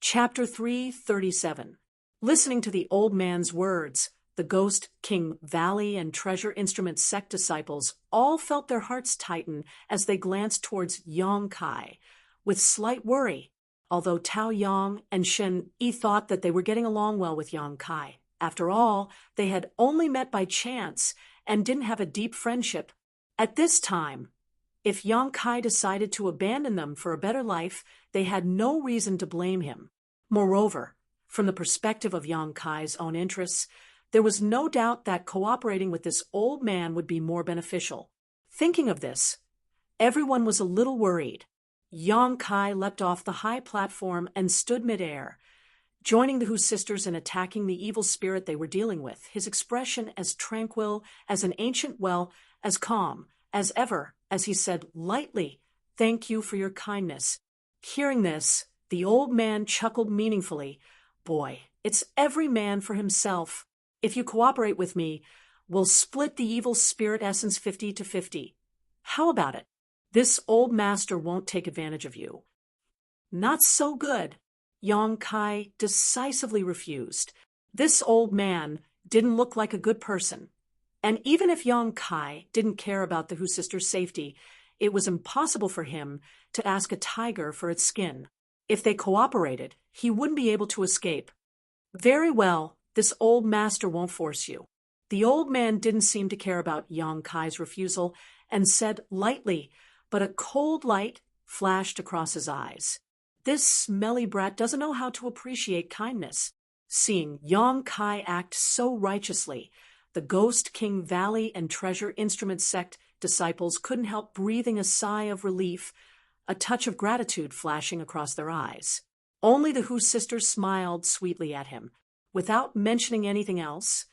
Chapter 337. Listening to the old man's words, the Ghost King Valley and Treasure Instrument sect disciples all felt their hearts tighten as they glanced towards Yong Kai, with slight worry, although Tao Yang and Shen Yi thought that they were getting along well with Yong Kai. After all, they had only met by chance and didn't have a deep friendship. At this time, if Yong Kai decided to abandon them for a better life, they had no reason to blame him. Moreover, from the perspective of Yong Kai's own interests, there was no doubt that cooperating with this old man would be more beneficial. Thinking of this, everyone was a little worried. Yong Kai leapt off the high platform and stood midair, joining the Hu sisters in attacking the evil spirit they were dealing with, his expression as tranquil as an ancient well, as calm as ever, as he said lightly, "Thank you for your kindness." Hearing this, the old man chuckled meaningfully. "Boy, it's every man for himself. If you cooperate with me, we'll split the evil spirit essence 50-50. How about it? This old master won't take advantage of you." Not so good. Yong Kai decisively refused. This old man didn't look like a good person. And even if Yong Kai didn't care about the Hu sisters' safety, it was impossible for him to ask a tiger for its skin. If they cooperated, he wouldn't be able to escape. "Very well, this old master won't force you." The old man didn't seem to care about Yong Kai's refusal and said lightly, but a cold light flashed across his eyes, "This smelly brat doesn't know how to appreciate kindness." Seeing Yong Kai act so righteously, the Ghost King Valley and Treasure Instrument sect disciples couldn't help breathing a sigh of relief, a touch of gratitude flashing across their eyes. Only the Hu sisters smiled sweetly at him, without mentioning anything else.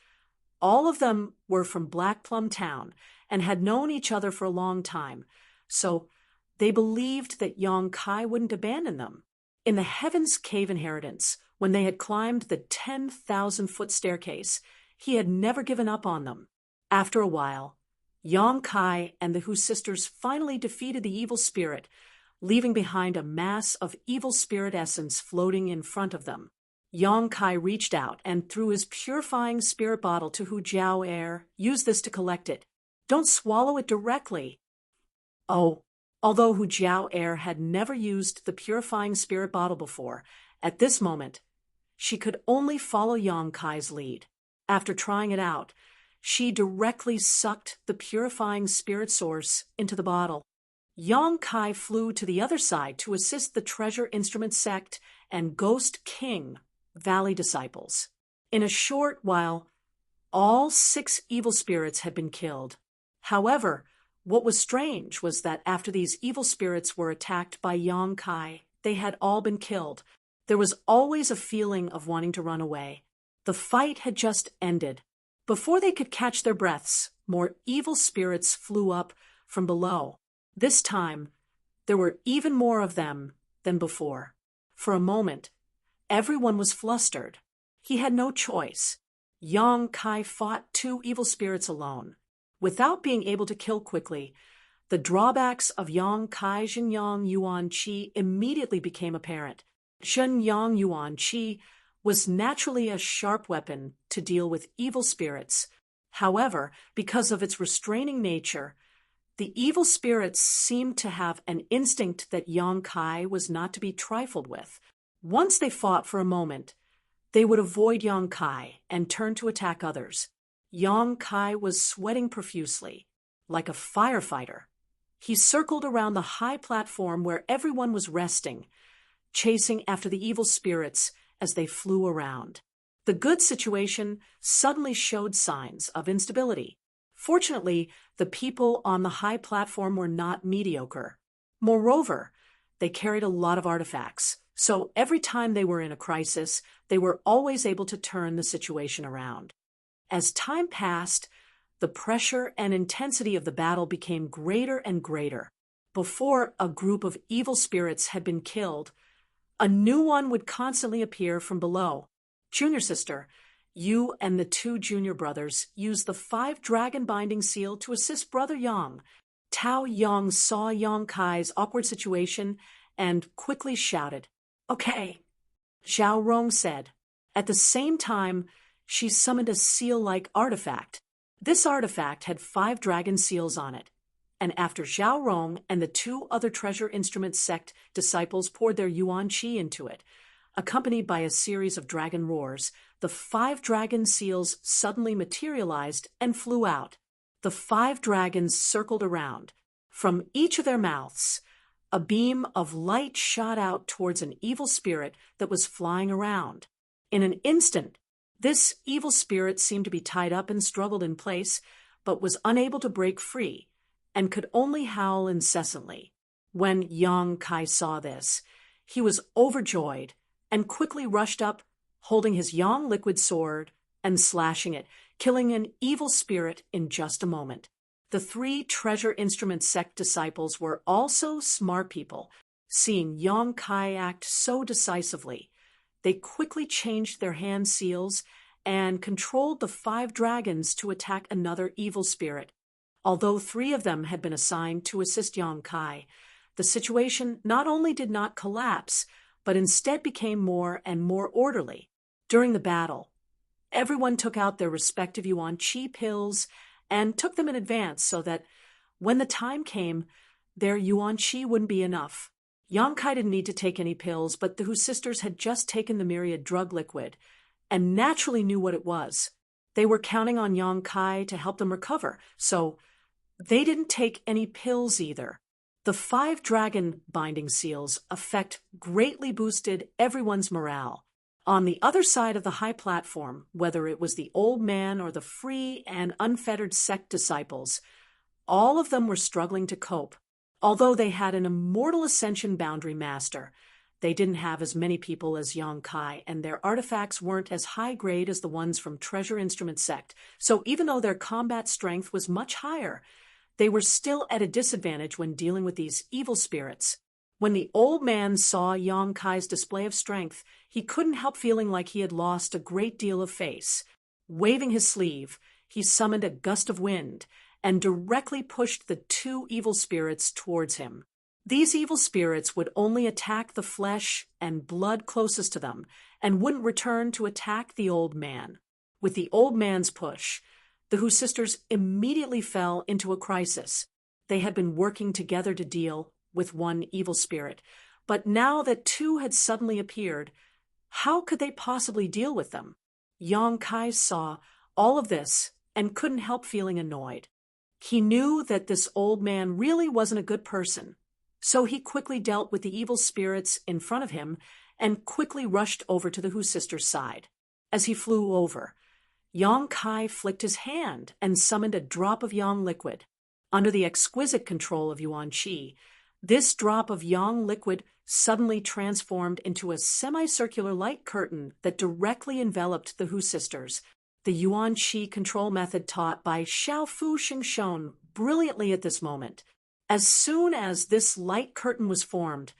All of them were from Black Plum Town and had known each other for a long time, so they believed that Yong Kai wouldn't abandon them. In the Heaven's Cave inheritance, when they had climbed the 10,000-foot staircase, he had never given up on them. After a while, Yong Kai and the Hu sisters finally defeated the evil spirit, leaving behind a mass of evil spirit essence floating in front of them. Yong Kai reached out and threw his purifying spirit bottle to Hu Jiao Air. "Use this to collect it. Don't swallow it directly." Oh, although Hu Jiao Air had never used the purifying spirit bottle before, at this moment, she could only follow Yong Kai's lead. After trying it out, she directly sucked the purifying spirit source into the bottle. Yong Kai flew to the other side to assist the Treasure Instrument sect and Ghost King Valley disciples. In a short while, all 6 evil spirits had been killed. However, what was strange was that after these evil spirits were attacked by Yong Kai, they had all been killed. There was always a feeling of wanting to run away. The fight had just ended. Before they could catch their breaths, more evil spirits flew up from below. This time, there were even more of them than before. For a moment, everyone was flustered. He had no choice. Yong Kai fought 2 evil spirits alone. Without being able to kill quickly, the drawbacks of Yong Kai Zhenyang Yuan Qi immediately became apparent. Zhenyang Yuan Qi was naturally a sharp weapon to deal with evil spirits. However, because of its restraining nature, the evil spirits seemed to have an instinct that Yong Kai was not to be trifled with. Once they fought for a moment, they would avoid Yong Kai and turn to attack others. Yong Kai was sweating profusely, like a firefighter. He circled around the high platform where everyone was resting, chasing after the evil spirits as they flew around. The good situation suddenly showed signs of instability. Fortunately, the people on the high platform were not mediocre. Moreover, they carried a lot of artifacts, so every time they were in a crisis, they were always able to turn the situation around. As time passed, the pressure and intensity of the battle became greater and greater. Before a group of evil spirits had been killed, a new one would constantly appear from below. "Junior sister, you and the 2 junior brothers used the 5 dragon binding seal to assist Brother Yang." Tao Yang saw Yong Kai's awkward situation and quickly shouted, "Okay, Zhao Rong said. At the same time, she summoned a seal-like artifact. This artifact had 5 dragon seals on it, and after Zhao Rong and the 2 other treasure instrument sect disciples poured their yuan qi into it, accompanied by a series of dragon roars, the 5 dragon seals suddenly materialized and flew out. The 5 dragons circled around. From each of their mouths, a beam of light shot out towards an evil spirit that was flying around. In an instant, this evil spirit seemed to be tied up and struggled in place, but was unable to break free, and could only howl incessantly. When Yang Kai saw this, he was overjoyed and quickly rushed up, holding his yang liquid sword and slashing it, killing an evil spirit in just a moment. The 3 treasure instrument sect disciples were also smart people. Seeing Yang Kai act so decisively, they quickly changed their hand seals and controlled the 5 dragons to attack another evil spirit. Although 3 of them had been assigned to assist Yang Kai, the situation not only did not collapse, but instead became more and more orderly. During the battle, everyone took out their respective yuan qi pills and took them in advance so that when the time came, their yuan qi wouldn't be enough. Yang Kai didn't need to take any pills, but the Hu sisters had just taken the myriad drug liquid and naturally knew what it was. They were counting on Yang Kai to help them recover, so they didn't take any pills either. The 5 dragon binding seals effect greatly boosted everyone's morale. On the other side of the high platform, whether it was the old man or the free and unfettered sect disciples, all of them were struggling to cope. Although they had an immortal ascension boundary master, they didn't have as many people as Yang Kai, and their artifacts weren't as high grade as the ones from Treasure Instrument Sect. So even though their combat strength was much higher, they were still at a disadvantage when dealing with these evil spirits. When the old man saw Yang Kai's display of strength, he couldn't help feeling like he had lost a great deal of face. Waving his sleeve, he summoned a gust of wind and directly pushed the 2 evil spirits towards him. These evil spirits would only attack the flesh and blood closest to them and wouldn't return to attack the old man. With the old man's push, the Hu sisters immediately fell into a crisis. They had been working together to deal with one evil spirit, but now that 2 had suddenly appeared, how could they possibly deal with them? Yang Kai saw all of this and couldn't help feeling annoyed. He knew that this old man really wasn't a good person, so he quickly dealt with the evil spirits in front of him and quickly rushed over to the Hu sisters' side. As he flew over, Yang Kai flicked his hand and summoned a drop of yang liquid. Under the exquisite control of yuan qi, this drop of yang liquid suddenly transformed into a semicircular light curtain that directly enveloped the Hu sisters. The yuan qi control method taught by Xiaofu Xing shone brilliantly at this moment. As soon as this light curtain was formed,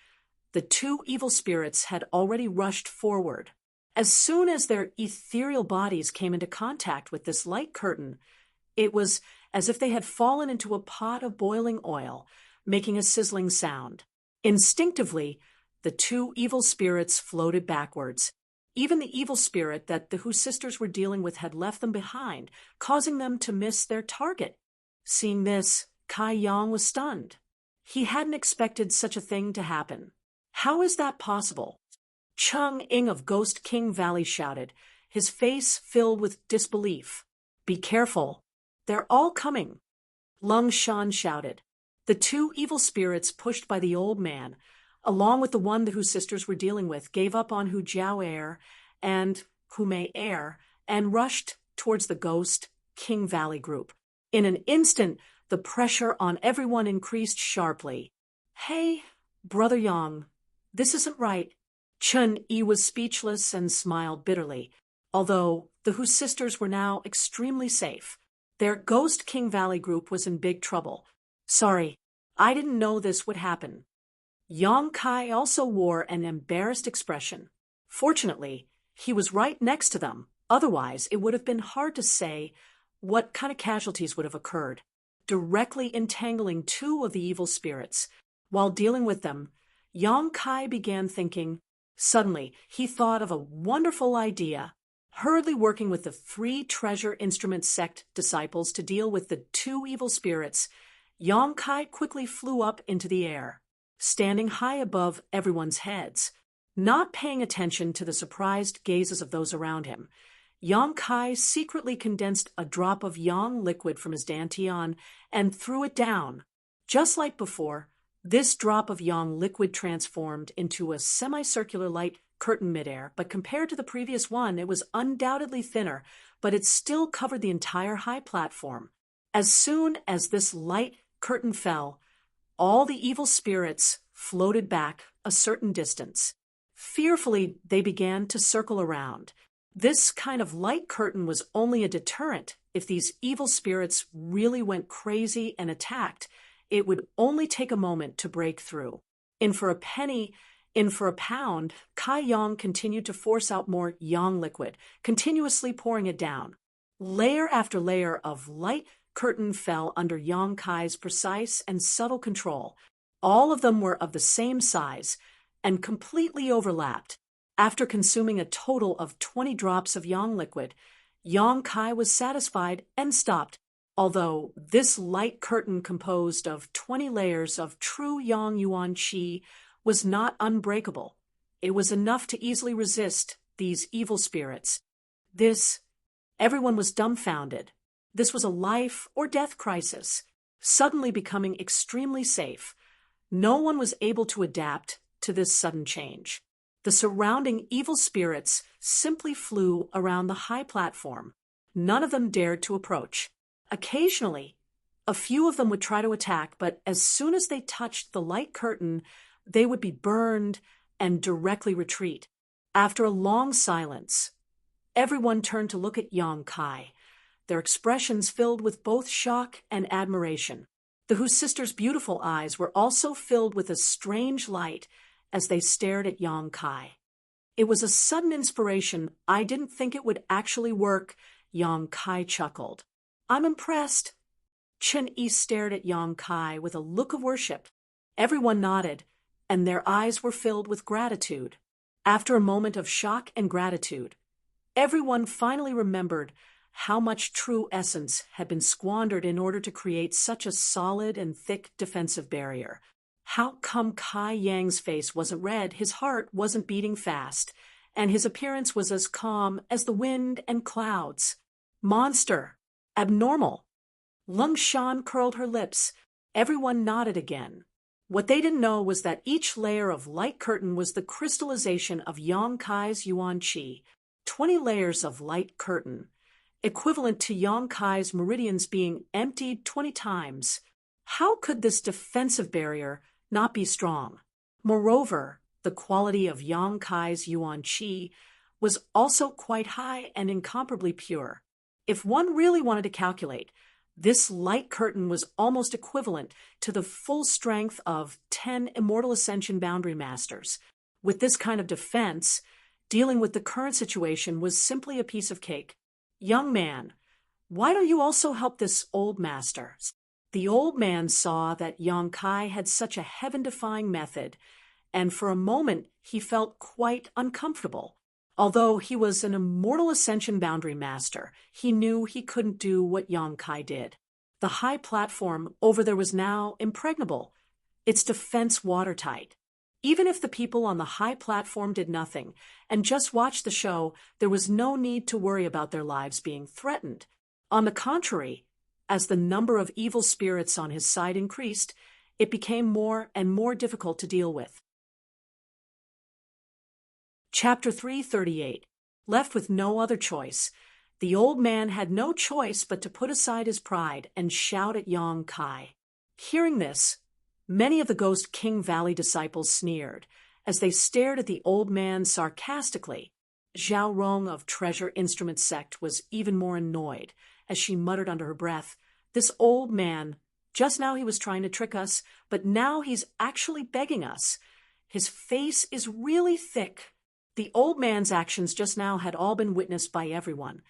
the 2 evil spirits had already rushed forward. As soon as their ethereal bodies came into contact with this light curtain, it was as if they had fallen into a pot of boiling oil, making a sizzling sound. Instinctively, the 2 evil spirits floated backwards. Even the evil spirit that the Hu sisters were dealing with had left them behind, causing them to miss their target. Seeing this, Kai Yang was stunned. He hadn't expected such a thing to happen. How is that possible? Cheng Ing of Ghost King Valley shouted, his face filled with disbelief. Be careful. They're all coming. Lung Shan shouted. The 2 evil spirits pushed by the old man, along with the one the Hu sisters were dealing with, gave up on Hu Jiao Air and Hu Mei Air and rushed towards the Ghost King Valley group. In an instant, the pressure on everyone increased sharply. Hey, Brother Yang, this isn't right. Chun Yi was speechless and smiled bitterly, although the Hu sisters were now extremely safe. Their Ghost King Valley group was in big trouble. Sorry, I didn't know this would happen. Yang Kai also wore an embarrassed expression. Fortunately, he was right next to them. Otherwise, it would have been hard to say what kind of casualties would have occurred. Directly entangling 2 of the evil spirits, while dealing with them, Yang Kai began thinking, Suddenly, he thought of a wonderful idea. Hurriedly working with the 3 treasure instrument sect disciples to deal with the 2 evil spirits, Yang Kai quickly flew up into the air, standing high above everyone's heads. Not paying attention to the surprised gazes of those around him, Yang Kai secretly condensed a drop of yang liquid from his dantian and threw it down. Just like before, this drop of yang liquid transformed into a semicircular light curtain midair, but compared to the previous one, it was undoubtedly thinner, but it still covered the entire high platform. As soon as this light curtain fell, all the evil spirits floated back a certain distance. Fearfully, they began to circle around. This kind of light curtain was only a deterrent. If these evil spirits really went crazy and attacked, it would only take a moment to break through. In for a penny, in for a pound, Kai Yang continued to force out more yang liquid, continuously pouring it down. Layer after layer of light curtain fell under Yang Kai's precise and subtle control. All of them were of the same size and completely overlapped. After consuming a total of 20 drops of yang liquid, Yang Kai was satisfied and stopped. Although this light curtain composed of 20 layers of true yang yuan qi was not unbreakable, it was enough to easily resist these evil spirits. Everyone was dumbfounded. This was a life or death crisis, suddenly becoming extremely safe. No one was able to adapt to this sudden change. The surrounding evil spirits simply flew around the high platform. None of them dared to approach. Occasionally, a few of them would try to attack, but as soon as they touched the light curtain, they would be burned and directly retreat. After a long silence, everyone turned to look at Yang Kai, their expressions filled with both shock and admiration. The Hu sisters' beautiful eyes were also filled with a strange light as they stared at Yang Kai. It was a sudden inspiration. I didn't think it would actually work, Yang Kai chuckled. I'm impressed. Chen Yi stared at Yang Kai with a look of worship. Everyone nodded, and their eyes were filled with gratitude. After a moment of shock and gratitude, everyone finally remembered how much true essence had been squandered in order to create such a solid and thick defensive barrier. How come Kai Yang's face wasn't red, his heart wasn't beating fast, and his appearance was as calm as the wind and clouds? Monster! Abnormal! Lung Shan curled her lips. Everyone nodded again. What they didn't know was that each layer of light curtain was the crystallization of Yang Kai's yuan qi. 20 layers of light curtain, equivalent to Yang Kai's meridians being emptied 20 times. How could this defensive barrier not be strong? Moreover, the quality of Yang Kai's yuan qi was also quite high and incomparably pure. If one really wanted to calculate, this light curtain was almost equivalent to the full strength of 10 Immortal Ascension Boundary Masters. With this kind of defense, dealing with the current situation was simply a piece of cake. Young man, why don't you also help this old master? The old man saw that Yang Kai had such a heaven-defying method, and for a moment he felt quite uncomfortable. Although he was an Immortal Ascension Boundary Master, he knew he couldn't do what Yang Kai did. The high platform over there was now impregnable, its defense watertight. Even if the people on the high platform did nothing and just watched the show, there was no need to worry about their lives being threatened. On the contrary, as the number of evil spirits on his side increased, it became more and more difficult to deal with. Chapter 338. Left with no other choice, the old man had no choice but to put aside his pride and shout at Yang Kai. Hearing this, many of the Ghost King Valley disciples sneered as they stared at the old man sarcastically. Zhao Rong of Treasure Instrument Sect was even more annoyed as she muttered under her breath, "This old man, just now he was trying to trick us, but now he's actually begging us. His face is really thick." The old man's actions just now had all been witnessed by everyone,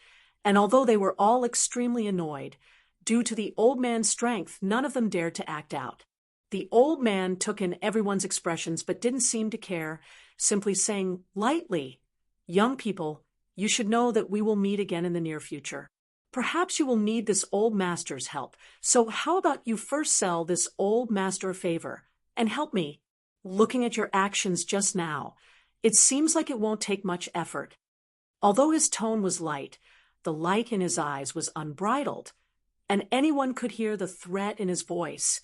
and although they were all extremely annoyed, due to the old man's strength, none of them dared to act out. The old man took in everyone's expressions but didn't seem to care, simply saying lightly, "Young people, you should know that we will meet again in the near future. Perhaps you will need this old master's help, so how about you first sell this old master a favor and help me? Looking at your actions just now, it seems like it won't take much effort." Although his tone was light, the light in his eyes was unbridled, and anyone could hear the threat in his voice,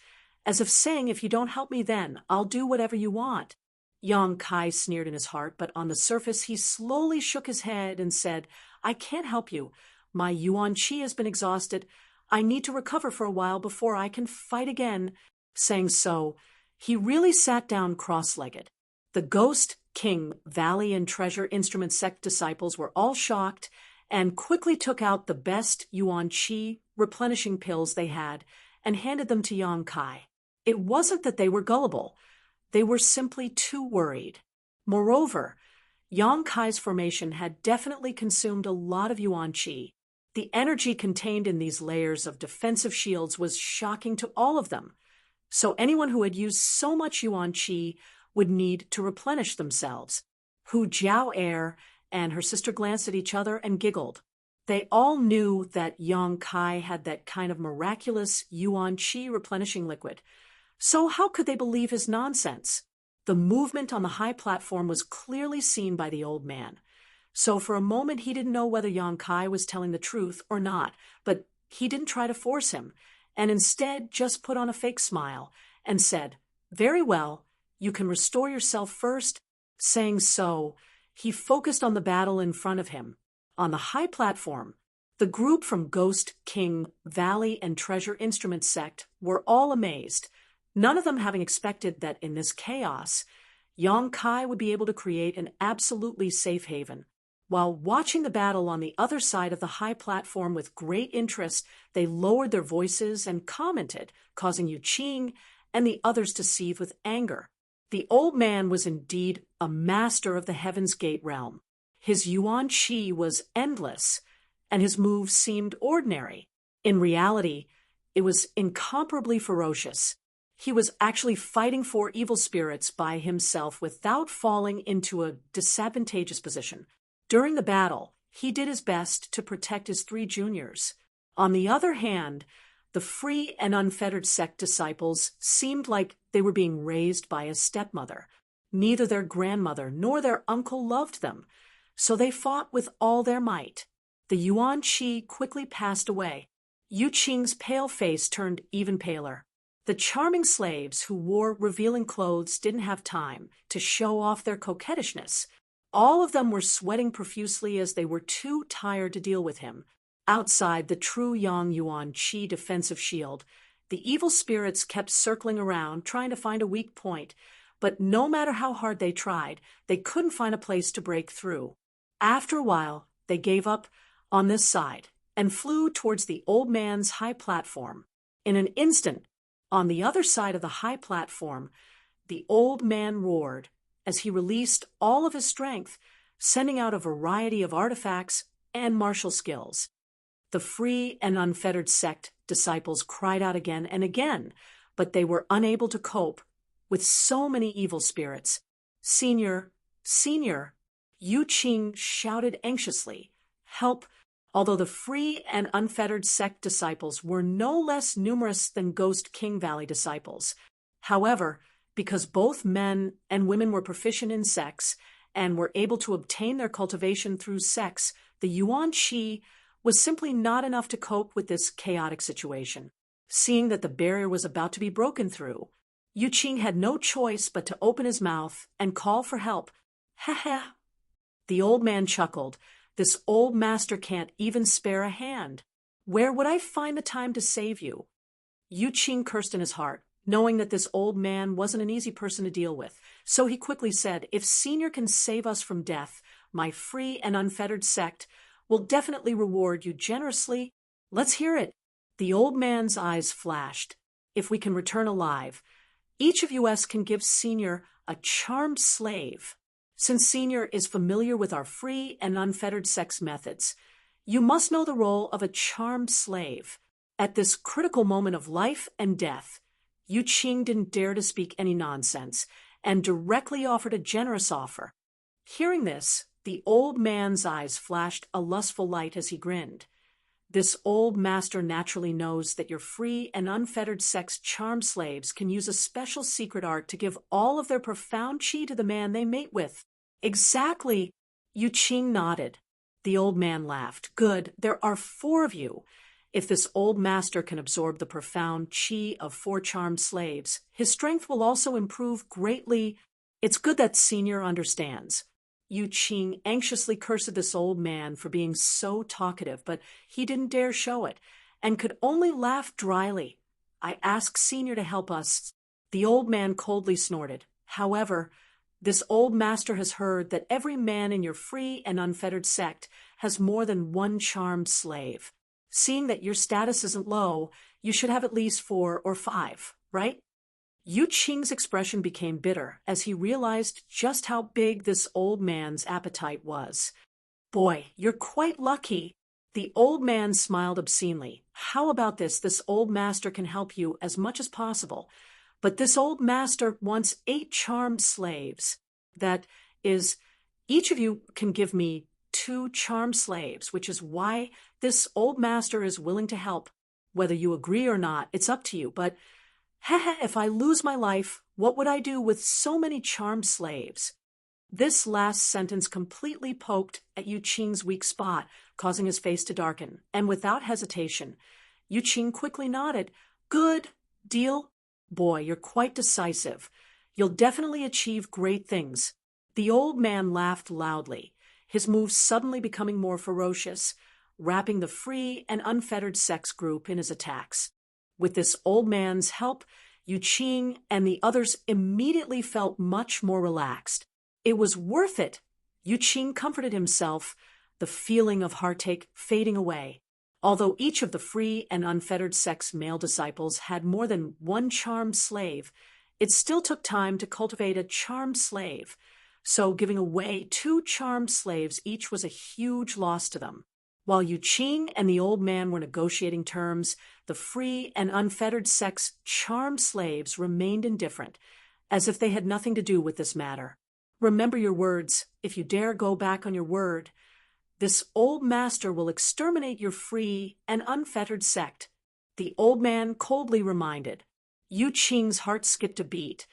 as if saying, "If you don't help me then, I'll do whatever you want." Yang Kai sneered in his heart, but on the surface he slowly shook his head and said, "I can't help you. My yuan qi has been exhausted. I need to recover for a while before I can fight again." Saying so, he really sat down cross-legged. The Ghost, King, Valley, and Treasure Instrument sect disciples were all shocked and quickly took out the best yuan qi replenishing pills they had and handed them to Yang Kai. It wasn't that they were gullible. They were simply too worried. Moreover, Yang Kai's formation had definitely consumed a lot of yuan qi. The energy contained in these layers of defensive shields was shocking to all of them. So anyone who had used so much yuan qi would need to replenish themselves. Hu Jiao Air and her sister glanced at each other and giggled. They all knew that Yang Kai had that kind of miraculous yuan qi replenishing liquid. So how could they believe his nonsense? The movement on the high platform was clearly seen by the old man. So for a moment he didn't know whether Yang Kai was telling the truth or not, but he didn't try to force him, and instead just put on a fake smile and said, "Very well, you can restore yourself first." Saying so, he focused on the battle in front of him. On the high platform, the group from Ghost, King, Valley, and Treasure Instrument sect were all amazed, none of them having expected that in this chaos, Yang Kai would be able to create an absolutely safe haven. While watching the battle on the other side of the high platform with great interest, they lowered their voices and commented, causing Yu Qing and the others to seethe with anger. The old man was indeed a master of the Heaven's Gate realm. His yuan qi was endless, and his moves seemed ordinary. In reality, it was incomparably ferocious. He was actually fighting for evil spirits by himself without falling into a disadvantageous position. During the battle, he did his best to protect his 3 juniors. On the other hand, the free and unfettered sect disciples seemed like they were being raised by a stepmother. Neither their grandmother nor their uncle loved them, so they fought with all their might. The yuan qi quickly passed away. Yu Qing's pale face turned even paler. The charming slaves who wore revealing clothes didn't have time to show off their coquettishness. All of them were sweating profusely as they were too tired to deal with him. Outside the true Yang Yuan Qi defensive shield, the evil spirits kept circling around, trying to find a weak point, but no matter how hard they tried, they couldn't find a place to break through. After a while, they gave up on this side and flew towards the old man's high platform. In an instant, on the other side of the high platform, the old man roared as he released all of his strength, sending out a variety of artifacts and martial skills. The free and unfettered sect disciples cried out again and again, but they were unable to cope with so many evil spirits. "Senior, Senior," Yu Qing shouted anxiously, "help!" Although the free and unfettered sect disciples were no less numerous than Ghost King Valley disciples. However, because both men and women were proficient in sex and were able to obtain their cultivation through sex, the yuan qi was simply not enough to cope with this chaotic situation. Seeing that the barrier was about to be broken through, Yu Qing had no choice but to open his mouth and call for help. "Ha ha!" The old man chuckled. "This old master can't even spare a hand. Where would I find the time to save you?" Yu Qing cursed in his heart, knowing that this old man wasn't an easy person to deal with. So he quickly said, "If Senior can save us from death, my free and unfettered sect will definitely reward you generously. Let's hear it." The old man's eyes flashed. "If we can return alive, each of us can give Senior a charmed slave. Since Senior is familiar with our free and unfettered sex methods, you must know the role of a charmed slave." At this critical moment of life and death, Yu Qing didn't dare to speak any nonsense, and directly offered a generous offer. Hearing this, the old man's eyes flashed a lustful light as he grinned. This old master naturally knows that your free and unfettered sex charm slaves can use a special secret art to give all of their profound chi to the man they mate with. Exactly. Yu Qing nodded. The old man laughed. Good, there are 4 of you. If this old master can absorb the profound chi of 4 charmed slaves, his strength will also improve greatly. It's good that Senior understands. Yu Qing anxiously cursed this old man for being so talkative, but he didn't dare show it, and could only laugh dryly. I asked Senior to help us. The old man coldly snorted. However, this old master has heard that every man in your free and unfettered sect has more than 1 charmed slave. Seeing that your status isn't low, you should have at least 4 or 5, right? Yu Qing's expression became bitter as he realized just how big this old man's appetite was. Boy, you're quite lucky. The old man smiled obscenely. How about this? This old master can help you as much as possible. But this old master wants 8 charmed slaves. That is, each of you can give me 2 charmed slaves, which is why this old master is willing to help. Whether you agree or not, it's up to you, but if I lose my life, what would I do with so many charmed slaves? This last sentence completely poked at Yu Qing's weak spot, causing his face to darken, and without hesitation, Yu Qing quickly nodded. Good. Deal? Boy, you're quite decisive. You'll definitely achieve great things. The old man laughed loudly, his moves suddenly becoming more ferocious, wrapping the free and unfettered sex group in his attacks. With this old man's help, Yu Qing and the others immediately felt much more relaxed. It was worth it. Yu Qing comforted himself, the feeling of heartache fading away. Although each of the free and unfettered sex male disciples had more than 1 charmed slave, it still took time to cultivate a charmed slave. So giving away 2 charmed slaves each was a huge loss to them. While Yu Qing and the old man were negotiating terms, the free and unfettered sex charmed slaves remained indifferent, as if they had nothing to do with this matter. Remember your words. If you dare go back on your word, this old master will exterminate your free and unfettered sect. The old man coldly reminded. Yu Qing's heart skipped a beat,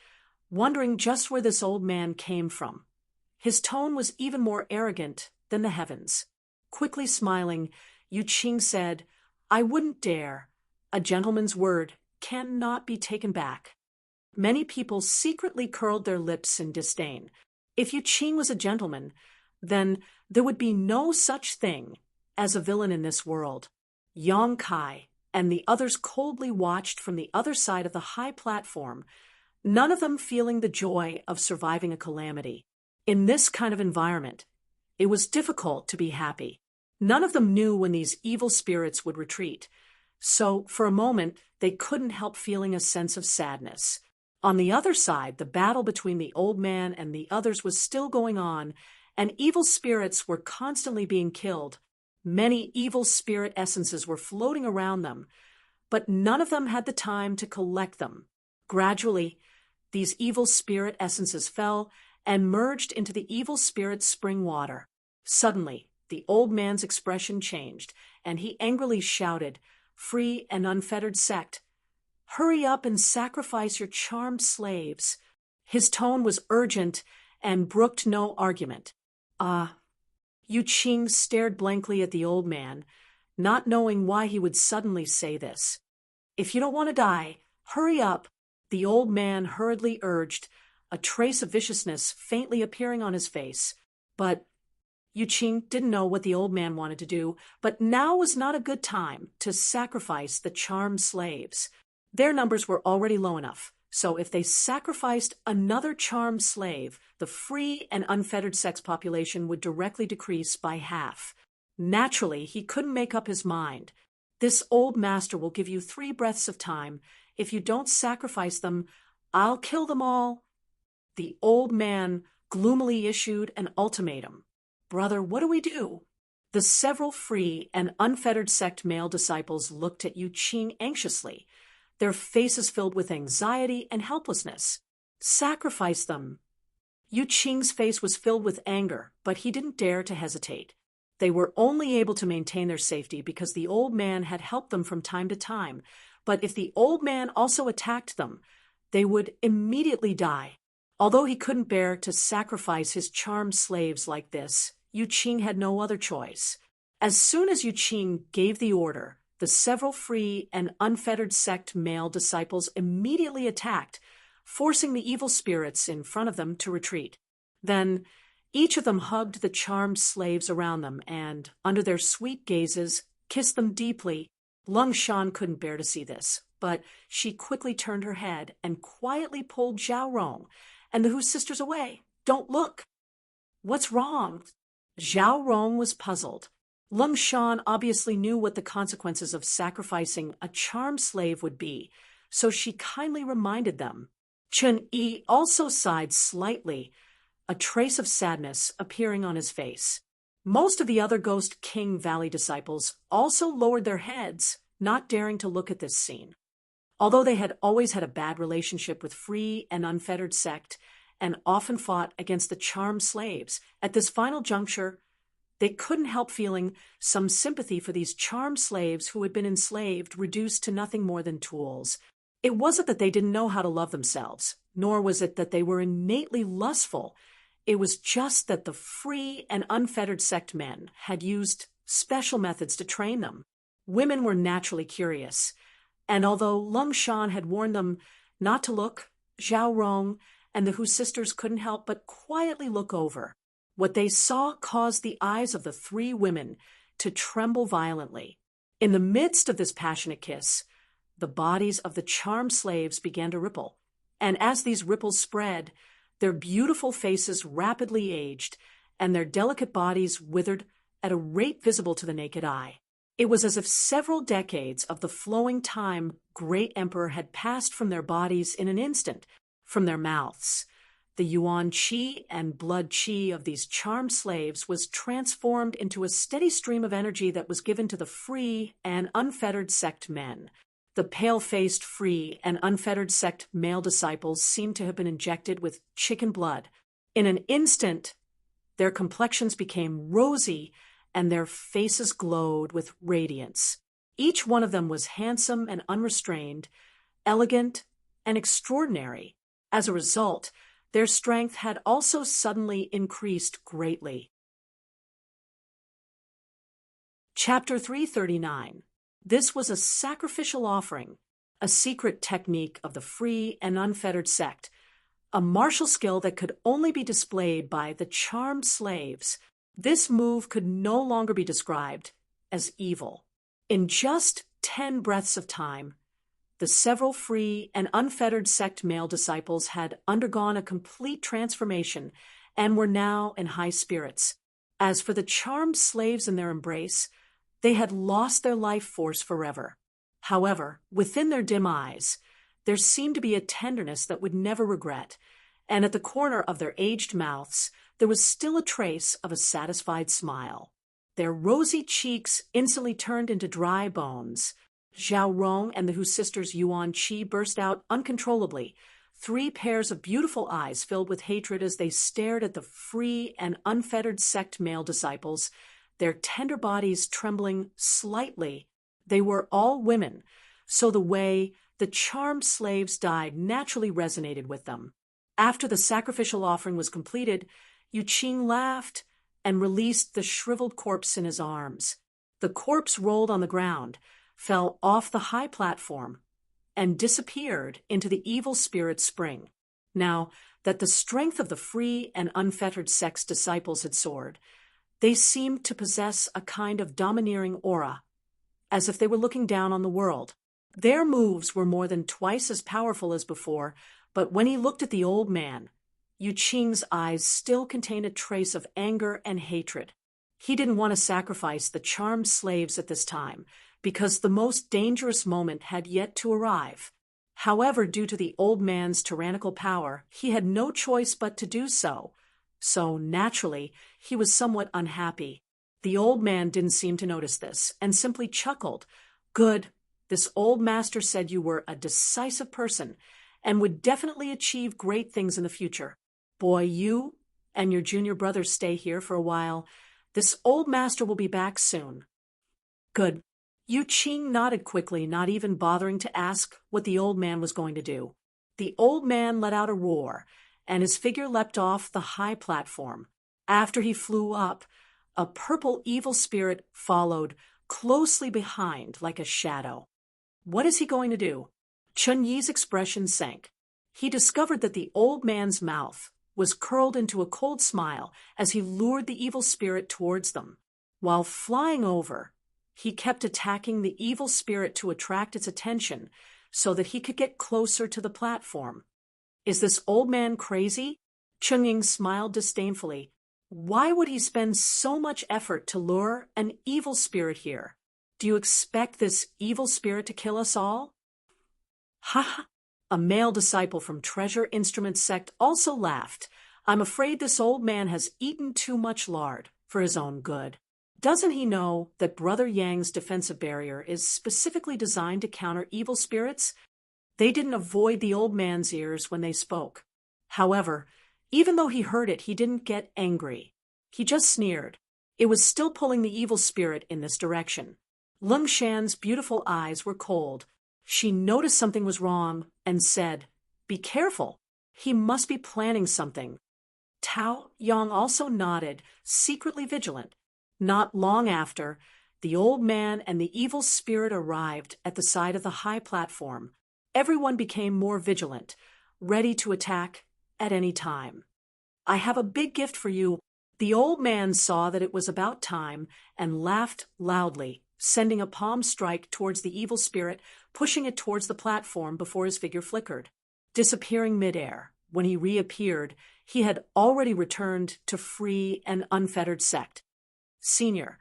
wondering just where this old man came from. His tone was even more arrogant than the heavens. Quickly smiling, Yu Qing said, I wouldn't dare. A gentleman's word cannot be taken back. Many people secretly curled their lips in disdain. If Yu Qing was a gentleman, then there would be no such thing as a villain in this world. Yang Kai and the others coldly watched from the other side of the high platform, none of them feeling the joy of surviving a calamity. In this kind of environment, it was difficult to be happy. None of them knew when these evil spirits would retreat, so for a moment they couldn't help feeling a sense of sadness. On the other side, the battle between the old man and the others was still going on, and evil spirits were constantly being killed. Many evil spirit essences were floating around them, but none of them had the time to collect them. Gradually, these evil spirit essences fell and merged into the evil spirit spring water. Suddenly, the old man's expression changed, and he angrily shouted, Free and unfettered sect, hurry up and sacrifice your charmed slaves. His tone was urgent and brooked no argument. Yu Qing stared blankly at the old man, not knowing why he would suddenly say this. If you don't want to die, hurry up, the old man hurriedly urged, a trace of viciousness faintly appearing on his face. But Yu Qing didn't know what the old man wanted to do, but now was not a good time to sacrifice the charmed slaves. Their numbers were already low enough, so if they sacrificed another charmed slave, the free and unfettered sex population would directly decrease by half. Naturally, he couldn't make up his mind. This old master will give you 3 breaths of time. If you don't sacrifice them, I'll kill them all. The old man gloomily issued an ultimatum. Brother, what do we do? The several free and unfettered sect male disciples looked at Yu Qing anxiously, their faces filled with anxiety and helplessness. Sacrifice them. Yu Qing's face was filled with anger, but he didn't dare to hesitate. They were only able to maintain their safety because the old man had helped them from time to time, but if the old man also attacked them, they would immediately die. Although he couldn't bear to sacrifice his charmed slaves like this, Yu Qing had no other choice. As soon as Yu Qing gave the order, the several free and unfettered sect male disciples immediately attacked, forcing the evil spirits in front of them to retreat. Then, each of them hugged the charmed slaves around them and, under their sweet gazes, kissed them deeply. Lung Shan couldn't bear to see this, but she quickly turned her head and quietly pulled Zhao Rong and the Hu sisters away. "Don't look." "What's wrong?" Zhao Rong was puzzled. Lung Shan obviously knew what the consequences of sacrificing a charmed slave would be, so she kindly reminded them. Chen Yi also sighed slightly, a trace of sadness appearing on his face. Most of the other Ghost King Valley disciples also lowered their heads, not daring to look at this scene. Although they had always had a bad relationship with free and unfettered sect and often fought against the charmed slaves, at this final juncture, they couldn't help feeling some sympathy for these charmed slaves who had been enslaved, reduced to nothing more than tools. It wasn't that they didn't know how to love themselves, nor was it that they were innately lustful. It was just that the free and unfettered sect men had used special methods to train them. Women were naturally curious, and although Lung Shan had warned them not to look, Zhao Rong and the Hu sisters couldn't help but quietly look over. What they saw caused the eyes of the three women to tremble violently. In the midst of this passionate kiss, the bodies of the charmed slaves began to ripple, and as these ripples spread, their beautiful faces rapidly aged, and their delicate bodies withered at a rate visible to the naked eye. It was as if several decades of the flowing time great emperor had passed from their bodies in an instant, from their mouths. The yuan qi and blood qi of these charmed slaves was transformed into a steady stream of energy that was given to the free and unfettered sect men. The pale-faced free and unfettered sect male disciples seemed to have been injected with chicken blood. In an instant, their complexions became rosy and their faces glowed with radiance. Each one of them was handsome and unrestrained, elegant and extraordinary. As a result, their strength had also suddenly increased greatly. Chapter 339. This was a sacrificial offering, a secret technique of the free and unfettered sect, a martial skill that could only be displayed by the charmed slaves. This move could no longer be described as evil. In just 10 breaths of time, the several free and unfettered sect male disciples had undergone a complete transformation and were now in high spirits. As for the charmed slaves in their embrace, they had lost their life force forever. However, within their dim eyes, there seemed to be a tenderness that would never regret, and at the corner of their aged mouths, there was still a trace of a satisfied smile. Their rosy cheeks instantly turned into dry bones. Zhao Rong and the Hu sisters' yuan qi burst out uncontrollably. 3 pairs of beautiful eyes filled with hatred as they stared at the free and unfettered sect male disciples, their tender bodies trembling slightly. They were all women, so the way the charmed slaves died naturally resonated with them. After the sacrificial offering was completed, Yu Qing laughed and released the shriveled corpse in his arms. The corpse rolled on the ground, fell off the high platform, and disappeared into the evil spirit spring. Now that the strength of the free and unfettered sect's disciples had soared, they seemed to possess a kind of domineering aura, as if they were looking down on the world. Their moves were more than twice as powerful as before, but when he looked at the old man, Yu Qing's eyes still contained a trace of anger and hatred. He didn't want to sacrifice the charmed slaves at this time, because the most dangerous moment had yet to arrive. However, due to the old man's tyrannical power, he had no choice but to do so. So, naturally, he was somewhat unhappy. The old man didn't seem to notice this, and simply chuckled. "Good. This old master said you were a decisive person, and would definitely achieve great things in the future. Boy, you and your junior brothers stay here for a while. This old master will be back soon. Good. Yu Qing nodded quickly, not even bothering to ask what the old man was going to do. The old man let out a roar, and his figure leapt off the high platform. After he flew up, a purple evil spirit followed closely behind like a shadow. What is he going to do? Chun Yi's expression sank. He discovered that the old man's mouth was curled into a cold smile as he lured the evil spirit towards them. While flying over, he kept attacking the evil spirit to attract its attention so that he could get closer to the platform. Is this old man crazy? Chun Yi smiled disdainfully. Why would he spend so much effort to lure an evil spirit here? Do you expect this evil spirit to kill us all? Ha ha! A male disciple from Treasure Instrument sect also laughed. I'm afraid this old man has eaten too much lard for his own good. Doesn't he know that Brother Yang's defensive barrier is specifically designed to counter evil spirits? They didn't avoid the old man's ears when they spoke. However, even though he heard it, he didn't get angry. He just sneered. It was still pulling the evil spirit in this direction. Lung Shan's beautiful eyes were cold. She noticed something was wrong and said, "Be careful. He must be planning something." Tao Yang also nodded, secretly vigilant. Not long after, the old man and the evil spirit arrived at the side of the high platform. Everyone became more vigilant, ready to attack at any time. I have a big gift for you. The old man saw that it was about time and laughed loudly, sending a palm strike towards the evil spirit, pushing it towards the platform before his figure flickered. Disappearing midair, when he reappeared, he had already returned to free and unfettered sect. Senior,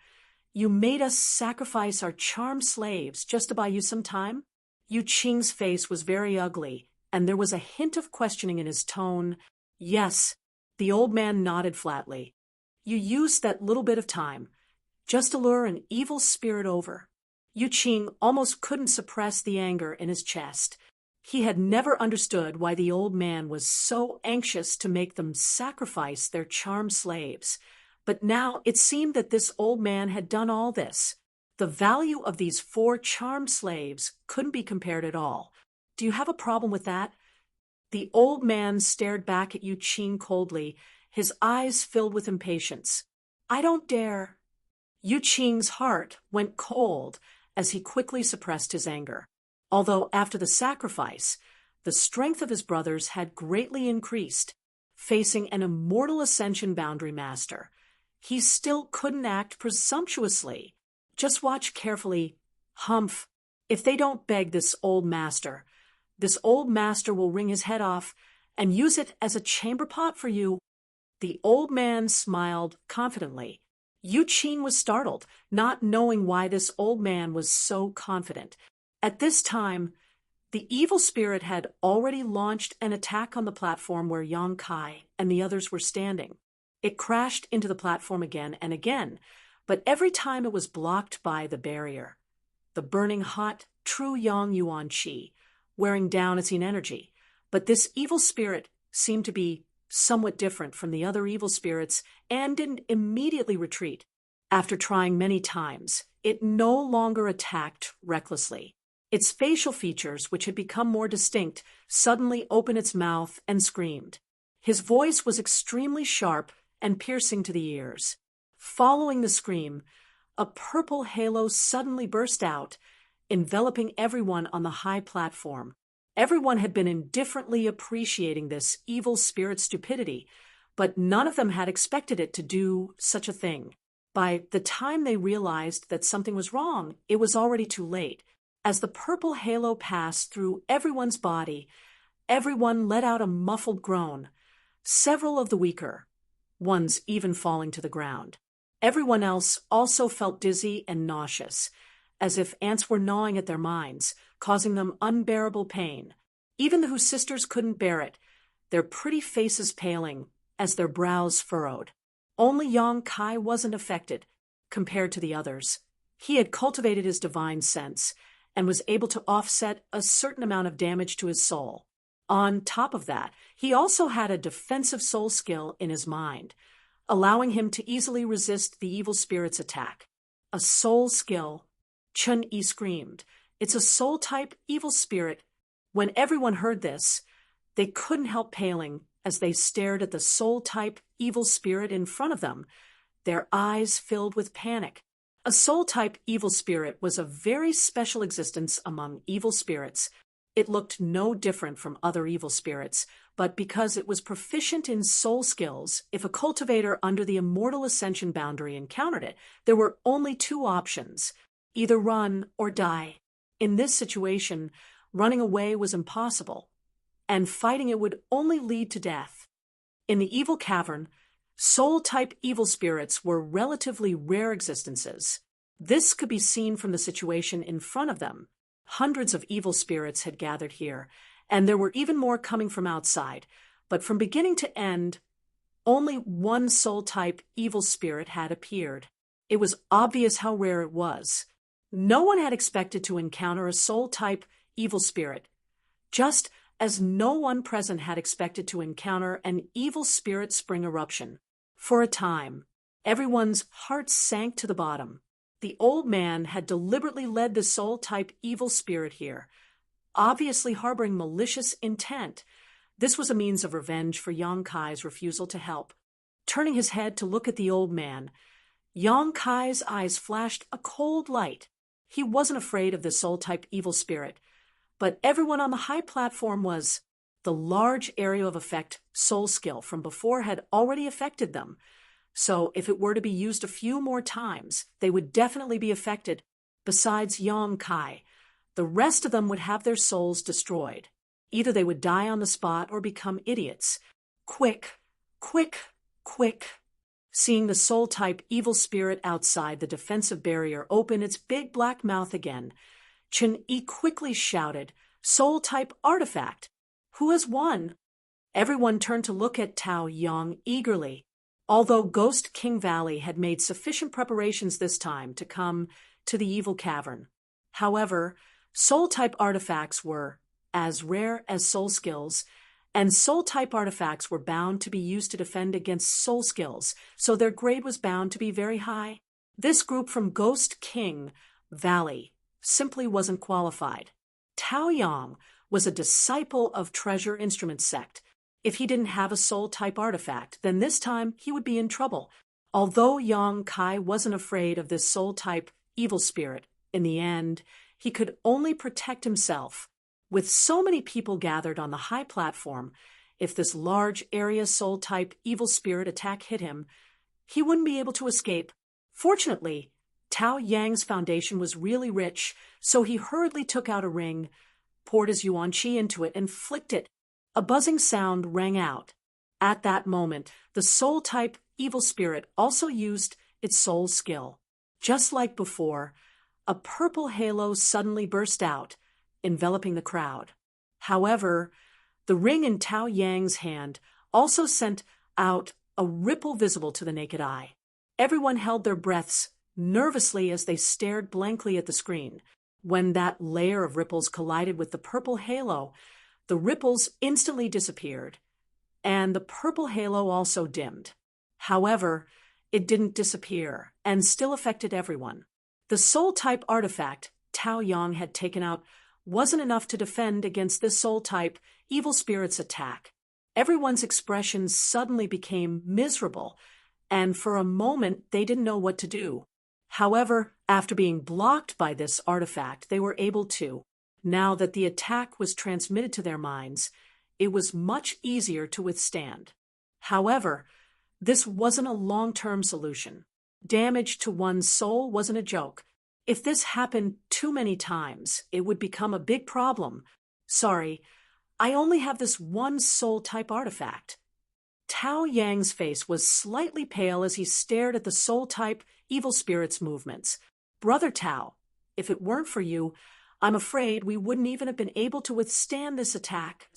you made us sacrifice our charmed slaves just to buy you some time? Yu Qing's face was very ugly, and there was a hint of questioning in his tone. Yes, the old man nodded flatly. You used that little bit of time, just to lure an evil spirit over. Yu Qing almost couldn't suppress the anger in his chest. He had never understood why the old man was so anxious to make them sacrifice their charmed slaves. But now it seemed that this old man had done all this. The value of these 4 charmed slaves couldn't be compared at all. Do you have a problem with that? The old man stared back at Yu Qing coldly, his eyes filled with impatience. I don't dare. Yu Qing's heart went cold as he quickly suppressed his anger. Although after the sacrifice, the strength of his brothers had greatly increased, facing an immortal ascension boundary master. He still couldn't act presumptuously. Just watch carefully. Humph. If they don't beg this old master will wring his head off and use it as a chamber pot for you. The old man smiled confidently. Yu Qing was startled, not knowing why this old man was so confident. At this time, the evil spirit had already launched an attack on the platform where Yang Kai and the others were standing. It crashed into the platform again and again, but every time it was blocked by the barrier. The burning hot, true Yang Yuan Qi, wearing down its energy. But this evil spirit seemed to be somewhat different from the other evil spirits and didn't immediately retreat. After trying many times, it no longer attacked recklessly. Its facial features, which had become more distinct, suddenly opened its mouth and screamed. His voice was extremely sharp and piercing to the ears. Following the scream, a purple halo suddenly burst out, enveloping everyone on the high platform. Everyone had been indifferently appreciating this evil spirit's stupidity, but none of them had expected it to do such a thing. By the time they realized that something was wrong, it was already too late. As the purple halo passed through everyone's body, everyone let out a muffled groan, several of the weaker ones even falling to the ground. Everyone else also felt dizzy and nauseous, as if ants were gnawing at their minds, causing them unbearable pain. Even the whose sisters couldn't bear it, their pretty faces paling as their brows furrowed. Only Yang Kai wasn't affected, compared to the others. He had cultivated his divine sense, and was able to offset a certain amount of damage to his soul. On top of that, he also had a defensive soul skill in his mind, allowing him to easily resist the evil spirit's attack. A soul skill, Chun-Yi screamed. It's a soul-type evil spirit. When everyone heard this, they couldn't help paling as they stared at the soul-type evil spirit in front of them, their eyes filled with panic. A soul-type evil spirit was a very special existence among evil spirits. It looked no different from other evil spirits, but because it was proficient in soul skills, if a cultivator under the immortal ascension boundary encountered it, there were only two options: either run or die. In this situation, running away was impossible, and fighting it would only lead to death. In the evil cavern, soul-type evil spirits were relatively rare existences. This could be seen from the situation in front of them. Hundreds of evil spirits had gathered here, and there were even more coming from outside. But from beginning to end, only one soul-type evil spirit had appeared. It was obvious how rare it was. No one had expected to encounter a soul-type evil spirit, just as no one present had expected to encounter an evil spirit spring eruption. For a time, everyone's hearts sank to the bottom. The old man had deliberately led the soul-type evil spirit here, obviously harboring malicious intent. This was a means of revenge for Yang Kai's refusal to help. Turning his head to look at the old man, Yang Kai's eyes flashed a cold light. He wasn't afraid of the soul-type evil spirit, but everyone on the high platform was. The large area of effect soul skill from before had already affected them, so if it were to be used a few more times, they would definitely be affected. Besides Yang Kai, the rest of them would have their souls destroyed. Either they would die on the spot or become idiots. Quick, quick, quick. Seeing the soul-type evil spirit outside the defensive barrier open its big black mouth again, Chun-Yi quickly shouted, "Soul-type artifact! Who has won?" Everyone turned to look at Tao Yang eagerly. Although Ghost King Valley had made sufficient preparations this time to come to the evil cavern. However, soul-type artifacts were as rare as soul skills, and soul-type artifacts were bound to be used to defend against soul skills, so their grade was bound to be very high. This group from Ghost King Valley simply wasn't qualified. Tao Yang was a disciple of Treasure Instrument Sect. If he didn't have a soul-type artifact, then this time he would be in trouble. Although Yang Kai wasn't afraid of this soul-type evil spirit, in the end, he could only protect himself. With so many people gathered on the high platform, if this large area soul-type evil spirit attack hit him, he wouldn't be able to escape. Fortunately, Tao Yang's foundation was really rich, so he hurriedly took out a ring, poured his yuan qi into it, and flicked it. A buzzing sound rang out. At that moment, the soul-type evil spirit also used its soul skill. Just like before, a purple halo suddenly burst out, enveloping the crowd. However, the ring in Tao Yang's hand also sent out a ripple visible to the naked eye. Everyone held their breaths nervously as they stared blankly at the screen. When that layer of ripples collided with the purple halo, the ripples instantly disappeared, and the purple halo also dimmed. However, it didn't disappear and still affected everyone. The soul-type artifact Tao Yang had taken out wasn't enough to defend against this soul-type evil spirit's attack. Everyone's expressions suddenly became miserable, and for a moment they didn't know what to do. However, after being blocked by this artifact, they were able to. Now that the attack was transmitted to their minds, it was much easier to withstand. However, this wasn't a long-term solution. Damage to one's soul wasn't a joke. If this happened too many times, it would become a big problem. Sorry, I only have this one soul-type artifact. Tao Yang's face was slightly pale as he stared at the soul-type evil spirit's movements. Brother Tao, if it weren't for you, I'm afraid we wouldn't even have been able to withstand this attack.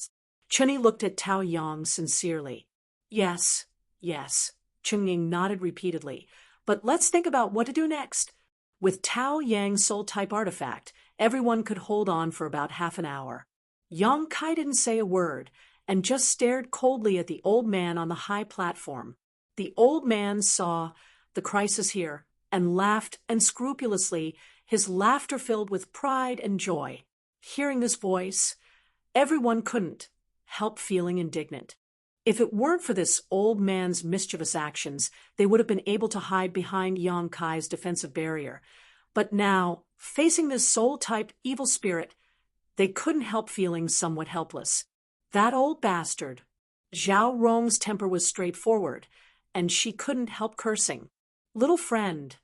Chun-Yi looked at Tao Yang sincerely. Yes, yes, Chun-Ying nodded repeatedly. But let's think about what to do next. With Tao Yang's soul-type artifact, everyone could hold on for about half an hour. Yang Kai didn't say a word and just stared coldly at the old man on the high platform. The old man saw the crisis here and laughed unscrupulously, his laughter filled with pride and joy. Hearing this voice, everyone couldn't help feeling indignant. If it weren't for this old man's mischievous actions, they would have been able to hide behind Yang Kai's defensive barrier. But now, facing this soul-type evil spirit, they couldn't help feeling somewhat helpless. That old bastard. Zhao Rong's temper was straightforward, and she couldn't help cursing. Little friend.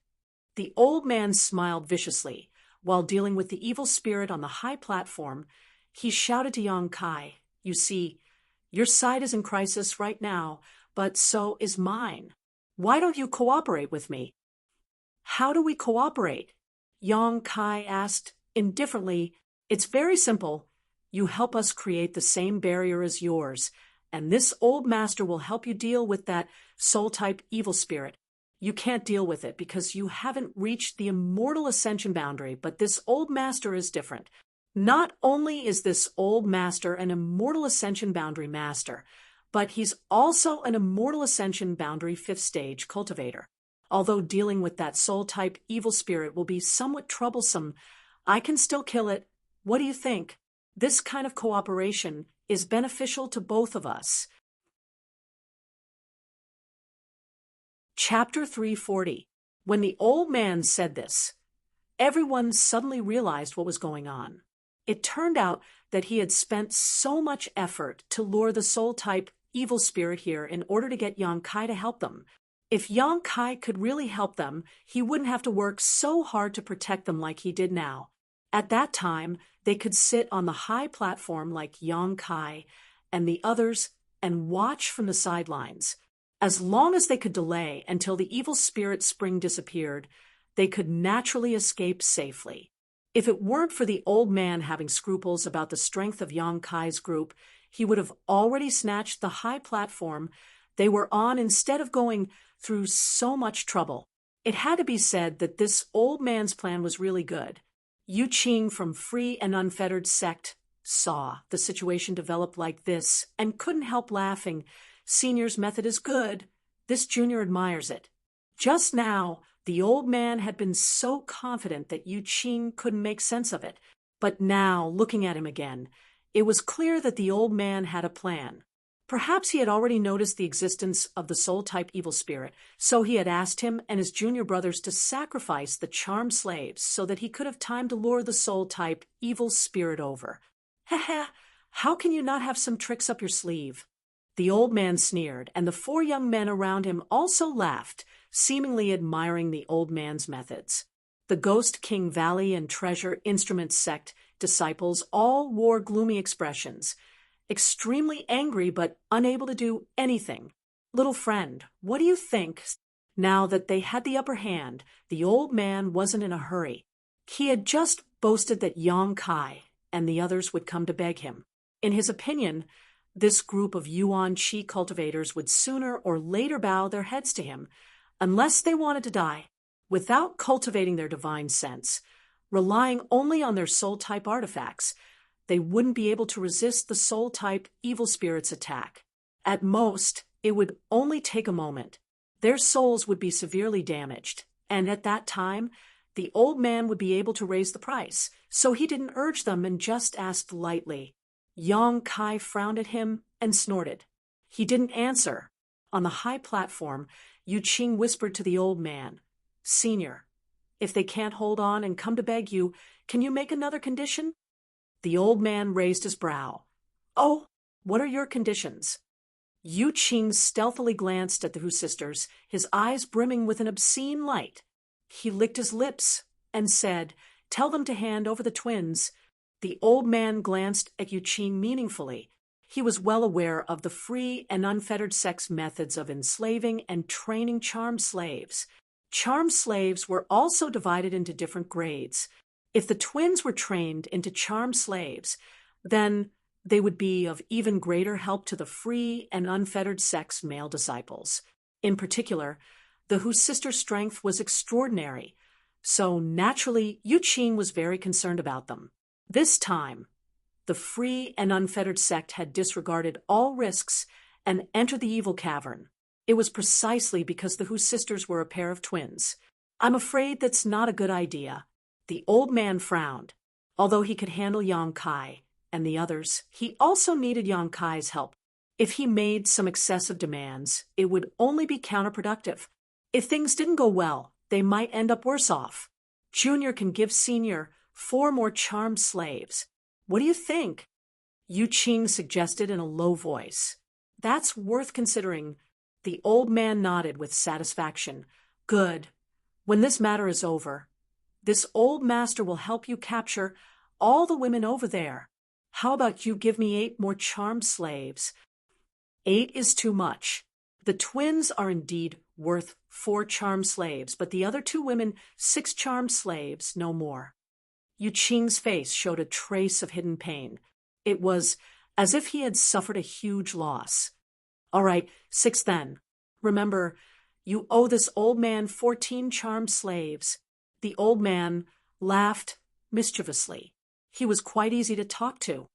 The old man smiled viciously. While dealing with the evil spirit on the high platform, he shouted to Yang Kai, "You see, your side is in crisis right now, but so is mine. Why don't you cooperate with me?" "How do we cooperate?" Yang Kai asked indifferently. "It's very simple. You help us create the same barrier as yours, and this old master will help you deal with that soul-type evil spirit. You can't deal with it because you haven't reached the immortal ascension boundary, but this old master is different. Not only is this old master an immortal ascension boundary master, but he's also an immortal ascension boundary 5th stage cultivator. Although dealing with that soul-type evil spirit will be somewhat troublesome, I can still kill it. What do you think? This kind of cooperation is beneficial to both of us." Chapter 340. When the old man said this, everyone suddenly realized what was going on. It turned out that he had spent so much effort to lure the soul-type evil spirit here in order to get Yang Kai to help them. If Yang Kai could really help them, he wouldn't have to work so hard to protect them like he did now. At that time, they could sit on the high platform like Yang Kai and the others and watch from the sidelines. As long as they could delay until the evil spirit spring disappeared, they could naturally escape safely. If it weren't for the old man having scruples about the strength of Yang Kai's group, he would have already snatched the high platform they were on instead of going through so much trouble. It had to be said that this old man's plan was really good. Yu Qing from Free and Unfettered Sect saw the situation develop like this and couldn't help laughing. Senior's method is good. This junior admires it. Just now, the old man had been so confident that Yu Qing couldn't make sense of it. But now, looking at him again, it was clear that the old man had a plan. Perhaps he had already noticed the existence of the soul-type evil spirit, so he had asked him and his junior brothers to sacrifice the charmed slaves so that he could have time to lure the soul-type evil spirit over. "Heh, how can you not have some tricks up your sleeve?" The old man sneered, and the 4 young men around him also laughed, seemingly admiring the old man's methods. The Ghost King Valley and Treasure Instrument Sect disciples all wore gloomy expressions, extremely angry but unable to do anything. "Little friend, what do you think?" Now that they had the upper hand, the old man wasn't in a hurry. He had just boasted that Yang Kai and the others would come to beg him. In his opinion, this group of Yuan Qi cultivators would sooner or later bow their heads to him, unless they wanted to die, without cultivating their divine sense. Relying only on their soul-type artifacts, they wouldn't be able to resist the soul-type evil spirit's attack. At most, it would only take a moment. Their souls would be severely damaged, and at that time, the old man would be able to raise the price, so he didn't urge them and just asked lightly. Yang Kai frowned at him and snorted. He didn't answer. On the high platform, Yu Qing whispered to the old man, "Senior, if they can't hold on and come to beg you, can you make another condition?" The old man raised his brow. "Oh, what are your conditions?" Yu Qing stealthily glanced at the Hu sisters, his eyes brimming with an obscene light. He licked his lips and said, "Tell them to hand over the twins." The old man glanced at Yu Qing meaningfully. He was well aware of the Free and Unfettered Sect's methods of enslaving and training charmed slaves. Charmed slaves were also divided into different grades. If the twins were trained into charmed slaves, then they would be of even greater help to the Free and Unfettered Sect's male disciples. In particular, the Hu sisters' strength was extraordinary, so naturally Yu Qing was very concerned about them. This time, The free and unfettered sect had disregarded all risks and entered the evil cavern. It was precisely because the Hu sisters were a pair of twins. I'm afraid that's not a good idea. The old man frowned. Although he could handle Yang Kai and the others, he also needed Yang Kai's help. If he made some excessive demands, it would only be counterproductive. If things didn't go well, they might end up worse off. Junior can give Senior 4 more charmed slaves. What do you think? Yu Qing suggested in a low voice. That's worth considering. The old man nodded with satisfaction. Good. When this matter is over, this old master will help you capture all the women over there. How about you give me 8 more charmed slaves? 8 is too much. The twins are indeed worth 4 charmed slaves, but the other 2 women 6 charmed slaves, no more. Yu Qing's face showed a trace of hidden pain. It was as if he had suffered a huge loss. All right, 6 then. Remember, you owe this old man 14 charmed slaves. The old man laughed mischievously. He was quite easy to talk to.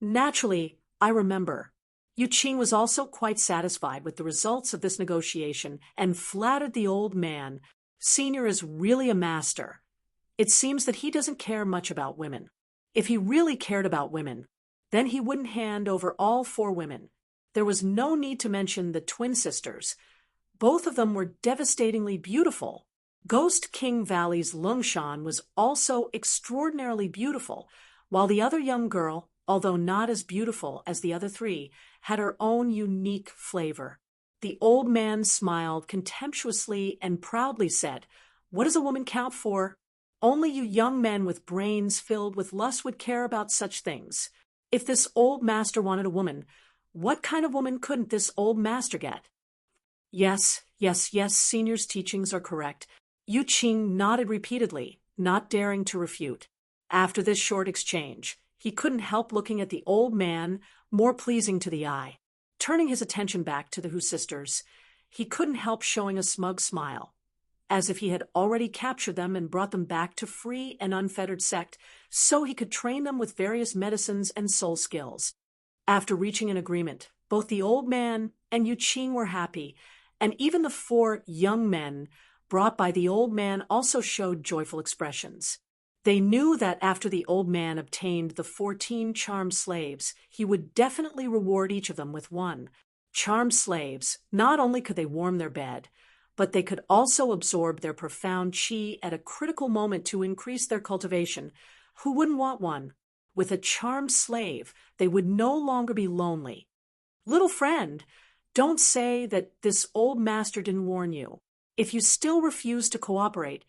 Naturally, I remember. Yu Qing was also quite satisfied with the results of this negotiation and flattered the old man. Senior is really a master. It seems that he doesn't care much about women. If he really cared about women, then he wouldn't hand over all 4 women. There was no need to mention the twin sisters. Both of them were devastatingly beautiful. Ghost King Valley's Lungshan was also extraordinarily beautiful, while the other young girl, although not as beautiful as the other 3, had her own unique flavor. The old man smiled contemptuously and proudly said, "What does a woman count for? Only you young men with brains filled with lust would care about such things. If this old master wanted a woman, what kind of woman couldn't this old master get?" Yes, Senior's teachings are correct. Yu Qing nodded repeatedly, not daring to refute. After this short exchange, he couldn't help looking at the old man, more pleasing to the eye. Turning his attention back to the Hu sisters, he couldn't help showing a smug smile, as if he had already captured them and brought them back to free and unfettered sect, so he could train them with various medicines and soul skills. After reaching an agreement, both the old man and Yu Qing were happy, and even the 4 young men brought by the old man also showed joyful expressions. They knew that after the old man obtained the 14 charmed slaves, he would definitely reward each of them with 1. Charmed slaves, not only could they warm their bed, but they could also absorb their profound qi at a critical moment to increase their cultivation. Who wouldn't want one? With a charmed slave, they would no longer be lonely. Little friend, don't say that this old master didn't warn you. If you still refuse to cooperate,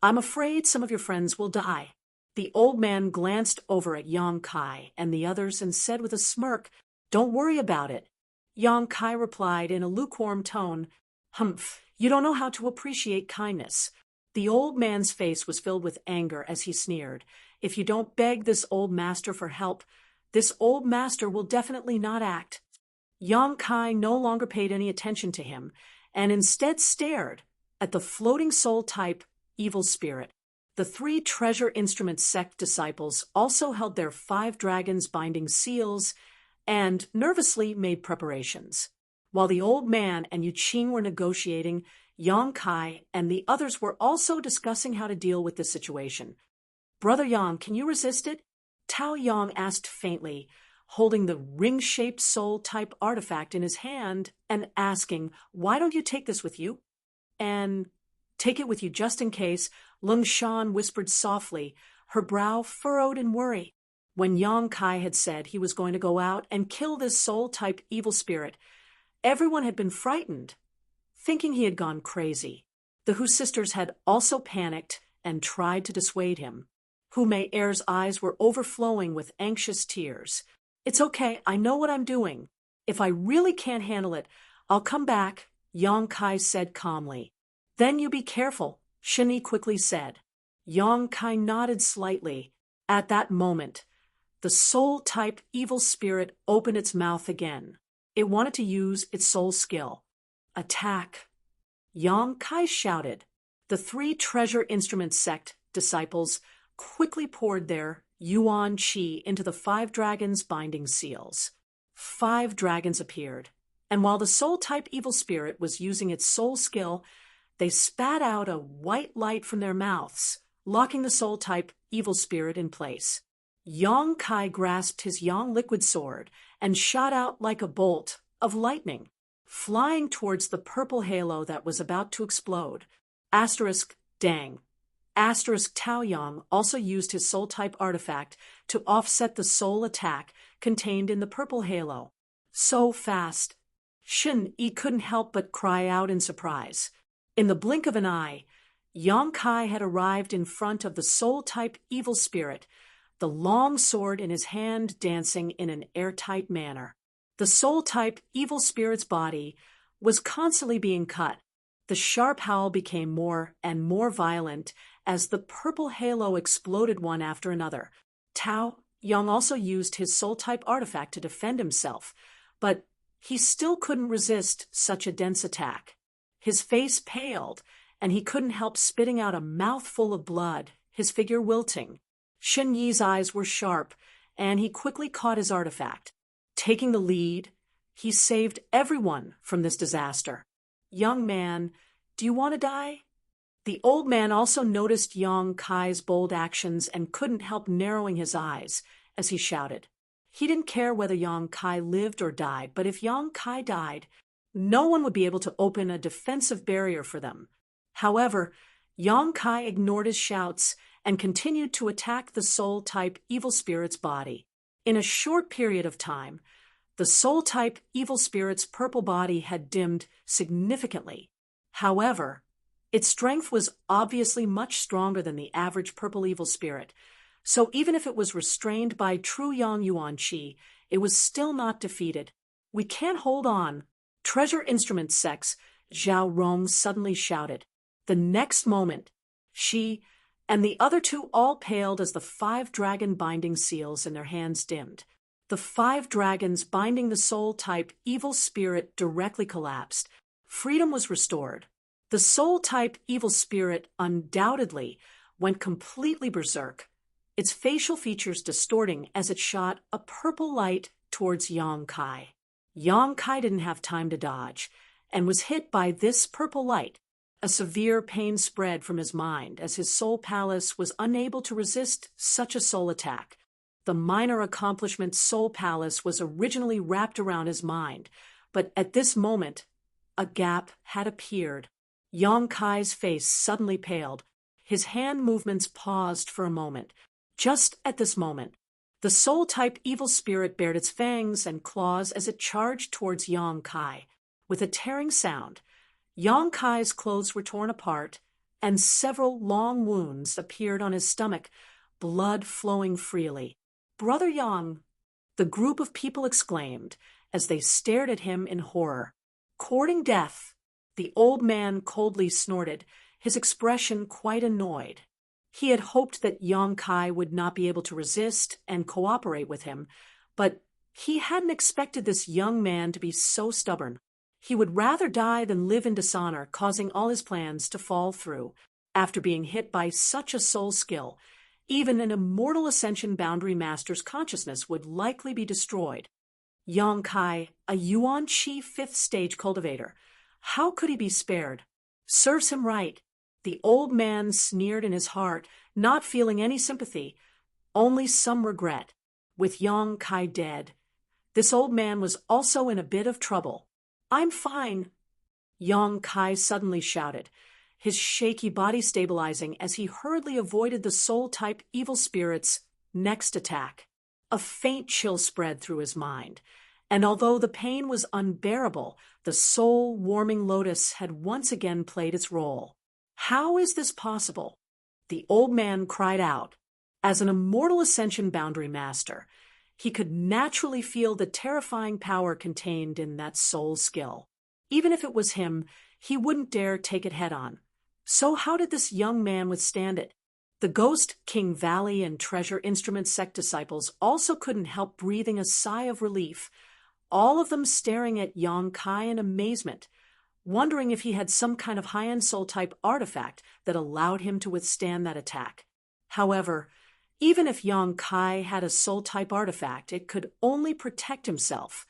I'm afraid some of your friends will die. The old man glanced over at Yang Kai and the others and said with a smirk, "Don't worry about it." Yang Kai replied in a lukewarm tone, "Humph, you don't know how to appreciate kindness." The old man's face was filled with anger as he sneered. "If you don't beg this old master for help, this old master will definitely not act." Yang Kai no longer paid any attention to him, and instead stared at the floating soul-type evil spirit. The 3 treasure instrument sect disciples also held their 5 dragons binding seals and nervously made preparations. While the old man and Yu Qing were negotiating, Yang Kai and the others were also discussing how to deal with the situation. "Brother Yang, can you resist it?" Tao Yang asked faintly, holding the ring-shaped soul-type artifact in his hand and asking, "Why don't you take this with you?" "And take it with you just in case," Lung Shan whispered softly, her brow furrowed in worry. When Yang Kai had said he was going to go out and kill this soul-type evil spirit, everyone had been frightened, thinking he had gone crazy. The Hu sisters had also panicked and tried to dissuade him. Hu Mei Er's eyes were overflowing with anxious tears. "It's okay, I know what I'm doing. If I really can't handle it, I'll come back," Yang Kai said calmly. "Then you be careful," Shini quickly said. Yang Kai nodded slightly. At that moment, the soul-type evil spirit opened its mouth again. It wanted to use its soul skill. "Attack!" Yang Kai shouted. The 3 treasure instrument sect disciples quickly poured their Yuan Qi into the 5 dragons' binding seals. 5 dragons appeared, and while the soul-type evil spirit was using its soul skill, they spat out a white light from their mouths, locking the soul-type evil spirit in place. Yang Kai grasped his yang liquid sword and shot out like a bolt of lightning, flying towards the purple halo that was about to explode. Dang. Tao Yang also used his soul-type artifact to offset the soul attack contained in the purple halo. So fast. Shen Yi couldn't help but cry out in surprise. In the blink of an eye, Yang Kai had arrived in front of the soul-type evil spirit, the long sword in his hand dancing in an airtight manner. The soul-type evil spirit's body was constantly being cut. The sharp howl became more and more violent as the purple halo exploded one after another. Tao Yang also used his soul-type artifact to defend himself, but he still couldn't resist such a dense attack. His face paled, and he couldn't help spitting out a mouthful of blood, his figure wilting. Shen Yi's eyes were sharp, and he quickly caught his artifact. Taking the lead, he saved everyone from this disaster. Young man, do you want to die? The old man also noticed Yang Kai's bold actions and couldn't help narrowing his eyes as he shouted. He didn't care whether Yang Kai lived or died, but if Yang Kai died, no one would be able to open a defensive barrier for them. However, Yang Kai ignored his shouts and continued to attack the soul-type evil spirit's body. In a short period of time, the soul-type evil spirit's purple body had dimmed significantly. However, its strength was obviously much stronger than the average purple evil spirit, so even if it was restrained by true Yang Yuan Qi, it was still not defeated. We can't hold on. Treasure Instrument Sex, Zhao Rong suddenly shouted. The next moment, she and the other two all paled as the 5 dragon binding seals in their hands dimmed. The 5 dragons binding the soul-type evil spirit directly collapsed. Freedom was restored. The soul-type evil spirit undoubtedly went completely berserk, its facial features distorting as it shot a purple light towards Yang Kai. Yang Kai didn't have time to dodge, and was hit by this purple light. A severe pain spread from his mind as his soul palace was unable to resist such a soul attack. The minor accomplishment soul palace was originally wrapped around his mind, but at this moment, a gap had appeared. Yang Kai's face suddenly paled. His hand movements paused for a moment. Just at this moment, the soul-type evil spirit bared its fangs and claws as it charged towards Yang Kai. With a tearing sound, Yang Kai's clothes were torn apart, and several long wounds appeared on his stomach, blood flowing freely. "Brother Yang," the group of people exclaimed as they stared at him in horror. "Courting death," the old man coldly snorted, his expression quite annoyed. He had hoped that Yang Kai would not be able to resist and cooperate with him, but he hadn't expected this young man to be so stubborn. He would rather die than live in dishonor, causing all his plans to fall through. After being hit by such a soul skill, even an immortal Ascension Boundary Master's consciousness would likely be destroyed. Yang Kai, a Yuan Qi 5th stage cultivator. How could he be spared? Serves him right. The old man sneered in his heart, not feeling any sympathy, only some regret. With Yang Kai dead, this old man was also in a bit of trouble. "I'm fine," Yang Kai suddenly shouted, his shaky body stabilizing as he hurriedly avoided the soul-type evil spirit's next attack. A faint chill spread through his mind, and although the pain was unbearable, the soul-warming lotus had once again played its role. "How is this possible?" the old man cried out. As an immortal Ascension Boundary Master, he could naturally feel the terrifying power contained in that soul skill. Even if it was him, he wouldn't dare take it head-on. So how did this young man withstand it? The Ghost King Valley and Treasure Instrument sect disciples also couldn't help breathing a sigh of relief, all of them staring at Yang Kai in amazement, wondering if he had some kind of high-end soul-type artifact that allowed him to withstand that attack. However, Even if Yang Kai had a soul-type artifact, it could only protect himself.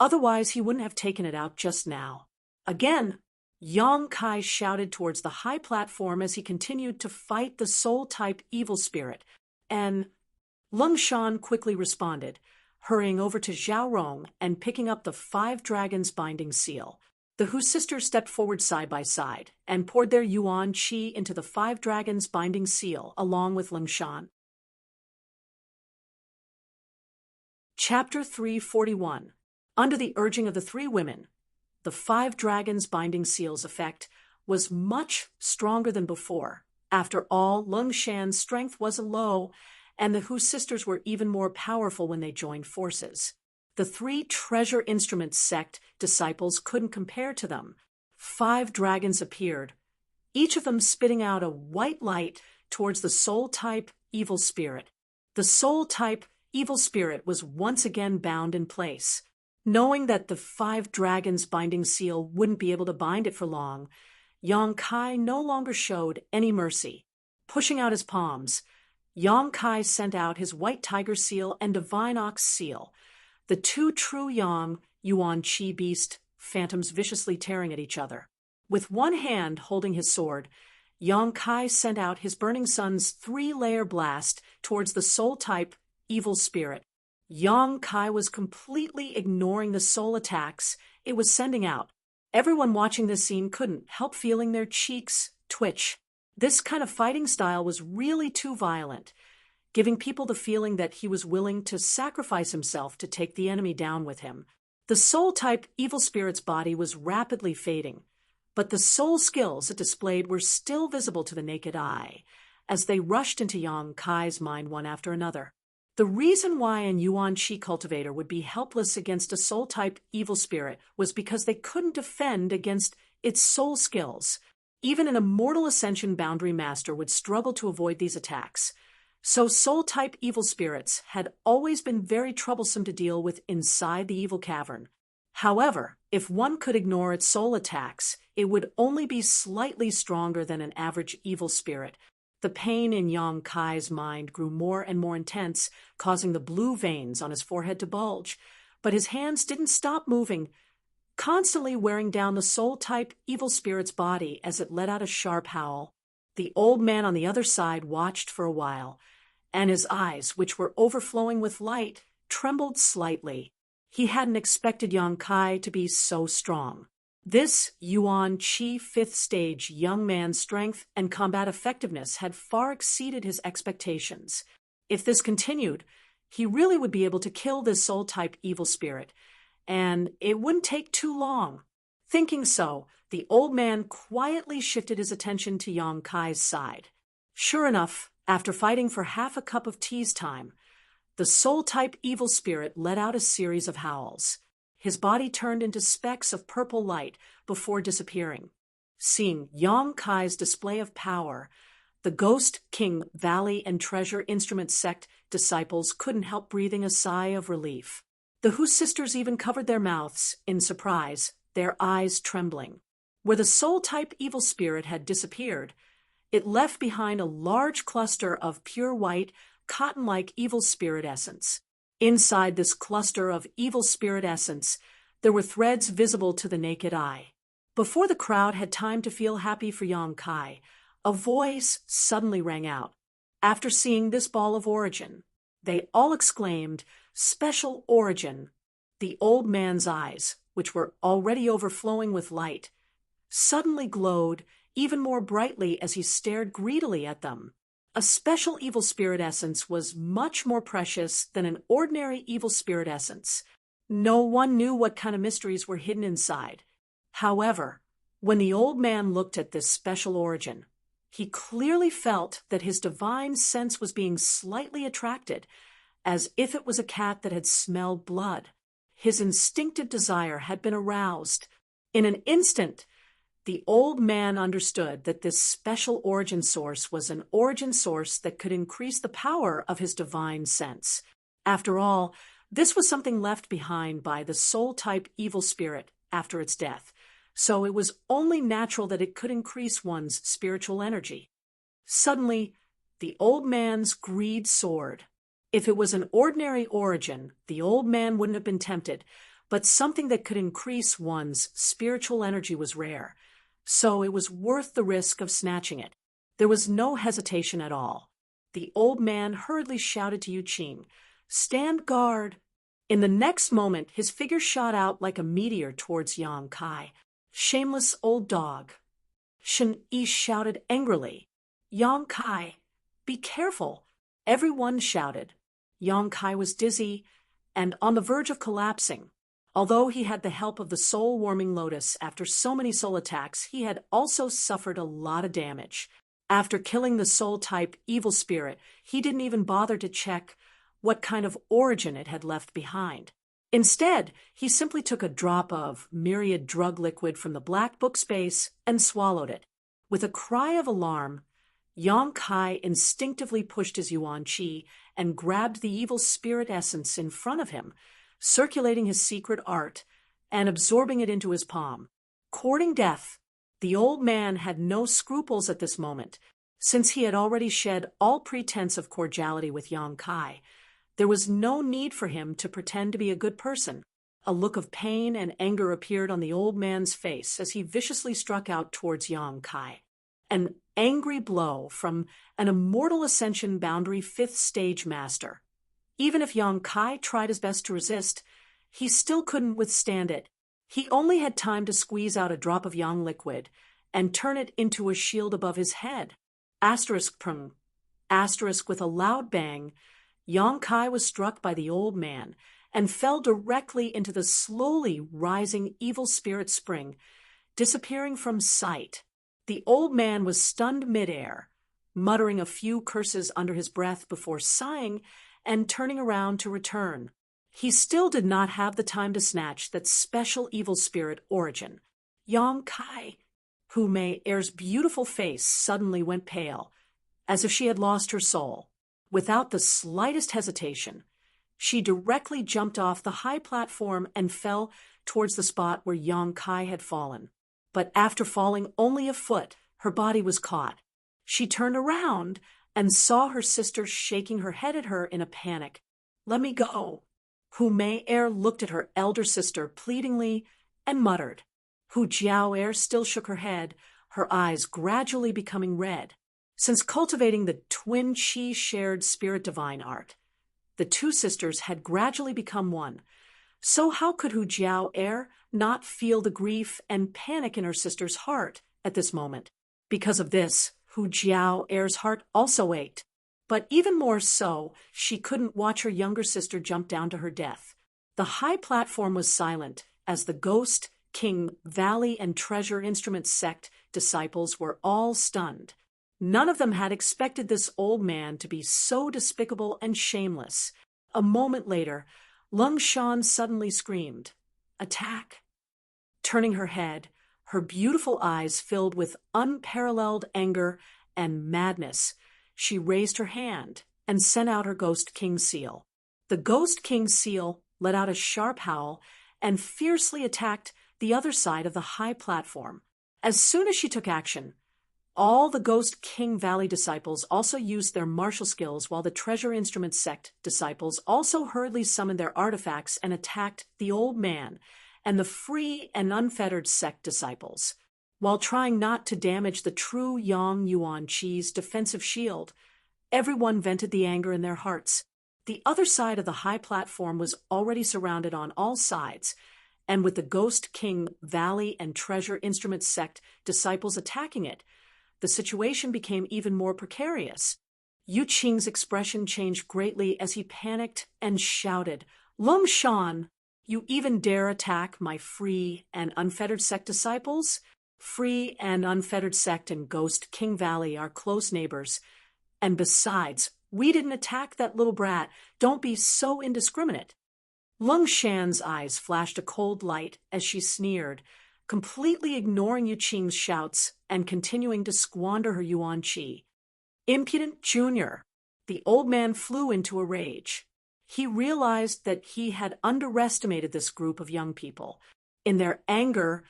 Otherwise, he wouldn't have taken it out just now. Again, Yang Kai shouted towards the high platform as he continued to fight the soul-type evil spirit, and Lung Shan quickly responded, hurrying over to Zhao Rong and picking up the 5 dragons binding seal. The Hu sisters stepped forward side by side and poured their yuan qi into the 5 dragons binding seal along with Lung Shan. Chapter 341. Under the urging of the 3 women, the 5 dragons binding seal's effect was much stronger than before. After all, Lung Shan's strength was low, and the Hu sisters were even more powerful when they joined forces. The 3 treasure instrument sect disciples couldn't compare to them. 5 dragons appeared, each of them spitting out a white light towards the soul-type evil spirit. The soul-type evil spirit was once again bound in place. Knowing that the 5 dragons binding seal wouldn't be able to bind it for long, Yang Kai no longer showed any mercy. Pushing out his palms, Yang Kai sent out his white tiger seal and divine ox seal, the 2 true Yang Yuan Qi beast phantoms viciously tearing at each other. With one hand holding his sword, Yang Kai sent out his burning sun's 3-layer blast towards the soul-type evil spirit. Yang Kai was completely ignoring the soul attacks it was sending out. Everyone watching this scene couldn't help feeling their cheeks twitch. This kind of fighting style was really too violent, giving people the feeling that he was willing to sacrifice himself to take the enemy down with him. The soul-type evil spirit's body was rapidly fading, but the soul skills it displayed were still visible to the naked eye, as they rushed into Yang Kai's mind one after another. The reason why an Yuan Qi cultivator would be helpless against a soul-type evil spirit was because they couldn't defend against its soul skills. Even an immortal ascension boundary master would struggle to avoid these attacks. So soul-type evil spirits had always been very troublesome to deal with inside the evil cavern. However, if one could ignore its soul attacks, it would only be slightly stronger than an average evil spirit. The pain in Yang Kai's mind grew more and more intense, causing the blue veins on his forehead to bulge. But his hands didn't stop moving, constantly wearing down the soul-type evil spirit's body as it let out a sharp howl. The old man on the other side watched for a while, and his eyes, which were overflowing with light, trembled slightly. He hadn't expected Yang Kai to be so strong. This Yuan Qi 5th stage young man's strength and combat effectiveness had far exceeded his expectations. If this continued, he really would be able to kill this soul-type evil spirit, and it wouldn't take too long. Thinking so, the old man quietly shifted his attention to Yang Kai's side. Sure enough, after fighting for half a cup of tea's time, the soul-type evil spirit let out a series of howls. His body turned into specks of purple light before disappearing. Seeing Yang Kai's display of power, the Ghost King Valley and Treasure Instrument Sect disciples couldn't help breathing a sigh of relief. The Hu sisters even covered their mouths in surprise, their eyes trembling. Where the soul-type evil spirit had disappeared, it left behind a large cluster of pure white, cotton-like evil spirit essence. Inside this cluster of evil spirit essence, there were threads visible to the naked eye. Before the crowd had time to feel happy for Yang Kai, a voice suddenly rang out. After seeing this ball of origin, they all exclaimed, "Special origin!" The old man's eyes, which were already overflowing with light, suddenly glowed even more brightly as he stared greedily at them. A special evil spirit essence was much more precious than an ordinary evil spirit essence. No one knew what kind of mysteries were hidden inside. However, when the old man looked at this special origin, he clearly felt that his divine sense was being slightly attracted, as if it was a cat that had smelled blood. His instinctive desire had been aroused. In an instant, the old man understood that this special origin source was an origin source that could increase the power of his divine sense. After all, this was something left behind by the soul-type evil spirit after its death, so it was only natural that it could increase one's spiritual energy. Suddenly, The old man's greed soared. If it was an ordinary origin, the old man wouldn't have been tempted, but something that could increase one's spiritual energy was rare, so it was worth the risk of snatching it. There was no hesitation at all. The old man hurriedly shouted to Yu Qing, "Stand guard!" In the next moment, his figure shot out like a meteor towards Yang Kai. "Shameless old dog!" Shen Yi shouted angrily. "Yang Kai, be careful!" Everyone shouted. Yang Kai was dizzy and on the verge of collapsing. Although he had the help of the soul-warming lotus after so many soul attacks, he had also suffered a lot of damage. After killing the soul-type evil spirit, he didn't even bother to check what kind of origin it had left behind. Instead, he simply took a drop of myriad drug liquid from the black book space and swallowed it. With a cry of alarm, Yang Kai instinctively pushed his Yuan Qi and grabbed the evil spirit essence in front of him, circulating his secret art and absorbing it into his palm. Courting death, the old man had no scruples at this moment. Since he had already shed all pretense of cordiality with Yang Kai, there was no need for him to pretend to be a good person. A look of pain and anger appeared on the old man's face as he viciously struck out towards Yang Kai. An angry blow from an immortal ascension boundary 5th stage master. Even if Yang Kai tried his best to resist, he still couldn't withstand it. He only had time to squeeze out a drop of yang liquid and turn it into a shield above his head. Asterisk prung. Asterisk with a loud bang, Yang Kai was struck by the old man and fell directly into the slowly rising evil spirit spring, disappearing from sight. The old man was stunned midair, muttering a few curses under his breath before sighing and turning around to return. He still did not have the time to snatch that special evil spirit origin. Yang Kai, Hu Mei Er's beautiful face suddenly went pale, as if she had lost her soul. Without the slightest hesitation, she directly jumped off the high platform and fell towards the spot where Yang Kai had fallen. But after falling only a foot, her body was caught. She turned around and saw her sister shaking her head at her in a panic. "Let me go." Hu Mei Er looked at her elder sister pleadingly and muttered. Hu Jiao Er still shook her head, her eyes gradually becoming red. Since cultivating the twin Qi-shared spirit divine art, the two sisters had gradually become one. So how could Hu Jiao Er not feel the grief and panic in her sister's heart at this moment? Because of this, Hu Jiao Er's heart also ached. But even more so, she couldn't watch her younger sister jump down to her death. The high platform was silent, as the Ghost, King, Valley, and Treasure Instrument sect disciples were all stunned. None of them had expected this old man to be so despicable and shameless. A moment later, Lung Shan suddenly screamed, "Attack!" Turning her head, her beautiful eyes filled with unparalleled anger and madness, she raised her hand and sent out her Ghost King seal. The Ghost King seal let out a sharp howl and fiercely attacked the other side of the high platform. As soon as she took action, all the Ghost King Valley disciples also used their martial skills, while the Treasure Instrument sect disciples also hurriedly summoned their artifacts and attacked the old man and the free and unfettered sect disciples. While trying not to damage the true Yang Yuan Qi's defensive shield, everyone vented the anger in their hearts. The other side of the high platform was already surrounded on all sides, and with the Ghost King Valley and Treasure Instrument sect disciples attacking it, the situation became even more precarious. Yu Qing's expression changed greatly as he panicked and shouted, "Lung Shan, you even dare attack my free and unfettered sect disciples? Free and unfettered sect and Ghost King Valley are close neighbors. And besides, we didn't attack that little brat. Don't be so indiscriminate." Lung Shan's eyes flashed a cold light as she sneered, completely ignoring Yu Qing's shouts and continuing to squander her Yuan Qi. "Impudent junior!" The old man flew into a rage. He realized that he had underestimated this group of young people. In their anger,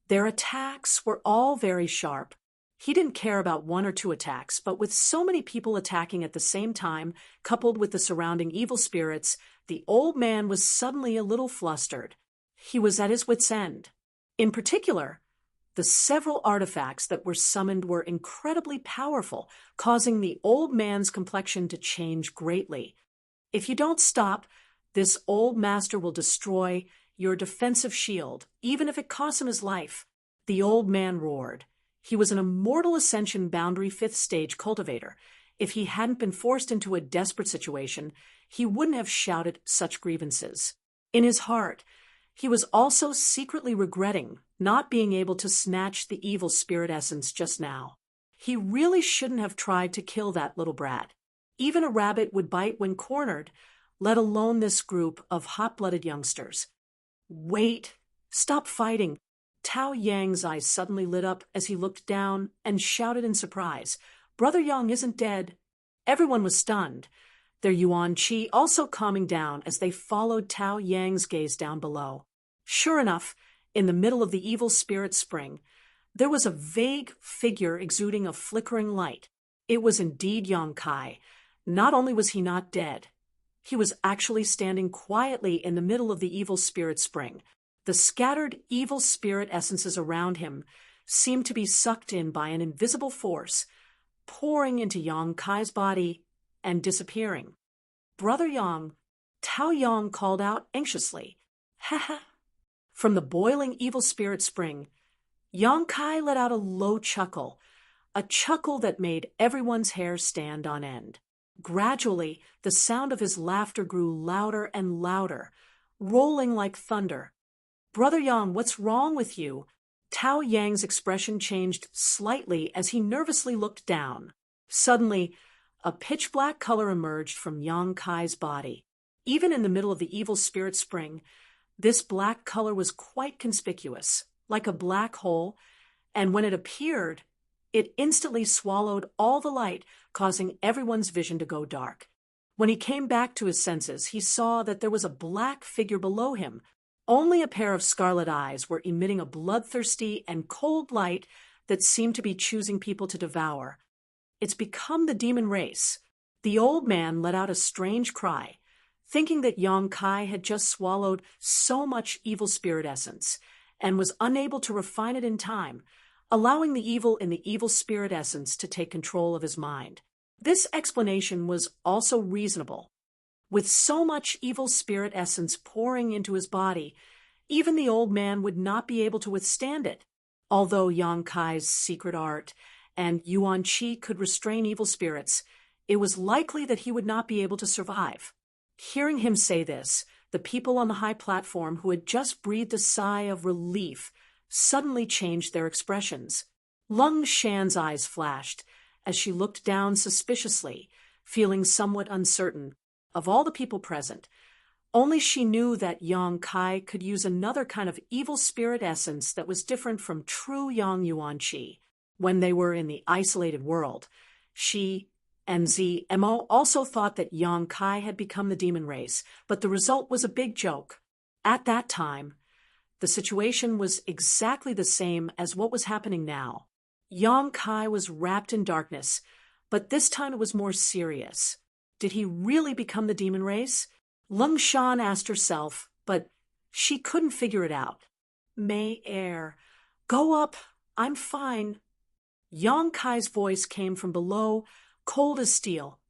their attacks were all very sharp. He didn't care about one or two attacks, but with so many people attacking at the same time, coupled with the surrounding evil spirits, the old man was suddenly a little flustered. He was at his wits' end. In particular, the several artifacts that were summoned were incredibly powerful, causing the old man's complexion to change greatly. If you don't stop, this old master will destroy your defensive shield, even if it costs him his life. The old man roared. He was an immortal ascension boundary 5th stage cultivator. If he hadn't been forced into a desperate situation, he wouldn't have shouted such grievances. In his heart, he was also secretly regretting not being able to snatch the evil spirit essence just now. He really shouldn't have tried to kill that little brat. Even a rabbit would bite when cornered, let alone this group of hot-blooded youngsters. Wait! Stop fighting! Tao Yang's eyes suddenly lit up as he looked down and shouted in surprise, "Brother Yang isn't dead." Everyone was stunned, their Yuan Qi also calming down as they followed Tao Yang's gaze down below. Sure enough, in the middle of the evil spirit spring, there was a vague figure exuding a flickering light. It was indeed Yang Kai. Not only was he not dead, he was actually standing quietly in the middle of the evil spirit spring. The scattered evil spirit essences around him seemed to be sucked in by an invisible force, pouring into Yang Kai's body and disappearing. "Brother Yang," Tao Yang called out anxiously. "Ha ha." From the boiling evil spirit spring, Yang Kai let out a low chuckle, a chuckle that made everyone's hair stand on end. Gradually, the sound of his laughter grew louder and louder, rolling like thunder. "Brother Yang, what's wrong with you?" Tao Yang's expression changed slightly as he nervously looked down. Suddenly, a pitch-black color emerged from Yang Kai's body. Even in the middle of the evil spirit spring, this black color was quite conspicuous, like a black hole, and when it appeared, it instantly swallowed all the light, causing everyone's vision to go dark. When he came back to his senses, he saw that there was a black figure below him. Only a pair of scarlet eyes were emitting a bloodthirsty and cold light that seemed to be choosing people to devour. "It's become the demon race." The old man let out a strange cry, thinking that Yang Kai had just swallowed so much evil spirit essence and was unable to refine it in time, allowing the evil in the evil spirit essence to take control of his mind. This explanation was also reasonable. With so much evil spirit essence pouring into his body, even the old man would not be able to withstand it. Although Yang Kai's secret art and Yuan Qi could restrain evil spirits, it was likely that he would not be able to survive. Hearing him say this, the people on the high platform who had just breathed a sigh of relief suddenly changed their expressions. Lung Shan's eyes flashed as she looked down suspiciously, feeling somewhat uncertain. Of all the people present, only she knew that Yang Kai could use another kind of evil spirit essence that was different from true Yang Yuan Qi. When they were in the isolated world, she and ZMO also thought that Yang Kai had become the demon race, but the result was a big joke. At that time, the situation was exactly the same as what was happening now. Yang Kai was wrapped in darkness, but this time it was more serious. Did he really become the demon race? Lung Shan asked herself, but she couldn't figure it out. "May Air, go up, I'm fine." Yang Kai's voice came from below, cold as steel,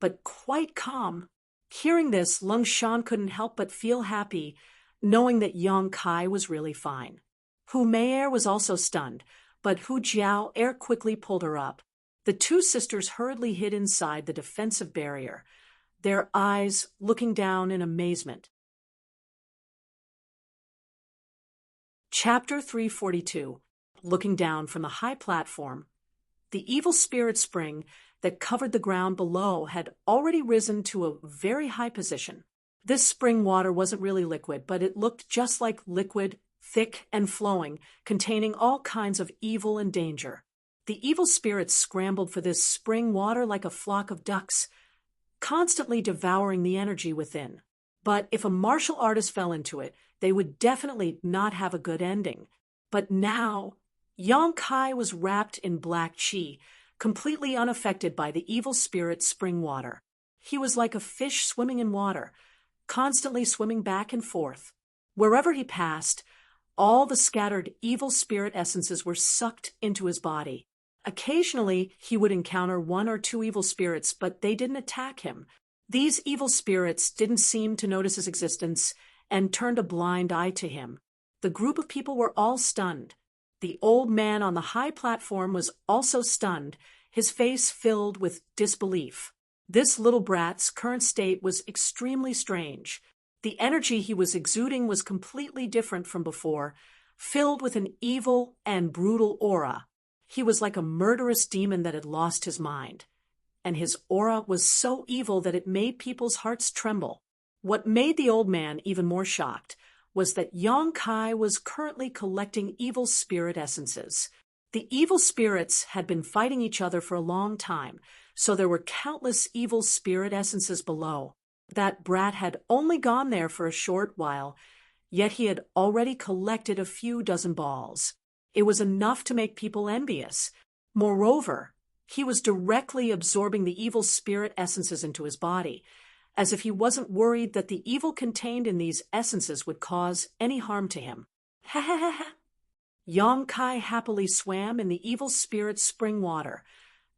but quite calm. Hearing this, Lung Shan couldn't help but feel happy, knowing that Yang Kai was really fine. Hu Mei was also stunned, but Hu Jiao quickly pulled her up. The two sisters hurriedly hid inside the defensive barrier, their eyes looking down in amazement. Chapter 342. Looking down from the high platform, the evil spirit spring that covered the ground below had already risen to a very high position. This spring water wasn't really liquid, but it looked just like liquid, thick and flowing, containing all kinds of evil and danger. The evil spirits scrambled for this spring water like a flock of ducks, constantly devouring the energy within. But if a martial artist fell into it, they would definitely not have a good ending. But now, Yang Kai was wrapped in black chi, completely unaffected by the evil spirit's spring water. He was like a fish swimming in water, constantly swimming back and forth. Wherever he passed, all the scattered evil spirit essences were sucked into his body. Occasionally, he would encounter one or two evil spirits, but they didn't attack him. These evil spirits didn't seem to notice his existence and turned a blind eye to him. The group of people were all stunned. The old man on the high platform was also stunned, his face filled with disbelief. This little brat's current state was extremely strange. The energy he was exuding was completely different from before, filled with an evil and brutal aura. He was like a murderous demon that had lost his mind. And his aura was so evil that it made people's hearts tremble. What made the old man even more shocked was that Yang Kai was currently collecting evil spirit essences. The evil spirits had been fighting each other for a long time, so there were countless evil spirit essences below. That brat had only gone there for a short while, yet he had already collected a few dozen balls. It was enough to make people envious. Moreover, he was directly absorbing the evil spirit essences into his body, as if he wasn't worried that the evil contained in these essences would cause any harm to him. Ha ha ha ha! Yang Kai happily swam in the evil spirit's spring water,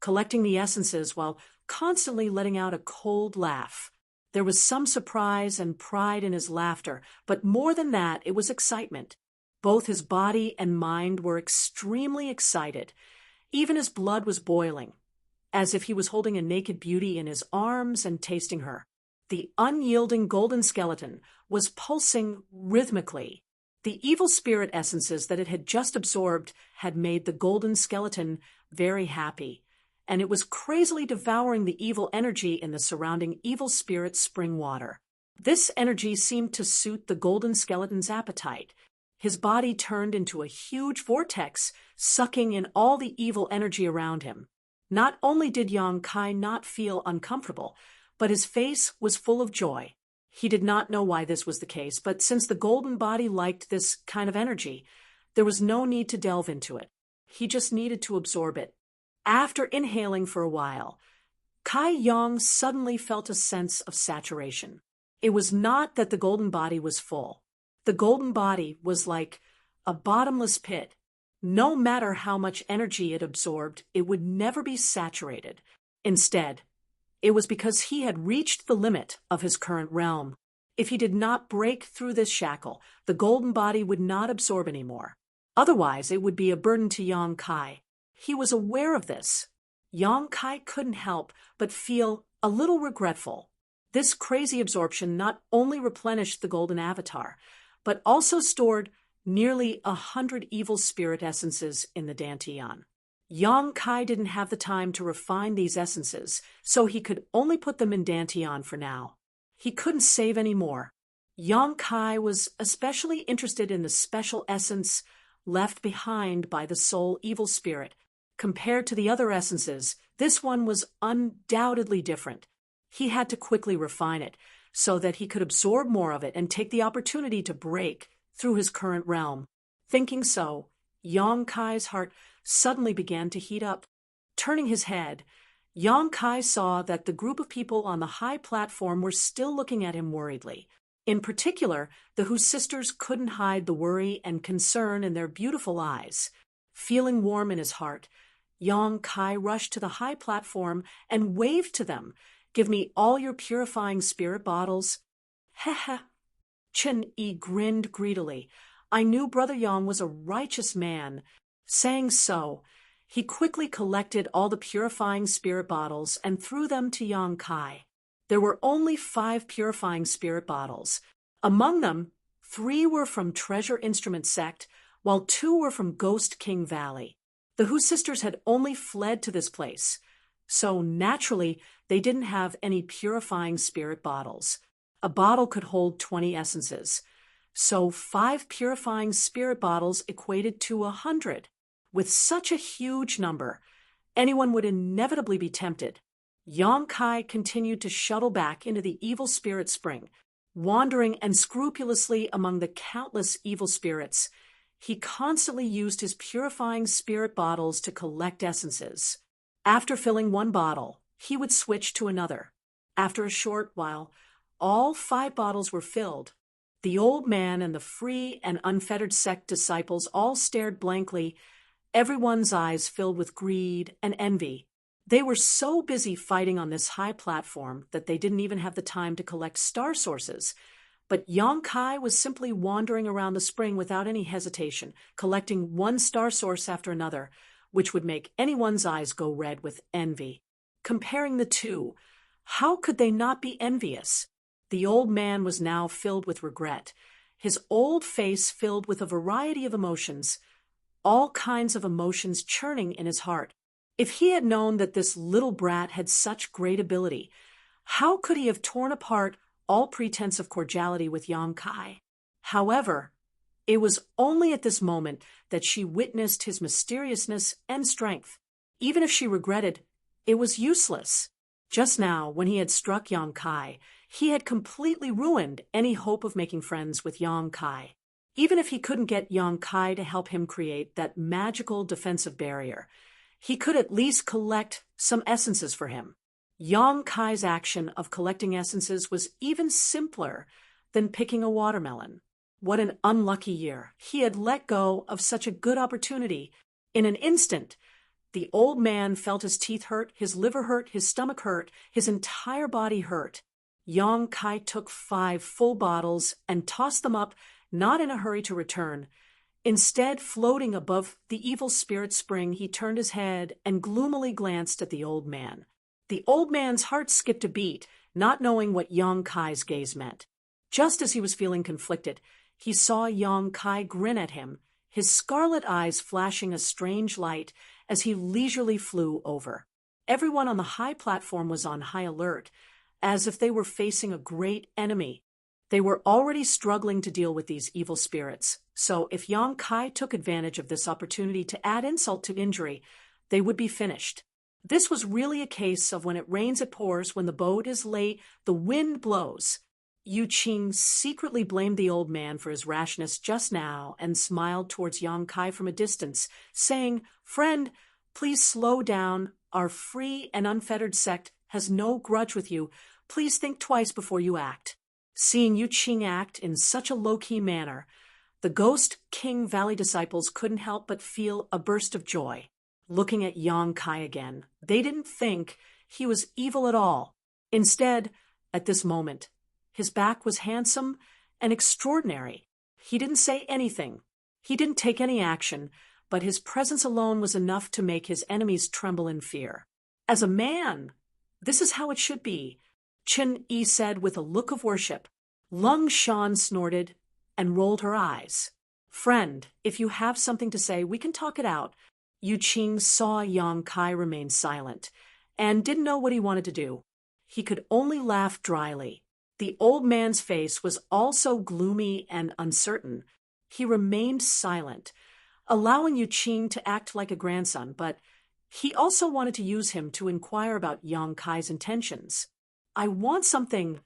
collecting the essences while constantly letting out a cold laugh. There was some surprise and pride in his laughter, but more than that, it was excitement. Both his body and mind were extremely excited. Even his blood was boiling, as if he was holding a naked beauty in his arms and tasting her. The unyielding golden skeleton was pulsing rhythmically. The evil spirit essences that it had just absorbed had made the golden skeleton very happy, and it was crazily devouring the evil energy in the surrounding evil spirit spring water. This energy seemed to suit the golden skeleton's appetite. His body turned into a huge vortex, sucking in all the evil energy around him. Not only did Yang Kai not feel uncomfortable, but his face was full of joy. He did not know why this was the case, but since the golden body liked this kind of energy, there was no need to delve into it. He just needed to absorb it. After inhaling for a while, Kai Yang suddenly felt a sense of saturation. It was not that the golden body was full. The golden body was like a bottomless pit. No matter how much energy it absorbed, it would never be saturated. Instead, it was because he had reached the limit of his current realm. If he did not break through this shackle, the golden body would not absorb anymore. Otherwise, it would be a burden to Yang Kai. He was aware of this. Yang Kai couldn't help but feel a little regretful. This crazy absorption not only replenished the golden avatar, but also stored nearly 100 evil spirit essences in the Dantian. Yang Kai didn't have the time to refine these essences, so he could only put them in Dantian for now. He couldn't save any more. Yang Kai was especially interested in the special essence left behind by the soul evil spirit. Compared to the other essences, this one was undoubtedly different. He had to quickly refine it, so that he could absorb more of it and take the opportunity to break through his current realm. Thinking so, Yang Kai's heart suddenly began to heat up. Turning his head, Yang Kai saw that the group of people on the high platform were still looking at him worriedly. In particular, the Hu sisters couldn't hide the worry and concern in their beautiful eyes. Feeling warm in his heart, Yang Kai rushed to the high platform and waved to them. "Give me all your purifying spirit bottles." Heh. Chen Yi grinned greedily. "I knew Brother Yang was a righteous man." Saying so, he quickly collected all the purifying spirit bottles and threw them to Yang Kai. There were only 5 purifying spirit bottles. Among them, 3 were from Treasure Instrument Sect, while 2 were from Ghost King Valley. The Hu sisters had only fled to this place, so naturally they didn't have any purifying spirit bottles. A bottle could hold 20 essences, so 5 purifying spirit bottles equated to 100. With such a huge number, anyone would inevitably be tempted. Yang Kai continued to shuttle back into the evil spirit spring, wandering unscrupulously among the countless evil spirits. He constantly used his purifying spirit bottles to collect essences. After filling one bottle, he would switch to another. After a short while, all 5 bottles were filled. The old man and the free and unfettered sect disciples all stared blankly, everyone's eyes filled with greed and envy. They were so busy fighting on this high platform that they didn't even have the time to collect star sources. But Yang Kai was simply wandering around the spring without any hesitation, collecting one star source after another, which would make anyone's eyes go red with envy. Comparing the two, how could they not be envious? The old man was now filled with regret, his old face filled with a variety of emotions, all kinds of emotions churning in his heart. If he had known that this little brat had such great ability, how could he have torn apart all pretense of cordiality with Yang Kai? However, it was only at this moment that she witnessed his mysteriousness and strength. Even if she regretted, it was useless. Just now, when he had struck Yang Kai, he had completely ruined any hope of making friends with Yang Kai. Even if he couldn't get Yang Kai to help him create that magical defensive barrier, he could at least collect some essences for him. Yang Kai's action of collecting essences was even simpler than picking a watermelon. What an unlucky year. He had let go of such a good opportunity. In an instant, the old man felt his teeth hurt, his liver hurt, his stomach hurt, his entire body hurt. Yang Kai took 5 full bottles and tossed them up, not in a hurry to return. Instead, floating above the evil spirit spring, he turned his head and gloomily glanced at the old man. The old man's heart skipped a beat, not knowing what Yang Kai's gaze meant. Just as he was feeling conflicted, he saw Yang Kai grin at him, his scarlet eyes flashing a strange light as he leisurely flew over. Everyone on the high platform was on high alert, as if they were facing a great enemy. They were already struggling to deal with these evil spirits, so if Yang Kai took advantage of this opportunity to add insult to injury, they would be finished. This was really a case of when it rains it pours, when the boat is late, the wind blows. Yu Qing secretly blamed the old man for his rashness just now and smiled towards Yang Kai from a distance, saying, "Friend, please slow down. Our free and unfettered sect has no grudge with you. Please think twice before you act." Seeing Yu Qing act in such a low-key manner, the Ghost King Valley disciples couldn't help but feel a burst of joy. Looking at Yang Kai again, they didn't think he was evil at all. Instead, at this moment, his back was handsome and extraordinary. He didn't say anything. He didn't take any action, but his presence alone was enough to make his enemies tremble in fear. As a man, this is how it should be, Chen Yi said with a look of worship. Lung Shan snorted and rolled her eyes. "Friend, if you have something to say, we can talk it out." Yu Qing saw Yang Kai remain silent and didn't know what he wanted to do. He could only laugh dryly. The old man's face was also gloomy and uncertain. He remained silent, allowing Yu Qing to act like a grandson, but he also wanted to use him to inquire about Yang Kai's intentions. "I want something."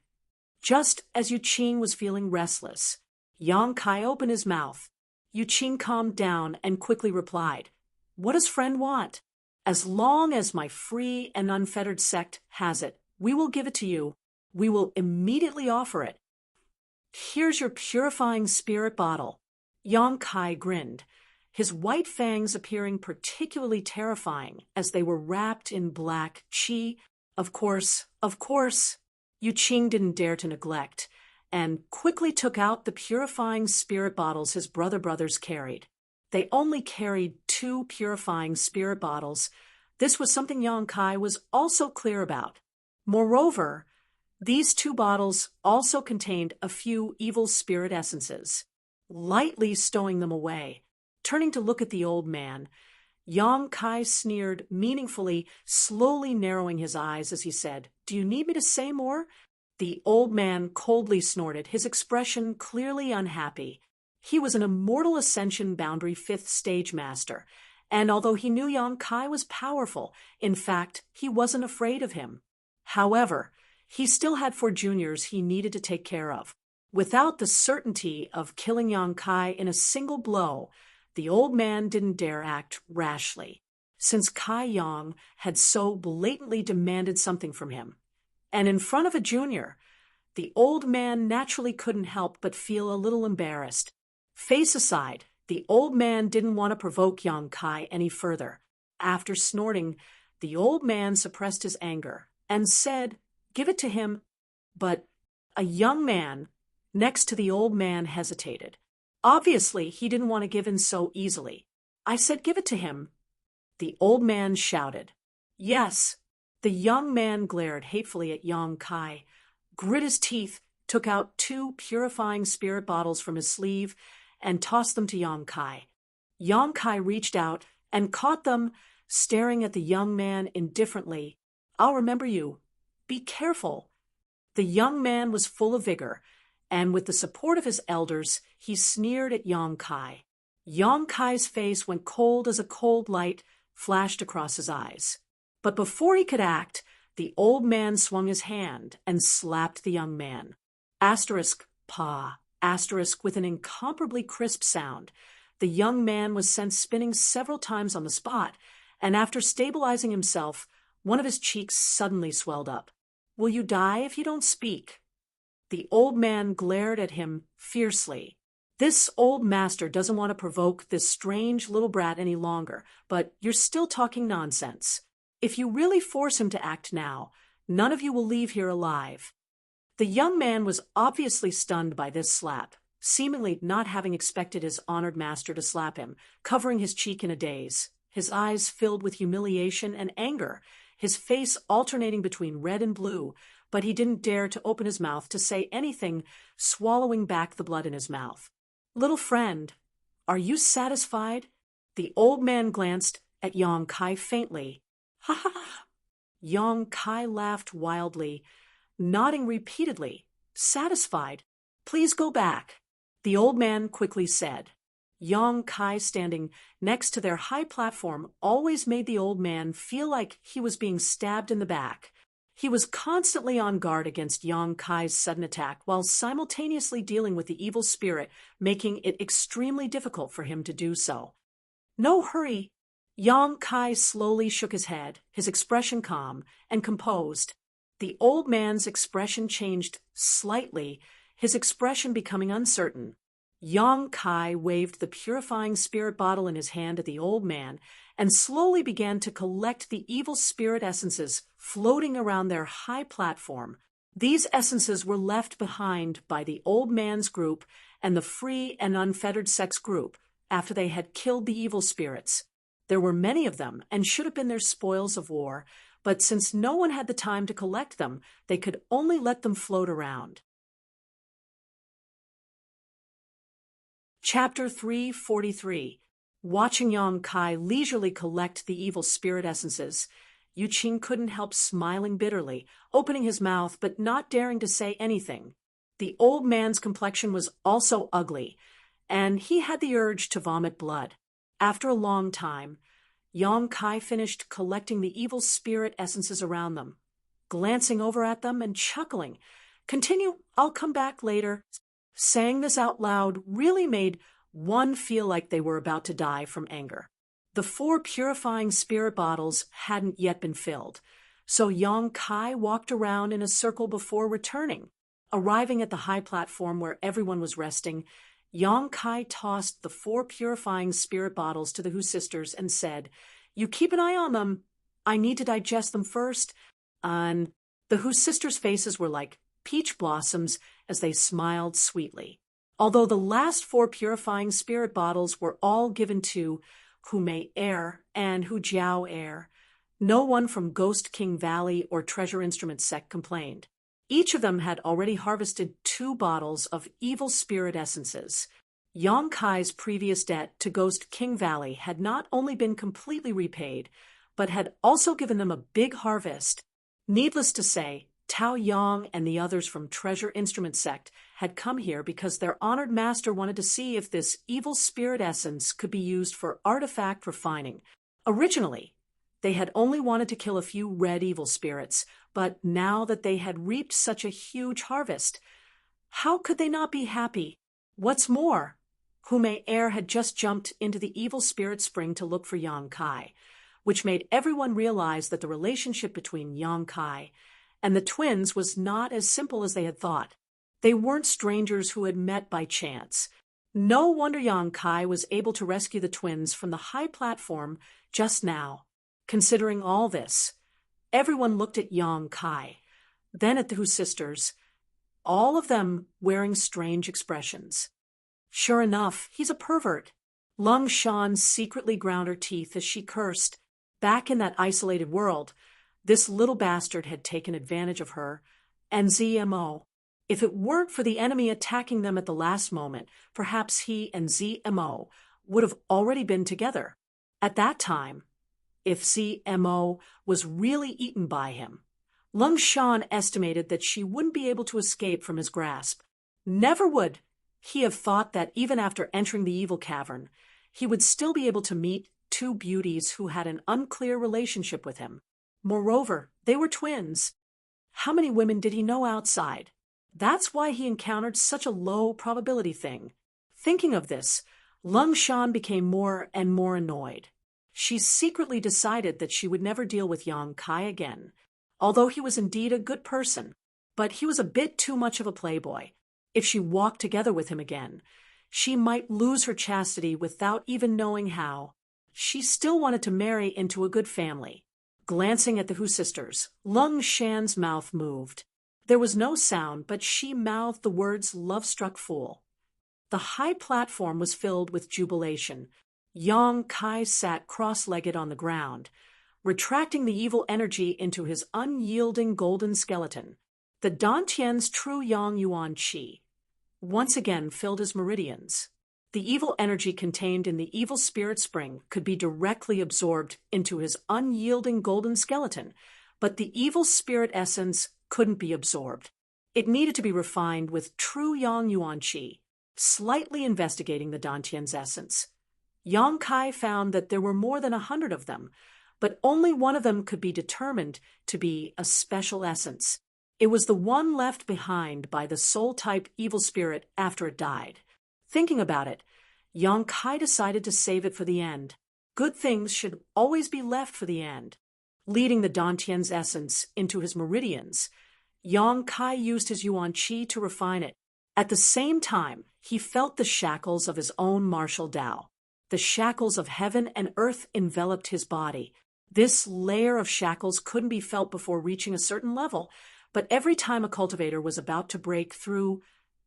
Just as Yu Qing was feeling restless, Yang Kai opened his mouth. Yu Qing calmed down and quickly replied, "What does friend want?" "As long as my free and unfettered sect has it, we will give it to you. We will immediately offer it. Here's your purifying spirit bottle." Yang Kai grinned, his white fangs appearing particularly terrifying as they were wrapped in black qi. Of course. Yu Qing didn't dare to neglect, and quickly took out the purifying spirit bottles his brothers carried. They only carried 2 purifying spirit bottles. This was something Yang Kai was also clear about. Moreover, these 2 bottles also contained a few evil spirit essences. Lightly stowing them away, turning to look at the old man, Yang Kai sneered meaningfully, slowly narrowing his eyes as he said, "Do you need me to say more?" The old man coldly snorted, his expression clearly unhappy. He was an immortal ascension boundary 5th stage master, and although he knew Yang Kai was powerful, in fact, he wasn't afraid of him. However, he still had 4 juniors he needed to take care of. Without the certainty of killing Yang Kai in a single blow, The old man didn't dare act rashly, since Kai Yang had so blatantly demanded something from him. And in front of a junior, the old man naturally couldn't help but feel a little embarrassed. Face aside, the old man didn't want to provoke young Kai any further. After snorting, the old man suppressed his anger and said, "Give it to him." But a young man next to the old man hesitated. Obviously, he didn't want to give in so easily. "I said give it to him." The old man shouted. "Yes." The young man glared hatefully at young Kai, grit his teeth, took out 2 purifying spirit bottles from his sleeve, and tossed them to young Kai. Young Kai reached out and caught them, staring at the young man indifferently. "I'll remember you. Be careful." The young man was full of vigor, and with the support of his elders, he sneered at young Kai. Young Kai's face went cold as a cold light flashed across his eyes. But before he could act, the old man swung his hand and slapped the young man. Asterisk, pa, asterisk with an incomparably crisp sound. The young man was sent spinning several times on the spot, and after stabilizing himself, one of his cheeks suddenly swelled up. "Will you die if you don't speak?" The old man glared at him fiercely. "This old master doesn't want to provoke this strange little brat any longer, but you're still talking nonsense. If you really force him to act now, none of you will leave here alive." The young man was obviously stunned by this slap, seemingly not having expected his honored master to slap him, covering his cheek in a daze, his eyes filled with humiliation and anger, his face alternating between red and blue, but he didn't dare to open his mouth to say anything, swallowing back the blood in his mouth. "Little friend, are you satisfied?" The old man glanced at Yang Kai faintly. "Ha ha ha!" Yang Kai laughed wildly, nodding repeatedly. "Satisfied? Please go back," the old man quickly said. Yang Kai standing next to their high platform always made the old man feel like he was being stabbed in the back. He was constantly on guard against Yang Kai's sudden attack while simultaneously dealing with the evil spirit, making it extremely difficult for him to do so. "No hurry." Yang Kai slowly shook his head, his expression calm and composed. The old man's expression changed slightly, his expression becoming uncertain. Yang Kai waved the purifying spirit bottle in his hand at the old man and slowly began to collect the evil spirit essences floating around their high platform. These essences were left behind by the old man's group and the free and unfettered sex group after they had killed the evil spirits. There were many of them and should have been their spoils of war, but since no one had the time to collect them, they could only let them float around. Chapter 343. Watching Yang Kai leisurely collect the evil spirit essences, Yu Qing couldn't help smiling bitterly, opening his mouth but not daring to say anything. The old man's complexion was also ugly, and he had the urge to vomit blood. After a long time, Yang Kai finished collecting the evil spirit essences around them, glancing over at them and chuckling. "Continue, I'll come back later." Saying this out loud really made one feel like they were about to die from anger. The 4 purifying spirit bottles hadn't yet been filled, so Yang Kai walked around in a circle before returning. Arriving at the high platform where everyone was resting, Yang Kai tossed the 4 purifying spirit bottles to the Hu sisters and said, "You keep an eye on them. I need to digest them first." And the Hu sisters' faces were like peach blossoms as they smiled sweetly. Although the last 4 purifying spirit bottles were all given to Hu Mei Air and Hu Jiao Air, no one from Ghost King Valley or Treasure Instrument Sect complained. Each of them had already harvested 2 bottles of evil spirit essences. Yang Kai's previous debt to Ghost King Valley had not only been completely repaid, but had also given them a big harvest. Needless to say, Tao Yang and the others from Treasure Instrument Sect had come here because their honored master wanted to see if this evil spirit essence could be used for artifact refining. Originally, they had only wanted to kill a few red evil spirits, but now that they had reaped such a huge harvest, how could they not be happy? What's more, Hume Air had just jumped into the evil spirit spring to look for Yang Kai, which made everyone realize that the relationship between Yang Kai and the twins was not as simple as they had thought. They weren't strangers who had met by chance. No wonder Yang Kai was able to rescue the twins from the high platform just now. Considering all this, everyone looked at Yang Kai, then at the Hu sisters, all of them wearing strange expressions. Sure enough, he's a pervert. Lung Shan secretly ground her teeth as she cursed. Back in that isolated world, this little bastard had taken advantage of her and ZMO. If it weren't for the enemy attacking them at the last moment, perhaps he and ZMO would have already been together. At that time, if ZMO was really eaten by him, Lung Shan estimated that she wouldn't be able to escape from his grasp. Never would he have thought that even after entering the evil cavern, he would still be able to meet two beauties who had an unclear relationship with him. Moreover, they were twins. How many women did he know outside? That's why he encountered such a low probability thing. Thinking of this, Lung Shan became more and more annoyed. She secretly decided that she would never deal with Yang Kai again, although he was indeed a good person. But he was a bit too much of a playboy. If she walked together with him again, she might lose her chastity without even knowing how. She still wanted to marry into a good family. Glancing at the Hu sisters, Lung Shan's mouth moved. There was no sound, but she mouthed the words love-struck fool. The high platform was filled with jubilation. Yang Kai sat cross-legged on the ground, retracting the evil energy into his unyielding golden skeleton. The Dantian's true Yang Yuan Qi once again filled his meridians. The evil energy contained in the evil spirit spring could be directly absorbed into his unyielding golden skeleton, but the evil spirit essence couldn't be absorbed. It needed to be refined with true Yang Yuan Qi. Slightly investigating the Dantian's essence, Yang Kai found that there were more than 100 of them, but only one of them could be determined to be a special essence. It was the one left behind by the soul-type evil spirit after it died. Thinking about it, Yang Kai decided to save it for the end. Good things should always be left for the end. Leading the Dantian's essence into his meridians, Yang Kai used his Yuan Qi to refine it. At the same time, he felt the shackles of his own martial Tao. The shackles of heaven and earth enveloped his body. This layer of shackles couldn't be felt before reaching a certain level, but every time a cultivator was about to break through,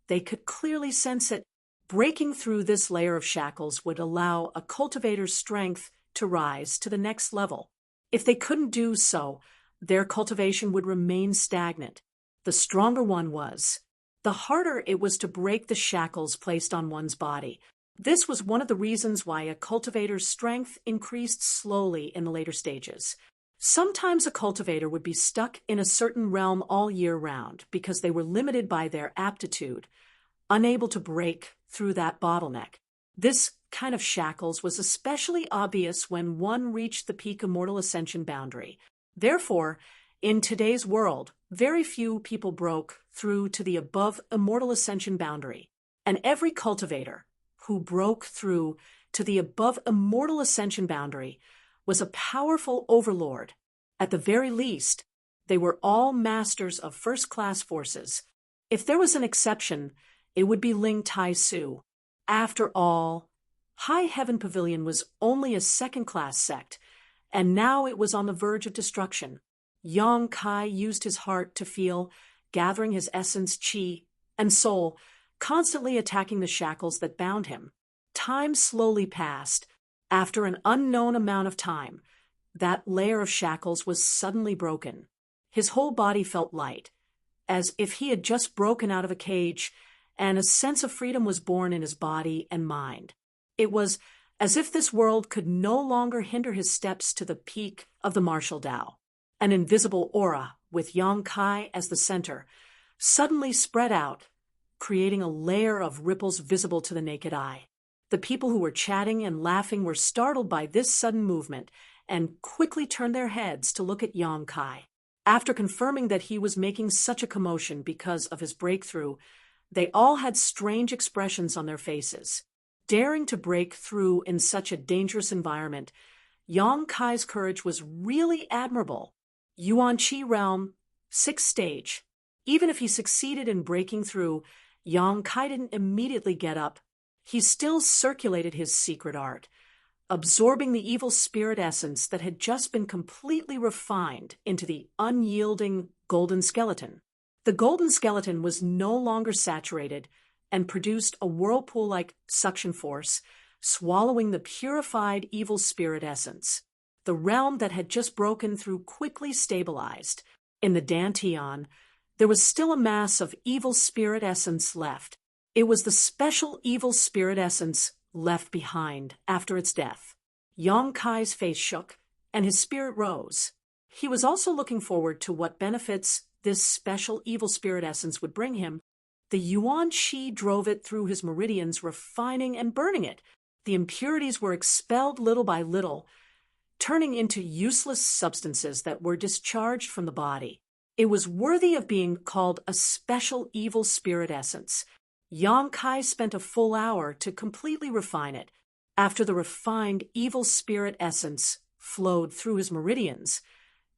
they could clearly sense it. Breaking through this layer of shackles would allow a cultivator's strength to rise to the next level. If they couldn't do so, their cultivation would remain stagnant. The stronger one was, the harder it was to break the shackles placed on one's body. This was one of the reasons why a cultivator's strength increased slowly in the later stages. Sometimes a cultivator would be stuck in a certain realm all year round because they were limited by their aptitude, unable to break through that bottleneck. This kind of shackles was especially obvious when one reached the peak immortal ascension boundary. Therefore, in today's world, very few people broke through to the above immortal ascension boundary, and every cultivator who broke through to the above immortal ascension boundary was a powerful overlord. At the very least, they were all masters of first-class forces. If there was an exception, it would be Ling Tai Su. After all, High Heaven Pavilion was only a second-class sect, and now it was on the verge of destruction. Yang Kai used his heart to feel, gathering his essence, qi, and soul, constantly attacking the shackles that bound him. Time slowly passed. After an unknown amount of time, that layer of shackles was suddenly broken. His whole body felt light, as if he had just broken out of a cage, and a sense of freedom was born in his body and mind. It was as if this world could no longer hinder his steps to the peak of the martial Tao. An invisible aura, with Yang Kai as the center, suddenly spread out, creating a layer of ripples visible to the naked eye. The people who were chatting and laughing were startled by this sudden movement and quickly turned their heads to look at Yang Kai. After confirming that he was making such a commotion because of his breakthrough, they all had strange expressions on their faces. daring to break through in such a dangerous environment, Yang Kai's courage was really admirable. Yuan Qi realm, 6th stage. Even if he succeeded in breaking through, Yang Kai didn't immediately get up. He still circulated his secret art, absorbing the evil spirit essence that had just been completely refined into the unyielding golden skeleton. The golden skeleton was no longer saturated and produced a whirlpool-like suction force, swallowing the purified evil spirit essence. The realm that had just broken through quickly stabilized. In the Dantian, there was still a mass of evil spirit essence left. It was the special evil spirit essence left behind after its death. Yang Kai's face shook, and his spirit rose. He was also looking forward to what benefits this special evil spirit essence would bring him. The Yuan Qi drove it through his meridians, refining and burning it. The impurities were expelled little by little, turning into useless substances that were discharged from the body. It was worthy of being called a special evil spirit essence. Yang Kai spent a full hour to completely refine it. After the refined evil spirit essence flowed through his meridians,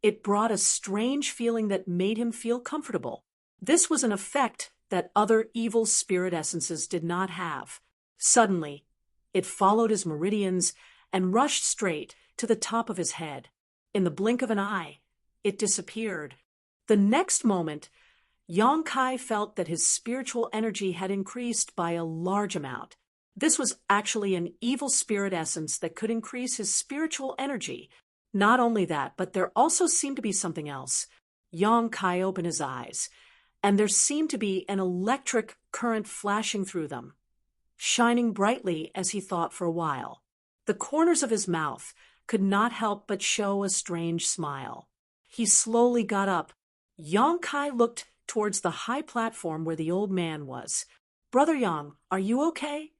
it brought a strange feeling that made him feel comfortable. This was an effect that other evil spirit essences did not have. Suddenly, it followed his meridians and rushed straight to the top of his head. In the blink of an eye, it disappeared. The next moment, Yang Kai felt that his spiritual energy had increased by a large amount. This was actually an evil spirit essence that could increase his spiritual energy. Not only that, but there also seemed to be something else. Yang Kai opened his eyes, and there seemed to be an electric current flashing through them, shining brightly as he thought for a while. The corners of his mouth could not help but show a strange smile. He slowly got up. Yang Kai looked towards the high platform where the old man was. "Brother Yang, are you okay?"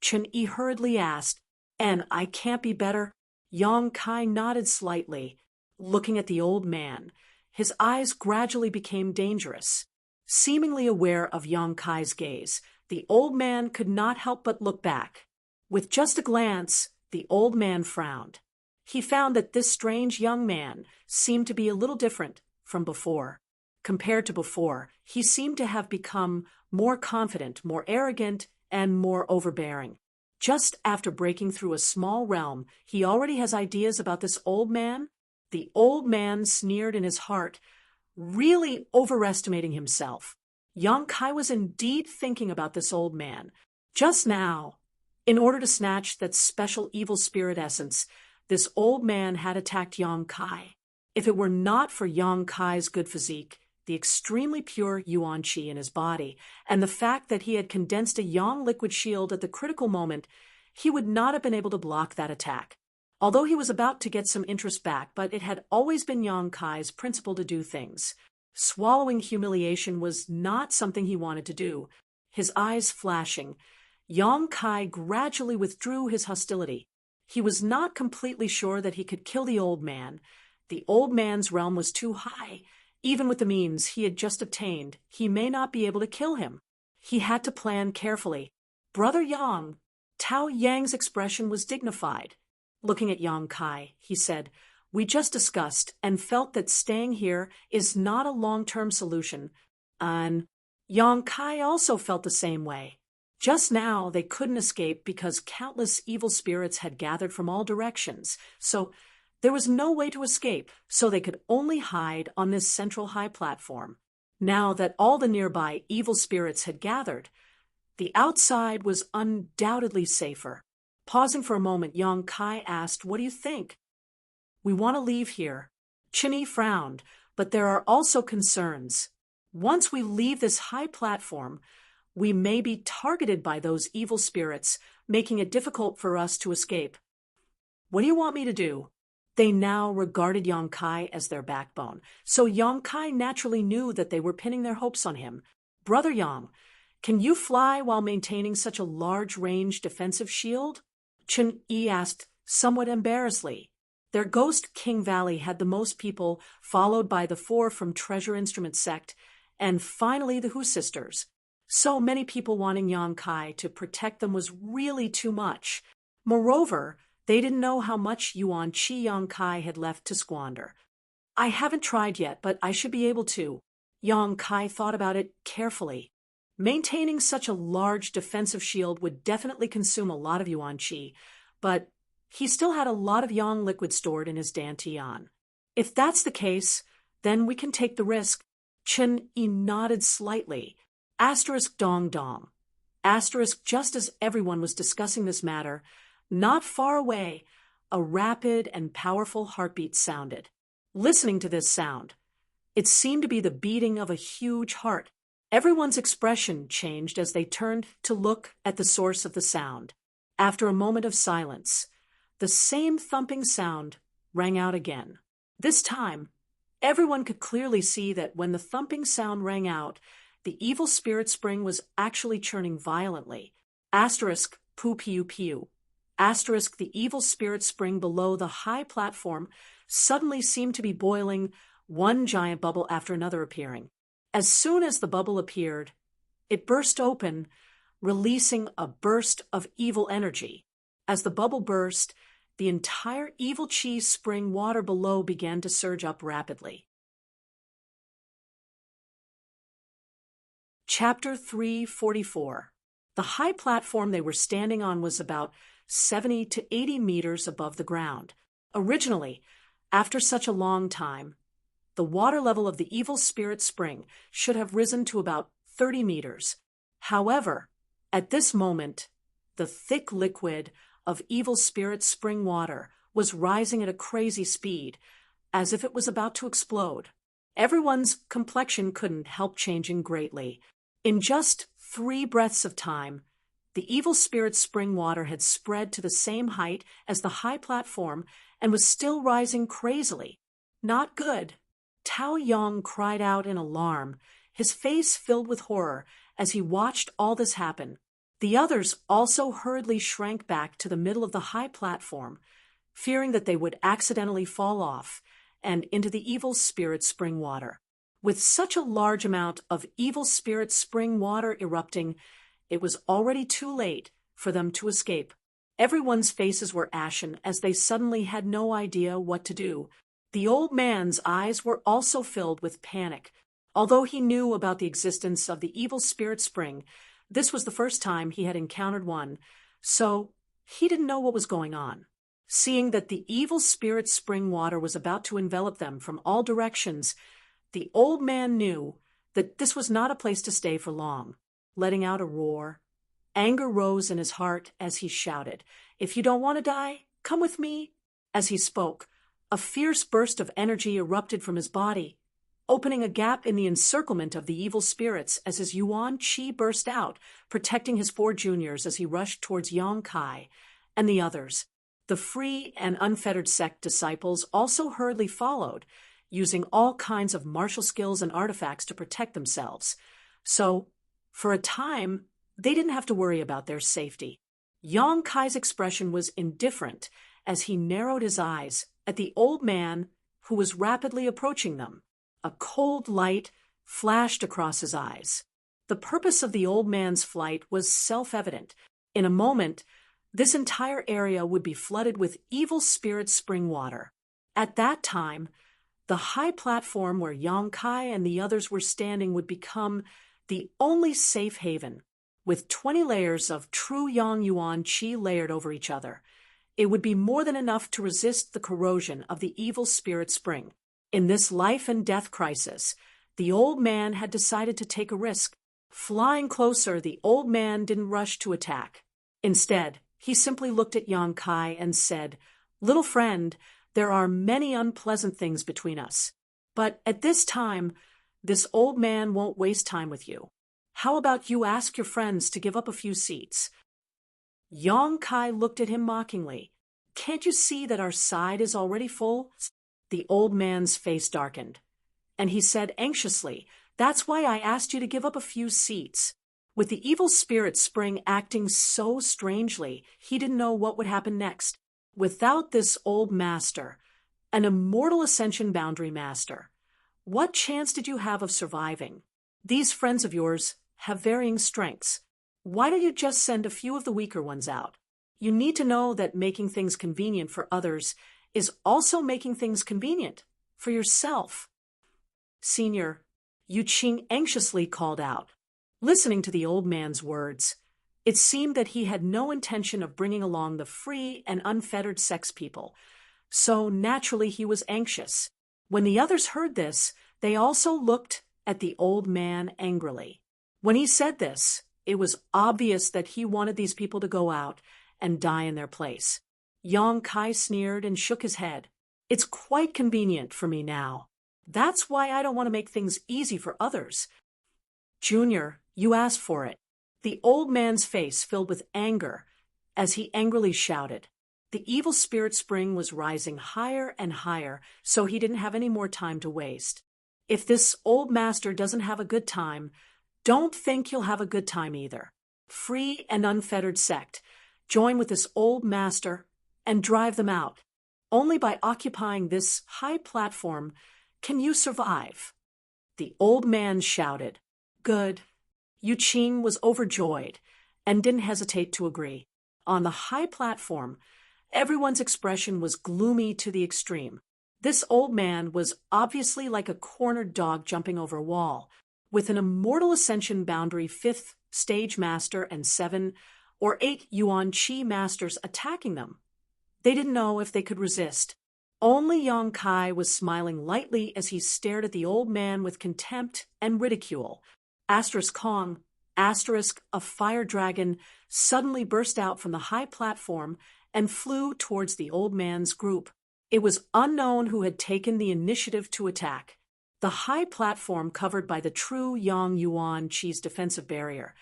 Chen-Yi hurriedly asked. "And I can't be better?" Yang Kai nodded slightly, looking at the old man. His eyes gradually became dangerous. Seemingly aware of Yang Kai's gaze, the old man could not help but look back. With just a glance, the old man frowned. He found that this strange young man seemed to be a little different from before. Compared to before, he seemed to have become more confident, more arrogant, and more overbearing. Just after breaking through a small realm, he already has ideas about this old man? The old man sneered in his heart, really overestimating himself. Yang Kai was indeed thinking about this old man. Just now, in order to snatch that special evil spirit essence, this old man had attacked Yang Kai. If it were not for Yang Kai's good physique, the extremely pure Yuan Qi in his body, and the fact that he had condensed a yang liquid shield at the critical moment, he would not have been able to block that attack. Although he was about to get some interest back, but it had always been Yang Kai's principle to do things. Swallowing humiliation was not something he wanted to do. His eyes flashing, Yang Kai gradually withdrew his hostility. He was not completely sure that he could kill the old man. The old man's realm was too high. Even with the means he had just obtained, he may not be able to kill him. He had to plan carefully. "Brother Yang," Tao Yang's expression was dignified. Looking at Yang Kai, he said, "We just discussed and felt that staying here is not a long-term solution." And Yang Kai also felt the same way. Just now they couldn't escape because countless evil spirits had gathered from all directions, so there was no way to escape, so they could only hide on this central high platform. Now that all the nearby evil spirits had gathered, the outside was undoubtedly safer. Pausing for a moment, Yang Kai asked, "What do you think?" "We want to leave here." Chen-Yi frowned, "But there are also concerns. Once we leave this high platform, we may be targeted by those evil spirits, making it difficult for us to escape." "What do you want me to do?" They now regarded Yang Kai as their backbone, so Yang Kai naturally knew that they were pinning their hopes on him. "Brother Yang, can you fly while maintaining such a large-range defensive shield?" Chen-Yi asked somewhat embarrassedly. Their ghost King Valley had the most people, followed by the 4 from Treasure Instrument Sect, and finally the Hu sisters. So many people wanting Yang Kai to protect them was really too much. Moreover, they didn't know how much Yuan Chi Yang Kai had left to squander. I haven't tried yet, but I should be able to. Yang Kai thought about it carefully. Maintaining such a large defensive shield would definitely consume a lot of Yuan Qi, but he still had a lot of Yang liquid stored in his Dantian. If that's the case, then we can take the risk. Chen Yi nodded slightly. Asterisk dong dong. Asterisk just as everyone was discussing this matter, not far away, a rapid and powerful heartbeat sounded. Listening to this sound, it seemed to be the beating of a huge heart. Everyone's expression changed as they turned to look at the source of the sound. After a moment of silence, the same thumping sound rang out again. This time, everyone could clearly see that when the thumping sound rang out, the evil spirit spring was actually churning violently. Asterisk pu piu piu. Asterisk the evil spirit spring below the high platform suddenly seemed to be boiling, one giant bubble after another appearing. As soon as the bubble appeared, it burst open, releasing a burst of evil energy. As the bubble burst, the entire evil chi spring water below began to surge up rapidly. Chapter 344. The high platform they were standing on was about 70 to 80 meters above the ground. Originally, after such a long time, the water level of the evil spirit spring should have risen to about 30 meters. However, at this moment, the thick liquid of evil spirit spring water was rising at a crazy speed, as if it was about to explode. Everyone's complexion couldn't help changing greatly. In just 3 breaths of time, the evil spirit spring water had spread to the same height as the high platform and was still rising crazily. Not good. Tao Yang cried out in alarm, his face filled with horror as he watched all this happen. The others also hurriedly shrank back to the middle of the high platform, fearing that they would accidentally fall off and into the evil spirit spring water. With such a large amount of evil spirit spring water erupting, it was already too late for them to escape. Everyone's faces were ashen as they suddenly had no idea what to do. The old man's eyes were also filled with panic. Although he knew about the existence of the evil spirit spring, this was the first time he had encountered one, so he didn't know what was going on. Seeing that the evil spirit spring water was about to envelop them from all directions, the old man knew that this was not a place to stay for long. Letting out a roar, anger rose in his heart as he shouted, "If you don't want to die, come with me." As he spoke, a fierce burst of energy erupted from his body, opening a gap in the encirclement of the evil spirits as his Yuan Qi burst out, protecting his 4 juniors as he rushed towards Yang Kai and the others. The free and unfettered sect disciples also hurriedly followed, using all kinds of martial skills and artifacts to protect themselves. So, for a time, they didn't have to worry about their safety. Yang Kai's expression was indifferent as he narrowed his eyes at the old man who was rapidly approaching them. A cold light flashed across his eyes. The purpose of the old man's flight was self-evident. In a moment, this entire area would be flooded with evil spirit spring water. At that time, the high platform where Yang Kai and the others were standing would become the only safe haven, with 20 layers of true Yang Yuan Qi layered over each other. It would be more than enough to resist the corrosion of the evil spirit spring. In this life and death crisis, the old man had decided to take a risk. Flying closer, the old man didn't rush to attack. Instead, he simply looked at Yang Kai and said, "Little friend, there are many unpleasant things between us. But at this time, this old man won't waste time with you. How about you ask your friends to give up a few seats?" Yang Kai looked at him mockingly. "Can't you see that our side is already full?" The old man's face darkened, and he said anxiously, "That's why I asked you to give up a few seats." With the evil spirit spring acting so strangely, he didn't know what would happen next. Without this old master, an immortal ascension boundary master, what chance did you have of surviving? These friends of yours have varying strengths. Why don't you just send a few of the weaker ones out? You need to know that making things convenient for others is also making things convenient for yourself. Senior, Yu Qing anxiously called out. Listening to the old man's words, it seemed that he had no intention of bringing along the free and unfettered sex people, so naturally he was anxious. When the others heard this, they also looked at the old man angrily. When he said this, it was obvious that he wanted these people to go out and die in their place. Yang Kai sneered and shook his head. It's quite convenient for me now. That's why I don't want to make things easy for others. Junior, you asked for it. The old man's face filled with anger as he angrily shouted. The evil spirit spring was rising higher and higher, so he didn't have any more time to waste. If this old master doesn't have a good time, don't think you'll have a good time either. Free and unfettered sect, join with this old master and drive them out. Only by occupying this high platform can you survive. The old man shouted. Good. Yu Qing was overjoyed and didn't hesitate to agree. On the high platform, everyone's expression was gloomy to the extreme. This old man was obviously like a cornered dog jumping over a wall, with an immortal ascension boundary 5th stage master and 7 or 8 Yuan Qi masters attacking them. They didn't know if they could resist. Only Yang Kai was smiling lightly as he stared at the old man with contempt and ridicule. Kong, a fire dragon, suddenly burst out from the high platform and flew towards the old man's group. It was unknown who had taken the initiative to attack. The high platform covered by the true Yang Yuan Qi's defensive barrier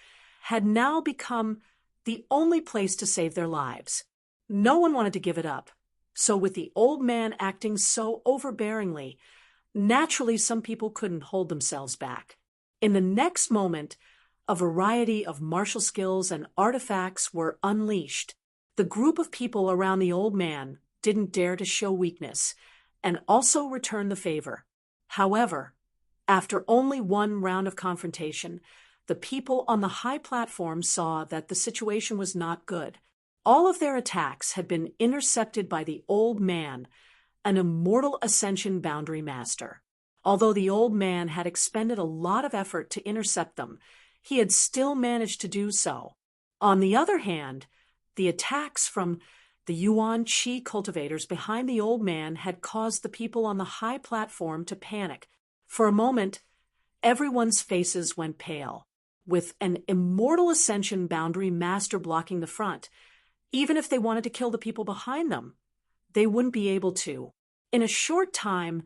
had now become the only place to save their lives. No one wanted to give it up. So with the old man acting so overbearingly, naturally some people couldn't hold themselves back. In the next moment, a variety of martial skills and artifacts were unleashed. The group of people around the old man didn't dare to show weakness and also returned the favor. However, after only one round of confrontation, the people on the high platform saw that the situation was not good. All of their attacks had been intercepted by the old man, an immortal ascension boundary master. Although the old man had expended a lot of effort to intercept them, he had still managed to do so. On the other hand, the attacks from the Yuan Qi cultivators behind the old man had caused the people on the high platform to panic. For a moment, everyone's faces went pale, with an immortal ascension boundary master blocking the front. Even if they wanted to kill the people behind them, they wouldn't be able to. In a short time,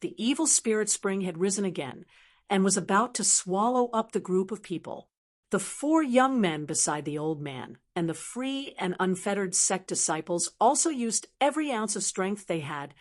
the evil spirit spring had risen again and was about to swallow up the group of people. The 4 young men beside the old man and the free and unfettered sect disciples also used every ounce of strength they had,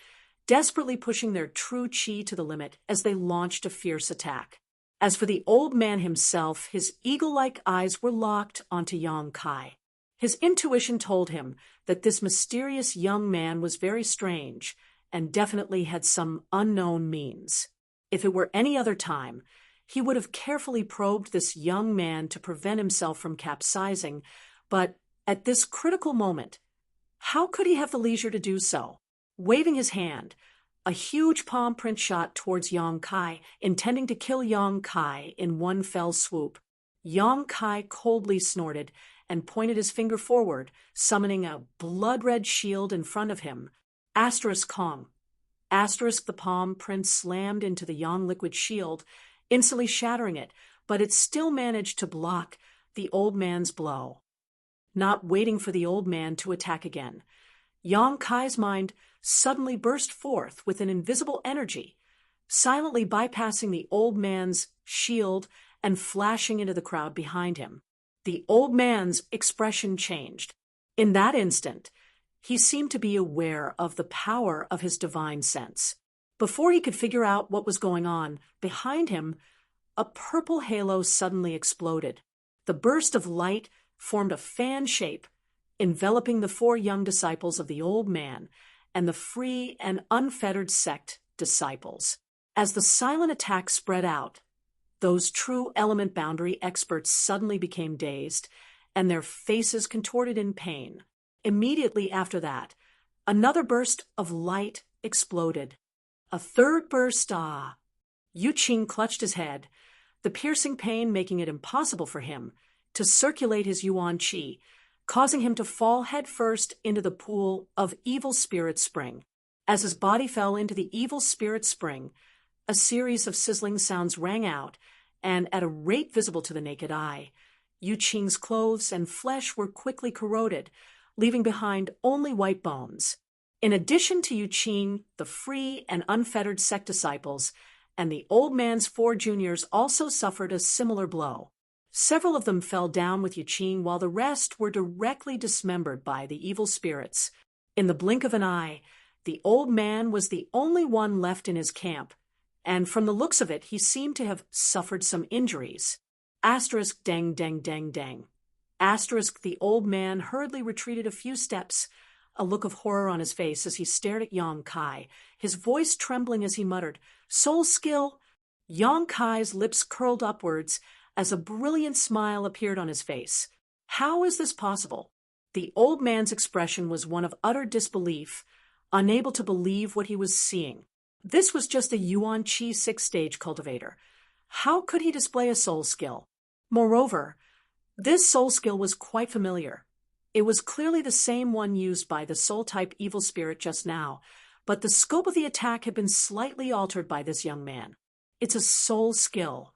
desperately pushing their true qi to the limit as they launched a fierce attack. As for the old man himself, his eagle-like eyes were locked onto Yang Kai. His intuition told him that this mysterious young man was very strange and definitely had some unknown means. If it were any other time, he would have carefully probed this young man to prevent himself from capsizing, but at this critical moment, how could he have the leisure to do so? Waving his hand, a huge palm print shot towards Yang Kai, intending to kill Yang Kai in one fell swoop. Yang Kai coldly snorted and pointed his finger forward, summoning a blood-red shield in front of him. Kong. The palm print slammed into the Yang liquid shield, instantly shattering it, but it still managed to block the old man's blow. Not waiting for the old man to attack again, Yang Kai's mind suddenly burst forth with an invisible energy, silently bypassing the old man's shield and flashing into the crowd behind him. The old man's expression changed. In that instant, he seemed to be aware of the power of his divine sense. Before he could figure out what was going on, behind him, a purple halo suddenly exploded. The burst of light formed a fan shape, enveloping the 4 young disciples of the old man and the free and unfettered sect disciples. As the silent attack spread out, Those true element boundary experts suddenly became dazed, and their faces contorted in pain. Immediately after that, another burst of light exploded. A third burst, Yu Qing clutched his head, the piercing pain making it impossible for him to circulate his yuan qi, causing him to fall headfirst into the pool of evil spirit spring. As his body fell into the evil spirit spring, a series of sizzling sounds rang out, and at a rate visible to the naked eye, Yu Qing's clothes and flesh were quickly corroded, leaving behind only white bones. In addition to Yu Qing, the free and unfettered sect disciples and the old man's 4 juniors also suffered a similar blow. Several of them fell down with Yu Qing, while the rest were directly dismembered by the evil spirits. In the blink of an eye, the old man was the only one left in his camp, and from the looks of it, he seemed to have suffered some injuries. Asterisk dang dang dang dang. Asterisk the old man hurriedly retreated a few steps, a look of horror on his face as he stared at Yang Kai, his voice trembling as he muttered, "Soul skill!" Yang Kai's lips curled upwards as a brilliant smile appeared on his face. How is this possible? The old man's expression was one of utter disbelief, unable to believe what he was seeing. This was just a Yuan Qi 6th-stage cultivator. How could he display a soul skill? Moreover, this soul skill was quite familiar. It was clearly the same one used by the soul-type evil spirit just now, but the scope of the attack had been slightly altered by this young man. It's a soul skill.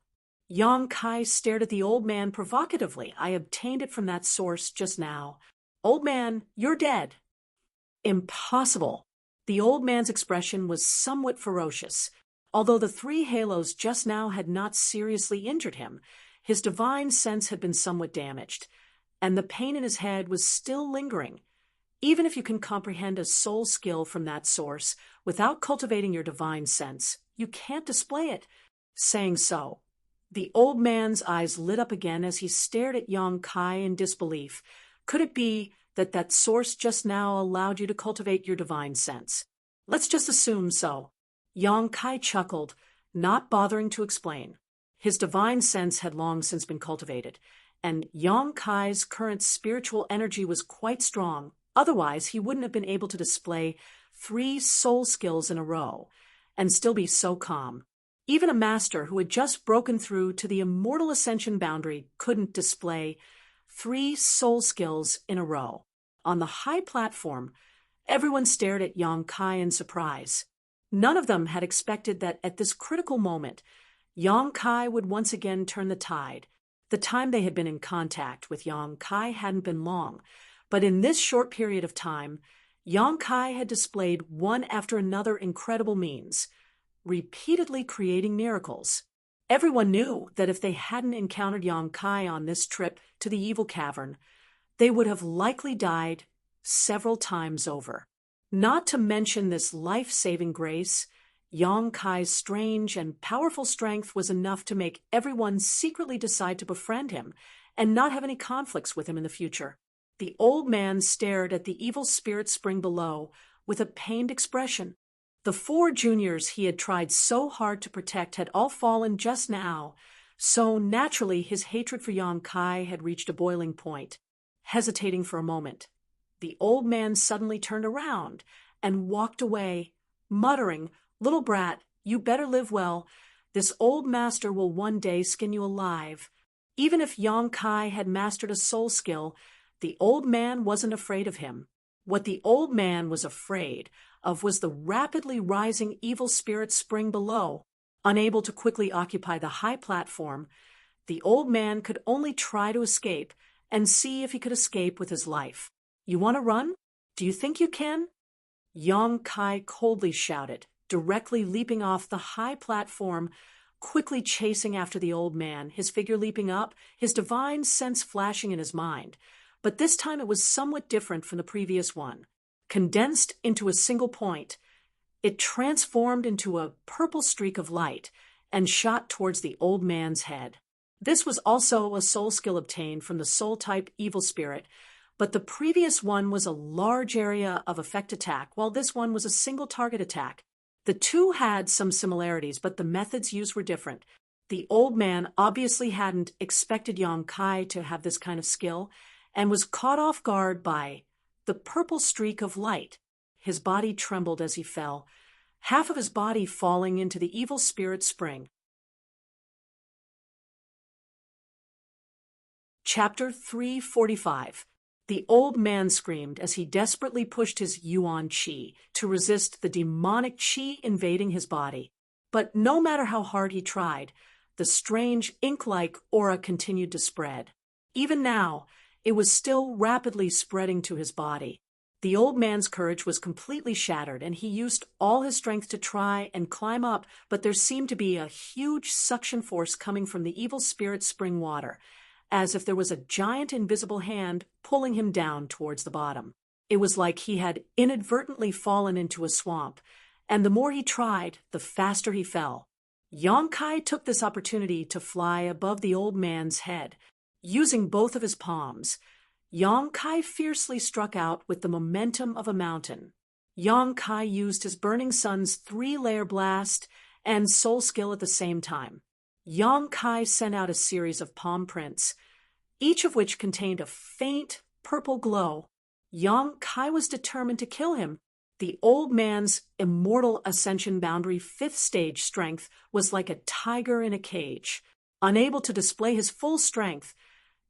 Yang Kai stared at the old man provocatively. "I obtained it from that source just now." "Old man, you're dead." Impossible. The old man's expression was somewhat ferocious. Although the 3 halos just now had not seriously injured him, his divine sense had been somewhat damaged, and the pain in his head was still lingering. Even if you can comprehend a soul skill from that source without cultivating your divine sense, you can't display it. Saying so, the old man's eyes lit up again as he stared at Yang Kai in disbelief. Could it be that that source just now allowed you to cultivate your divine sense? Let's just assume so. Yang Kai chuckled, not bothering to explain. His divine sense had long since been cultivated, and Yang Kai's current spiritual energy was quite strong. Otherwise, he wouldn't have been able to display 3 soul skills in a row and still be so calm. Even a master who had just broken through to the immortal ascension boundary couldn't display 3 soul skills in a row. On the high platform, everyone stared at Yang Kai in surprise. None of them had expected that at this critical moment, Yang Kai would once again turn the tide. The time they had been in contact with Yang Kai hadn't been long, but in this short period of time, Yang Kai had displayed one after another incredible means, repeatedly creating miracles. Everyone knew that if they hadn't encountered Yang Kai on this trip to the evil cavern, they would have likely died several times over. Not to mention this life-saving grace, Yang Kai's strange and powerful strength was enough to make everyone secretly decide to befriend him and not have any conflicts with him in the future. The old man stared at the evil spirit spring below with a pained expression. The 4 juniors he had tried so hard to protect had all fallen just now, so naturally his hatred for Yang Kai had reached a boiling point. Hesitating for a moment, the old man suddenly turned around and walked away, muttering, "Little brat, you better live well. This old master will one day skin you alive." Even if Yang Kai had mastered a soul skill, the old man wasn't afraid of him. What the old man was afraid of was the rapidly rising evil spirit spring below. Unable to quickly occupy the high platform, the old man could only try to escape and see if he could escape with his life. "You want to run? Do you think you can?" Yang Kai coldly shouted, directly leaping off the high platform, quickly chasing after the old man, his figure leaping up, his divine sense flashing in his mind. But this time it was somewhat different from the previous one. Condensed into a single point, it transformed into a purple streak of light and shot towards the old man's head. This was also a soul skill obtained from the soul-type evil spirit, but the previous one was a large area of effect attack, while this one was a single target attack. The two had some similarities, but the methods used were different. The old man obviously hadn't expected Yang Kai to have this kind of skill and was caught off guard by the purple streak of light. His body trembled as he fell, half of his body falling into the evil spirit spring. Chapter 345. The old man screamed as he desperately pushed his yuan qi to resist the demonic qi invading his body. But no matter how hard he tried, the strange ink-like aura continued to spread. Even now, it was still rapidly spreading to his body. The old man's courage was completely shattered, and he used all his strength to try and climb up, but there seemed to be a huge suction force coming from the evil spirit spring water, as if there was a giant invisible hand pulling him down towards the bottom. It was like he had inadvertently fallen into a swamp, and the more he tried, the faster he fell. Yang Kai took this opportunity to fly above the old man's head. Using both of his palms, Yang Kai fiercely struck out with the momentum of a mountain. Yang Kai used his Burning Sun's 3-layer blast and soul skill at the same time. Yang Kai sent out a series of palm prints, each of which contained a faint purple glow. Yang Kai was determined to kill him. The old man's immortal ascension boundary 5th stage strength was like a tiger in a cage. Unable to display his full strength,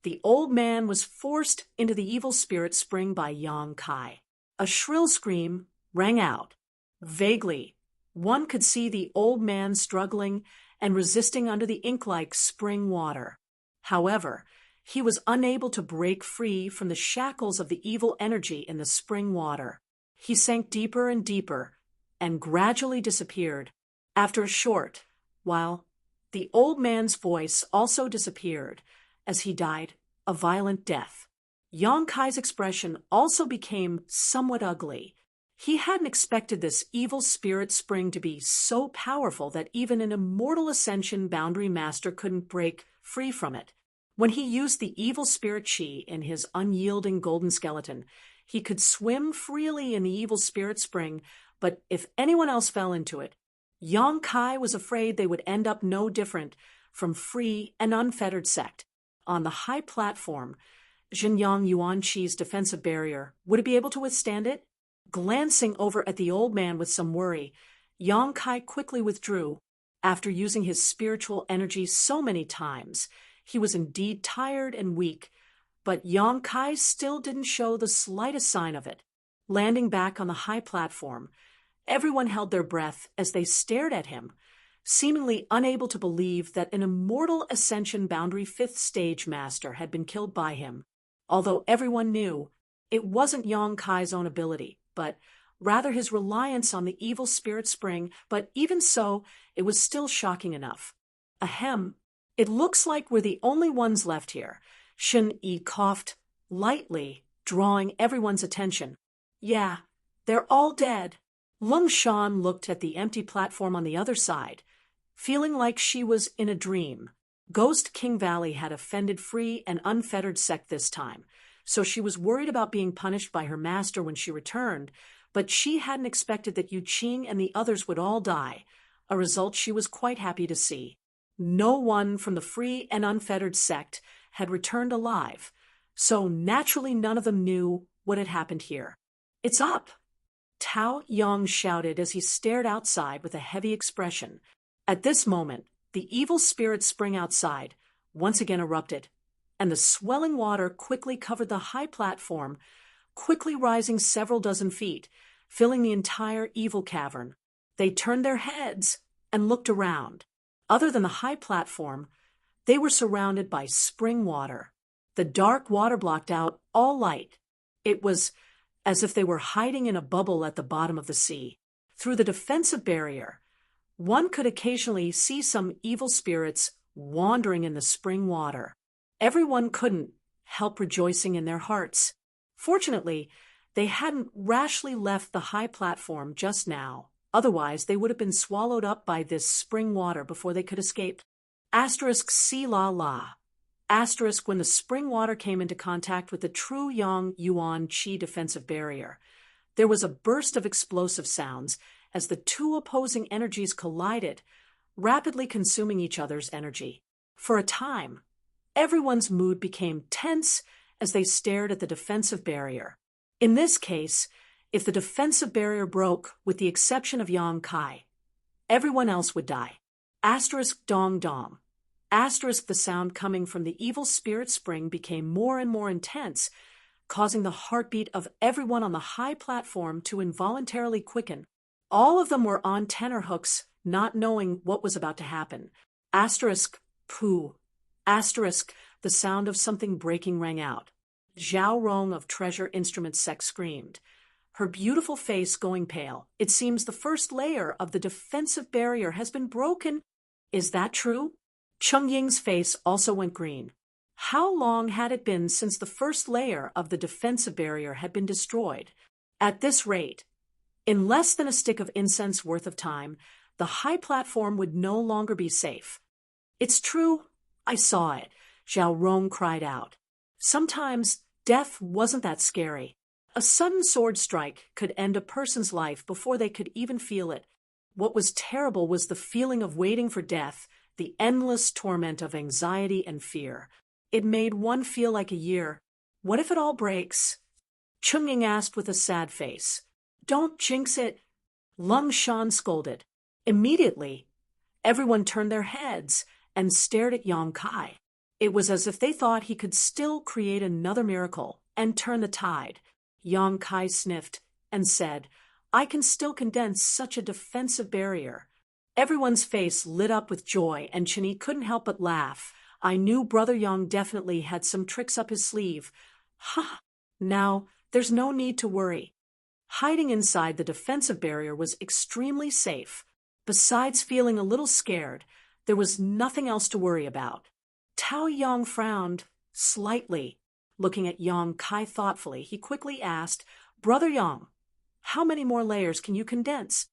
the old man was forced into the evil spirit spring by Yang Kai. A shrill scream rang out. Vaguely, one could see the old man struggling and resisting under the ink-like spring water. However, he was unable to break free from the shackles of the evil energy in the spring water. He sank deeper and deeper and gradually disappeared. After a short while, the old man's voice also disappeared as he died a violent death. Yang Kai's expression also became somewhat ugly. He hadn't expected this evil spirit spring to be so powerful that even an immortal ascension boundary master couldn't break free from it. When he used the evil spirit chi in his unyielding golden skeleton, he could swim freely in the evil spirit spring, but if anyone else fell into it, Yang Kai was afraid they would end up no different from free and unfettered sect. On the high platform, Xinjiang Yuan Qi's defensive barrier, would it be able to withstand it? Glancing over at the old man with some worry, Yang Kai quickly withdrew. After using his spiritual energy so many times, he was indeed tired and weak, but Yang Kai still didn't show the slightest sign of it. Landing back on the high platform, everyone held their breath as they stared at him, seemingly unable to believe that an immortal ascension boundary 5th stage master had been killed by him. Although everyone knew it wasn't Yang Kai's own ability, but rather his reliance on the evil spirit spring, but even so, it was still shocking enough. Ahem, it looks like we're the only ones left here. Shen Yi coughed lightly, drawing everyone's attention. Yeah, they're all dead. Lung Shan looked at the empty platform on the other side, feeling like she was in a dream. Ghost King Valley had offended free and unfettered sect this time, so she was worried about being punished by her master when she returned, but she hadn't expected that Yu Qing and the others would all die, a result she was quite happy to see. No one from the free and unfettered sect had returned alive, so naturally none of them knew what had happened here. It's up! Tao Yang shouted as he stared outside with a heavy expression. At this moment, the evil spirit spring outside once again erupted, and the swelling water quickly covered the high platform, quickly rising several dozen feet, filling the entire evil cavern. They turned their heads and looked around. Other than the high platform, they were surrounded by spring water. The dark water blocked out all light. It was as if they were hiding in a bubble at the bottom of the sea. Through the defensive barrier, one could occasionally see some evil spirits wandering in the spring water. Everyone couldn't help rejoicing in their hearts. Fortunately, they hadn't rashly left the high platform just now. Otherwise, they would have been swallowed up by this spring water before they could escape. Asterisk si la la. Asterisk when the spring water came into contact with the true Yang Yuan Qi defensive barrier. There was a burst of explosive sounds as the two opposing energies collided, rapidly consuming each other's energy. For a time, everyone's mood became tense as they stared at the defensive barrier. In this case, if the defensive barrier broke, with the exception of Yang Kai, everyone else would die. Asterisk dong dong. Asterisk the sound coming from the evil spirit spring became more and more intense, causing the heartbeat of everyone on the high platform to involuntarily quicken. All of them were on tenterhooks, not knowing what was about to happen. Asterisk, pooh. Asterisk, the sound of something breaking rang out. Zhao Rong of Treasure Instrument Sect screamed, her beautiful face going pale. It seems the first layer of the defensive barrier has been broken. Is that true? Cheng Ying's face also went green. How long had it been since the first layer of the defensive barrier had been destroyed? At this rate, in less than a stick of incense worth of time, the high platform would no longer be safe. It's true, I saw it, Zhao Rong cried out. Sometimes death wasn't that scary. A sudden sword strike could end a person's life before they could even feel it. What was terrible was the feeling of waiting for death, the endless torment of anxiety and fear. It made one feel like a year. What if it all breaks? Cheng Ying asked with a sad face. Don't jinx it, Lung Shan scolded. Immediately, everyone turned their heads and stared at Yang Kai. It was as if they thought he could still create another miracle and turn the tide. Yang Kai sniffed and said, I can still condense such a defensive barrier. Everyone's face lit up with joy, and Chenyi couldn't help but laugh. I knew Brother Yang definitely had some tricks up his sleeve. Ha! Now, there's no need to worry. Hiding inside the defensive barrier was extremely safe. Besides feeling a little scared, there was nothing else to worry about. Tao Yang frowned slightly. Looking at Yang Kai thoughtfully, he quickly asked, Brother Yang, how many more layers can you condense?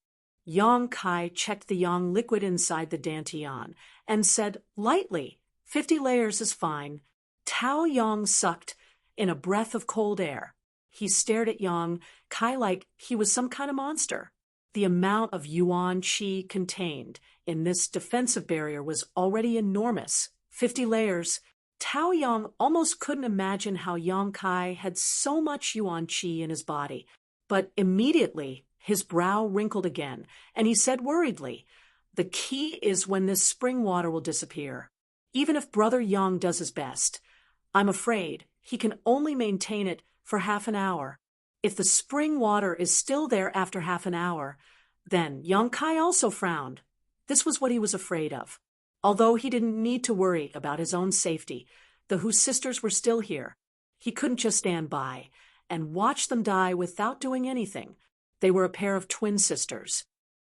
Yang Kai checked the yang liquid inside the dantian and said lightly, 50 layers is fine. Tao Yang sucked in a breath of cold air. He stared at Yang Kai like he was some kind of monster. The amount of yuan qi contained in this defensive barrier was already enormous. 50 layers. Tao Yang almost couldn't imagine how Yang Kai had so much yuan qi in his body. But immediately, his brow wrinkled again, and he said worriedly, the key is when this spring water will disappear. Even if Brother Yang does his best, I'm afraid he can only maintain it for half an hour. If the spring water is still there after half an hour, then Yang Kai also frowned. This was what he was afraid of. Although he didn't need to worry about his own safety, the Hu sisters were still here. He couldn't just stand by and watch them die without doing anything. They were a pair of twin sisters.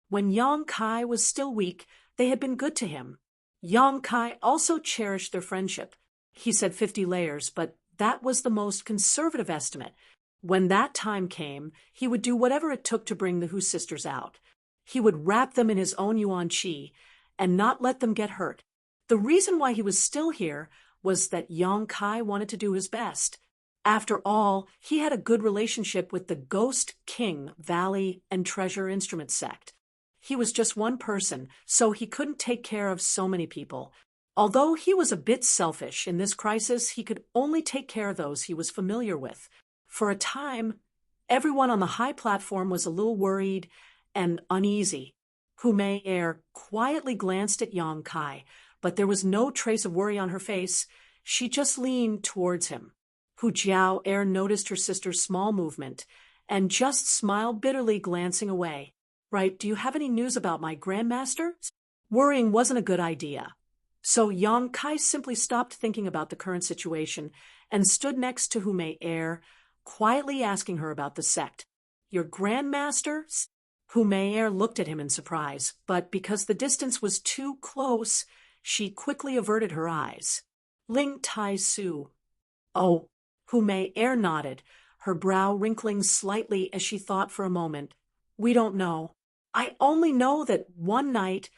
When Yang Kai was still weak, they had been good to him. Yang Kai also cherished their friendship. He said 50 layers, but that was the most conservative estimate. When that time came, he would do whatever it took to bring the Hu sisters out. He would wrap them in his own yuan qi and not let them get hurt. The reason why he was still here was that Yang Kai wanted to do his best. After all, he had a good relationship with the Ghost King Valley and Treasure Instrument Sect. He was just one person, so he couldn't take care of so many people. Although he was a bit selfish in this crisis, he could only take care of those he was familiar with. For a time, everyone on the high platform was a little worried and uneasy. Hu Mei Er quietly glanced at Yang Kai, but there was no trace of worry on her face. She just leaned towards him. Hu Jiao Er noticed her sister's small movement and just smiled bitterly, glancing away. Right, do you have any news about my grandmaster? Worrying wasn't a good idea. So Yang Kai simply stopped thinking about the current situation and stood next to Hu Mei Er, quietly asking her about the sect. Your grandmaster? Hu Mei Er looked at him in surprise, but because the distance was too close, she quickly averted her eyes. Ling Tai Su. Oh, Hu Mei Er nodded, her brow wrinkling slightly as she thought for a moment. We don't know. I only know that one night,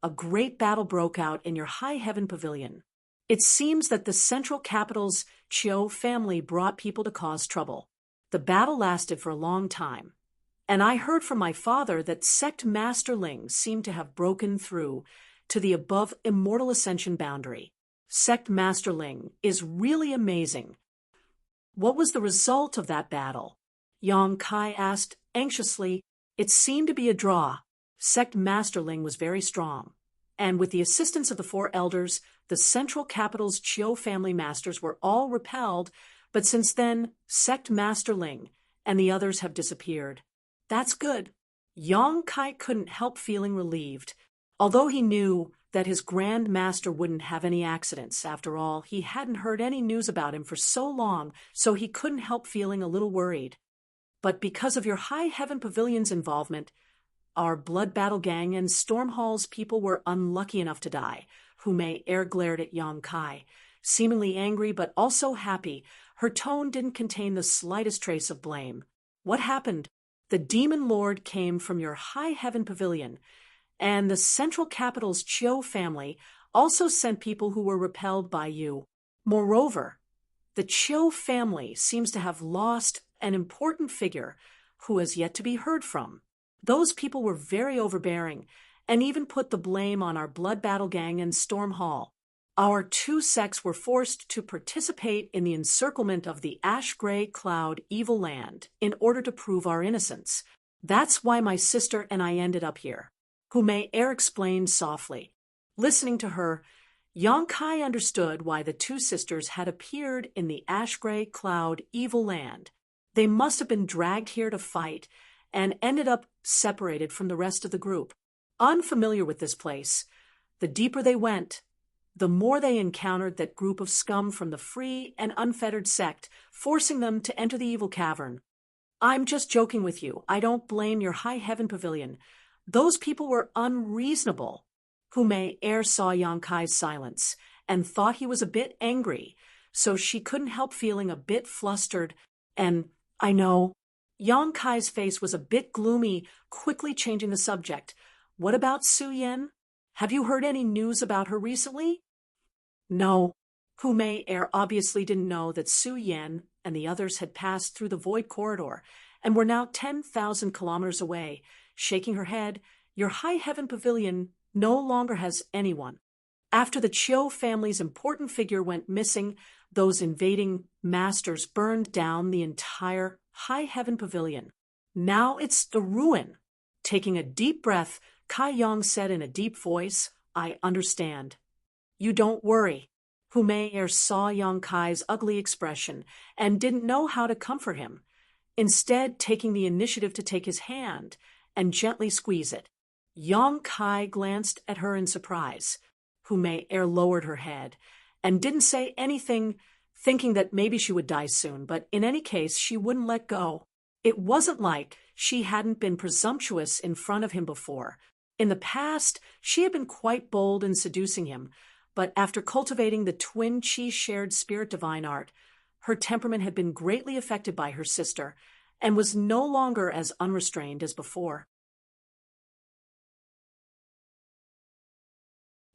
a great battle broke out in your high heaven pavilion. It seems that the central capital's Chiu family brought people to cause trouble. The battle lasted for a long time, and I heard from my father that sect masterlings seemed to have broken through, to the above immortal ascension boundary. Sect Masterling is really amazing. What was the result of that battle? Yang Kai asked anxiously. It seemed to be a draw. Sect Masterling was very strong, and with the assistance of the four elders, the central capital's Chiu family masters were all repelled, but since then, Sect Masterling and the others have disappeared. That's good. Yang Kai couldn't help feeling relieved. Although he knew that his Grand Master wouldn't have any accidents, after all, he hadn't heard any news about him for so long, so he couldn't help feeling a little worried. But because of your High Heaven Pavilion's involvement, our Blood Battle Gang and Stormhall's people were unlucky enough to die. Hume Air glared at Yang Kai, seemingly angry but also happy. Her tone didn't contain the slightest trace of blame. What happened? The Demon Lord came from your High Heaven Pavilion, and the Central Capital's Chiu family also sent people who were repelled by you. Moreover, the Chiu family seems to have lost an important figure who has yet to be heard from. Those people were very overbearing and even put the blame on our Blood Battle Gang and Stormhall. Our two sects were forced to participate in the encirclement of the ash-gray cloud evil land in order to prove our innocence. That's why my sister and I ended up here. Hume Air explained softly. Listening to her, Yang Kai understood why the two sisters had appeared in the ash-gray cloud evil land. They must have been dragged here to fight and ended up separated from the rest of the group. Unfamiliar with this place, the deeper they went, the more they encountered that group of scum from the free and unfettered sect, forcing them to enter the evil cavern. I'm just joking with you. I don't blame your High Heaven Pavilion. Those people were unreasonable. Hume Air saw Yang Kai's silence and thought he was a bit angry, so she couldn't help feeling a bit flustered. And I know. Yang Kai's face was a bit gloomy, quickly changing the subject. What about Su Yan? Have you heard any news about her recently? No. Hume Air obviously didn't know that Su Yan and the others had passed through the Void Corridor and were now 10,000 kilometers away. Shaking her head, your High Heaven Pavilion no longer has anyone. After the Chiu family's important figure went missing, those invading masters burned down the entire High Heaven Pavilion. Now it's the ruin. Taking a deep breath, Kai Yang said in a deep voice, I understand. You don't worry. Hume Air saw Yang Kai's ugly expression and didn't know how to comfort him, instead taking the initiative to take his hand and gently squeeze it. Yang Kai glanced at her in surprise. Hume Air lowered her head and didn't say anything, thinking that maybe she would die soon, but in any case she wouldn't let go. It wasn't like she hadn't been presumptuous in front of him before. In the past, she had been quite bold in seducing him, but after cultivating the twin chi-shared spirit divine art, her temperament had been greatly affected by her sister and was no longer as unrestrained as before.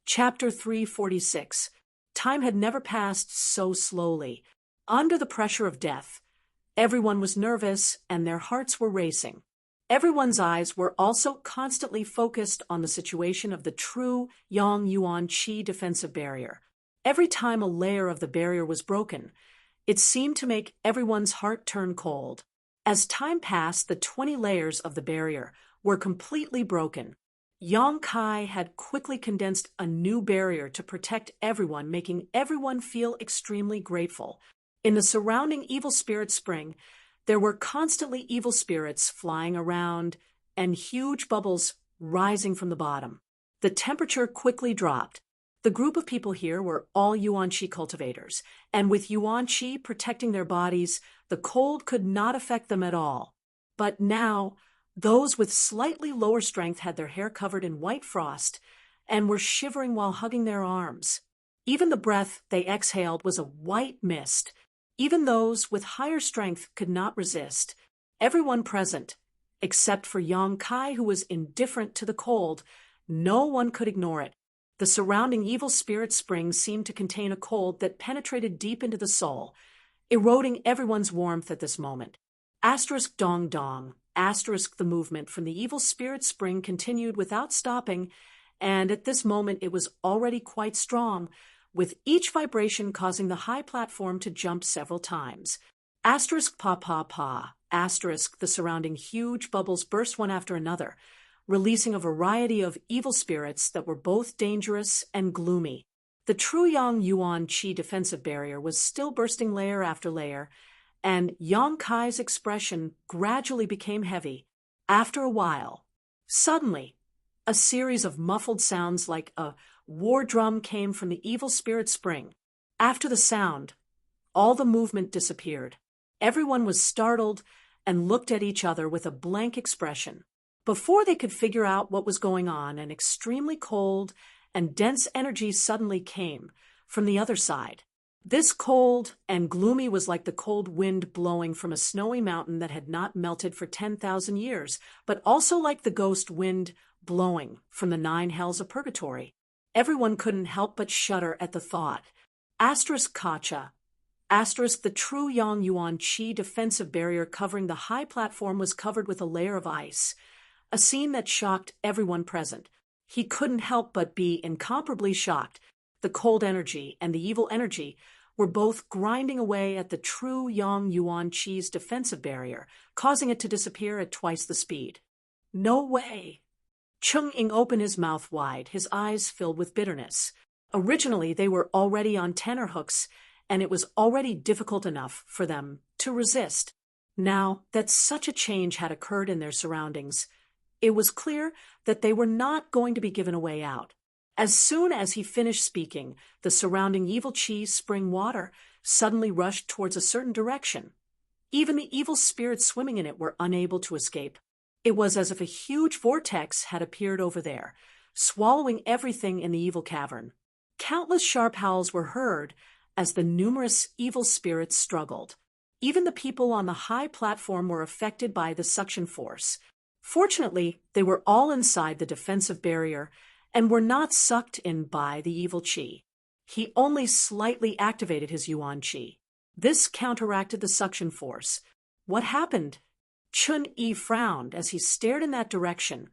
Chapter 346. Time had never passed so slowly. Under the pressure of death, everyone was nervous and their hearts were racing. Everyone's eyes were also constantly focused on the situation of the true Yang Yuan Qi defensive barrier. Every time a layer of the barrier was broken, it seemed to make everyone's heart turn cold. As time passed, the 20 layers of the barrier were completely broken. Yang Kai had quickly condensed a new barrier to protect everyone, making everyone feel extremely grateful. In the surrounding evil spirit spring, there were constantly evil spirits flying around and huge bubbles rising from the bottom. The temperature quickly dropped. The group of people here were all Yuan Qi cultivators, and with Yuan Qi protecting their bodies, the cold could not affect them at all. But now, those with slightly lower strength had their hair covered in white frost and were shivering while hugging their arms. Even the breath they exhaled was a white mist. Even those with higher strength could not resist. Everyone present, except for Yang Kai, who was indifferent to the cold, no one could ignore it. The surrounding evil spirit spring seemed to contain a cold that penetrated deep into the soul, eroding everyone's warmth at this moment. Asterisk dong dong, asterisk the movement from the evil spirit spring continued without stopping, and at this moment it was already quite strong, with each vibration causing the high platform to jump several times. Asterisk pa pa pa, asterisk the surrounding huge bubbles burst one after another, releasing a variety of evil spirits that were both dangerous and gloomy. The true Yang Yuan Qi defensive barrier was still bursting layer after layer, and Yang Kai's expression gradually became heavy. After a while, suddenly, a series of muffled sounds like a war drum came from the evil spirit spring. After the sound, all the movement disappeared. Everyone was startled and looked at each other with a blank expression. Before they could figure out what was going on, an extremely cold and dense energy suddenly came from the other side. This cold and gloomy was like the cold wind blowing from a snowy mountain that had not melted for 10,000 years, but also like the ghost wind blowing from the 9 hells of purgatory. Everyone couldn't help but shudder at the thought. Asterisk Kacha. Asterisk the true Yang Yuan Qi defensive barrier covering the high platform was covered with a layer of ice, a scene that shocked everyone present. He couldn't help but be incomparably shocked. The cold energy and the evil energy were both grinding away at the true Yang Yuan Qi's defensive barrier, causing it to disappear at twice the speed. No way! Cheng Ying opened his mouth wide, his eyes filled with bitterness. Originally, they were already on tenterhooks, and it was already difficult enough for them to resist. Now that such a change had occurred in their surroundings, it was clear that they were not going to be given a way out. As soon as he finished speaking, the surrounding evil Qi spring water suddenly rushed towards a certain direction. Even the evil spirits swimming in it were unable to escape. It was as if a huge vortex had appeared over there, swallowing everything in the evil cavern. Countless sharp howls were heard as the numerous evil spirits struggled. Even the people on the high platform were affected by the suction force. Fortunately, they were all inside the defensive barrier and were not sucked in by the evil Qi. He only slightly activated his Yuan Qi. This counteracted the suction force. What happened? Chun Yi frowned as he stared in that direction,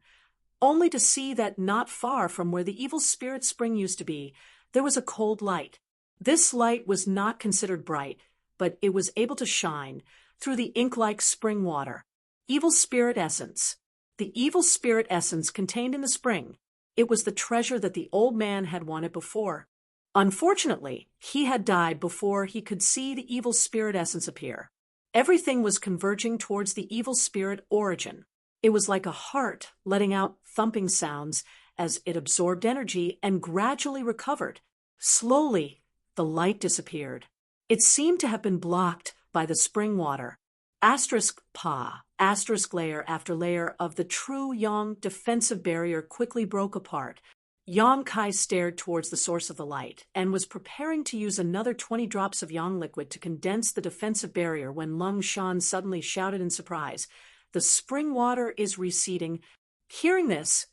only to see that not far from where the evil spirit spring used to be, there was a cold light. This light was not considered bright, but it was able to shine through the ink-like spring water. Evil spirit essence. The evil spirit essence contained in the spring. It was the treasure that the old man had wanted before. Unfortunately, he had died before he could see the evil spirit essence appear. Everything was converging towards the evil spirit origin. It was like a heart letting out thumping sounds as it absorbed energy and gradually recovered. Slowly, the light disappeared. It seemed to have been blocked by the spring water. Asterisk pa, asterisk layer after layer of the true Yang defensive barrier quickly broke apart. Yang Kai stared towards the source of the light and was preparing to use another 20 drops of Yang liquid to condense the defensive barrier when Lung Shan suddenly shouted in surprise, "The spring water is receding." Hearing this,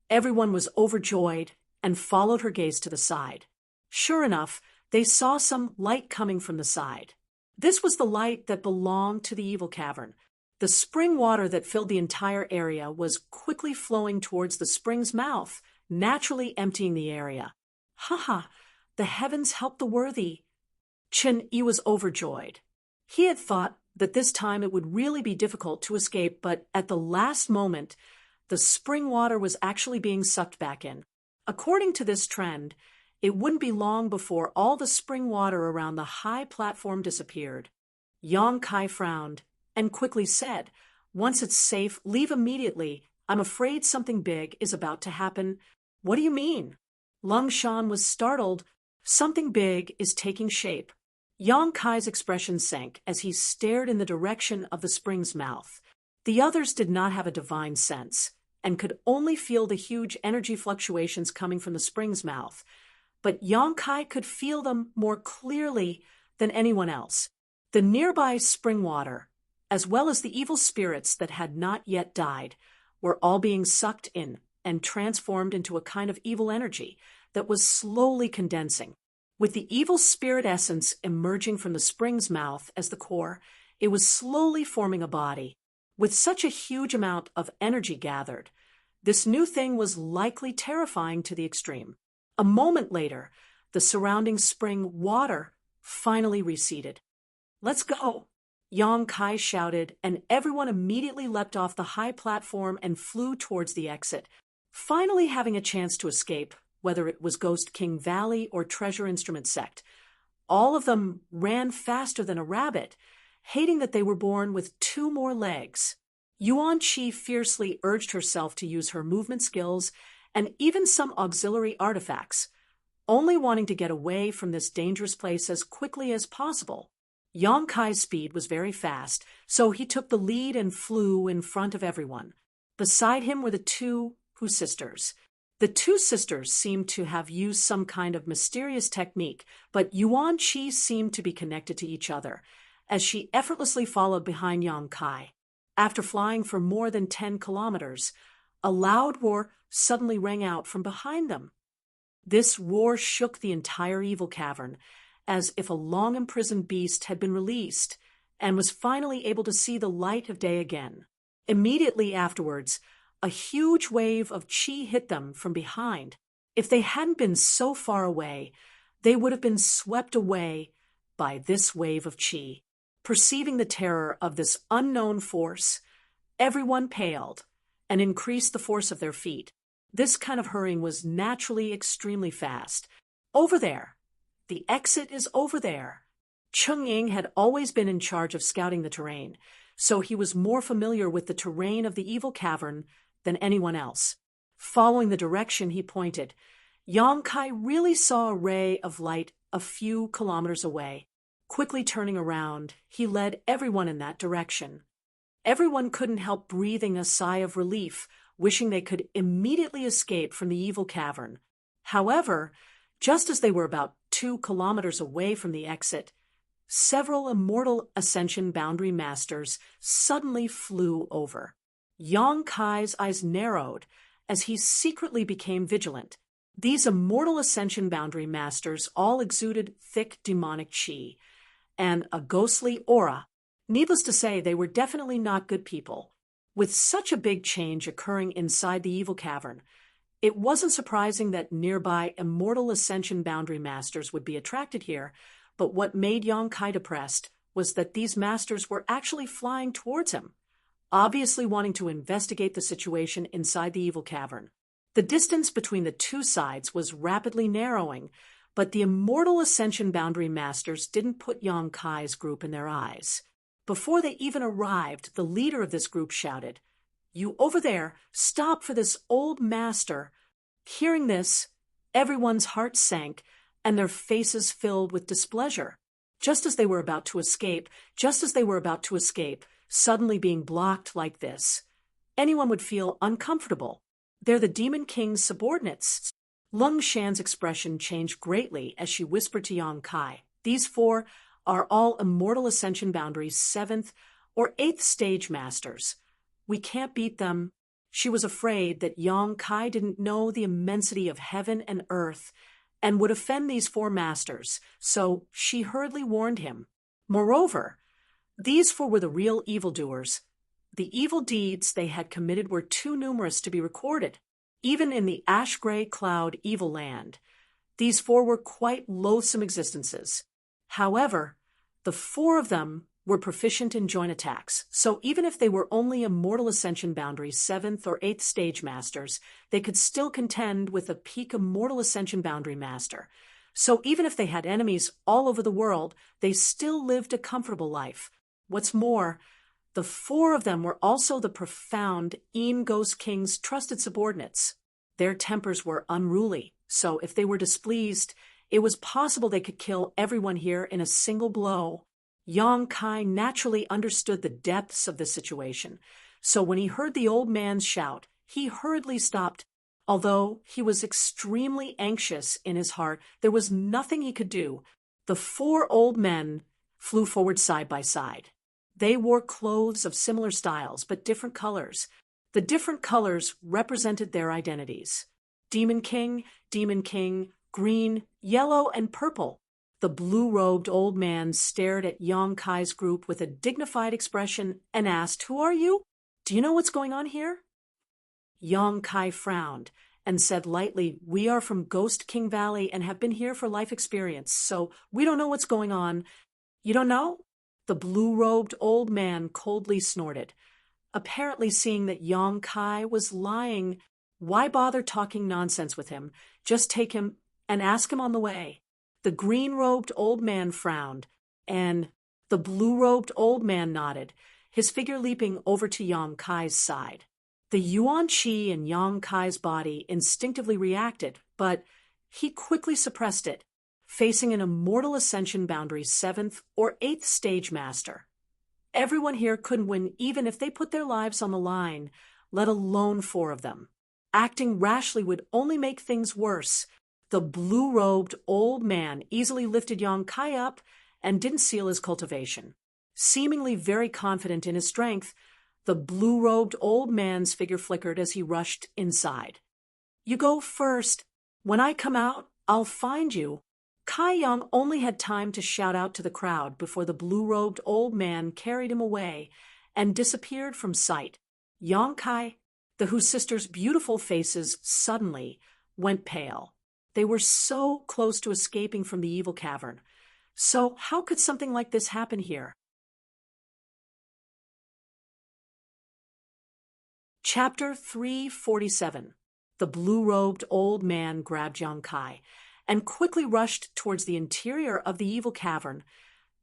everyone was overjoyed and followed her gaze to the side. Sure enough, they saw some light coming from the side. This was the light that belonged to the evil cavern. The spring water that filled the entire area was quickly flowing towards the spring's mouth, naturally emptying the area. "Ha! The heavens help the worthy." Chen Yi was overjoyed. He had thought that this time it would really be difficult to escape, but at the last moment, the spring water was actually being sucked back in. According to this trend, it wouldn't be long before all the spring water around the high platform disappeared. Yang Kai frowned and quickly said, "Once it's safe, leave immediately. I'm afraid something big is about to happen." "What do you mean?" Lung Shan was startled. "Something big is taking shape." Yang Kai's expression sank as he stared in the direction of the spring's mouth. The others did not have a divine sense and could only feel the huge energy fluctuations coming from the spring's mouth. But Yang Kai could feel them more clearly than anyone else. The nearby spring water, as well as the evil spirits that had not yet died, were all being sucked in and transformed into a kind of evil energy that was slowly condensing. With the evil spirit essence emerging from the spring's mouth as the core, it was slowly forming a body. With such a huge amount of energy gathered, This new thing was likely terrifying to the extreme. A moment later, the surrounding spring water finally receded. "Let's go!" Yang Kai shouted, and everyone immediately leapt off the high platform and flew towards the exit, finally having a chance to escape, whether it was Ghost King Valley or Treasure Instrument Sect. All of them ran faster than a rabbit, hating that they were born with 2 more legs. Yuan Qi fiercely urged herself to use her movement skills and even some auxiliary artifacts, only wanting to get away from this dangerous place as quickly as possible. Yang Kai's speed was very fast, so he took the lead and flew in front of everyone. Beside him were the 2 Hu sisters. The 2 sisters seemed to have used some kind of mysterious technique, but Yuan Qi seemed to be connected to each other, as she effortlessly followed behind Yang Kai. After flying for more than 10 kilometers, a loud roar suddenly rang out from behind them. This roar shook the entire evil cavern, as if a long-imprisoned beast had been released and was finally able to see the light of day again. Immediately afterwards, a huge wave of qi hit them from behind. If they hadn't been so far away, they would have been swept away by this wave of qi. Perceiving the terror of this unknown force, everyone paled and increased the force of their feet. This kind of hurrying was naturally extremely fast. "Over there! The exit is over there!" Cheng Ying had always been in charge of scouting the terrain, so he was more familiar with the terrain of the evil cavern than anyone else. Following the direction he pointed, Yang Kai really saw a ray of light a few kilometers away. Quickly turning around, he led everyone in that direction. Everyone couldn't help breathing a sigh of relief, wishing they could immediately escape from the evil cavern. However, just as they were about 2 kilometers away from the exit, several immortal Ascension Boundary Masters suddenly flew over. Yang Kai's eyes narrowed as he secretly became vigilant. These immortal Ascension Boundary Masters all exuded thick demonic qi and a ghostly aura. Needless to say, they were definitely not good people. With such a big change occurring inside the evil cavern, it wasn't surprising that nearby immortal Ascension Boundary Masters would be attracted here, but what made Yang Kai depressed was that these masters were actually flying towards him, obviously wanting to investigate the situation inside the evil cavern. The distance between the 2 sides was rapidly narrowing, but the immortal Ascension Boundary Masters didn't put Yang Kai's group in their eyes. Before they even arrived, the leader of this group shouted, "You over there, stop for this old master." Hearing this, everyone's hearts sank and their faces filled with displeasure. Just as they were about to escape, suddenly being blocked like this, anyone would feel uncomfortable. They're the Demon King's subordinates. Lung Shan's expression changed greatly as she whispered to Yang Kai, "These 4 are all Immortal Ascension Boundary's 7th or 8th stage masters. We can't beat them." She was afraid that Yang Kai didn't know the immensity of heaven and earth and would offend these 4 masters, so she hurriedly warned him. Moreover, these 4 were the real evildoers. The evil deeds they had committed were too numerous to be recorded. Even in the ash-gray cloud evil land, these 4 were quite loathsome existences. However, the 4 of them were proficient in joint attacks, so even if they were only Immortal Ascension Boundary's 7th or 8th stage masters, they could still contend with a peak Immortal Ascension Boundary master. So even if they had enemies all over the world, they still lived a comfortable life. What's more, the 4 of them were also the profound Een Ghost King's trusted subordinates. Their tempers were unruly, so if they were displeased, it was possible they could kill everyone here in a single blow. Yang Kai naturally understood the depths of the situation, so when he heard the old man's shout, he hurriedly stopped. Although he was extremely anxious in his heart, there was nothing he could do. The 4 old men flew forward side by side. They wore clothes of similar styles, but different colors. The different colors represented their identities. Demon King, green, yellow, and purple. The blue-robed old man stared at Yang Kai's group with a dignified expression and asked, "Who are you? Do you know what's going on here?" Yang Kai frowned and said lightly, "We are from Ghost King Valley and have been here for life experience, so we don't know what's going on." "You don't know?" The blue-robed old man coldly snorted, apparently seeing that Yang Kai was lying. Why bother talking nonsense with him? Just take him and ask him on the way. The green-robed old man frowned, and the blue-robed old man nodded, his figure leaping over to Yang Kai's side. The Yuan Qi in Yang Kai's body instinctively reacted, but he quickly suppressed it, facing an immortal ascension boundary's 7th or 8th stage master. Everyone here couldn't win even if they put their lives on the line, let alone 4 of them. Acting rashly would only make things worse. The blue-robed old man easily lifted Yang Kai up and didn't seal his cultivation. Seemingly very confident in his strength, the blue-robed old man's figure flickered as he rushed inside. "You go first. When I come out, I'll find you." Kai Yang only had time to shout out to the crowd before the blue-robed old man carried him away and disappeared from sight. Yang Kai, the Hu sisters' beautiful faces suddenly went pale. They were so close to escaping from the evil cavern. So how could something like this happen here? Chapter 347. The blue-robed old man grabbed Yang Kai and quickly rushed towards the interior of the evil cavern,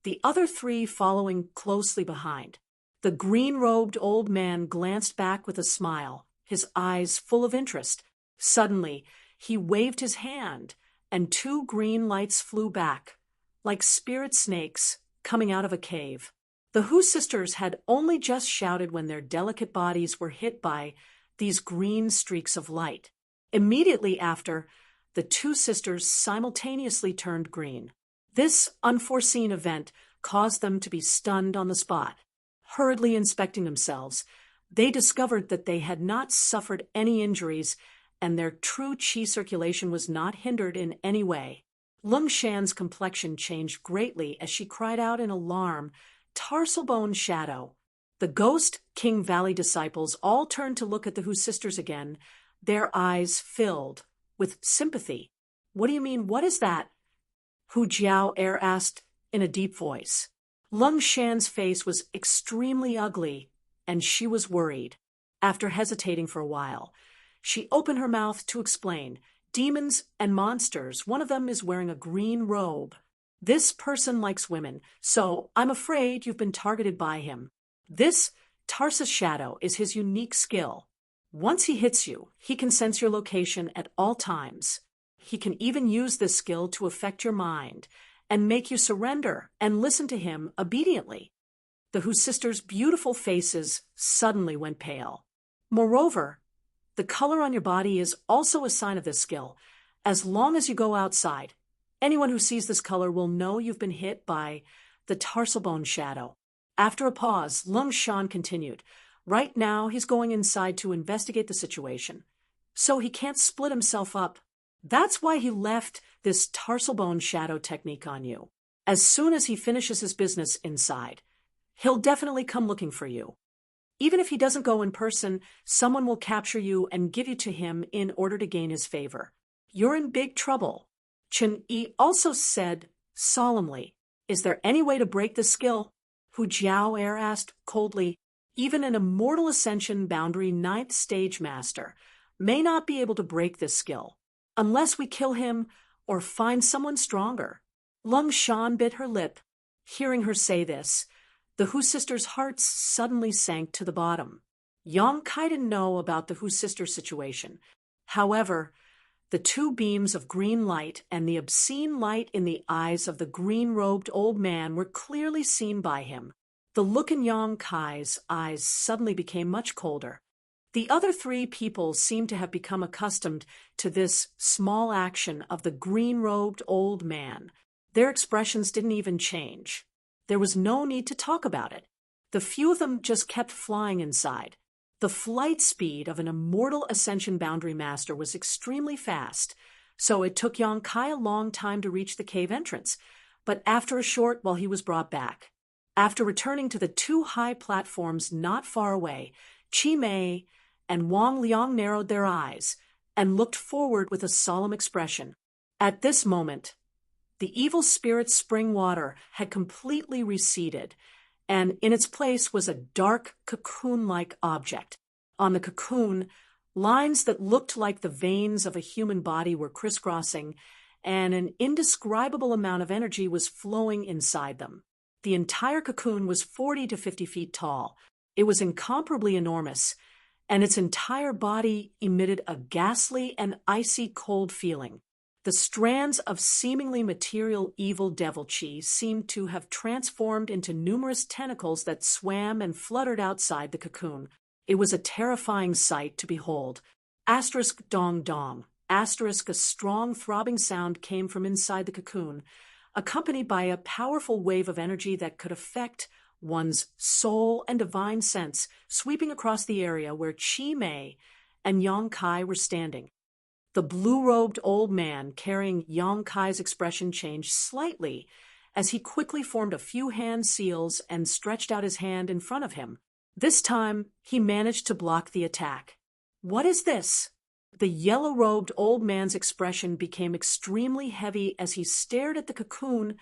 the other 3 following closely behind. The green-robed old man glanced back with a smile, his eyes full of interest. Suddenly, he waved his hand, and 2 green lights flew back, like spirit snakes coming out of a cave. The Hu sisters had only just shouted when their delicate bodies were hit by these green streaks of light. Immediately after, the 2 sisters simultaneously turned green. This unforeseen event caused them to be stunned on the spot. Hurriedly inspecting themselves, they discovered that they had not suffered any injuries and their true qi circulation was not hindered in any way. Lung Shan's complexion changed greatly as she cried out in alarm, "Tarsal bone shadow!" The Ghost King Valley disciples all turned to look at the Hu sisters again, their eyes filled with sympathy. "What do you mean? What is that?" Hu Jiao Er asked in a deep voice. Lung Shan's face was extremely ugly, and she was worried. After hesitating for a while, she opened her mouth to explain. "Demons and monsters. One of them is wearing a green robe. This person likes women, so I'm afraid you've been targeted by him. This Tarsus Shadow is his unique skill. Once he hits you, he can sense your location at all times. He can even use this skill to affect your mind and make you surrender and listen to him obediently." The Hu sisters' beautiful faces suddenly went pale. "Moreover, the color on your body is also a sign of this skill. As long as you go outside, anyone who sees this color will know you've been hit by the tarsal bone shadow." After a pause, Lung Shan continued, "Right now he's going inside to investigate the situation, so he can't split himself up. That's why he left this tarsal bone shadow technique on you. As soon as he finishes his business inside, he'll definitely come looking for you. Even if he doesn't go in person, someone will capture you and give you to him in order to gain his favor. You're in big trouble." Chen Yi also said solemnly, "Is there any way to break this skill?" Hu Jiao Er asked coldly. "Even an immortal ascension boundary 9th stage master may not be able to break this skill, unless we kill him or find someone stronger." Lung Shan bit her lip. Hearing her say this, the Hu sisters' hearts suddenly sank to the bottom. Yang Kai didn't know about the Hu sisters' situation. However, the 2 beams of green light and the obscene light in the eyes of the green-robed old man were clearly seen by him. The look in Yang Kai's eyes suddenly became much colder. The other 3 people seemed to have become accustomed to this small action of the green-robed old man. Their expressions didn't even change. There was no need to talk about it. The few of them just kept flying inside. The flight speed of an immortal ascension boundary master was extremely fast, so it took Yang Kai a long time to reach the cave entrance, but after a short while he was brought back. After returning to the 2 high platforms not far away, Chi Mei and Wang Liang narrowed their eyes and looked forward with a solemn expression. At this moment, the evil spirit's spring water had completely receded, and in its place was a dark cocoon-like object. On the cocoon, lines that looked like the veins of a human body were crisscrossing, and an indescribable amount of energy was flowing inside them. The entire cocoon was 40 to 50 feet tall. It was incomparably enormous, and its entire body emitted a ghastly and icy cold feeling. The strands of seemingly material evil devil chi seemed to have transformed into numerous tentacles that swam and fluttered outside the cocoon. It was a terrifying sight to behold. Asterisk dong dong. Asterisk a strong throbbing sound came from inside the cocoon, accompanied by a powerful wave of energy that could affect one's soul and divine sense, sweeping across the area where Chi Mei and Yang Kai were standing. The blue-robed old man carrying Yang Kai's expression changed slightly as he quickly formed a few hand seals and stretched out his hand in front of him. This time, he managed to block the attack. "What is this?" The yellow-robed old man's expression became extremely heavy as he stared at the cocoon,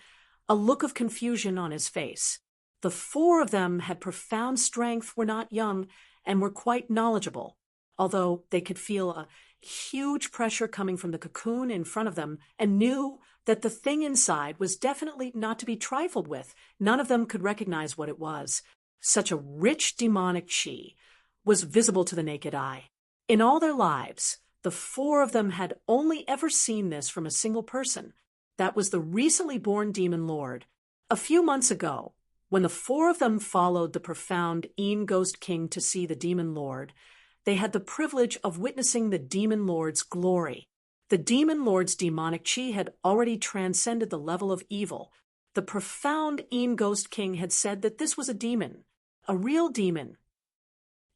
a look of confusion on his face. The four of them had profound strength, were not young, and were quite knowledgeable, although they could feel a huge pressure coming from the cocoon in front of them and knew that the thing inside was definitely not to be trifled with. None of them could recognize what it was. Such a rich demonic chi was visible to the naked eye. In all their lives, the four of them had only ever seen this from a single person. That was the recently born demon lord. A few months ago, when the four of them followed the profound Een Ghost King to see the demon lord, they had the privilege of witnessing the demon lord's glory. The demon lord's demonic chi had already transcended the level of evil. The profound Een Ghost King had said that this was a demon, a real demon.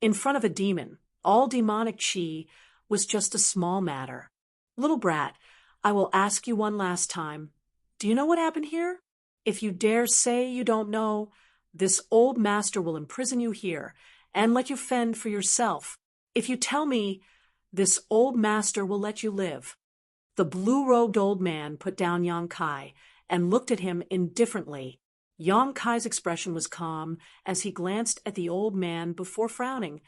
In front of a demon, all demonic chi was just a small matter. Little brat, I will ask you one last time. Do you know what happened here? If you dare say you don't know, this old master will imprison you here and let you fend for yourself. If you tell me, this old master will let you live. The blue-robed old man put down Yang Kai and looked at him indifferently. Yang Kai's expression was calm as he glanced at the old man before frowning.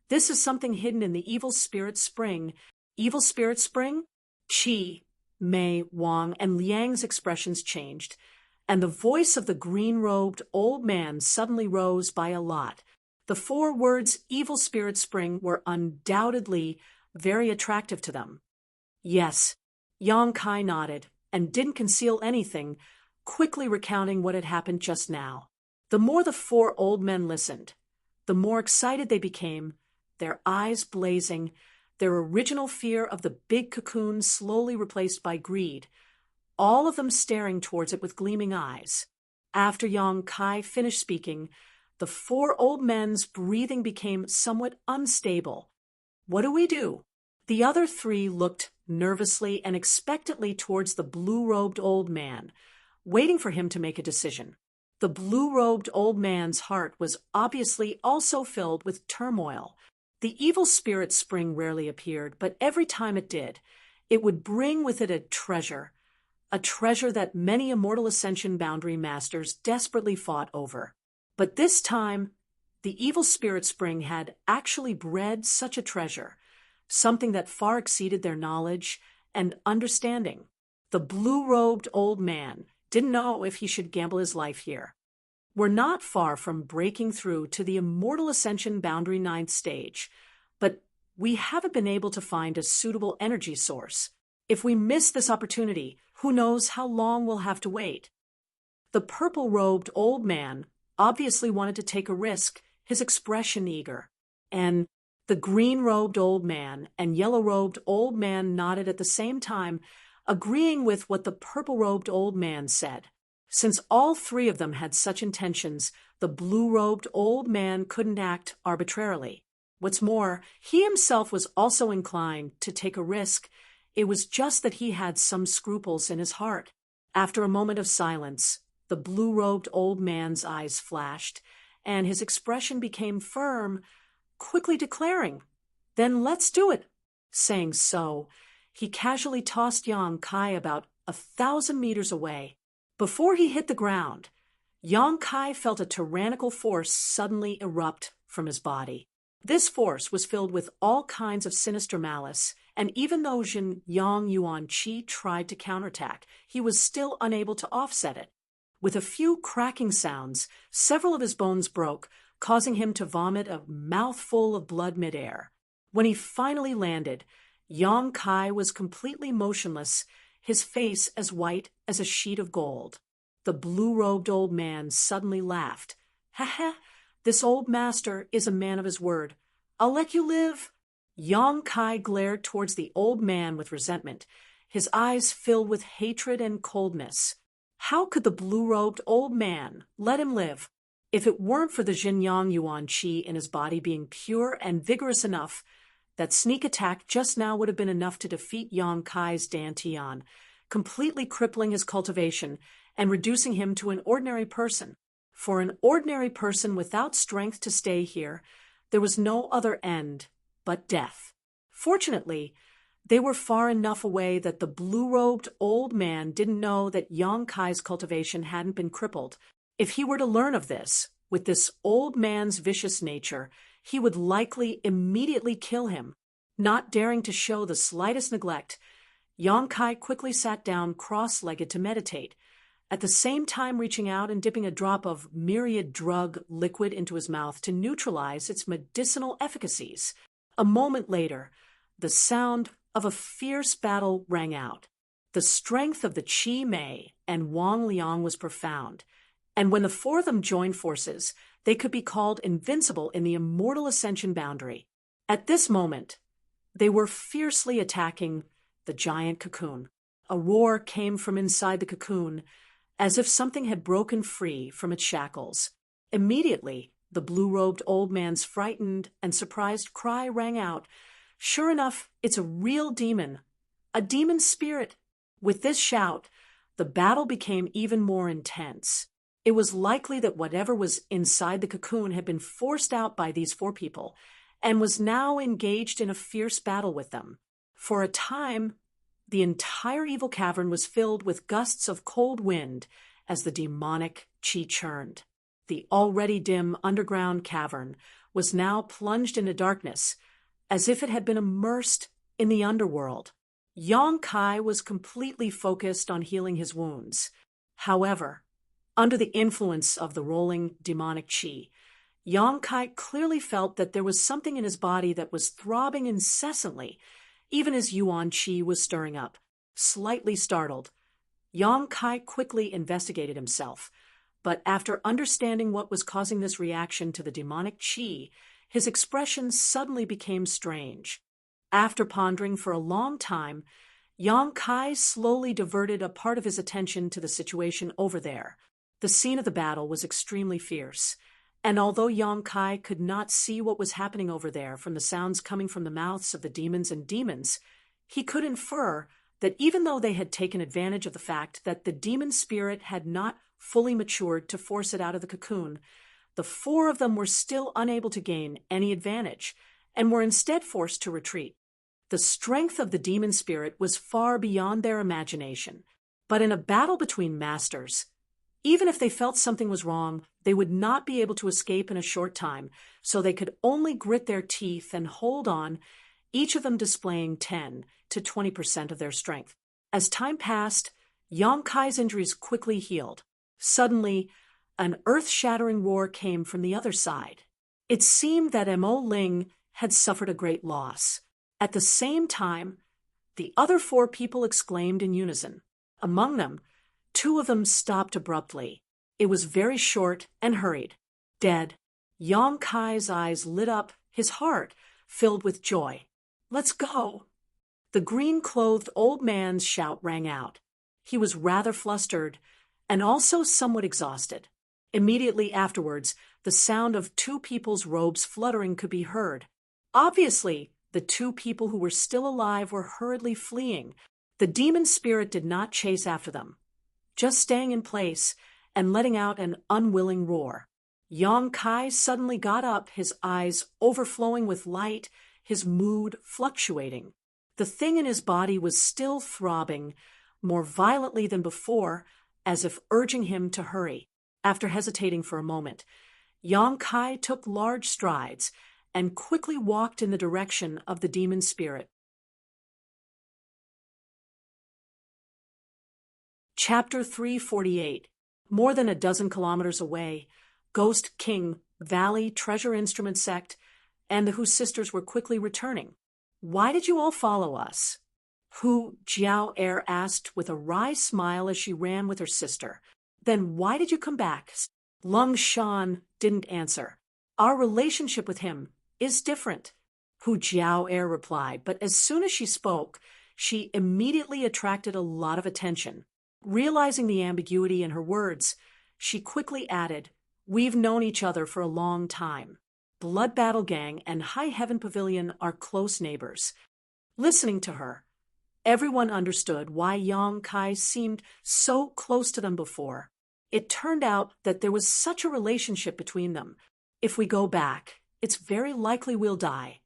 This is something hidden in the evil spirit spring. Evil spirit spring? Chi, Mei, Wang, and Liang's expressions changed, and the voice of the green-robed old man suddenly rose by a lot. The four words evil spirit spring were undoubtedly very attractive to them. Yes, Yang Kai nodded and didn't conceal anything, quickly recounting what had happened just now. The more the four old men listened, the more excited they became, their eyes blazing, their original fear of the big cocoon slowly replaced by greed, all of them staring towards it with gleaming eyes. After Yang Kai finished speaking, the four old men's breathing became somewhat unstable. What do we do? The other three looked nervously and expectantly towards the blue-robed old man, waiting for him to make a decision. The blue-robed old man's heart was obviously also filled with turmoil. The evil spirit spring rarely appeared, but every time it did, it would bring with it a treasure that many immortal ascension boundary masters desperately fought over. But this time, the evil spirit spring had actually bred such a treasure, something that far exceeded their knowledge and understanding. The blue-robed old man didn't know if he should gamble his life here. We're not far from breaking through to the immortal ascension boundary 9th stage, but we haven't been able to find a suitable energy source. If we miss this opportunity, who knows how long we'll have to wait. The purple-robed old man obviously wanted to take a risk, his expression eager, and the green-robed old man and yellow-robed old man nodded at the same time, agreeing with what the purple-robed old man said. Since all three of them had such intentions, the blue-robed old man couldn't act arbitrarily. What's more, he himself was also inclined to take a risk. It was just that he had some scruples in his heart. After a moment of silence, the blue-robed old man's eyes flashed, and his expression became firm, quickly declaring, Then let's do it. Saying so, he casually tossed Yang Kai about 1,000 meters away. Before he hit the ground, Yang Kai felt a tyrannical force suddenly erupt from his body. This force was filled with all kinds of sinister malice, and even though Jin Yang Yuan Qi tried to counterattack, he was still unable to offset it. With a few cracking sounds, several of his bones broke, causing him to vomit a mouthful of blood midair. When he finally landed, Yang Kai was completely motionless, his face as white as a sheet of gold. The blue-robed old man suddenly laughed. "Ha ha, this old master is a man of his word. I'll let you live." Yang Kai glared towards the old man with resentment, his eyes filled with hatred and coldness. How could the blue-robed old man let him live? If it weren't for the Jinyang Yuan Qi in his body being pure and vigorous enough, that sneak attack just now would have been enough to defeat Yang Kai's Dantian, completely crippling his cultivation and reducing him to an ordinary person. For an ordinary person without strength to stay here, there was no other end but death. Fortunately, they were far enough away that the blue-robed old man didn't know that Yang Kai's cultivation hadn't been crippled. If he were to learn of this, with this old man's vicious nature, he would likely immediately kill him. Not daring to show the slightest neglect, Yang Kai quickly sat down cross-legged to meditate, at the same time reaching out and dipping a drop of myriad drug liquid into his mouth to neutralize its medicinal efficacies. A moment later, the sound of a fierce battle rang out. The strength of the Qi Mei and Wang Liang was profound, and when the four of them joined forces, they could be called invincible in the immortal ascension boundary. At this moment, they were fiercely attacking the giant cocoon. A roar came from inside the cocoon, as if something had broken free from its shackles. Immediately, the blue-robed old man's frightened and surprised cry rang out. Sure enough, it's a real demon, a demon spirit. With this shout, the battle became even more intense. It was likely that whatever was inside the cocoon had been forced out by these four people, and was now engaged in a fierce battle with them. For a time, the entire evil cavern was filled with gusts of cold wind as the demonic Qi churned. The already dim underground cavern was now plunged into darkness, as if it had been immersed in the underworld. Yang Kai was completely focused on healing his wounds. However, under the influence of the rolling demonic Qi, Yang Kai clearly felt that there was something in his body that was throbbing incessantly, even as Yuan Qi was stirring up. Slightly startled, Yang Kai quickly investigated himself, but after understanding what was causing this reaction to the demonic Qi, his expression suddenly became strange. After pondering for a long time, Yang Kai slowly diverted a part of his attention to the situation over there. The scene of the battle was extremely fierce, and although Yang Kai could not see what was happening over there from the sounds coming from the mouths of the demons and demons, he could infer that even though they had taken advantage of the fact that the demon spirit had not fully matured to force it out of the cocoon, the four of them were still unable to gain any advantage, and were instead forced to retreat. The strength of the demon spirit was far beyond their imagination, but in a battle between masters, even if they felt something was wrong, they would not be able to escape in a short time, so they could only grit their teeth and hold on, each of them displaying 10 to 20% of their strength. As time passed, Yang Kai's injuries quickly healed. Suddenly, an earth-shattering roar came from the other side. It seemed that Mo Ling had suffered a great loss. At the same time, the other four people exclaimed in unison. Among them, two of them stopped abruptly. It was very short and hurried. Dead. Yang Kai's eyes lit up, his heart filled with joy. "Let's go." The green-clothed old man's shout rang out. He was rather flustered and also somewhat exhausted. Immediately afterwards, the sound of two people's robes fluttering could be heard. Obviously, the two people who were still alive were hurriedly fleeing. The demon spirit did not chase after them, just staying in place and letting out an unwilling roar. Yang Kai suddenly got up, his eyes overflowing with light, his mood fluctuating. The thing in his body was still throbbing, more violently than before, as if urging him to hurry. After hesitating for a moment, Yang Kai took large strides and quickly walked in the direction of the demon spirit. Chapter 348. More than a dozen kilometers away, Ghost King Valley Treasure Instrument Sect and the Hu sisters were quickly returning. "Why did you all follow us?" Hu Jiao asked with a wry smile as she ran with her sister. "Then why did you come back?" Lung Shan didn't answer. "Our relationship with him is different," Hu Jiao replied, but as soon as she spoke, she immediately attracted a lot of attention. Realizing the ambiguity in her words, she quickly added, "We've known each other for a long time. Blood Battle Gang and High Heaven Pavilion are close neighbors." Listening to her, everyone understood why Yang Kai seemed so close to them before. It turned out that there was such a relationship between them. "If we go back, it's very likely we'll die."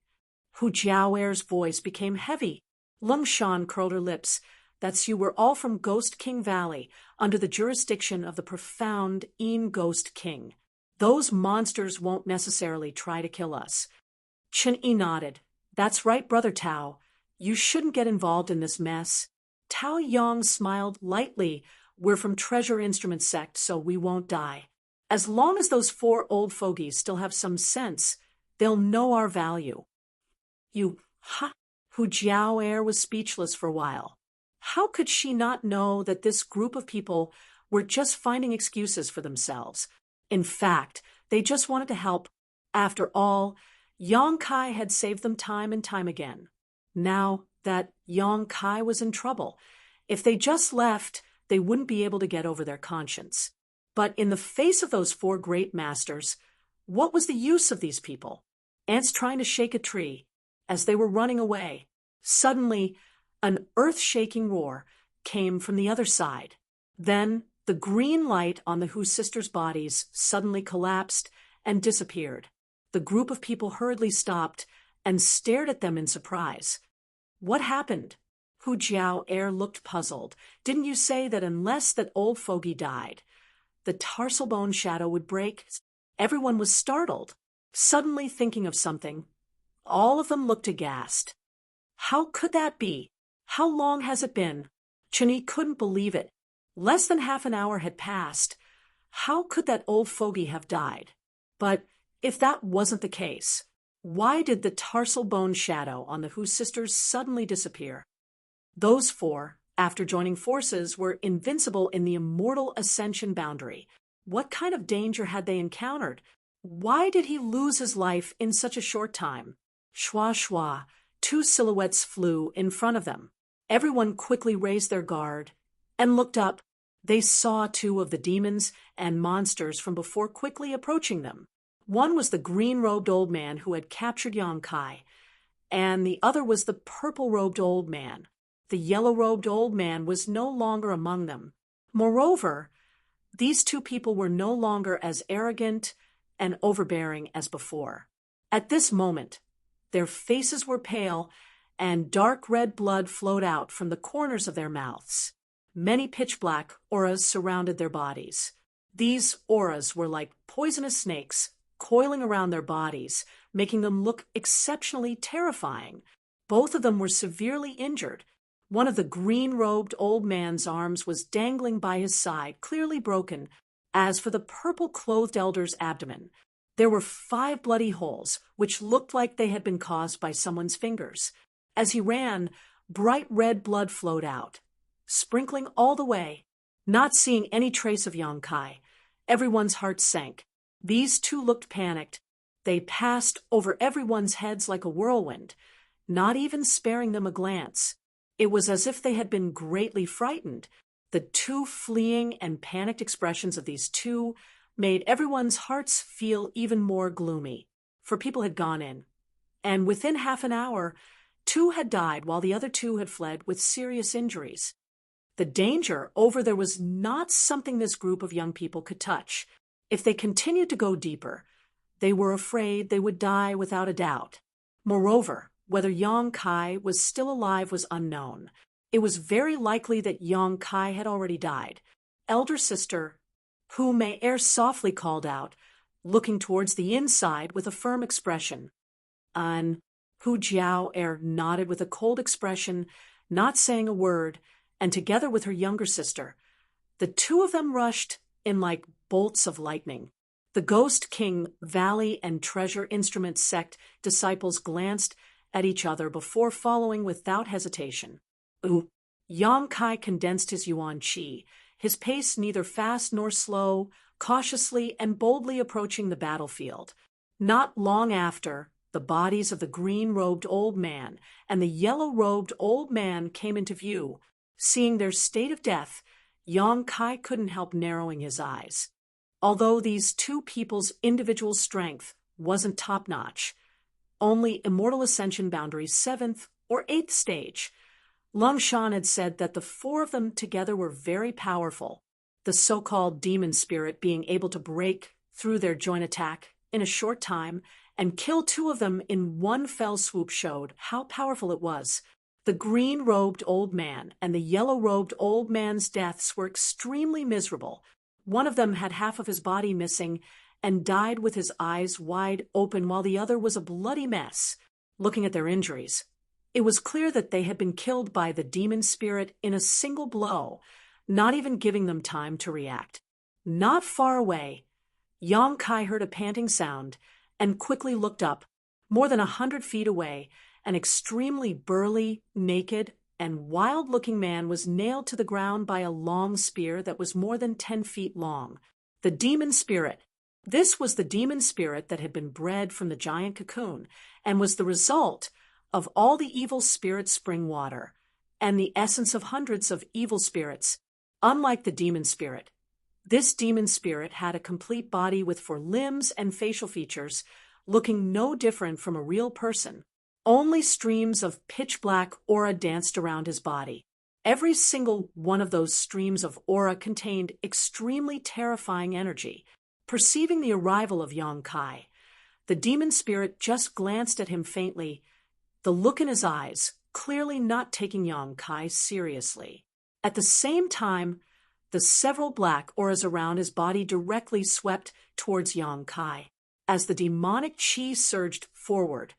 Hu Jiaoer's voice became heavy. Lung Shan curled her lips. "That's you were all from Ghost King Valley, under the jurisdiction of the profound Ghost King. Those monsters won't necessarily try to kill us." Chen Yi nodded. "That's right, Brother Tao. You shouldn't get involved in this mess." Tao Yang smiled lightly. "We're from Treasure Instrument Sect, so we won't die. As long as those 4 old fogies still have some sense, they'll know our value." "You, ha!" Hu Jiao was speechless for a while. How could she not know that this group of people were just finding excuses for themselves? In fact, they just wanted to help. After all, Yang Kai had saved them time and time again. Now that Yang Kai was in trouble, if they just left, they wouldn't be able to get over their conscience. But in the face of those 4 great masters, what was the use of these people? Ants trying to shake a tree. As they were running away, suddenly an earth-shaking roar came from the other side. Then the green light on the Hu sisters' bodies suddenly collapsed and disappeared. The group of people hurriedly stopped and stared at them in surprise. "What happened?" Hu Jiao looked puzzled. "Didn't you say that unless that old fogey died, the tarsal bone shadow would break?" Everyone was startled. Suddenly thinking of something, all of them looked aghast. "How could that be? How long has it been?" Chen Yi couldn't believe it. Less than half an hour had passed. How could that old fogey have died? But if that wasn't the case, why did the tarsal bone shadow on the Hu sisters suddenly disappear? Those 4, after joining forces, were invincible in the immortal ascension boundary. What kind of danger had they encountered? Why did he lose his life in such a short time? Shwa shwa, 2 silhouettes flew in front of them. Everyone quickly raised their guard and looked up. They saw 2 of the demons and monsters from before quickly approaching them. One was the green-robed old man who had captured Yang Kai, and the other was the purple-robed old man. The yellow-robed old man was no longer among them. Moreover, these 2 people were no longer as arrogant and overbearing as before. At this moment, their faces were pale, and dark red blood flowed out from the corners of their mouths. Many pitch-black auras surrounded their bodies. These auras were like poisonous snakes coiling around their bodies, making them look exceptionally terrifying. Both of them were severely injured. One of the green-robed old man's arms was dangling by his side, clearly broken. As for the purple-clothed elder's abdomen, there were 5 bloody holes, which looked like they had been caused by someone's fingers. As he ran, bright red blood flowed out, sprinkling all the way. Not seeing any trace of Yang Kai, everyone's heart sank. These 2 looked panicked. They passed over everyone's heads like a whirlwind, not even sparing them a glance. It was as if they had been greatly frightened. The 2 fleeing and panicked expressions of these 2 made everyone's hearts feel even more gloomy, for people had gone in, and within half an hour, 2 had died while the other 2 had fled with serious injuries. The danger over there was not something this group of young people could touch. If they continued to go deeper, they were afraid they would die without a doubt. Moreover, whether Yang Kai was still alive was unknown. It was very likely that Yang Kai had already died. Elder sister, Hu Mei Er softly called out, looking towards the inside with a firm expression. Hu Jiao Er nodded with a cold expression, not saying a word, and together with her younger sister, the two of them rushed in like bolts of lightning. The Ghost King Valley and Treasure Instrument sect disciples glanced at each other before following without hesitation. Yang Kai condensed his yuan qi, his pace neither fast nor slow, cautiously and boldly approaching the battlefield. Not long after, the bodies of the green-robed old man and the yellow-robed old man came into view. Seeing their state of death, Yang Kai couldn't help narrowing his eyes. Although these two people's individual strength wasn't top-notch, only Immortal Ascension Boundary's 7th or 8th stage, Lung Shan had said that the four of them together were very powerful, the so-called demon spirit being able to break through their joint attack in a short time and kill two of them in one fell swoop showed how powerful it was. The green-robed old man and the yellow-robed old man's deaths were extremely miserable. One of them had half of his body missing and died with his eyes wide open while the other was a bloody mess. Looking at their injuries, it was clear that they had been killed by the demon spirit in a single blow, not even giving them time to react. Not far away, Yang Kai heard a panting sound and quickly looked up. More than 100 feet away, an extremely burly, naked, and wild-looking man was nailed to the ground by a long spear that was more than 10 feet long. The demon spirit. This was the demon spirit that had been bred from the giant cocoon and was the result of all the evil spirit spring water and the essence of hundreds of evil spirits. Unlike the demon spirit, this demon spirit had a complete body with 4 limbs and facial features, looking no different from a real person. Only streams of pitch-black aura danced around his body. Every single one of those streams of aura contained extremely terrifying energy. Perceiving the arrival of Yang Kai, the demon spirit just glanced at him faintly, the look in his eyes clearly not taking Yang Kai seriously. At the same time, the several black auras around his body directly swept towards Yang Kai. As the demonic chi surged forward,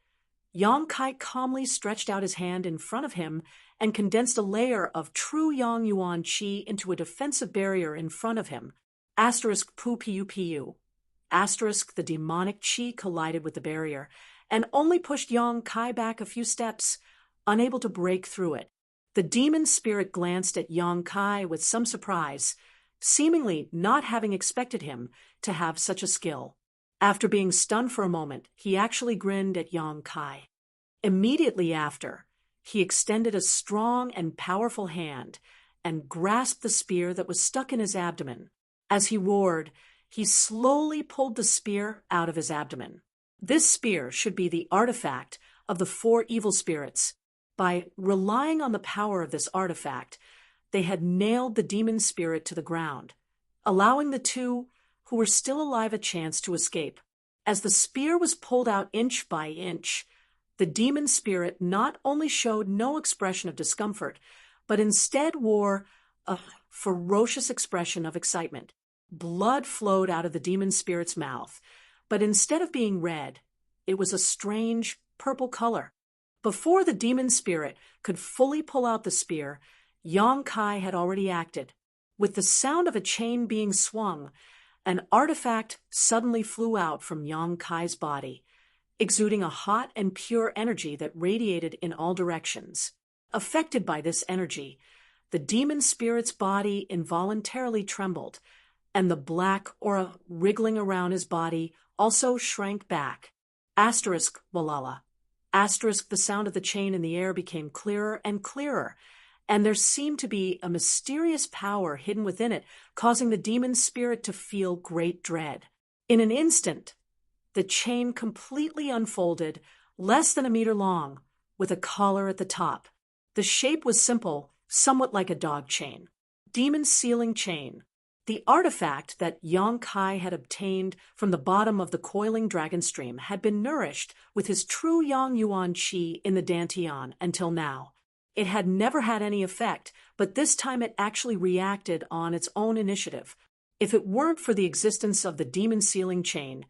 Yang Kai calmly stretched out his hand in front of him and condensed a layer of true Yang Yuan Qi into a defensive barrier in front of him. Asterisk pu pu pu. Asterisk the demonic chi collided with the barrier and only pushed Yang Kai back a few steps, unable to break through it. The demon spirit glanced at Yang Kai with some surprise, seemingly not having expected him to have such a skill. After being stunned for a moment, he actually grinned at Yang Kai. Immediately after, he extended a strong and powerful hand and grasped the spear that was stuck in his abdomen. As he roared, he slowly pulled the spear out of his abdomen. This spear should be the artifact of the 4 evil spirits. By relying on the power of this artifact, they had nailed the demon spirit to the ground, allowing the 2 who were still alive a chance to escape. As the spear was pulled out inch by inch, the demon spirit not only showed no expression of discomfort, but instead wore a ferocious expression of excitement. Blood flowed out of the demon spirit's mouth, but instead of being red, it was a strange purple color. Before the demon spirit could fully pull out the spear, Yang Kai had already acted. With the sound of a chain being swung, an artifact suddenly flew out from Yang Kai's body, exuding a hot and pure energy that radiated in all directions. Affected by this energy, the demon spirit's body involuntarily trembled, and the black aura wriggling around his body also shrank back. Asterisk Valhalla. Asterisk the sound of the chain in the air became clearer and clearer, and there seemed to be a mysterious power hidden within it, causing the demon spirit to feel great dread. In an instant, the chain completely unfolded, less than a meter long, with a collar at the top. The shape was simple, somewhat like a dog chain. Demon sealing chain. The artifact that Yang Kai had obtained from the bottom of the coiling dragon stream had been nourished with his true Yang Yuan Qi in the Dantian until now. It had never had any effect, but this time it actually reacted on its own initiative. If it weren't for the existence of the demon sealing chain,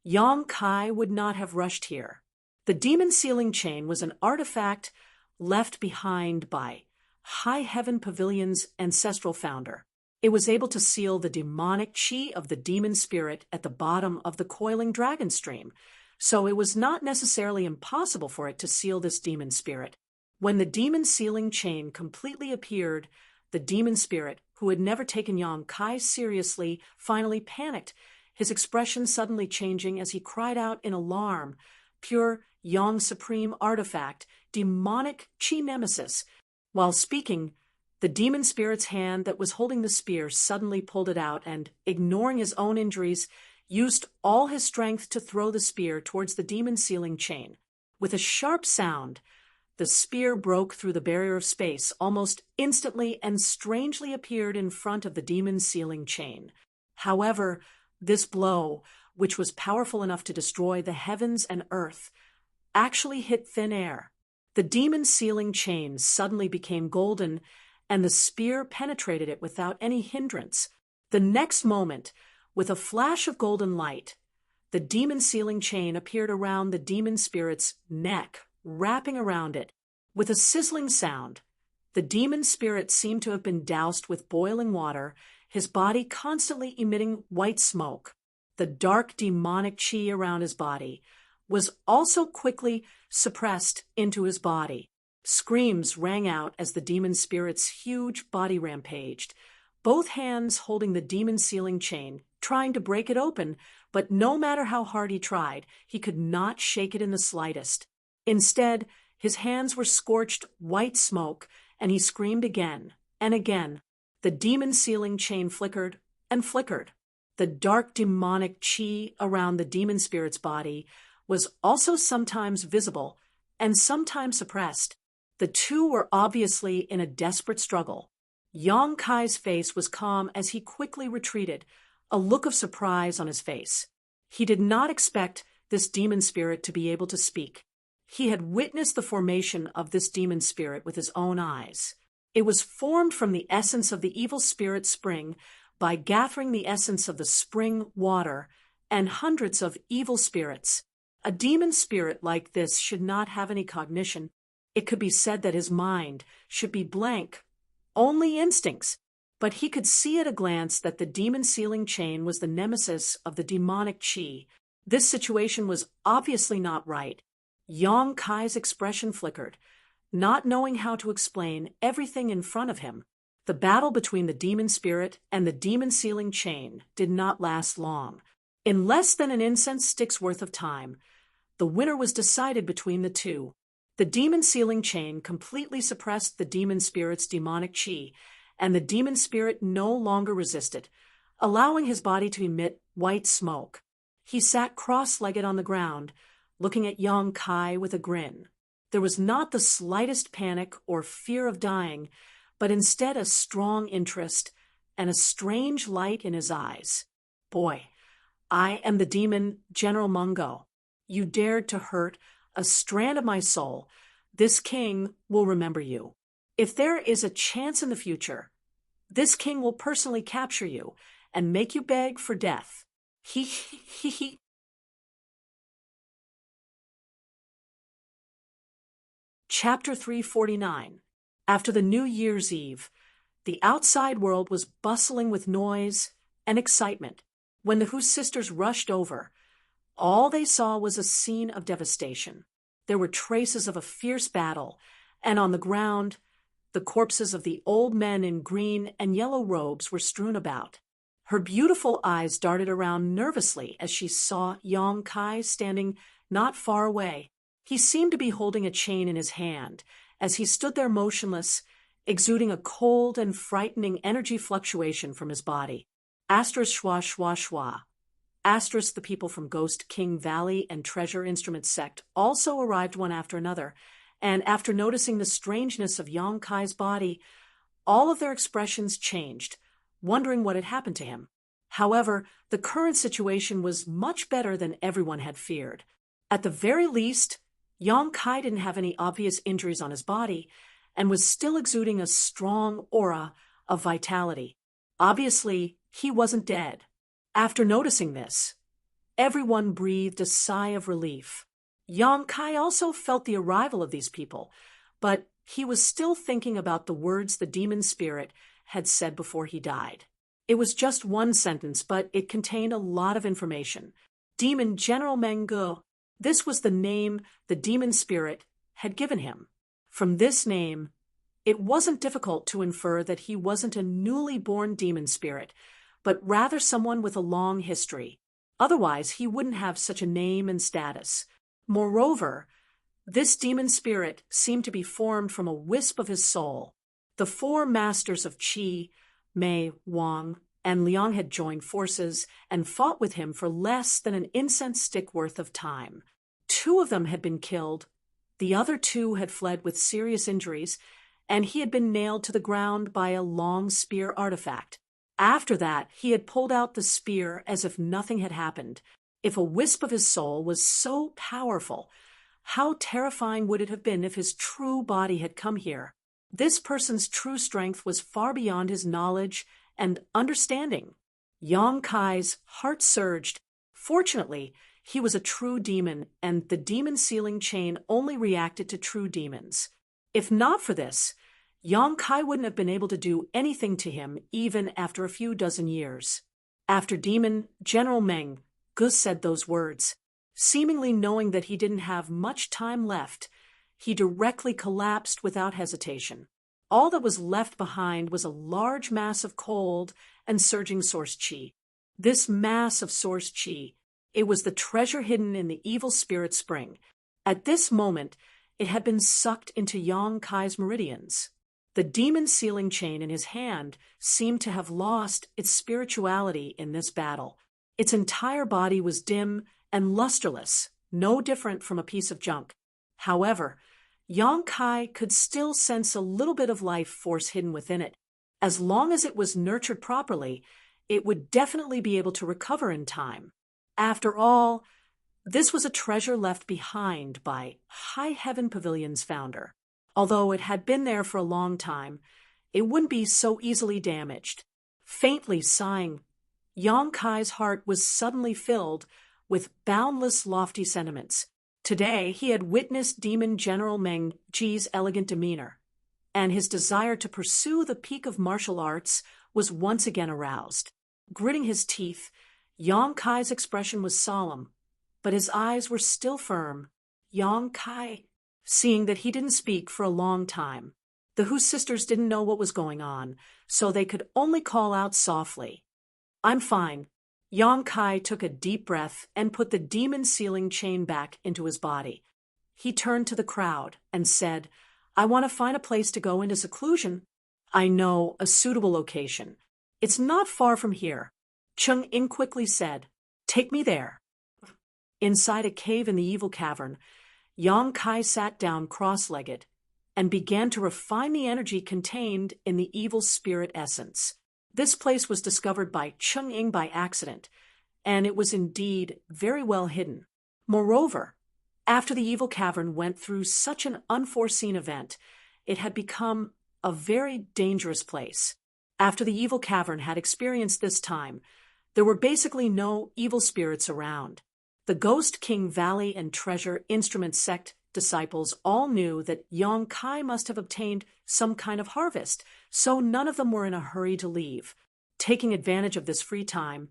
Yang Kai would not have rushed here. The demon sealing chain was an artifact left behind by High Heaven Pavilion's ancestral founder. It was able to seal the demonic chi of the demon spirit at the bottom of the coiling dragon stream, so it was not necessarily impossible for it to seal this demon spirit. When the demon sealing chain completely appeared, the demon spirit, who had never taken Yang Kai seriously, finally panicked, his expression suddenly changing as he cried out in alarm, "Pure Yang Supreme Artifact, demonic chi nemesis." While speaking, the demon spirit's hand that was holding the spear suddenly pulled it out and, ignoring his own injuries, used all his strength to throw the spear towards the demon sealing chain. With a sharp sound, the spear broke through the barrier of space almost instantly and strangely appeared in front of the demon sealing chain. However, this blow, which was powerful enough to destroy the heavens and earth, actually hit thin air. The demon sealing chain suddenly became golden, and the spear penetrated it without any hindrance. The next moment, with a flash of golden light, the demon sealing chain appeared around the demon spirit's neck, wrapping around it. With a sizzling sound, the demon spirit seemed to have been doused with boiling water, his body constantly emitting white smoke. The dark demonic chi around his body was also quickly suppressed into his body. Screams rang out as the demon spirit's huge body rampaged, both hands holding the demon sealing chain, trying to break it open, but no matter how hard he tried, he could not shake it in the slightest. Instead, his hands were scorched white smoke, and he screamed again and again. The demon sealing chain flickered and flickered. The dark demonic chi around the demon spirit's body was also sometimes visible and sometimes suppressed. The two were obviously in a desperate struggle. Yang Kai's face was calm as he quickly retreated, a look of surprise on his face. He did not expect this demon spirit to be able to speak. He had witnessed the formation of this demon spirit with his own eyes. It was formed from the essence of the evil spirit spring by gathering the essence of the spring water and hundreds of evil spirits. A demon spirit like this should not have any cognition. It could be said that his mind should be blank, only instincts. But he could see at a glance that the demon sealing chain was the nemesis of the demonic chi. This situation was obviously not right. Yang Kai's expression flickered, not knowing how to explain everything in front of him. The battle between the demon spirit and the demon sealing chain did not last long. In less than an incense stick's worth of time, the winner was decided between the two. The demon sealing chain completely suppressed the demon spirit's demonic chi, and the demon spirit no longer resisted, allowing his body to emit white smoke. He sat cross-legged on the ground, looking at Yang Kai with a grin. There was not the slightest panic or fear of dying, but instead a strong interest and a strange light in his eyes. "Boy, I am the demon General Mungo. You dared to hurt a strand of my soul. This king will remember you. If there is a chance in the future, this king will personally capture you and make you beg for death." He. Chapter 349. After the New Year's Eve, the outside world was bustling with noise and excitement. When the Hu sisters rushed over, all they saw was a scene of devastation. There were traces of a fierce battle, and on the ground, the corpses of the old men in green and yellow robes were strewn about. Her beautiful eyes darted around nervously as she saw Yang Kai standing not far away. He seemed to be holding a chain in his hand as he stood there motionless, exuding a cold and frightening energy fluctuation from his body. Asterisk schwa schwa schwa. Asterisk the people from Ghost King Valley and Treasure Instrument Sect also arrived one after another, and after noticing the strangeness of Yang Kai's body, all of their expressions changed. wondering what had happened to him. However, the current situation was much better than everyone had feared. At the very least, Yang Kai didn't have any obvious injuries on his body and was still exuding a strong aura of vitality. Obviously, he wasn't dead. After noticing this, everyone breathed a sigh of relief. Yang Kai also felt the arrival of these people, but he was still thinking about the words the demon spirit had said before he died. It was just one sentence, but it contained a lot of information. Demon General Meng Ge. This was the name the demon spirit had given him. From this name, it wasn't difficult to infer that he wasn't a newly born demon spirit, but rather someone with a long history. Otherwise, he wouldn't have such a name and status. Moreover, this demon spirit seemed to be formed from a wisp of his soul. The four masters of Qi, Mei, Wang, and Liang had joined forces and fought with him for less than an incense stick worth of time. 2 of them had been killed, the other 2 had fled with serious injuries, and he had been nailed to the ground by a long spear artifact. After that, he had pulled out the spear as if nothing had happened. If a wisp of his soul was so powerful, how terrifying would it have been if his true body had come here? This person's true strength was far beyond his knowledge and understanding. Yang Kai's heart surged. Fortunately, he was a true demon, and the demon sealing chain only reacted to true demons. If not for this, Yang Kai wouldn't have been able to do anything to him even after a few dozen years. After Demon General Meng Ge said those words, seemingly knowing that he didn't have much time left, he directly collapsed without hesitation. All that was left behind was a large mass of cold and surging source qi. This mass of source qi, it was the treasure hidden in the evil spirit spring. At this moment, it had been sucked into Yang Kai's meridians. The demon sealing chain in his hand seemed to have lost its spirituality in this battle. Its entire body was dim and lusterless, no different from a piece of junk. However, Yang Kai could still sense a little bit of life force hidden within it. As long as it was nurtured properly, it would definitely be able to recover in time. After all, this was a treasure left behind by High Heaven Pavilion's founder. Although it had been there for a long time, it wouldn't be so easily damaged. Faintly sighing, Yang Kai's heart was suddenly filled with boundless lofty sentiments. Today he had witnessed Demon General Meng Ge's elegant demeanor, and his desire to pursue the peak of martial arts was once again aroused. Gritting his teeth, Yang Kai's expression was solemn, but his eyes were still firm. Yang Kai, seeing that he didn't speak for a long time, the Hu sisters didn't know what was going on, so they could only call out softly, "I'm fine." Yang Kai took a deep breath and put the demon sealing chain back into his body. He turned to the crowd and said, "I want to find a place to go into seclusion. I know a suitable location. It's not far from here." Cheng Ying quickly said, "Take me there." Inside a cave in the evil cavern, Yang Kai sat down cross-legged and began to refine the energy contained in the evil spirit essence. This place was discovered by Cheng Ying by accident, and it was indeed very well hidden. Moreover, after the evil cavern went through such an unforeseen event, it had become a very dangerous place. After the evil cavern had experienced this time, there were basically no evil spirits around. The Ghost King Valley and Treasure Instrument Sect disciples all knew that Yang Kai must have obtained some kind of harvest, so none of them were in a hurry to leave. Taking advantage of this free time,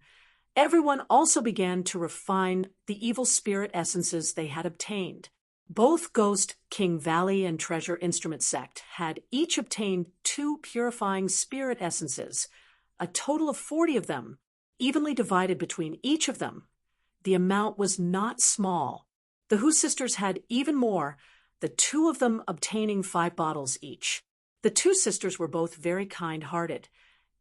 everyone also began to refine the evil spirit essences they had obtained. Both Ghost King Valley and Treasure Instrument Sect had each obtained 2 purifying spirit essences, a total of 40 of them, evenly divided between each of them. The amount was not small. The Hu sisters had even more, the 2 of them obtaining 5 bottles each. The 2 sisters were both very kind-hearted,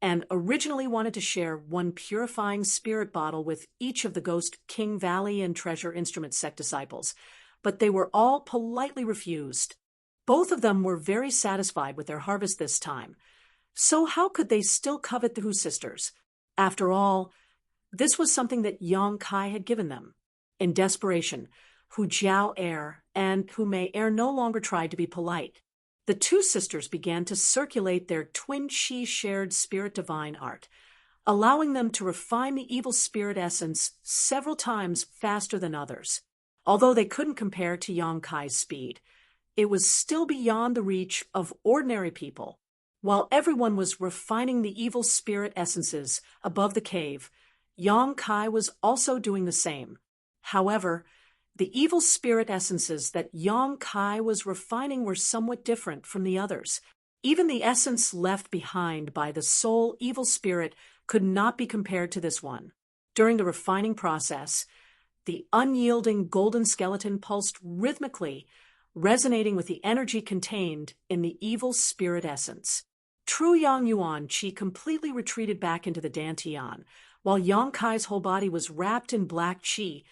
and originally wanted to share 1 purifying spirit bottle with each of the Ghost King Valley and Treasure Instrument Sect disciples, but they were all politely refused. Both of them were very satisfied with their harvest this time. So how could they still covet the Hu sisters? After all, this was something that Yang Kai had given them. In desperation, Hu Jiao Air and Hu Mei Air no longer tried to be polite. The two sisters began to circulate their twin chi shared spirit divine art, allowing them to refine the evil spirit essence several times faster than others. Although they couldn't compare to Yang Kai's speed, it was still beyond the reach of ordinary people. While everyone was refining the evil spirit essences above the cave, Yang Kai was also doing the same. However, the evil spirit essences that Yang Kai was refining were somewhat different from the others. Even the essence left behind by the soul evil spirit could not be compared to this one. During the refining process, the unyielding golden skeleton pulsed rhythmically, resonating with the energy contained in the evil spirit essence. True Yang Yuan Qi completely retreated back into the Dantian, while Yang Kai's whole body was wrapped in black Qi,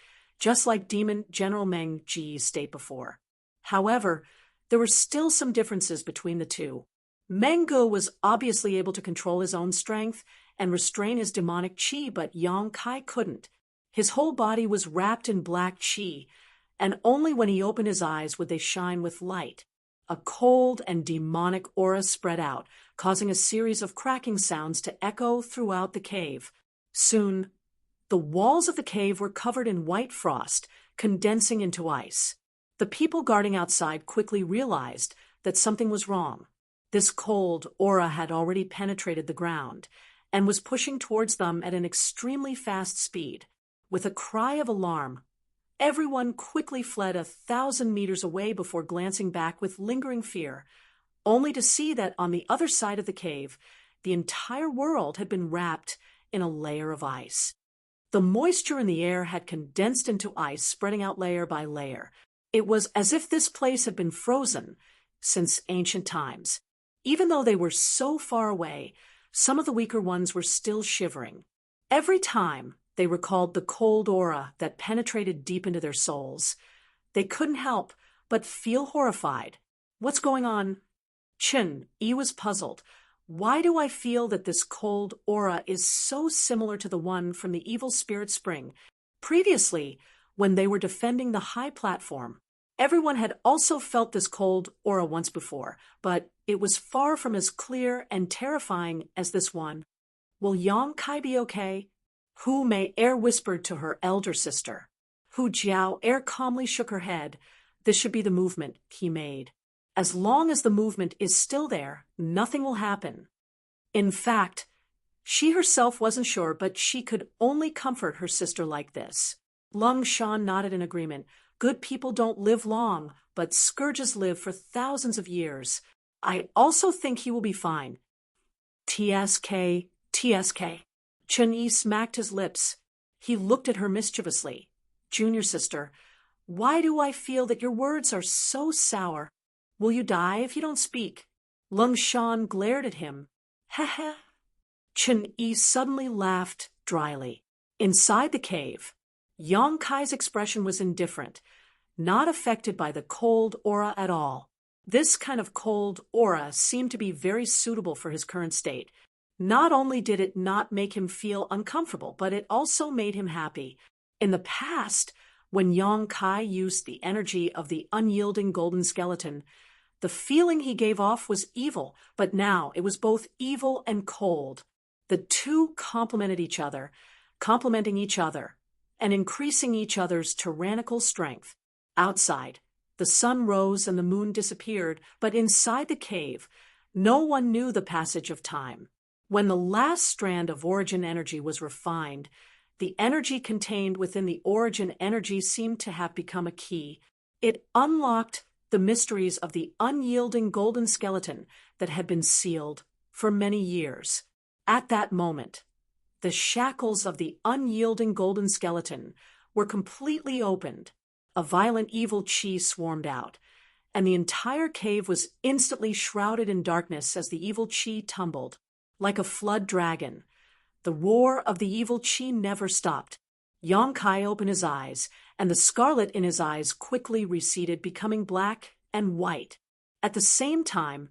just like Demon General Meng Ji's state before. However, there were still some differences between the two. Meng Ge was obviously able to control his own strength and restrain his demonic Qi, but Yang Kai couldn't. His whole body was wrapped in black Qi, and only when he opened his eyes would they shine with light. A cold and demonic aura spread out, causing a series of cracking sounds to echo throughout the cave. Soon, the walls of the cave were covered in white frost, condensing into ice. The people guarding outside quickly realized that something was wrong. This cold aura had already penetrated the ground and was pushing towards them at an extremely fast speed. With a cry of alarm, everyone quickly fled 1,000 meters away before glancing back with lingering fear, only to see that on the other side of the cave, the entire world had been wrapped in a layer of ice. The moisture in the air had condensed into ice, spreading out layer by layer. It was as if this place had been frozen since ancient times. Even though they were so far away, some of the weaker ones were still shivering. Every time they recalled the cold aura that penetrated deep into their souls, they couldn't help but feel horrified. What's going on? Chen Yi was puzzled. Why do I feel that this cold aura is so similar to the one from the evil spirit spring? Previously, when they were defending the high platform, everyone had also felt this cold aura once before, but it was far from as clear and terrifying as this one. Will Yang Kai be okay? Hu Mei Air whispered to her elder sister. Hu Jiao Air calmly shook her head. This should be the movement he made. As long as the movement is still there, nothing will happen. In fact, she herself wasn't sure, but she could only comfort her sister like this. Lung Shan nodded in agreement. Good people don't live long, but scourges live for thousands of years. I also think he will be fine. TSK, TSK. Chen Yi smacked his lips. He looked at her mischievously. Junior sister, why do I feel that your words are so sour? Will you die if you don't speak? Lung Shan glared at him. Heh. Chen Yi suddenly laughed dryly. Inside the cave, Yang Kai's expression was indifferent, not affected by the cold aura at all. This kind of cold aura seemed to be very suitable for his current state. Not only did it not make him feel uncomfortable, but it also made him happy. In the past, when Yang Kai used the energy of the unyielding golden skeleton, the feeling he gave off was evil, but now it was both evil and cold. The two complemented each other, complementing each other, and increasing each other's tyrannical strength. Outside, the sun rose and the moon disappeared, but inside the cave, no one knew the passage of time. When the last strand of origin energy was refined, the energy contained within the origin energy seemed to have become a key. It unlocked the mysteries of the unyielding golden skeleton that had been sealed for many years. At that moment, the shackles of the unyielding golden skeleton were completely opened. A violent evil chi swarmed out, and the entire cave was instantly shrouded in darkness as the evil chi tumbled. Like a flood dragon, the roar of the evil chi never stopped. Yang Kai opened his eyes, and the scarlet in his eyes quickly receded, becoming black and white. At the same time,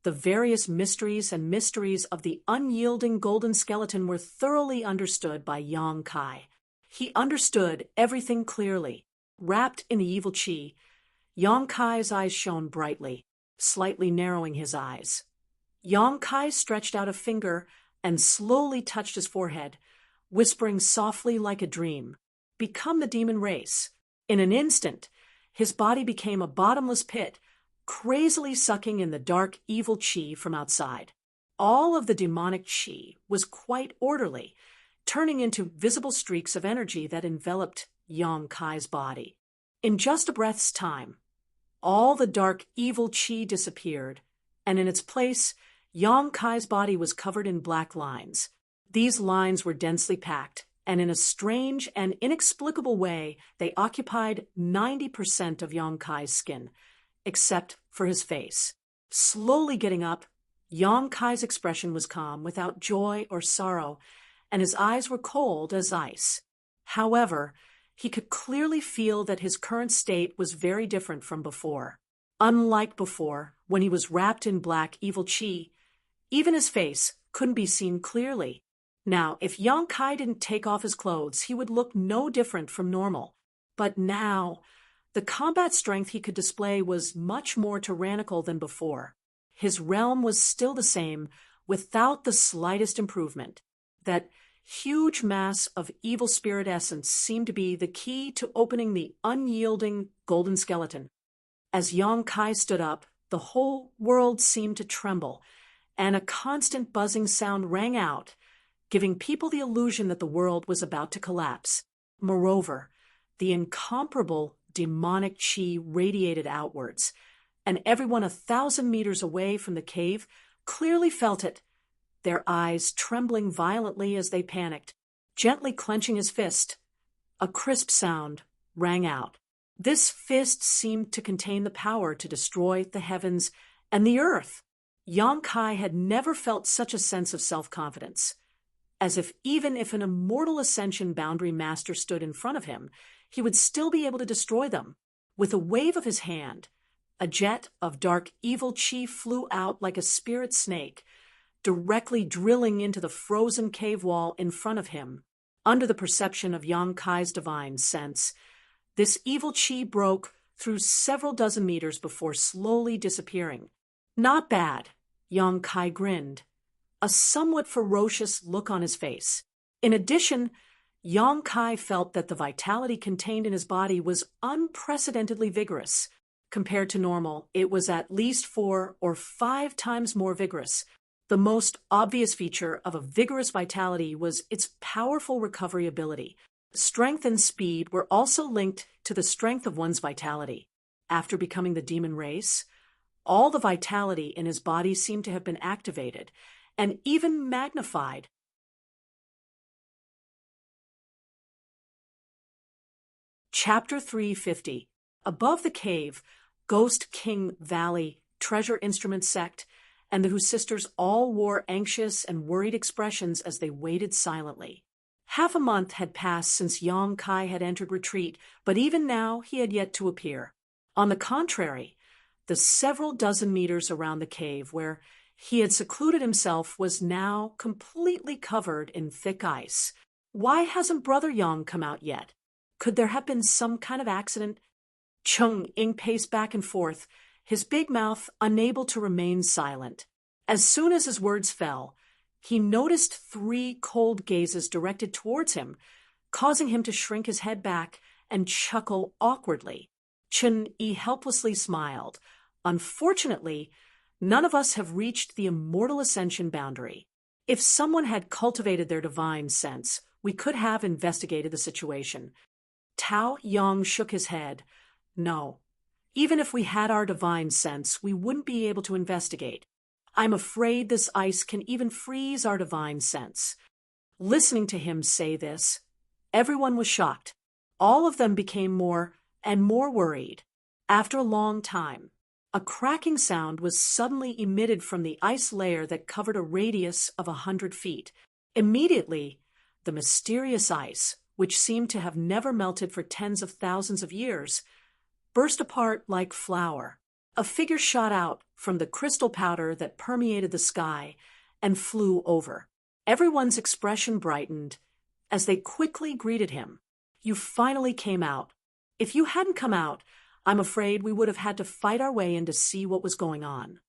The various mysteries of the unyielding golden skeleton were thoroughly understood by Yang Kai. He understood everything clearly. Wrapped in the evil chi, Yang Kai's eyes shone brightly, slightly narrowing his eyes. Yang Kai stretched out a finger and slowly touched his forehead, whispering softly like a dream, "Become the demon race." In an instant, his body became a bottomless pit, crazily sucking in the dark evil chi from outside. All of the demonic chi was quite orderly, turning into visible streaks of energy that enveloped Yang Kai's body. In just a breath's time, all the dark evil chi disappeared, and in its place, Yang Kai's body was covered in black lines. These lines were densely packed, and in a strange and inexplicable way, they occupied 90% of Yang Kai's skin, except for his face. Slowly getting up, Yang Kai's expression was calm, without joy or sorrow, and his eyes were cold as ice. However, he could clearly feel that his current state was very different from before. Unlike before, when he was wrapped in black evil chi, even his face couldn't be seen clearly. Now, if Yang Kai didn't take off his clothes, he would look no different from normal. But now, the combat strength he could display was much more tyrannical than before. His realm was still the same, without the slightest improvement. That huge mass of evil spirit essence seemed to be the key to opening the unyielding golden skeleton. As Yang Kai stood up, the whole world seemed to tremble, and a constant buzzing sound rang out, giving people the illusion that the world was about to collapse. Moreover, the incomparable demonic chi radiated outwards, and everyone 1,000 meters away from the cave clearly felt it, their eyes trembling violently as they panicked. Gently clenching his fist, a crisp sound rang out. This fist seemed to contain the power to destroy the heavens and the earth. Yang Kai had never felt such a sense of self-confidence, as if even if an immortal ascension boundary master stood in front of him, he would still be able to destroy them. With a wave of his hand, a jet of dark evil chi flew out like a spirit snake, directly drilling into the frozen cave wall in front of him. Under the perception of Yang Kai's divine sense, this evil chi broke through several dozen meters before slowly disappearing. "Not bad," Yang Kai grinned, a somewhat ferocious look on his face. In addition, Yang Kai felt that the vitality contained in his body was unprecedentedly vigorous. Compared to normal, it was at least 4 or 5 times more vigorous. The most obvious feature of a vigorous vitality was its powerful recovery ability. Strength and speed were also linked to the strength of one's vitality. After becoming the demon race, all the vitality in his body seemed to have been activated and even magnified. Chapter 350. Above the cave, Ghost King Valley, Treasure Instrument Sect, and the Who sisters all wore anxious and worried expressions as they waited silently. Half a month had passed since Yang Kai had entered retreat, but even now he had yet to appear. On the contrary, the several dozen meters around the cave where he had secluded himself was now completely covered in thick ice. Why hasn't Brother Yang come out yet? Could there have been some kind of accident? Chung Ing paced back and forth, his big mouth unable to remain silent. As soon as his words fell, he noticed 3 cold gazes directed towards him, causing him to shrink his head back and chuckle awkwardly. Chun Yi helplessly smiled. Unfortunately, none of us have reached the immortal ascension boundary. If someone had cultivated their divine sense, we could have investigated the situation. Tao Yang shook his head. No. Even if we had our divine sense, we wouldn't be able to investigate. I'm afraid this ice can even freeze our divine sense. Listening to him say this, everyone was shocked. All of them became more and more worried. After a long time, a cracking sound was suddenly emitted from the ice layer that covered a radius of 100 feet. Immediately, the mysterious ice, which seemed to have never melted for tens of thousands of years, burst apart like flour. A figure shot out from the crystal powder that permeated the sky and flew over. Everyone's expression brightened as they quickly greeted him. You finally came out. If you hadn't come out, I'm afraid we would have had to fight our way in to see what was going on.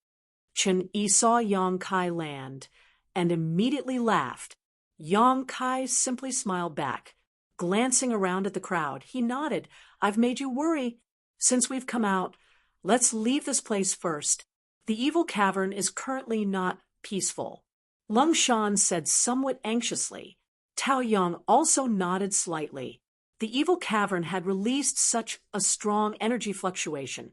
Chen-Yi saw Yang Kai land and immediately laughed. Yang Kai simply smiled back. Glancing around at the crowd, he nodded. I've made you worry. Since we've come out, let's leave this place first. The evil cavern is currently not peaceful. Lung Shan said somewhat anxiously. Tao Yang also nodded slightly. The evil cavern had released such a strong energy fluctuation,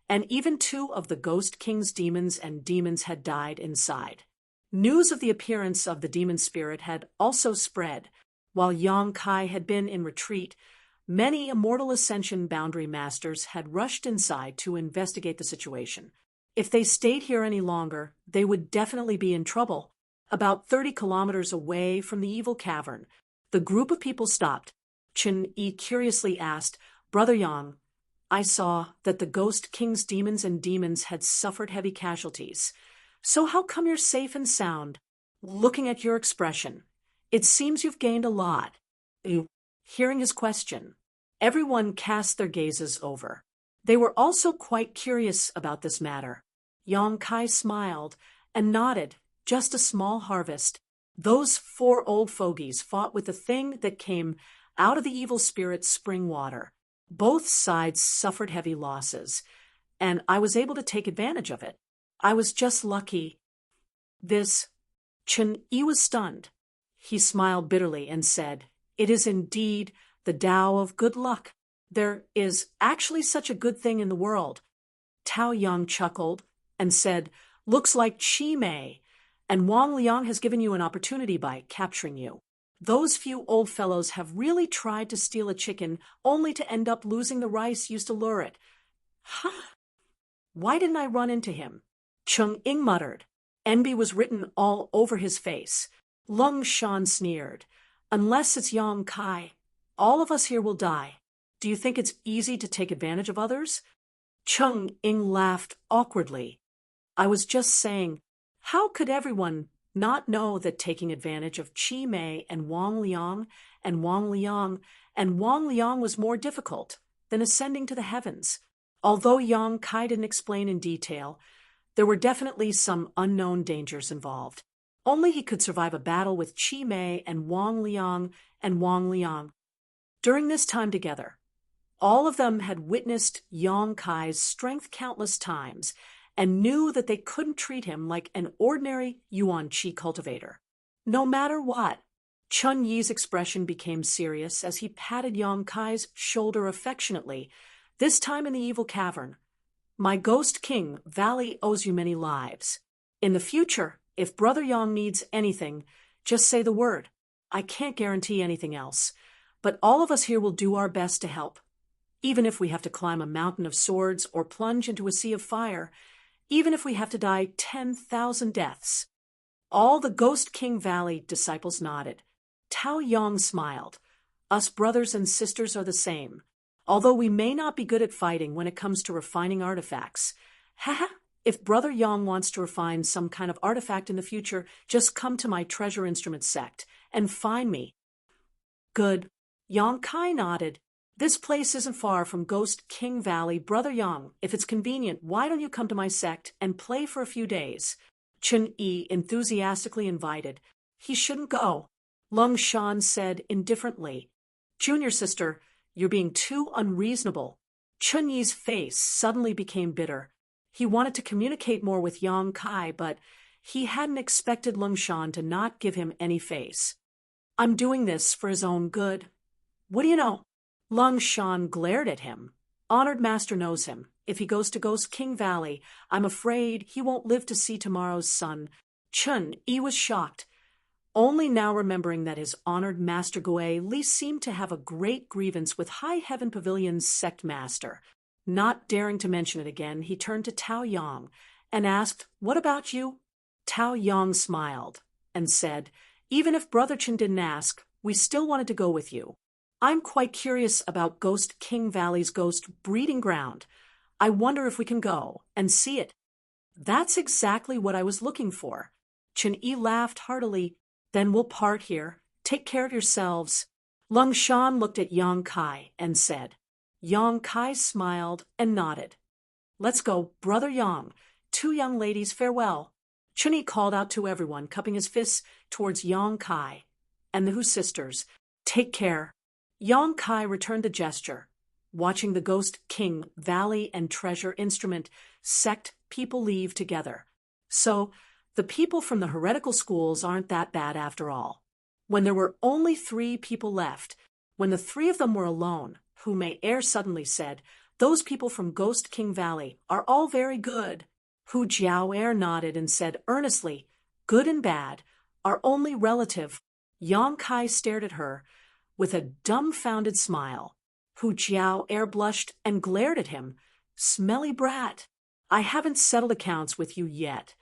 and even 2 of the Ghost King's demons and demons had died inside. News of the appearance of the demon spirit had also spread. While Yang Kai had been in retreat, many Immortal Ascension boundary masters had rushed inside to investigate the situation. If they stayed here any longer, they would definitely be in trouble. About 30 kilometers away from the evil cavern, the group of people stopped. Chen-Yi curiously asked, Brother Yang, I saw that the Ghost King's demons and demons had suffered heavy casualties. So how come you're safe and sound? Looking at your expression, it seems you've gained a lot. Hearing his question, everyone cast their gazes over. They were also quite curious about this matter. Yang Kai smiled and nodded. Just a small harvest. Those 4 old fogies fought with the thing that came out of the evil spirit's spring water. Both sides suffered heavy losses, and I was able to take advantage of it. I was just lucky. Chen-Yi was stunned. He smiled bitterly and said, It is indeed the Tao of good luck. There is actually such a good thing in the world. Tao Yang chuckled and said, Looks like Qi Mei and Wang Liang has given you an opportunity by capturing you. Those few old fellows have really tried to steal a chicken only to end up losing the rice used to lure it. Huh? Why didn't I run into him? Cheng-Ying muttered. Envy was written all over his face. Lung Shan sneered. Unless it's Yang Kai, all of us here will die. Do you think it's easy to take advantage of others? Cheng-Ying laughed awkwardly. I was just saying, how could everyone not know that taking advantage of Qi Mei and Wang Liang was more difficult than ascending to the heavens? Although Yang Kai didn't explain in detail, there were definitely some unknown dangers involved. Only he could survive a battle with Qi Mei and Wang Liang. During this time together, all of them had witnessed Yang Kai's strength countless times and knew that they couldn't treat him like an ordinary Yuan Qi cultivator. No matter what, Chun Yi's expression became serious as he patted Yang Kai's shoulder affectionately, this time in the evil cavern. My Ghost King Valley owes you many lives. In the future, if Brother Yang needs anything, just say the word. I can't guarantee anything else, but all of us here will do our best to help. Even if we have to climb a mountain of swords or plunge into a sea of fire, even if we have to die 10,000 deaths. All the Ghost King Valley disciples nodded. Tao Yang smiled. Us brothers and sisters are the same. Although we may not be good at fighting when it comes to refining artifacts. Haha, if Brother Yang wants to refine some kind of artifact in the future, just come to my treasure instrument sect and find me. Good. Yang Kai nodded. This place isn't far from Ghost King Valley. Brother Yang, if it's convenient, why don't you come to my sect and play for a few days? Chen-Yi enthusiastically invited. He shouldn't go. Lung Shan said indifferently. Junior sister, you're being too unreasonable. Chen-Yi's face suddenly became bitter. He wanted to communicate more with Yang Kai, but he hadn't expected Lung Shan to not give him any face. I'm doing this for his own good. What do you know? Lung Shan glared at him. Honored Master knows him. If he goes to Ghost King Valley, I'm afraid he won't live to see tomorrow's sun. Chen-Yi was shocked, only now remembering that his honored Master Gui Li seemed to have a great grievance with High Heaven Pavilion's sect master. Not daring to mention it again, he turned to Tao Yang and asked, What about you? Tao Yang smiled and said, Even if Brother Chen didn't ask, we still wanted to go with you. I'm quite curious about Ghost King Valley's ghost breeding ground. I wonder if we can go and see it. That's exactly what I was looking for. Chen-Yi laughed heartily. Then we'll part here. Take care of yourselves. Lung Shan looked at Yang Kai and said. Yang Kai smiled and nodded. Let's go, Brother Yang. Two young ladies, farewell. Chen-Yi called out to everyone, cupping his fists towards Yang Kai and the Hu sisters. Take care. Yang Kai returned the gesture, watching the Ghost King Valley and Treasure Instrument sect people leave together. So, the people from the heretical schools aren't that bad after all. When there were only 3 people left, when the 3 of them were alone, Hu Mei-er suddenly said, Those people from Ghost King Valley are all very good. Hu Jiao-er nodded and said earnestly, Good and bad are only relative. Yang Kai stared at her with a dumbfounded smile. Hu Jiao-er blushed and glared at him. Smelly brat. I haven't settled accounts with you yet.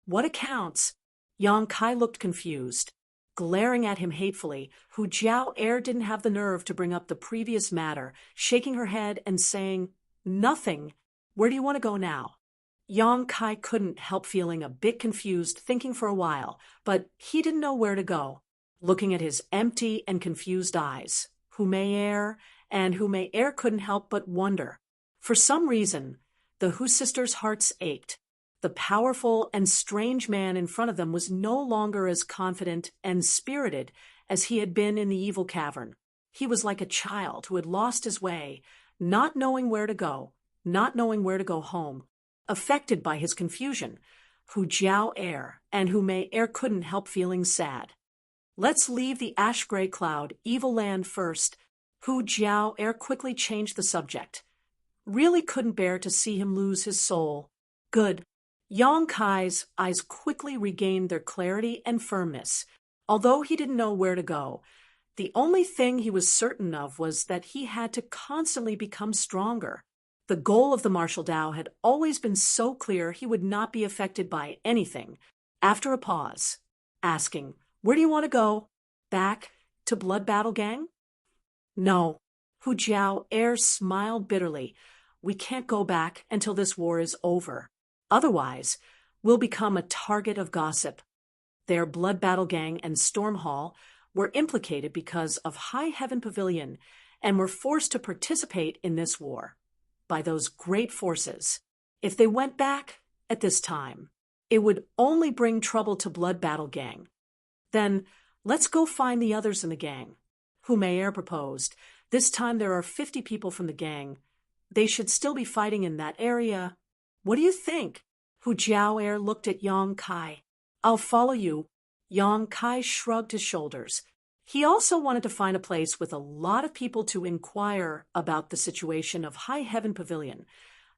What accounts? Yang Kai looked confused. Glaring at him hatefully, Hu Jiao-er didn't have the nerve to bring up the previous matter, shaking her head and saying, Nothing. Where do you want to go now? Yang Kai couldn't help feeling a bit confused, thinking for a while, but he didn't know where to go. Looking at his empty and confused eyes, Hu Mei-er couldn't help but wonder. For some reason, the Hu sisters' hearts ached. The powerful and strange man in front of them was no longer as confident and spirited as he had been in the evil cavern. He was like a child who had lost his way, not knowing where to go, not knowing where to go home. Affected by his confusion, Hu Jiao-er and Hu Mei-er couldn't help feeling sad. Let's leave the ash-gray cloud, evil land first. Hu Jiao-er quickly changed the subject. Really couldn't bear to see him lose his soul. Good. Yang Kai's eyes quickly regained their clarity and firmness. Although he didn't know where to go, the only thing he was certain of was that he had to constantly become stronger. The goal of the martial Tao had always been so clear he would not be affected by anything. After a pause, asking, Where do you want to go? Back to Blood Battle Gang? No. Hu Jiao-er smiled bitterly. We can't go back until this war is over. Otherwise, we'll become a target of gossip. Their Blood Battle Gang and Storm Hall were implicated because of High Heaven Pavilion and were forced to participate in this war by those great forces. If they went back at this time, it would only bring trouble to Blood Battle Gang. Then, let's go find the others in the gang. Hu Mei-er proposed. This time there are 50 people from the gang. They should still be fighting in that area. What do you think? Hu Jiao-er looked at Yang Kai. I'll follow you. Yang Kai shrugged his shoulders. He also wanted to find a place with a lot of people to inquire about the situation of High Heaven Pavilion,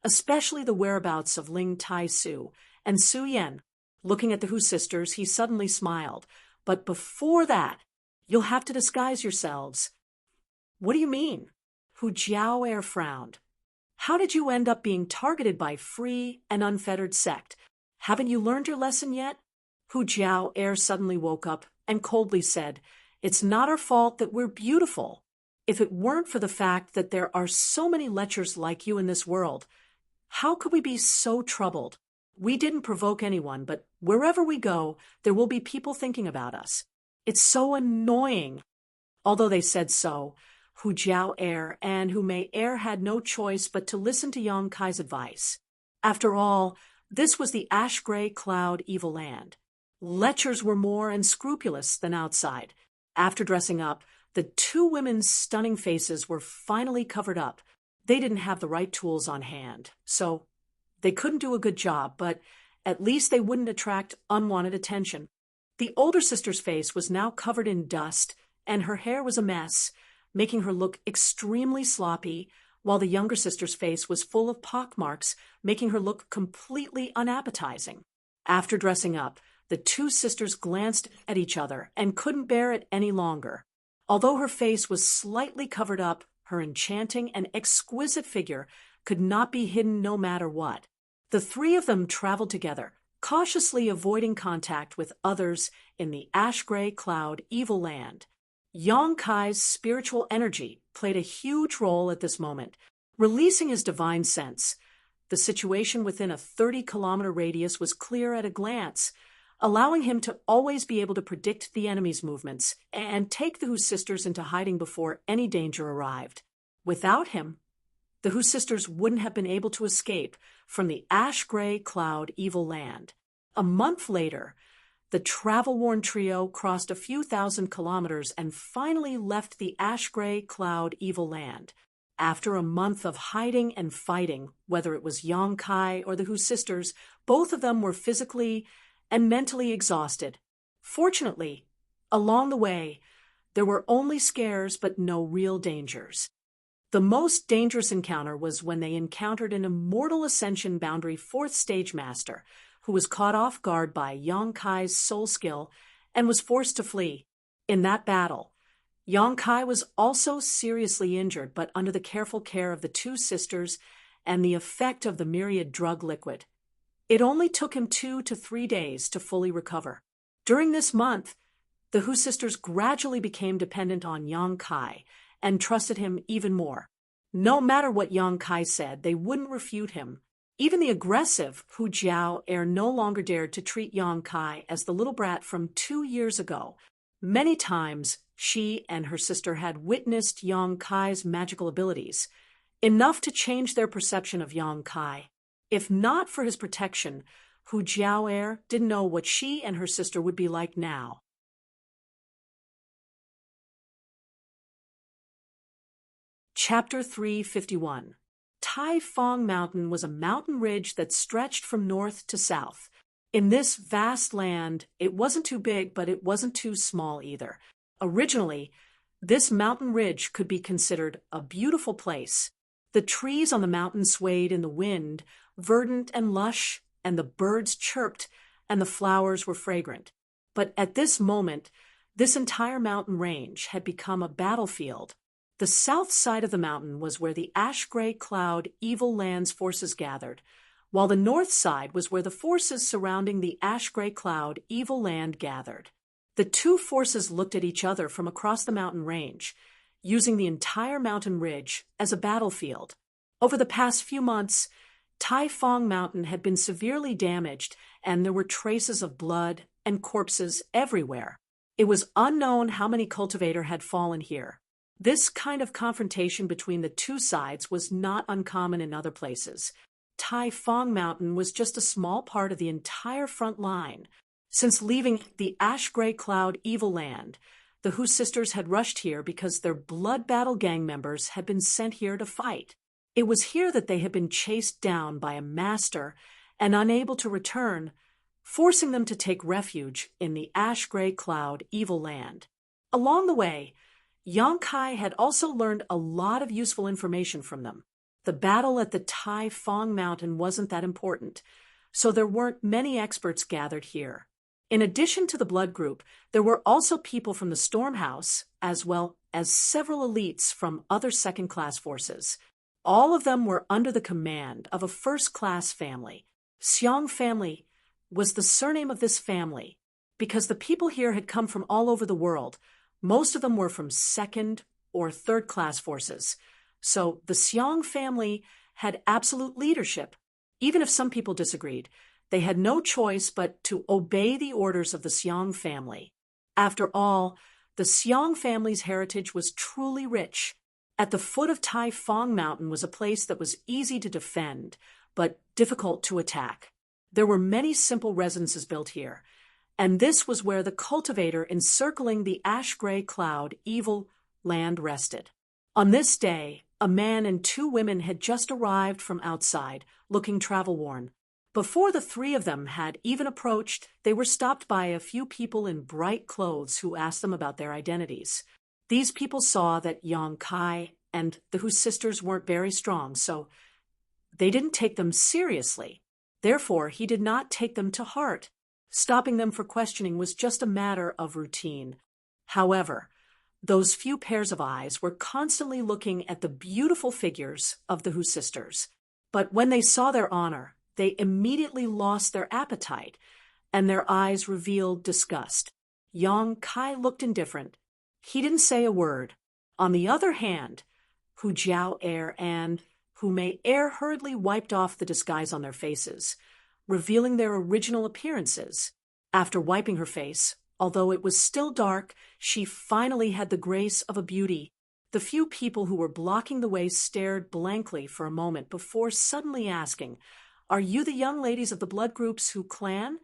especially the whereabouts of Ling Tai-su and Su Yan. Looking at the Hu sisters, he suddenly smiled. But before that, you'll have to disguise yourselves. What do you mean? Hu Jiao-er frowned. How did you end up being targeted by free and unfettered sect? Haven't you learned your lesson yet? Hu Jiao-er suddenly woke up and coldly said, It's not our fault that we're beautiful. If it weren't for the fact that there are so many lechers like you in this world, how could we be so troubled? We didn't provoke anyone, but wherever we go, there will be people thinking about us. It's so annoying. Although they said so, Hu Jiao-er and Hu Mei-er had no choice but to listen to Yang Kai's advice. After all, this was the ash-gray cloud evil land. Lechers were more unscrupulous than outside. After dressing up, the 2 women's stunning faces were finally covered up. They didn't have the right tools on hand, so they couldn't do a good job, but at least they wouldn't attract unwanted attention. The older sister's face was now covered in dust, and her hair was a mess, making her look extremely sloppy, while the younger sister's face was full of pockmarks, making her look completely unappetizing. After dressing up, the 2 sisters glanced at each other and couldn't bear it any longer. Although her face was slightly covered up, her enchanting and exquisite figure could not be hidden no matter what. The 3 of them traveled together, cautiously avoiding contact with others in the ash-gray cloud evil land. Yang Kai's spiritual energy played a huge role at this moment. Releasing his divine sense, The situation within a 30-kilometer radius was clear at a glance, allowing him to always be able to predict the enemy's movements and take the Hu sisters into hiding before any danger arrived. Without him, the Hu sisters wouldn't have been able to escape from the ash-gray cloud evil land. A month later, the travel-worn trio crossed a few thousand kilometers and finally left the ash-gray cloud evil land. After a month of hiding and fighting, whether it was Yang Kai or the Hu sisters, both of them were physically and mentally exhausted. Fortunately, along the way, there were only scares but no real dangers. The most dangerous encounter was when they encountered an Immortal Ascension Boundary 4th Stage Master, who was caught off guard by Yang Kai's soul skill and was forced to flee. In that battle, Yang Kai was also seriously injured, but under the careful care of the two sisters and the effect of the myriad drug liquid, it only took him 2 to 3 days to fully recover. During this month, the Hu sisters gradually became dependent on Yang Kai and trusted him even more. No matter what Yang Kai said, they wouldn't refute him. Even the aggressive Hu Jiao no longer dared to treat Yang Kai as the little brat from 2 years ago. Many times, she and her sister had witnessed Yang Kai's magical abilities, enough to change their perception of Yang Kai. If not for his protection, Hu Jiao didn't know what she and her sister would be like now. Chapter 351. Tai Fong Mountain was a mountain ridge that stretched from north to south. In this vast land, it wasn't too big, but it wasn't too small either. Originally, this mountain ridge could be considered a beautiful place. The trees on the mountain swayed in the wind, verdant and lush, and the birds chirped, and the flowers were fragrant. But at this moment, this entire mountain range had become a battlefield. The south side of the mountain was where the ash-gray cloud evil land's forces gathered, while the north side was where the forces surrounding the ash-gray cloud evil land gathered. The two forces looked at each other from across the mountain range, using the entire mountain ridge as a battlefield. Over the past few months, Tai Fong Mountain had been severely damaged, and there were traces of blood and corpses everywhere. It was unknown how many cultivators had fallen here. This kind of confrontation between the two sides was not uncommon in other places. Tai Fong Mountain was just a small part of the entire front line. Since leaving the ash-gray cloud evil land, the Hu sisters had rushed here because their blood battle gang members had been sent here to fight. It was here that they had been chased down by a master and unable to return, forcing them to take refuge in the ash-gray cloud evil land. Along the way, Yang Kai had also learned a lot of useful information from them. The battle at the Tai Fong Mountain wasn't that important, so there weren't many experts gathered here. In addition to the blood group, there were also people from the Storm House, as well as several elites from other second-class forces. All of them were under the command of a first-class family. Xiong family was the surname of this family, because the people here had come from all over the world. Most of them were from second or third-class forces. So the Xiong family had absolute leadership. Even if some people disagreed, they had no choice but to obey the orders of the Xiong family. After all, the Xiong family's heritage was truly rich. At the foot of Tai Fong Mountain was a place that was easy to defend, but difficult to attack. There were many simple residences built here, and this was where the cultivator encircling the ash-gray cloud evil land rested. On this day, a man and 2 women had just arrived from outside, looking travel-worn. Before the 3 of them had even approached, they were stopped by a few people in bright clothes who asked them about their identities. These people saw that Yang Kai and the Hu sisters weren't very strong, so they didn't take them seriously. Therefore, he did not take them to heart. Stopping them for questioning was just a matter of routine. However, those few pairs of eyes were constantly looking at the beautiful figures of the Hu sisters. But when they saw their honor, they immediately lost their appetite, and their eyes revealed disgust. Yang Kai looked indifferent. He didn't say a word. On the other hand, Hu Jiao and Hu Mei Er hurriedly wiped off the disguise on their faces, revealing their original appearances. After wiping her face, although it was still dark, she finally had the grace of a beauty. The few people who were blocking the way stared blankly for a moment before suddenly asking, "Are you the young ladies of the blood groups Hu clan?"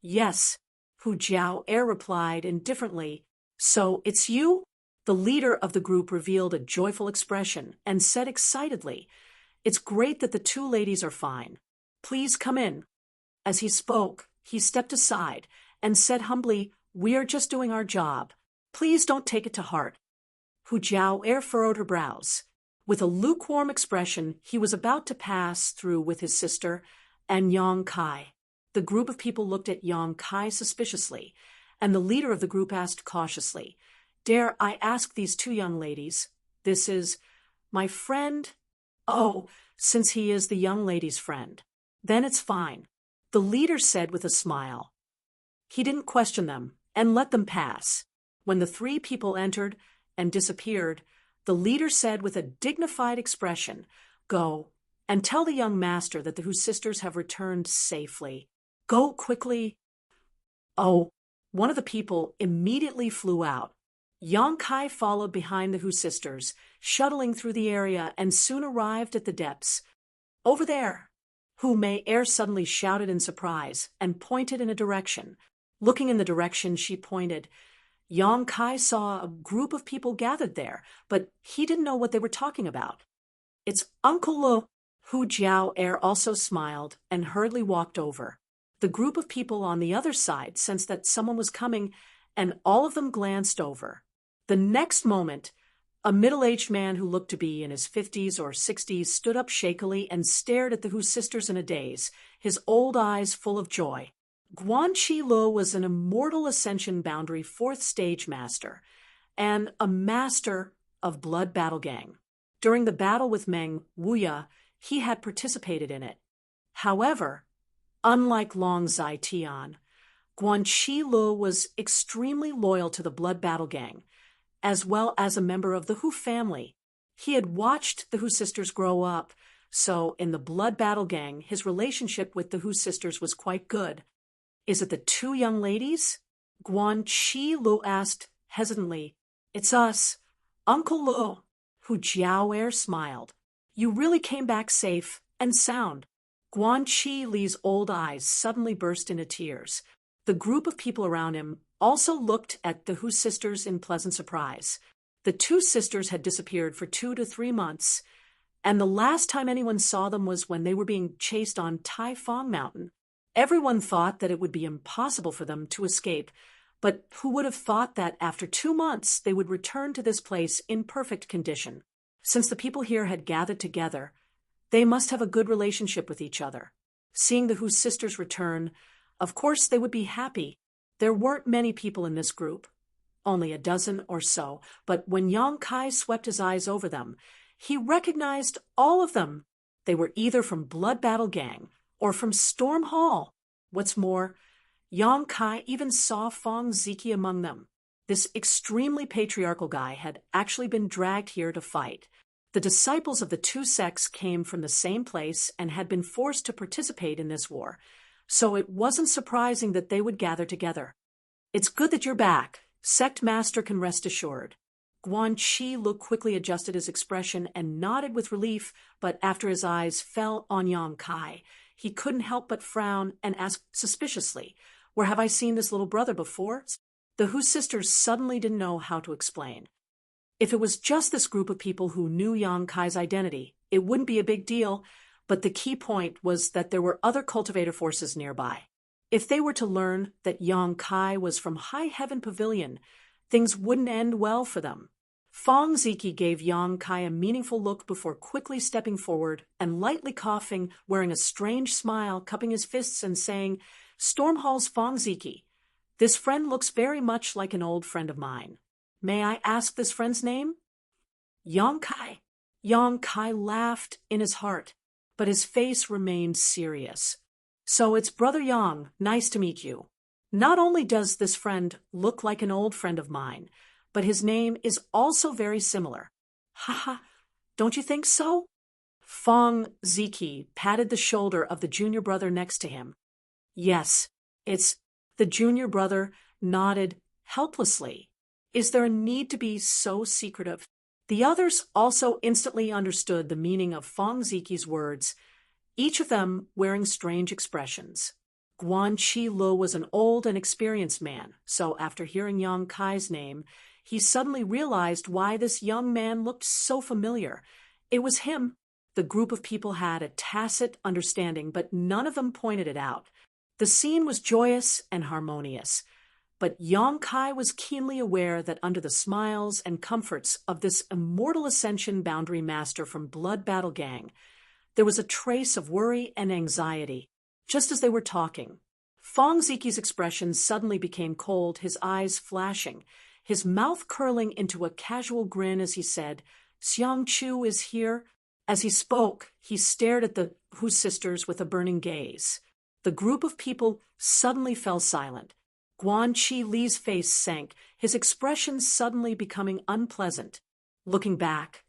"Yes," Hu Jiao Er replied indifferently. "So it's you?" The leader of the group revealed a joyful expression and said excitedly, "It's great that the two ladies are fine. Please come in." As he spoke, he stepped aside and said humbly, "We are just doing our job. Please don't take it to heart." Hu Jiao Er furrowed her brows. With a lukewarm expression, he was about to pass through with his sister and Yang Kai. The group of people looked at Yang Kai suspiciously, and the leader of the group asked cautiously, "Dare I ask these two young ladies? This is my friend?" "Oh, since he is the young lady's friend, then it's fine," the leader said with a smile. He didn't question them and let them pass. When the three people entered and disappeared, the leader said with a dignified expression, "Go and tell the young master that the Hu sisters have returned safely. Go quickly." Oh, one of the people immediately flew out. Yang Kai followed behind the Hu sisters, shuttling through the area, and soon arrived at the depths. "Over there!" Hu Mei Er suddenly shouted in surprise and pointed in a direction. Looking in the direction she pointed, Yang Kai saw a group of people gathered there, but he didn't know what they were talking about. "It's Uncle Lo." Hu Jiao Er also smiled and hurriedly walked over. The group of people on the other side sensed that someone was coming, and all of them glanced over. The next moment, a middle-aged man who looked to be in his 50s or 60s stood up shakily and stared at the Hu sisters in a daze, his old eyes full of joy. Guan Chi Lo was an immortal Ascension Boundary 4th Stage Master, and a master of Blood Battle Gang. During the battle with Meng Wuya, he had participated in it. However, unlike Long Zai Tian, Guan Chi Lo was extremely loyal to the Blood Battle Gang, as well as a member of the Hu family. He had watched the Hu sisters grow up, so in the Blood Battle Gang, his relationship with the Hu sisters was quite good. "Is it the two young ladies?" Guan Chi Lo asked hesitantly. "It's us, Uncle Lo." Hu Jiao Er smiled. "You really came back safe and sound." Guan Chi Li's old eyes suddenly burst into tears. The group of people around him also looked at the Hu sisters in pleasant surprise. The two sisters had disappeared for 2 to 3 months, and the last time anyone saw them was when they were being chased on Tai Fong Mountain. Everyone thought that it would be impossible for them to escape, but who would have thought that after 2 months they would return to this place in perfect condition? Since the people here had gathered together, they must have a good relationship with each other. Seeing the Hu sisters return, of course they would be happy. There weren't many people in this group, only a dozen or so, but when Yang Kai swept his eyes over them, he recognized all of them. They were either from Blood Battle Gang or from Storm Hall. What's more, Yang Kai even saw Fong Ziki among them. This extremely patriarchal guy had actually been dragged here to fight. The disciples of the two sects came from the same place and had been forced to participate in this war, so it wasn't surprising that they would gather together. "It's good that you're back. Sect Master can rest assured." Guan Chi Lo quickly adjusted his expression and nodded with relief, but after his eyes fell on Yang Kai, he couldn't help but frown and ask suspiciously, "Where have I seen this little brother before?" The Hu sisters suddenly didn't know how to explain. If it was just this group of people who knew Yang Kai's identity, it wouldn't be a big deal, but the key point was that there were other cultivator forces nearby. If they were to learn that Yang Kai was from High Heaven Pavilion, things wouldn't end well for them. Fong Ziki gave Yang Kai a meaningful look before quickly stepping forward and lightly coughing, wearing a strange smile, cupping his fists and saying, "Stormhall's Fong Ziki. This friend looks very much like an old friend of mine. May I ask this friend's name?" "Yang Kai." Yang Kai laughed in his heart, but his face remained serious. "So it's Brother Yang, nice to meet you. Not only does this friend look like an old friend of mine, but his name is also very similar. Haha, don't you think so?" Fong Ziki patted the shoulder of the junior brother next to him. Yes, it's… The junior brother nodded helplessly. Is there a need to be so secretive? The others also instantly understood the meaning of Fong Ziki's words, each of them wearing strange expressions. Guan Chi Lo was an old and experienced man, so after hearing Yang Kai's name, he suddenly realized why this young man looked so familiar. It was him. The group of people had a tacit understanding, but none of them pointed it out. The scene was joyous and harmonious, but Yang Kai was keenly aware that under the smiles and comforts of this immortal ascension boundary master from Blood Battle Gang, there was a trace of worry and anxiety. Just as they were talking, Fong Ziki's expression suddenly became cold, his eyes flashing, his mouth curling into a casual grin as he said, "Xiang Chu is here." As he spoke, he stared at the Hu sisters with a burning gaze. The group of people suddenly fell silent. Guan Chi Li's face sank, his expression suddenly becoming unpleasant. Looking back,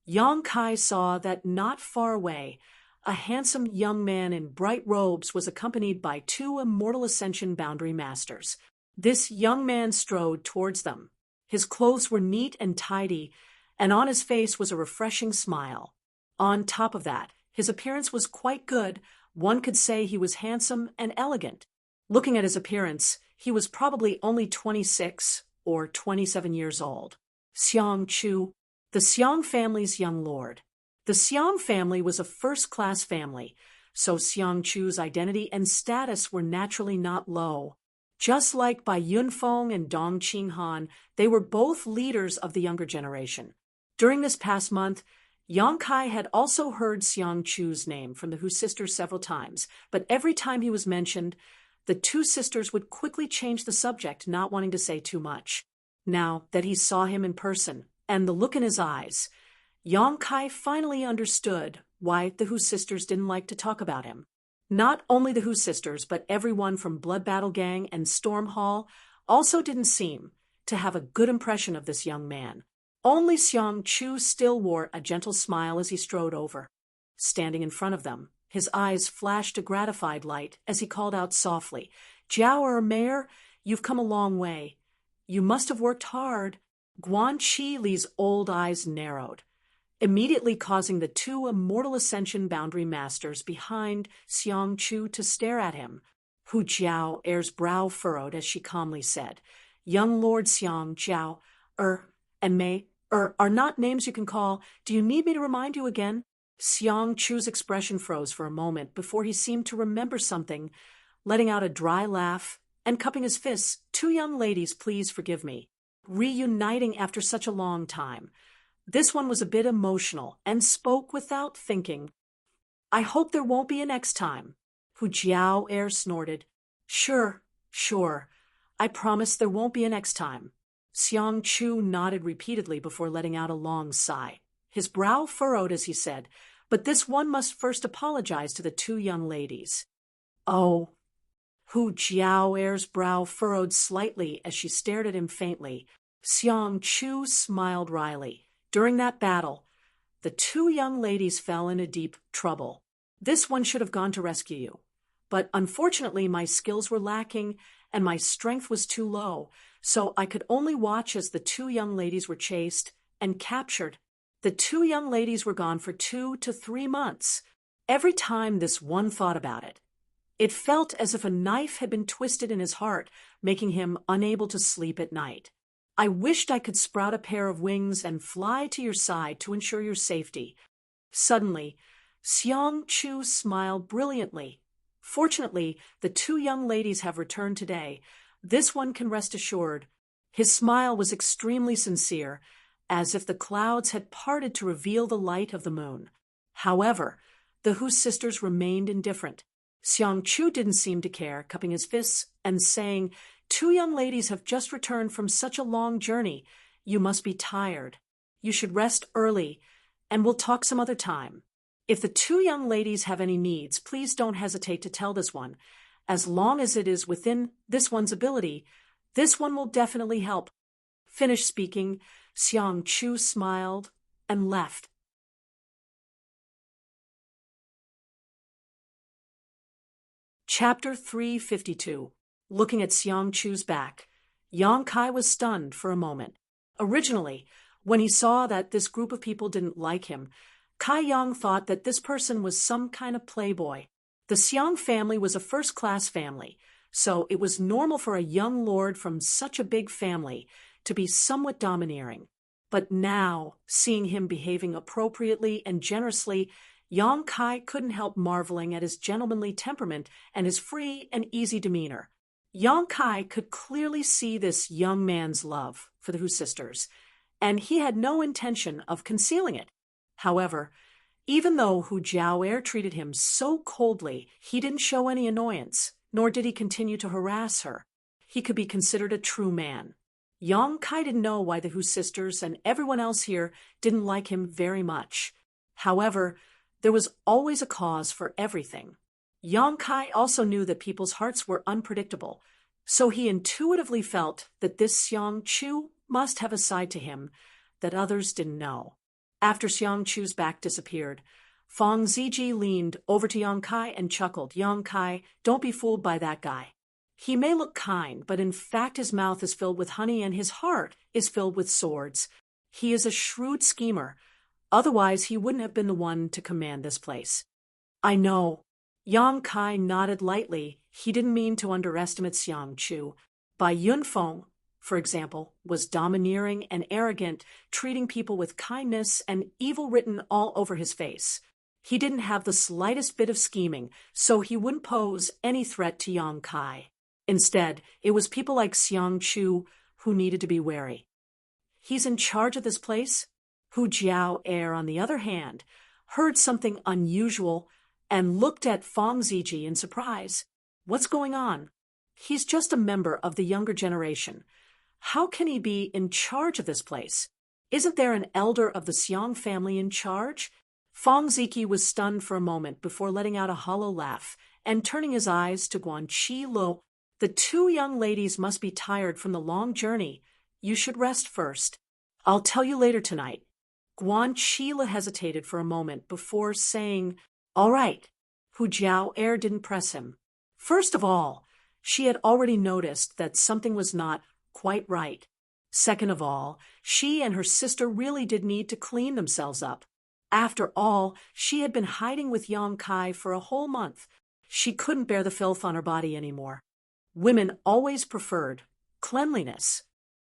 Yang Kai saw that not far away, a handsome young man in bright robes was accompanied by two immortal ascension boundary masters. This young man strode towards them. His clothes were neat and tidy, and on his face was a refreshing smile. On top of that, his appearance was quite good. One could say he was handsome and elegant. Looking at his appearance, he was probably only 26 or 27 years old. Xiang Chu, the Xiang family's young lord. The Xiang family was a first-class family, so Xiang Chu's identity and status were naturally not low. Just like Bai Yunfeng and Dong Qinghan, they were both leaders of the younger generation. During this past month, Yang Kai had also heard Xiang Chu's name from the Hu sisters several times, but every time he was mentioned, the two sisters would quickly change the subject, not wanting to say too much. Now that he saw him in person, and the look in his eyes, Yang Kai finally understood why the Hu sisters didn't like to talk about him. Not only the Hu sisters, but everyone from Blood Battle Gang and Storm Hall also didn't seem to have a good impression of this young man. Only Xiang Chu still wore a gentle smile as he strode over. Standing in front of them, his eyes flashed a gratified light as he called out softly, "Jiao Mayor, you've come a long way. You must have worked hard." Guan Chi Li's old eyes narrowed, immediately causing the two immortal ascension boundary masters behind Xiang Chu to stare at him. Hu Jiao Air's brow furrowed as she calmly said, "Young Lord Xiang, Jiao, and Mei, are not names you can call. Do you need me to remind you again?" Xiang Chu's expression froze for a moment before he seemed to remember something, letting out a dry laugh and cupping his fists. "Two young ladies, please forgive me. Reuniting after such a long time." This one was a bit emotional and spoke without thinking. "I hope there won't be a next time." Hu Jiao Air snorted. Sure. I promise there won't be a next time." Xiang Chu nodded repeatedly before letting out a long sigh. His brow furrowed as he said, "But this one must first apologize to the two young ladies." "Oh." Hu Jiao Air's brow furrowed slightly as she stared at him faintly. Xiang Chu smiled wryly. "During that battle, the two young ladies fell into deep trouble. This one should have gone to rescue you. But unfortunately, my skills were lacking and my strength was too low, so I could only watch as the two young ladies were chased and captured. The two young ladies were gone for 2 to 3 months. Every time this one thought about it, it felt as if a knife had been twisted in his heart, making him unable to sleep at night. I wished I could sprout a pair of wings and fly to your side to ensure your safety." Suddenly, Xiang Chu smiled brilliantly. "Fortunately, the two young ladies have returned today. This one can rest assured." His smile was extremely sincere, as if the clouds had parted to reveal the light of the moon. However, the Hu sisters remained indifferent. Xiang Chu didn't seem to care, cupping his fists and saying, "Two young ladies have just returned from such a long journey. You must be tired. You should rest early, and we'll talk some other time. If the two young ladies have any needs, please don't hesitate to tell this one. As long as it is within this one's ability, this one will definitely help." Finished speaking, Xiang Chu smiled and left. Chapter 352. Looking at Xiang Chu's back, Yang Kai was stunned for a moment. Originally, when he saw that this group of people didn't like him, Kai Yang thought that this person was some kind of playboy. The Xiang family was a first-class family, so it was normal for a young lord from such a big family to be somewhat domineering. But now, seeing him behaving appropriately and generously, Yang Kai couldn't help marveling at his gentlemanly temperament and his free and easy demeanor. Yang Kai could clearly see this young man's love for the Hu sisters, and he had no intention of concealing it. However, even though Hu Jiao'er treated him so coldly, he didn't show any annoyance, nor did he continue to harass her. He could be considered a true man. Yang Kai didn't know why the Hu sisters and everyone else here didn't like him very much. However, there was always a cause for everything. Yang Kai also knew that people's hearts were unpredictable, so he intuitively felt that this Xiang Chu must have a side to him that others didn't know. After Xiang Chu's back disappeared, Fang Ziji leaned over to Yang Kai and chuckled. Yang Kai, don't be fooled by that guy. He may look kind, but in fact his mouth is filled with honey and his heart is filled with swords. He is a shrewd schemer. Otherwise, he wouldn't have been the one to command this place. I know. Yang Kai nodded lightly. He didn't mean to underestimate Xiang Chu. Bai Yunfeng, for example, was domineering and arrogant, treating people with kindness and evil written all over his face. He didn't have the slightest bit of scheming, so he wouldn't pose any threat to Yang Kai. Instead, it was people like Xiang Chu who needed to be wary. He's in charge of this place? Hu Jiao'er, on the other hand, heard something unusual and looked at Fang Ziji in surprise. What's going on? He's just a member of the younger generation. How can he be in charge of this place? Isn't there an elder of the Xiang family in charge? Fang Ziki was stunned for a moment before letting out a hollow laugh and turning his eyes to Guan Qilo. The two young ladies must be tired from the long journey. You should rest first. I'll tell you later tonight. Guan Qilo hesitated for a moment before saying, all right. Hu Jiao'er didn't press him. First of all, she had already noticed that something was not quite right. Second of all, she and her sister really did need to clean themselves up. After all, she had been hiding with Yang Kai for a whole month. She couldn't bear the filth on her body anymore. Women always preferred cleanliness.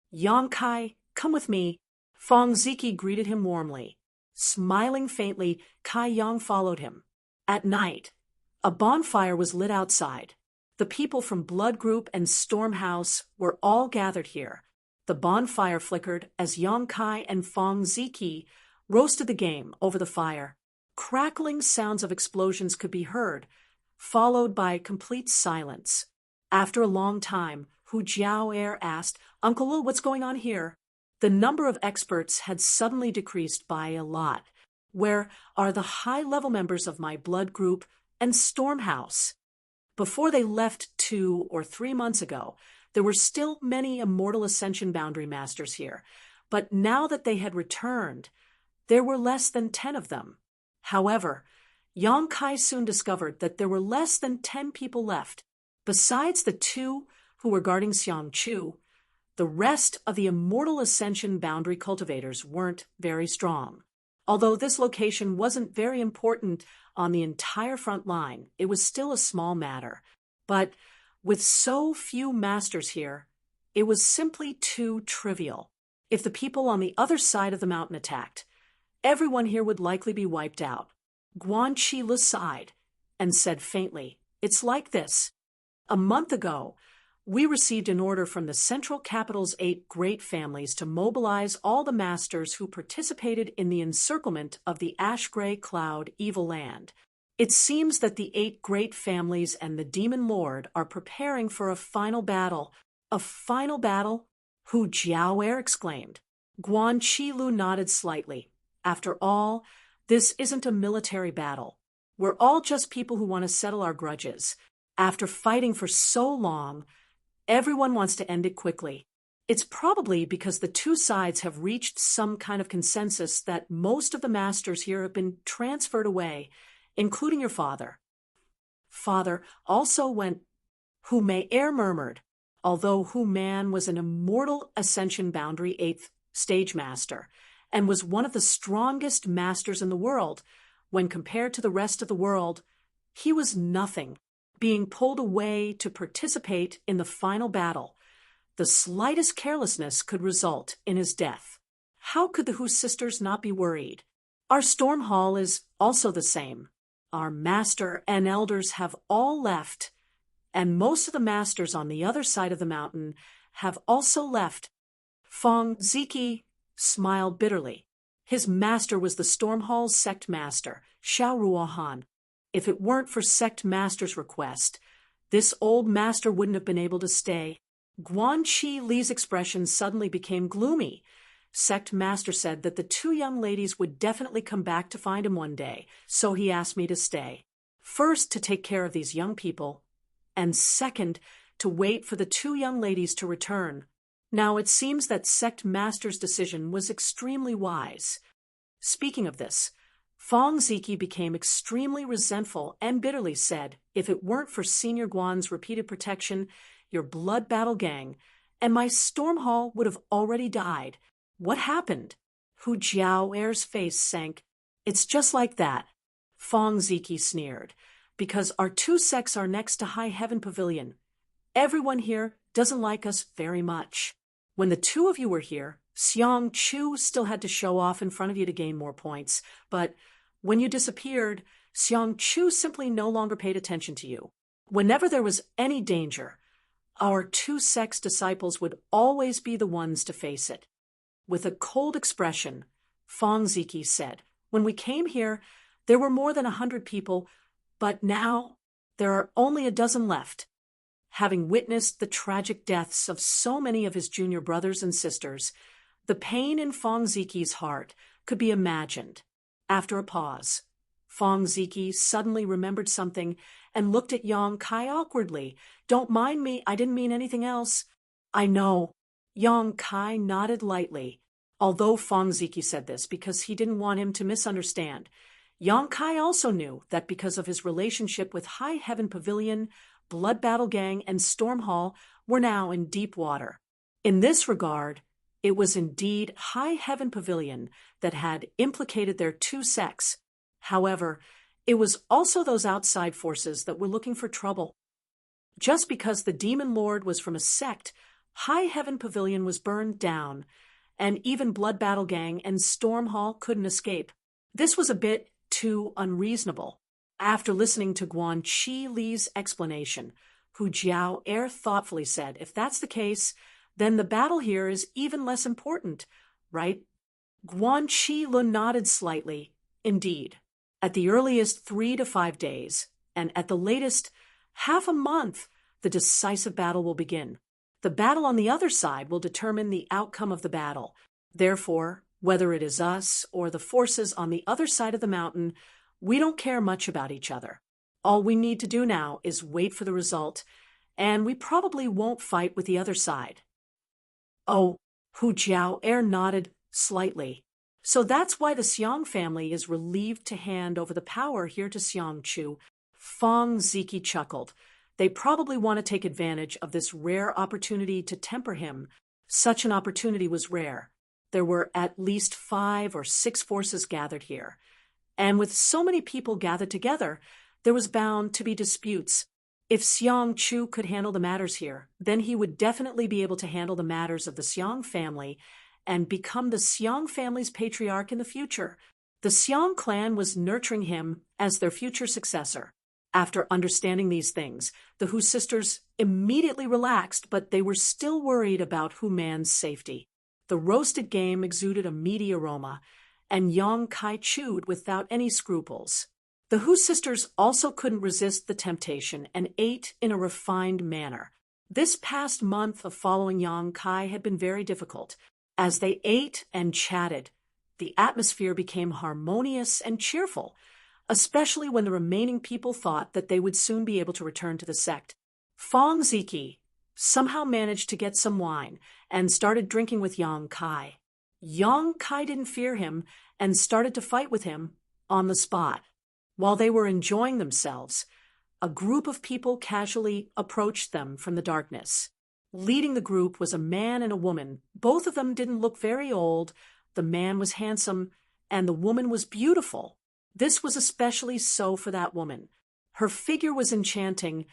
Yang Kai, come with me. Fang Ziki greeted him warmly. Smiling faintly, Kai Yang followed him. At night, a bonfire was lit outside. The people from Blood Group and Storm House were all gathered here. The bonfire flickered as Yang Kai and Fang Ziki roasted the game over the fire. Crackling sounds of explosions could be heard, followed by complete silence. After a long time, Hu Jiao'er asked, Uncle Lil, what's going on here? The number of experts had suddenly decreased by a lot. Where are the high-level members of my Blood Group and Storm House? Before they left 2 or 3 months ago, there were still many Immortal Ascension Boundary Masters here, but now that they had returned, there were less than 10 of them. However, Yang Kai soon discovered that there were less than 10 people left. Besides the 2 who were guarding Xiang Chu, the rest of the Immortal Ascension Boundary Cultivators weren't very strong. Although this location wasn't very important on the entire front line, it was still a small matter. But with so few masters here, it was simply too trivial. If the people on the other side of the mountain attacked, everyone here would likely be wiped out. Guan Qilo sighed and said faintly, It's like this. A month ago, we received an order from the Central Capital's 8 great families to mobilize all the masters who participated in the encirclement of the ash-gray cloud evil land. It seems that the 8 great families and the Demon Lord are preparing for a final battle. A final battle? Hu Jiao'er exclaimed. Guan Qilo nodded slightly. After all, this isn't a military battle. We're all just people who want to settle our grudges. After fighting for so long, everyone wants to end it quickly. It's probably because the two sides have reached some kind of consensus that most of the masters here have been transferred away, including your father. father also went. Hu Mei Air murmured, although Hu Man was an immortal Ascension Boundary 8th stage master and was one of the strongest masters in the world, when compared to the rest of the world, he was nothing, being pulled away to participate in the final battle. The slightest carelessness could result in his death. How could the Hu sisters not be worried? Our storm hall is also the same. Our master and elders have all left, and most of the masters on the other side of the mountain have also left. Fong Ziki smiled bitterly. His master was the storm hall's sect master, Xiao Ruohan. If it weren't for sect master's request, this old master wouldn't have been able to stay. Guan Qi Li's expression suddenly became gloomy. Sect master said that the two young ladies would definitely come back to find him one day, so he asked me to stay. First, to take care of these young people, and second, to wait for the two young ladies to return. Now it seems that sect master's decision was extremely wise. Speaking of this, Fong Ziki became extremely resentful and bitterly said, if it weren't for Senior Guan's repeated protection, your blood battle gang, and my storm hall would have already died. What happened? Hu Jiao'er's face sank. It's just like that, Fong Ziki sneered, because our two sects are next to High Heaven Pavilion. Everyone here doesn't like us very much. When the two of you were here, Xiang Chu still had to show off in front of you to gain more points, but when you disappeared, Xiang Chu simply no longer paid attention to you. Whenever there was any danger, our two sects' disciples would always be the ones to face it. With a cold expression, Fong Ziki said, when we came here, there were more than 100 people, but now there are only a dozen left. Having witnessed the tragic deaths of so many of his junior brothers and sisters, the pain in Fong Ziki's heart could be imagined. After a pause, Fong Ziki suddenly remembered something and looked at Yang Kai awkwardly. Don't mind me, I didn't mean anything else. I know. Yang Kai nodded lightly, although Fong Ziki said this because he didn't want him to misunderstand. Yang Kai also knew that because of his relationship with High Heaven Pavilion, Blood Battle Gang, and Storm Hall were now in deep water. In this regard, it was indeed High Heaven Pavilion that had implicated their two sects. However, it was also those outside forces that were looking for trouble. Just because the Demon Lord was from a sect, High Heaven Pavilion was burned down, and even Blood Battle Gang and Storm Hall couldn't escape. This was a bit too unreasonable. After listening to Guan Qi Li's explanation, Hu Jiao'er thoughtfully said, if that's the case, then the battle here is even less important, right? Guan Qi Li nodded slightly. Indeed. At the earliest 3 to 5 days, and at the latest half a month, the decisive battle will begin. The battle on the other side will determine the outcome of the battle. Therefore, whether it is us or the forces on the other side of the mountain, we don't care much about each other. All we need to do now is wait for the result, and we probably won't fight with the other side. Oh, Hu Jiao'er nodded slightly. So that's why the Xiang family is relieved to hand over the power here to Xiang Chu. Fong Ziki chuckled. They probably want to take advantage of this rare opportunity to temper him. Such an opportunity was rare. There were at least 5 or 6 forces gathered here. And with so many people gathered together, there was bound to be disputes. If Xiang Chu could handle the matters here, then he would definitely be able to handle the matters of the Xiang family and become the Xiang family's patriarch in the future. The Xiang clan was nurturing him as their future successor. After understanding these things, the Hu sisters immediately relaxed, but they were still worried about Hu Man's safety. The roasted game exuded a meaty aroma, and Yang Kai chewed without any scruples. The Hu sisters also couldn't resist the temptation and ate in a refined manner. This past month of following Yang Kai had been very difficult. As they ate and chatted, the atmosphere became harmonious and cheerful, especially when the remaining people thought that they would soon be able to return to the sect. Fong Ziki somehow managed to get some wine and started drinking with Yang Kai. Yang Kai didn't fear him and started to fight with him on the spot. While they were enjoying themselves, a group of people casually approached them from the darkness. Leading the group was a man and a woman. Both of them didn't look very old. The man was handsome, and the woman was beautiful. This was especially so for that woman. Her figure was enchanting,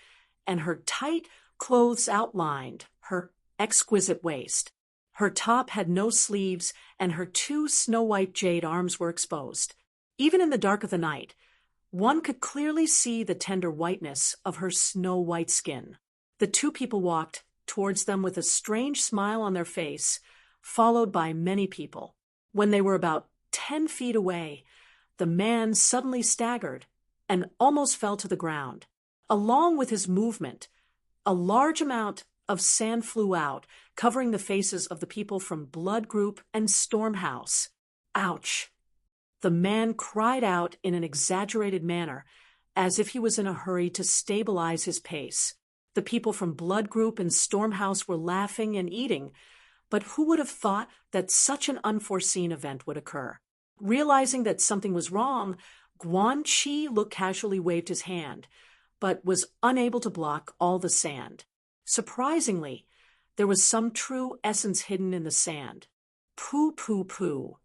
and her tight clothes outlined her exquisite waist. Her top had no sleeves, and her two snow-white jade arms were exposed. Even in the dark of the night, one could clearly see the tender whiteness of her snow-white skin. The two people walked towards them with a strange smile on their face, followed by many people. When they were about 10 feet away, the man suddenly staggered and almost fell to the ground. Along with his movement, a large amount of sand flew out, covering the faces of the people from Blood Group and Stormhouse. Ouch! The man cried out in an exaggerated manner, as if he was in a hurry to stabilize his pace. The people from Blood Group and Stormhouse were laughing and eating, but who would have thought that such an unforeseen event would occur? Realizing that something was wrong, Guan Chi casually waved his hand, but was unable to block all the sand. Surprisingly, there was some true essence hidden in the sand. Pooh, pooh, pooh.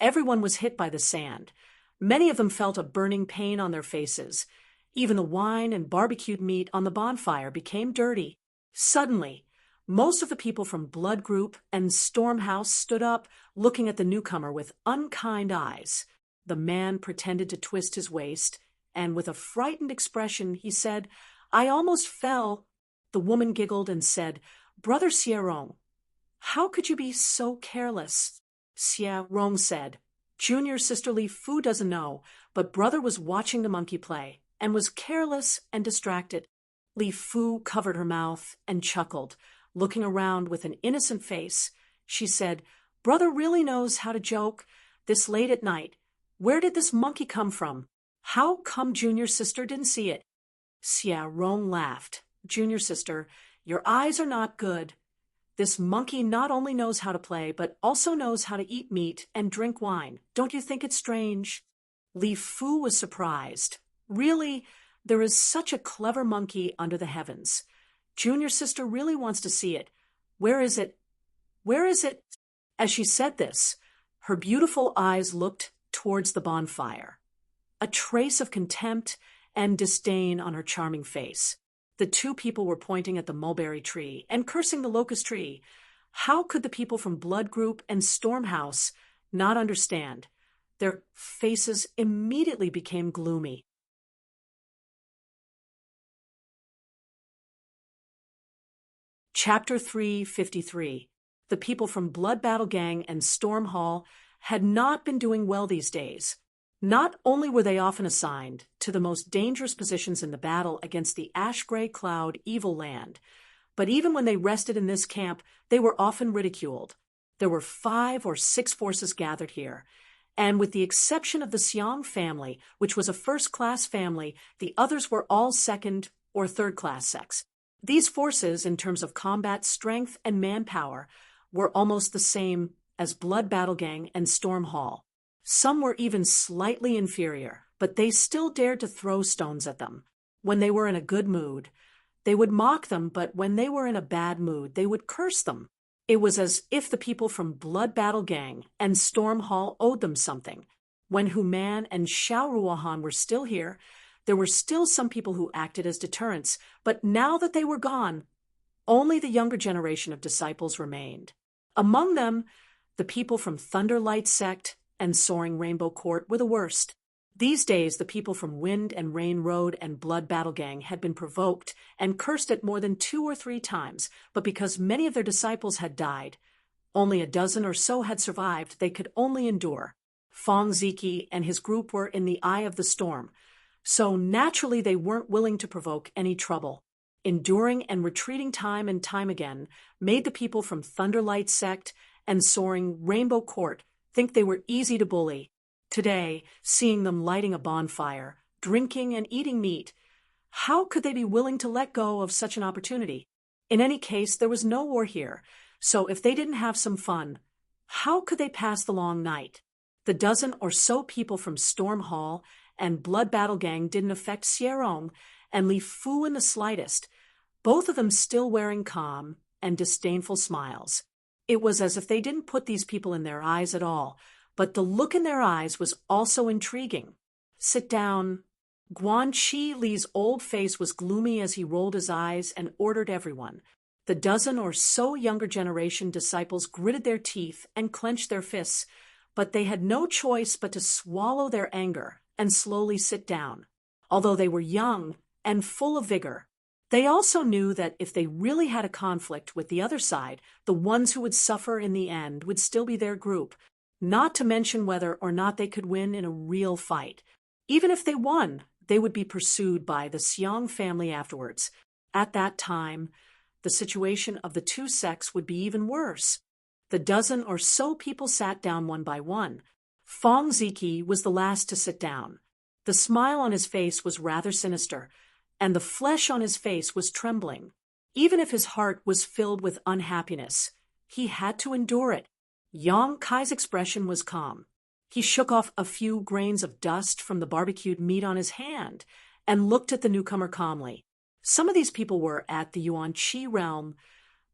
Everyone was hit by the sand. Many of them felt a burning pain on their faces. Even the wine and barbecued meat on the bonfire became dirty. Suddenly, most of the people from Blood Group and Stormhouse stood up, looking at the newcomer with unkind eyes. The man pretended to twist his waist, and with a frightened expression, he said, "I almost fell." The woman giggled and said, "Brother Xierong, how could you be so careless?" Xierong said, "Junior sister Li Fu doesn't know, but brother was watching the monkey play and was careless and distracted." Li Fu covered her mouth and chuckled, looking around with an innocent face. She said, "Brother really knows how to joke this late at night. Where did this monkey come from? How come junior sister didn't see it?" Xierong laughed. "Junior sister, your eyes are not good. This monkey not only knows how to play, but also knows how to eat meat and drink wine. Don't you think it's strange?" Li Fu was surprised. Really, there is such a clever monkey under the heavens. Junior sister really wants to see it. Where is it? Where is it? As she said this, her beautiful eyes looked towards the bonfire, a trace of contempt and disdain on her charming face. The two people were pointing at the mulberry tree and cursing the locust tree. How could the people from Blood Group and Stormhouse not understand? Their faces immediately became gloomy. Chapter 353. The people from Blood Battle Gang and Storm Hall had not been doing well these days. Not only were they often assigned to the most dangerous positions in the battle against the ash-gray cloud evil land, but even when they rested in this camp, they were often ridiculed. There were 5 or 6 forces gathered here, and with the exception of the Xiang family, which was a first-class family, the others were all second or third-class sects. These forces, in terms of combat strength and manpower, were almost the same as Blood Battle Gang and Storm Hall. Some were even slightly inferior, but they still dared to throw stones at them. When they were in a good mood, they would mock them, but when they were in a bad mood, they would curse them. It was as if the people from Blood Battle Gang and Storm Hall owed them something. When Human and Xiao Ruohan were still here, there were still some people who acted as deterrents, but now that they were gone, only the younger generation of disciples remained. Among them, the people from Thunderlight Sect and Soaring Rainbow Court were the worst. These days, the people from Wind and Rain Road and Blood Battle Gang had been provoked and cursed at more than 2 or 3 times, but because many of their disciples had died, only a dozen or so had survived, they could only endure. Fong Ziki and his group were in the eye of the storm, so naturally they weren't willing to provoke any trouble. Enduring and retreating time and time again made the people from Thunderlight Sect and Soaring Rainbow Court think they were easy to bully. Today, seeing them lighting a bonfire, drinking and eating meat, how could they be willing to let go of such an opportunity? In any case, there was no war here, so if they didn't have some fun, how could they pass the long night? The dozen or so people from Storm Hall and Blood Battle Gang didn't affect Xierong, and Li Fu in the slightest, both of them still wearing calm and disdainful smiles. It was as if they didn't put these people in their eyes at all, but the look in their eyes was also intriguing. "Sit down." Guan Chi Li's old face was gloomy as he rolled his eyes and ordered everyone. The dozen or so younger generation disciples gritted their teeth and clenched their fists, but they had no choice but to swallow their anger and slowly sit down. Although they were young and full of vigor, they also knew that if they really had a conflict with the other side, the ones who would suffer in the end would still be their group, not to mention whether or not they could win in a real fight. Even if they won, they would be pursued by the Xiong family afterwards. At that time, the situation of the two sects would be even worse. The dozen or so people sat down one by one. Fong Ziki was the last to sit down. The smile on his face was rather sinister, and the flesh on his face was trembling. Even if his heart was filled with unhappiness, he had to endure it. Yang Kai's expression was calm. He shook off a few grains of dust from the barbecued meat on his hand and looked at the newcomer calmly. Some of these people were at the Yuan Qi realm,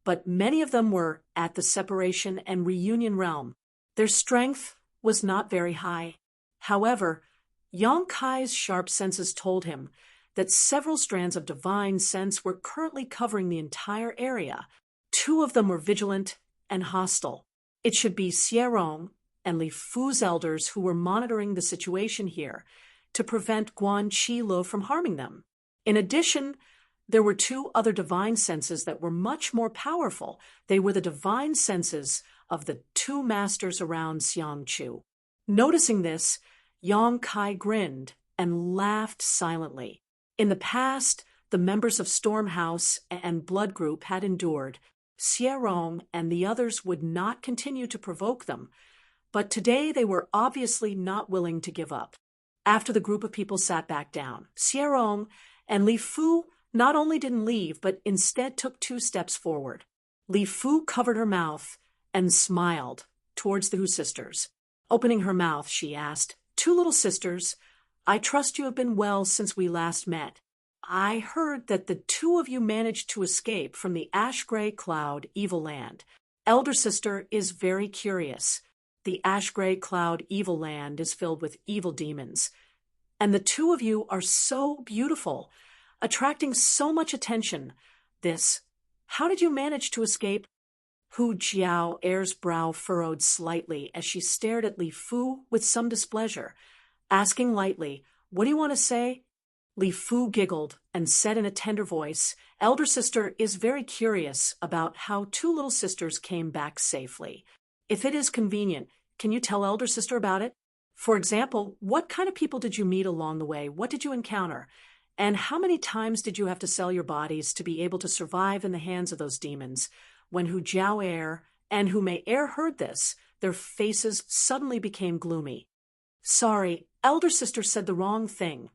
but many of them were at the separation and reunion realm. Their strength was not very high. However, Yang Kai's sharp senses told him that several strands of divine sense were currently covering the entire area. Two of them were vigilant and hostile. It should be Xierong and Li Fu's elders who were monitoring the situation here to prevent Guan Qilo from harming them. In addition, there were two other divine senses that were much more powerful. They were the divine senses of the two masters around Xiangchu. Noticing this, Yang Kai grinned and laughed silently. In the past, the members of Stormhouse and Blood Group had endured. Xierong and the others would not continue to provoke them, but today they were obviously not willing to give up. After the group of people sat back down, Xierong and Li Fu not only didn't leave, but instead took 2 steps forward. Li Fu covered her mouth and smiled towards the Hu sisters. Opening her mouth, she asked, "Two little sisters, I trust you have been well since we last met. I heard that the two of you managed to escape from the ash-gray cloud evil land. Elder sister is very curious. The ash-gray cloud evil land is filled with evil demons. And the two of you are so beautiful, attracting so much attention. How did you manage to escape?" Hu Jiao Air's brow furrowed slightly as she stared at Li Fu with some displeasure, asking lightly, "What do you want to say?" Li Fu giggled and said in a tender voice, "Elder sister is very curious about how 2 little sisters came back safely. If it is convenient, can you tell elder sister about it? For example, what kind of people did you meet along the way? What did you encounter? And how many times did you have to sell your bodies to be able to survive in the hands of those demons?" When Hu Jiao Air and Hu Mei Air heard this, their faces suddenly became gloomy. "Sorry, elder sister said the wrong thing."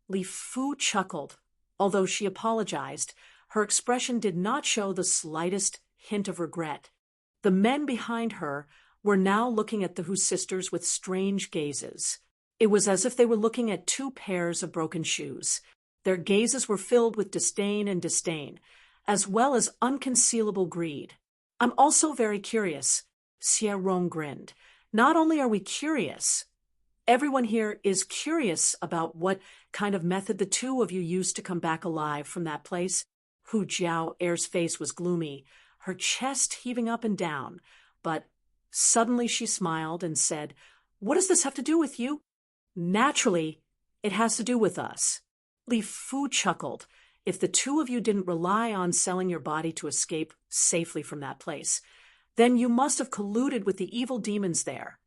Li Fu chuckled. Although she apologized, her expression did not show the slightest hint of regret. The men behind her were now looking at the Hu sisters with strange gazes. It was as if they were looking at 2 pairs of broken shoes. Their gazes were filled with disdain, as well as unconcealable greed. "I'm also very curious," Xie Rong grinned. "Not only are we curious, everyone here is curious about what kind of method the 2 of you used to come back alive from that place." Hu Jiao Air's face was gloomy, her chest heaving up and down, but suddenly she smiled and said, "What does this have to do with you?" "Naturally, it has to do with us." Li Fu chuckled. "If the 2 of you didn't rely on selling your body to escape safely from that place, then you must have colluded with the evil demons there.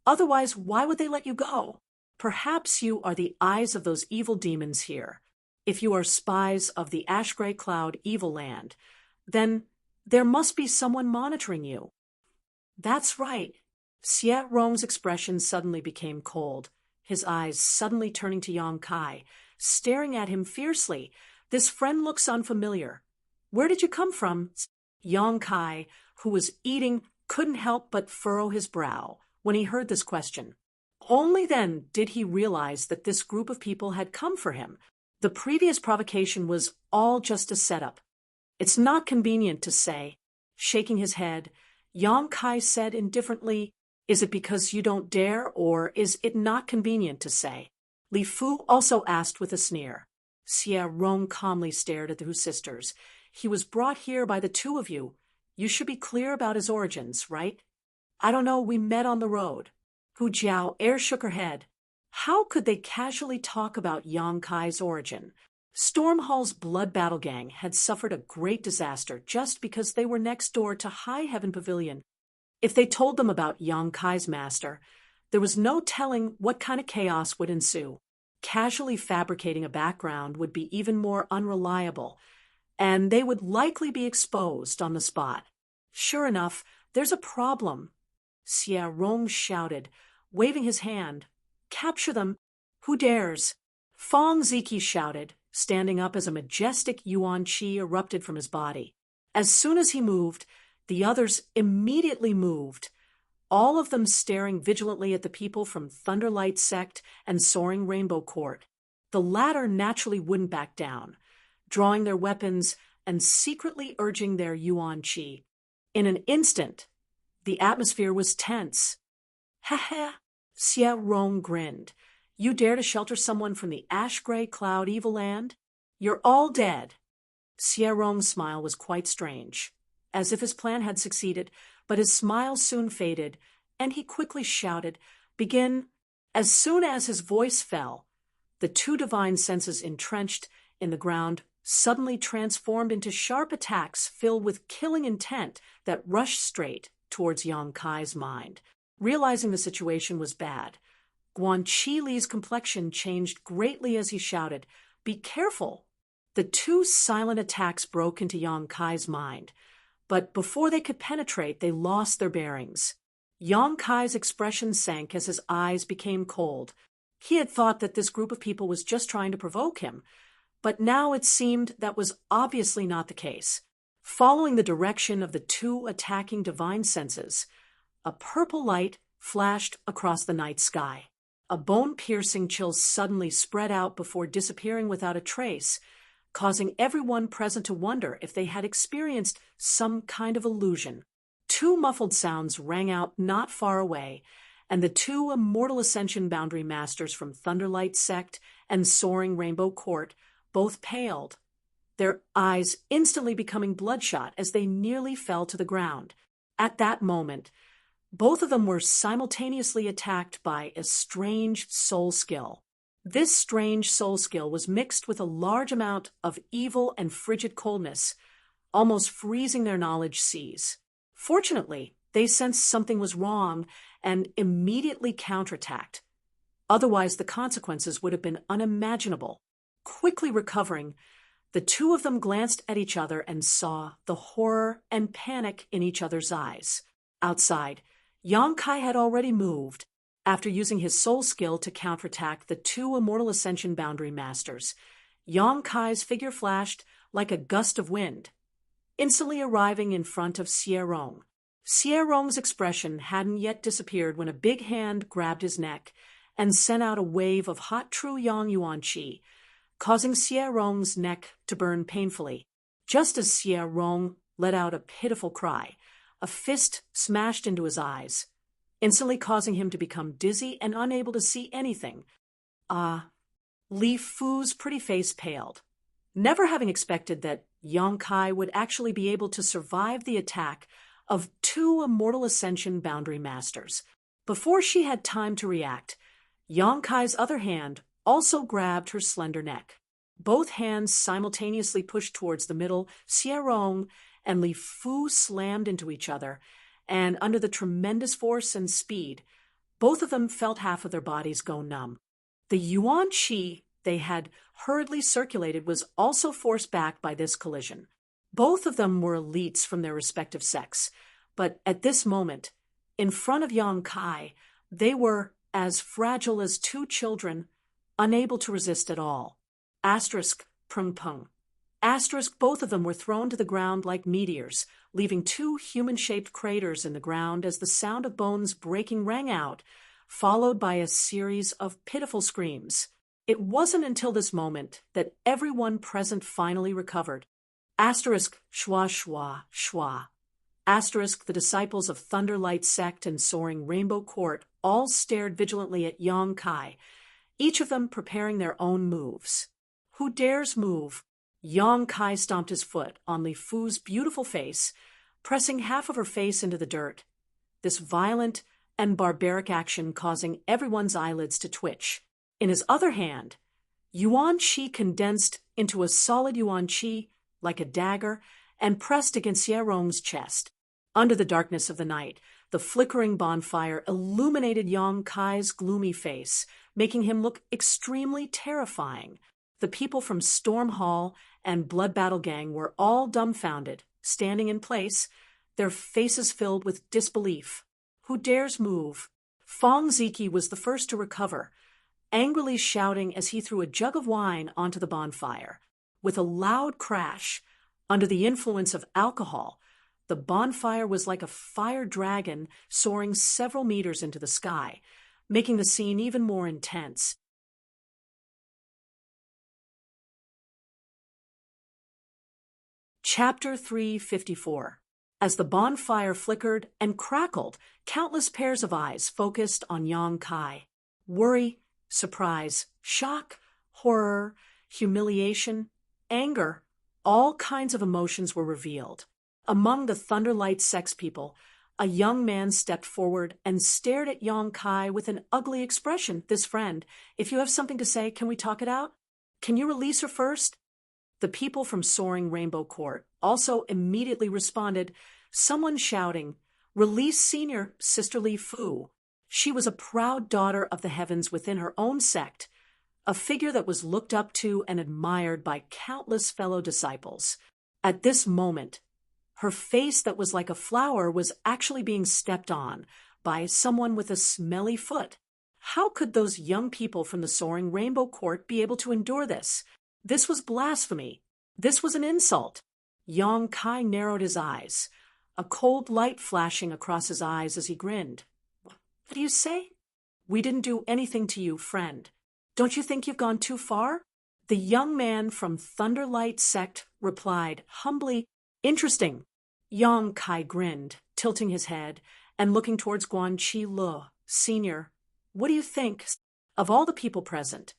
Otherwise, why would they let you go? Perhaps you are the eyes of those evil demons here. If you are spies of the ash-gray cloud evil land, then there must be someone monitoring you." "That's right." Xie Rong's expression suddenly became cold, his eyes suddenly turning to Yang Kai, staring at him fiercely. "This friend looks unfamiliar. Where did you come from?" Yang Kai, who was eating, couldn't help but furrow his brow when he heard this question. Only then did he realize that this group of people had come for him. The previous provocation was all just a setup. It's not convenient to say. Shaking his head, Yang Kai said indifferently, "Is it because you don't dare, or is it not convenient to say?" Li Fu also asked with a sneer. Xie Rong calmly stared at the two sisters. "He was brought here by the two of you. You should be clear about his origins, right?" "I don't know, we met on the road." Hu Jiao shook her head. How could they casually talk about Yang Kai's origin? Storm Hall's Blood Battle Gang had suffered a great disaster just because they were next door to High Heaven Pavilion. If they told them about Yang Kai's master, there was no telling what kind of chaos would ensue. Casually fabricating a background would be even more unreliable, and they would likely be exposed on the spot. "Sure enough, there's a problem," Xie Rong shouted, waving his hand. "Capture them! Who dares?" Fong Ziki shouted, standing up as a majestic yuan qi erupted from his body. As soon as he moved, the others immediately moved, all of them staring vigilantly at the people from Thunderlight Sect and Soaring Rainbow Court. The latter naturally wouldn't back down, drawing their weapons and secretly urging their yuan qi. In an instant, the atmosphere was tense. "Ha ha!" Xie Rong grinned. "You dare to shelter someone from the ash-gray cloud evil land? You're all dead." Xie Rong's smile was quite strange, as if his plan had succeeded, but his smile soon faded, and he quickly shouted, "Begin!" As soon as his voice fell, the two divine senses entrenched in the ground suddenly transformed into sharp attacks filled with killing intent that rushed straight towards Yang Kai's mind. Realizing the situation was bad, Guan Qi Li's complexion changed greatly as he shouted, "Be careful!" The two silent attacks broke into Yang Kai's mind, but before they could penetrate, they lost their bearings. Yang Kai's expression sank as his eyes became cold. He had thought that this group of people was just trying to provoke him, but now it seemed that was obviously not the case. Following the direction of the two attacking divine senses, a purple light flashed across the night sky. A bone-piercing chill suddenly spread out before disappearing without a trace, causing everyone present to wonder if they had experienced some kind of illusion. Two muffled sounds rang out not far away, and the two Immortal Ascension Boundary Masters from Thunderlight Sect and Soaring Rainbow Court both paled, their eyes instantly becoming bloodshot as they nearly fell to the ground. At that moment, both of them were simultaneously attacked by a strange soul skill. This strange soul skill was mixed with a large amount of evil and frigid coldness, almost freezing their knowledge seas. Fortunately, they sensed something was wrong and immediately counterattacked. Otherwise, the consequences would have been unimaginable. Quickly recovering, the two of them glanced at each other and saw the horror and panic in each other's eyes. Outside, Yang Kai had already moved, after using his soul skill to counterattack the two Immortal Ascension Boundary Masters. Yang Kai's figure flashed like a gust of wind, instantly arriving in front of Xie Rong. Xie Rong's expression hadn't yet disappeared when a big hand grabbed his neck and sent out a wave of hot true yang yuan qi, causing Xie Rong's neck to burn painfully. Just as Xie Rong let out a pitiful cry, a fist smashed into his eyes, instantly causing him to become dizzy and unable to see anything. Li Fu's pretty face paled. Never having expected that Yang Kai would actually be able to survive the attack of two Immortal Ascension Boundary Masters. Before she had time to react, Yang Kai's other hand also grabbed her slender neck. Both hands simultaneously pushed towards the middle. Xie Rong and Li Fu slammed into each other, and under the tremendous force and speed, both of them felt half of their bodies go numb. The yuan qi they had hurriedly circulated was also forced back by this collision. Both of them were elites from their respective sects, but at this moment, in front of Yang Kai, they were as fragile as two children, unable to resist at all. Asterisk, prung pung. Asterisk, both of them were thrown to the ground like meteors, leaving two human-shaped craters in the ground as the sound of bones breaking rang out, followed by a series of pitiful screams. It wasn't until this moment that everyone present finally recovered. Asterisk schwa schwa schwa. Asterisk the disciples of Thunderlight Sect and Soaring Rainbow Court all stared vigilantly at Yang Kai, each of them preparing their own moves. Who dares move? Yang Kai stomped his foot on Li Fu's beautiful face, pressing half of her face into the dirt. This violent and barbaric action causing everyone's eyelids to twitch. In his other hand, Yuan Qi condensed into a solid Yuan Qi, like a dagger, and pressed against Xie Rong's chest. Under the darkness of the night, the flickering bonfire illuminated Yang Kai's gloomy face, making him look extremely terrifying. The people from Storm Hall and Blood Battle Gang were all dumbfounded, standing in place, their faces filled with disbelief. Who dares move? Fong Ziki was the first to recover, angrily shouting as he threw a jug of wine onto the bonfire. With a loud crash, under the influence of alcohol, the bonfire was like a fire dragon soaring several meters into the sky, making the scene even more intense. Chapter 354. As the bonfire flickered and crackled, countless pairs of eyes focused on Yang Kai. Worry, surprise, shock, horror, humiliation, anger, all kinds of emotions were revealed. Among the Thunderlight Sex people, a young man stepped forward and stared at Yang Kai with an ugly expression. This friend, if you have something to say, can we talk it out? Can you release her first? The people from Soaring Rainbow Court also immediately responded, someone shouting, "Release Senior Sister Li Fu." She was a proud daughter of the heavens within her own sect, a figure that was looked up to and admired by countless fellow disciples. At this moment, her face that was like a flower was actually being stepped on by someone with a smelly foot. How could those young people from the Soaring Rainbow Court be able to endure this? This was blasphemy. This was an insult. Yang Kai narrowed his eyes, a cold light flashing across his eyes as he grinned. What do you say? We didn't do anything to you, friend. Don't you think you've gone too far? The young man from Thunderlight Sect replied humbly, interesting. Yang Kai grinned, tilting his head and looking towards Guan Qi Lu, Senior. What do you think? Of all the people present,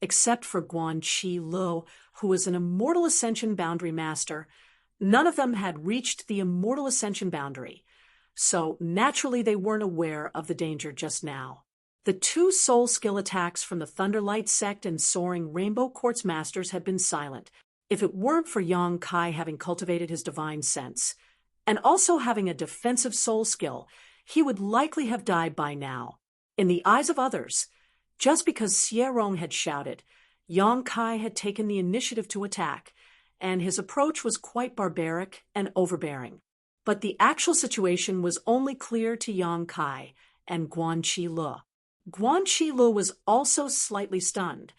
except for Guan Qi Lu, who was an Immortal Ascension Boundary Master, none of them had reached the Immortal Ascension Boundary, so naturally they weren't aware of the danger just now. The two soul skill attacks from the Thunderlight Sect and Soaring Rainbow Court's masters had been silent. If it weren't for Yang Kai having cultivated his divine sense, and also having a defensive soul skill, he would likely have died by now. In the eyes of others, just because Xie Rong had shouted, Yang Kai had taken the initiative to attack, and his approach was quite barbaric and overbearing. But the actual situation was only clear to Yang Kai and Guan Qi Lu. Guan Qi Lu was also slightly stunned,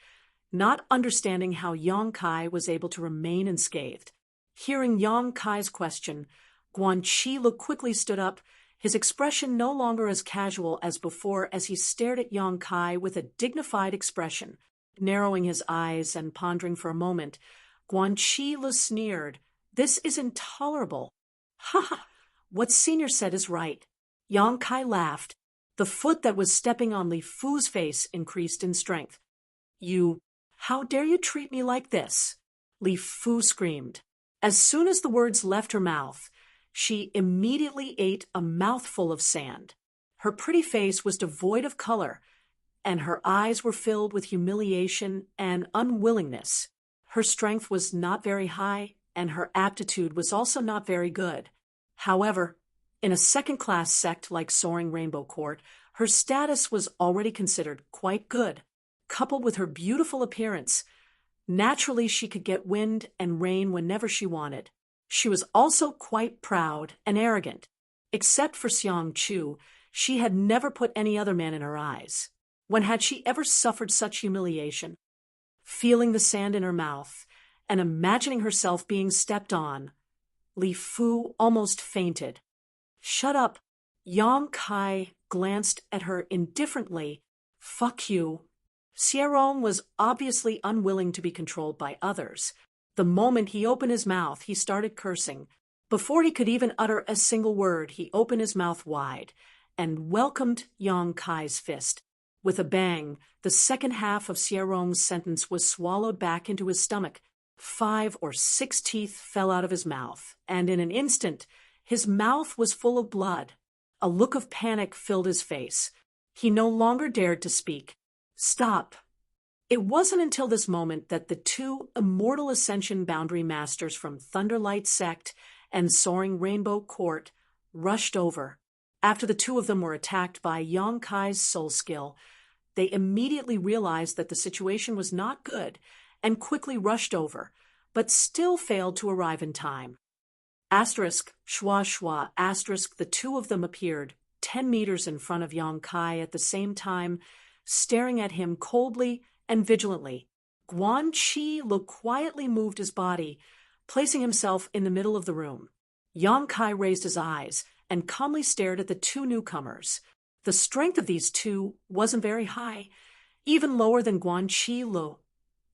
not understanding how Yang Kai was able to remain unscathed. Hearing Yang Kai's question, Guan Qi Lu quickly stood up, his expression no longer as casual as before as he stared at Yang Kai with a dignified expression. Narrowing his eyes and pondering for a moment, Guan Qi Lu sneered, "This is intolerable." "Ha ha, what Senior said is right." Yang Kai laughed. The foot that was stepping on Li Fu's face increased in strength. How dare you treat me like this?" Li Fu screamed. As soon as the words left her mouth, she immediately ate a mouthful of sand. Her pretty face was devoid of color, and her eyes were filled with humiliation and unwillingness. Her strength was not very high, and her aptitude was also not very good. However, in a second-class sect like Soaring Rainbow Court, her status was already considered quite good. Coupled with her beautiful appearance, naturally she could get wind and rain whenever she wanted. She was also quite proud and arrogant. Except for Xiang Chu, she had never put any other man in her eyes. When had she ever suffered such humiliation? Feeling the sand in her mouth and imagining herself being stepped on, Li Fu almost fainted. "Shut up." Yang Kai glanced at her indifferently. "Fuck you." Xierong was obviously unwilling to be controlled by others. The moment he opened his mouth, he started cursing. Before he could even utter a single word, he opened his mouth wide and welcomed Yang Kai's fist. With a bang, the second half of Xierong's sentence was swallowed back into his stomach. 5 or 6 teeth fell out of his mouth, and in an instant, his mouth was full of blood. A look of panic filled his face. He no longer dared to speak. Stop. It wasn't until this moment that the two immortal Ascension Boundary Masters from Thunderlight Sect and Soaring Rainbow Court rushed over. After the two of them were attacked by Yang Kai's soul skill, they immediately realized that the situation was not good and quickly rushed over, but still failed to arrive in time. Asterisk, schwa schwa, asterisk, the two of them appeared 10 meters in front of Yang Kai at the same time, staring at him coldly and vigilantly. Guan Qi Lo quietly moved his body, placing himself in the middle of the room. Yang Kai raised his eyes and calmly stared at the two newcomers. The strength of these two wasn't very high, even lower than Guan Qi Lo,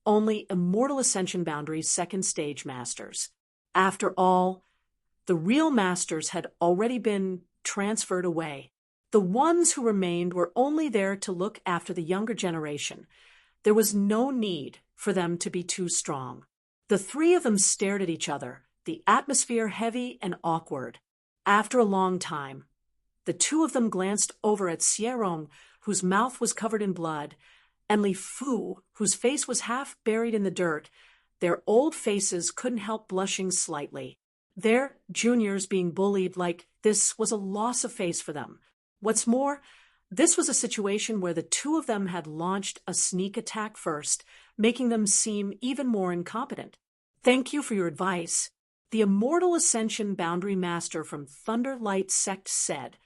only Immortal Ascension Boundary's second stage masters. After all, the real masters had already been transferred away. The ones who remained were only there to look after the younger generation. There was no need for them to be too strong. The three of them stared at each other, the atmosphere heavy and awkward. After a long time, the two of them glanced over at Xierong, whose mouth was covered in blood, and Li Fu, whose face was half buried in the dirt. Their old faces couldn't help blushing slightly. Their juniors being bullied like this was a loss of face for them. What's more, this was a situation where the two of them had launched a sneak attack first, making them seem even more incompetent. Thank you for your advice, the Immortal Ascension Boundary Master from Thunderlight Sect said.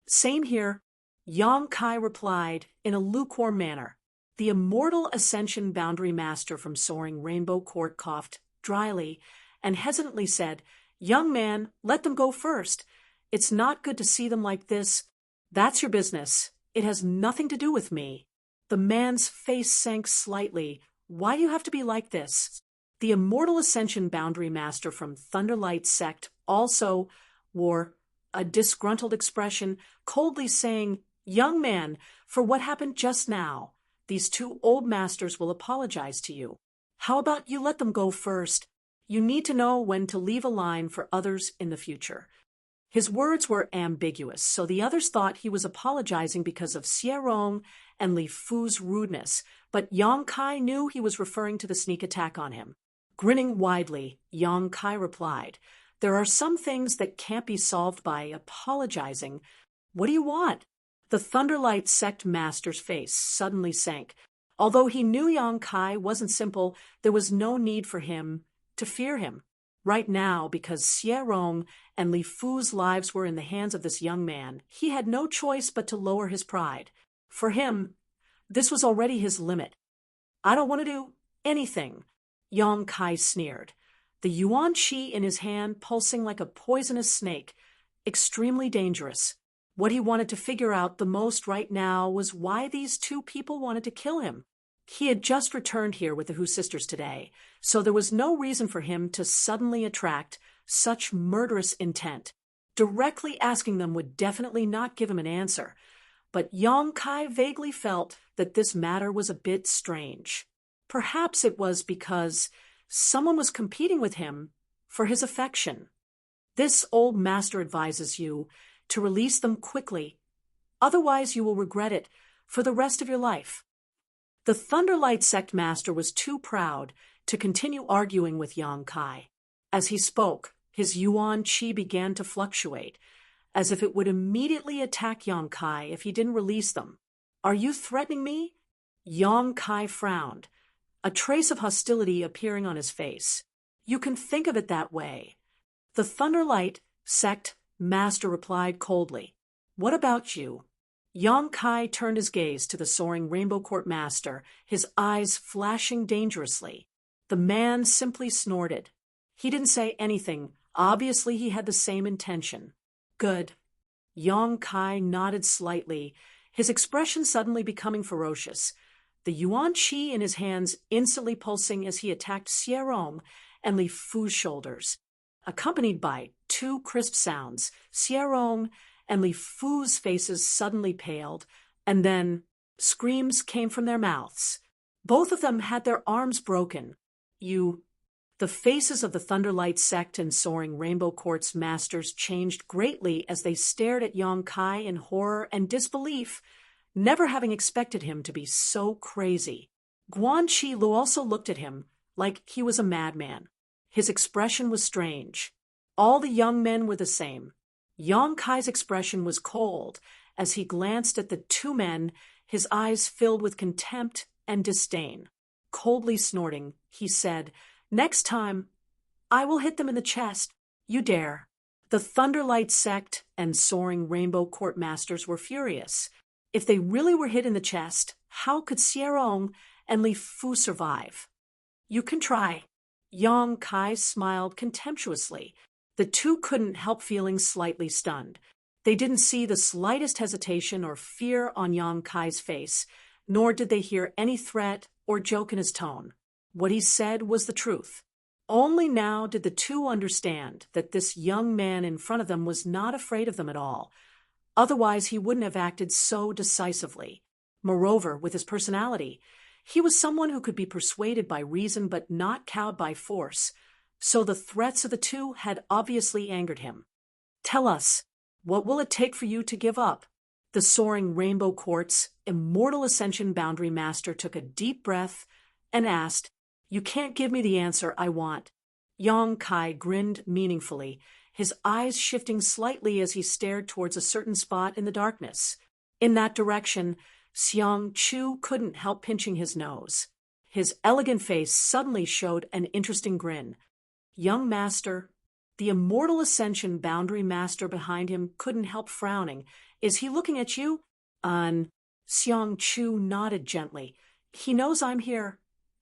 Same here, Yang Kai replied in a lukewarm manner. The Immortal Ascension Boundary Master from Soaring Rainbow Court coughed dryly and hesitantly said, Young man, let them go first. It's not good to see them like this. That's your business. It has nothing to do with me. The man's face sank slightly. Why do you have to be like this? The Immortal Ascension Boundary Master from Thunderlight Sect also wore a disgruntled expression, coldly saying, Young man, for what happened just now, these two old masters will apologize to you. How about you let them go first? You need to know when to leave a line for others in the future. His words were ambiguous, so the others thought he was apologizing because of Xierong and Li Fu's rudeness, but Yang Kai knew he was referring to the sneak attack on him. Grinning widely, Yang Kai replied, There are some things that can't be solved by apologizing. What do you want? The Thunderlight Sect Master's face suddenly sank. Although he knew Yang Kai wasn't simple, there was no need for him to fear him. Right now, because Xierong and Li Fu's lives were in the hands of this young man, he had no choice but to lower his pride. For him, this was already his limit. I don't want to do anything, Yang Kai sneered, the yuan qi in his hand pulsing like a poisonous snake, extremely dangerous. What he wanted to figure out the most right now was why these two people wanted to kill him. He had just returned here with the Hu sisters today, so there was no reason for him to suddenly attract such murderous intent. Directly asking them would definitely not give him an answer, but Yang Kai vaguely felt that this matter was a bit strange. Perhaps it was because someone was competing with him for his affection. This old master advises you to release them quickly, otherwise you will regret it for the rest of your life. The Thunderlight Sect Master was too proud to continue arguing with Yang Kai. As he spoke, his yuan qi began to fluctuate, as if it would immediately attack Yang Kai if he didn't release them. Are you threatening me? Yang Kai frowned, a trace of hostility appearing on his face. You can think of it that way. The Thunderlight Sect Master replied coldly. What about you? Yang Kai turned his gaze to the Soaring Rainbow Court Master, his eyes flashing dangerously. The man simply snorted. He didn't say anything. Obviously, he had the same intention. Good. Yang Kai nodded slightly, his expression suddenly becoming ferocious. the yuan qi in his hands instantly pulsing as he attacked Xierong and Li Fu's shoulders. Accompanied by two crisp sounds, Xierong and Li Fu's faces suddenly paled, and then screams came from their mouths. Both of them had their arms broken. The faces of the Thunderlight sect and Soaring Rainbow Court's masters changed greatly as they stared at Yang Kai in horror and disbelief, never having expected him to be so crazy. Guan Shilu also looked at him like he was a madman. His expression was strange. All the young men were the same. Yang Kai's expression was cold as he glanced at the two men, his eyes filled with contempt and disdain. Coldly snorting, he said, "Next time, I will hit them in the chest. You dare." The Thunderlight sect and Soaring Rainbow Court masters were furious. If they really were hit in the chest, how could Xierong and Li Fu survive? "You can try." Yang Kai smiled contemptuously. The two couldn't help feeling slightly stunned. They didn't see the slightest hesitation or fear on Yang Kai's face, nor did they hear any threat or joke in his tone. What he said was the truth. Only now did the two understand that this young man in front of them was not afraid of them at all. Otherwise, he wouldn't have acted so decisively. Moreover, with his personality, he was someone who could be persuaded by reason but not cowed by force, so the threats of the two had obviously angered him. "Tell us, what will it take for you to give up?" The Soaring Rainbow Court's Immortal Ascension Boundary Master took a deep breath and asked, "You can't give me the answer I want." Yang Kai grinned meaningfully, his eyes shifting slightly as he stared towards a certain spot in the darkness. In that direction, Xiang Chu couldn't help pinching his nose. His elegant face suddenly showed an interesting grin. "Young master," the Immortal Ascension Boundary Master behind him couldn't help frowning. "Is he looking at you?" Xiang Chu nodded gently. "He knows I'm here."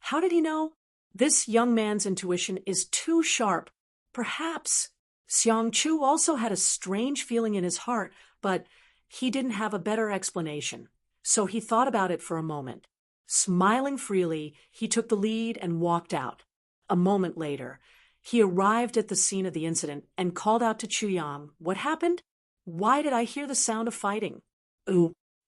"How did he know?" "This young man's intuition is too sharp. Perhaps." Xiang Chu also had a strange feeling in his heart, but he didn't have a better explanation. So he thought about it for a moment. Smiling freely, he took the lead and walked out. A moment later, he arrived at the scene of the incident and called out to Chuyang, "What happened? Why did I hear the sound of fighting?"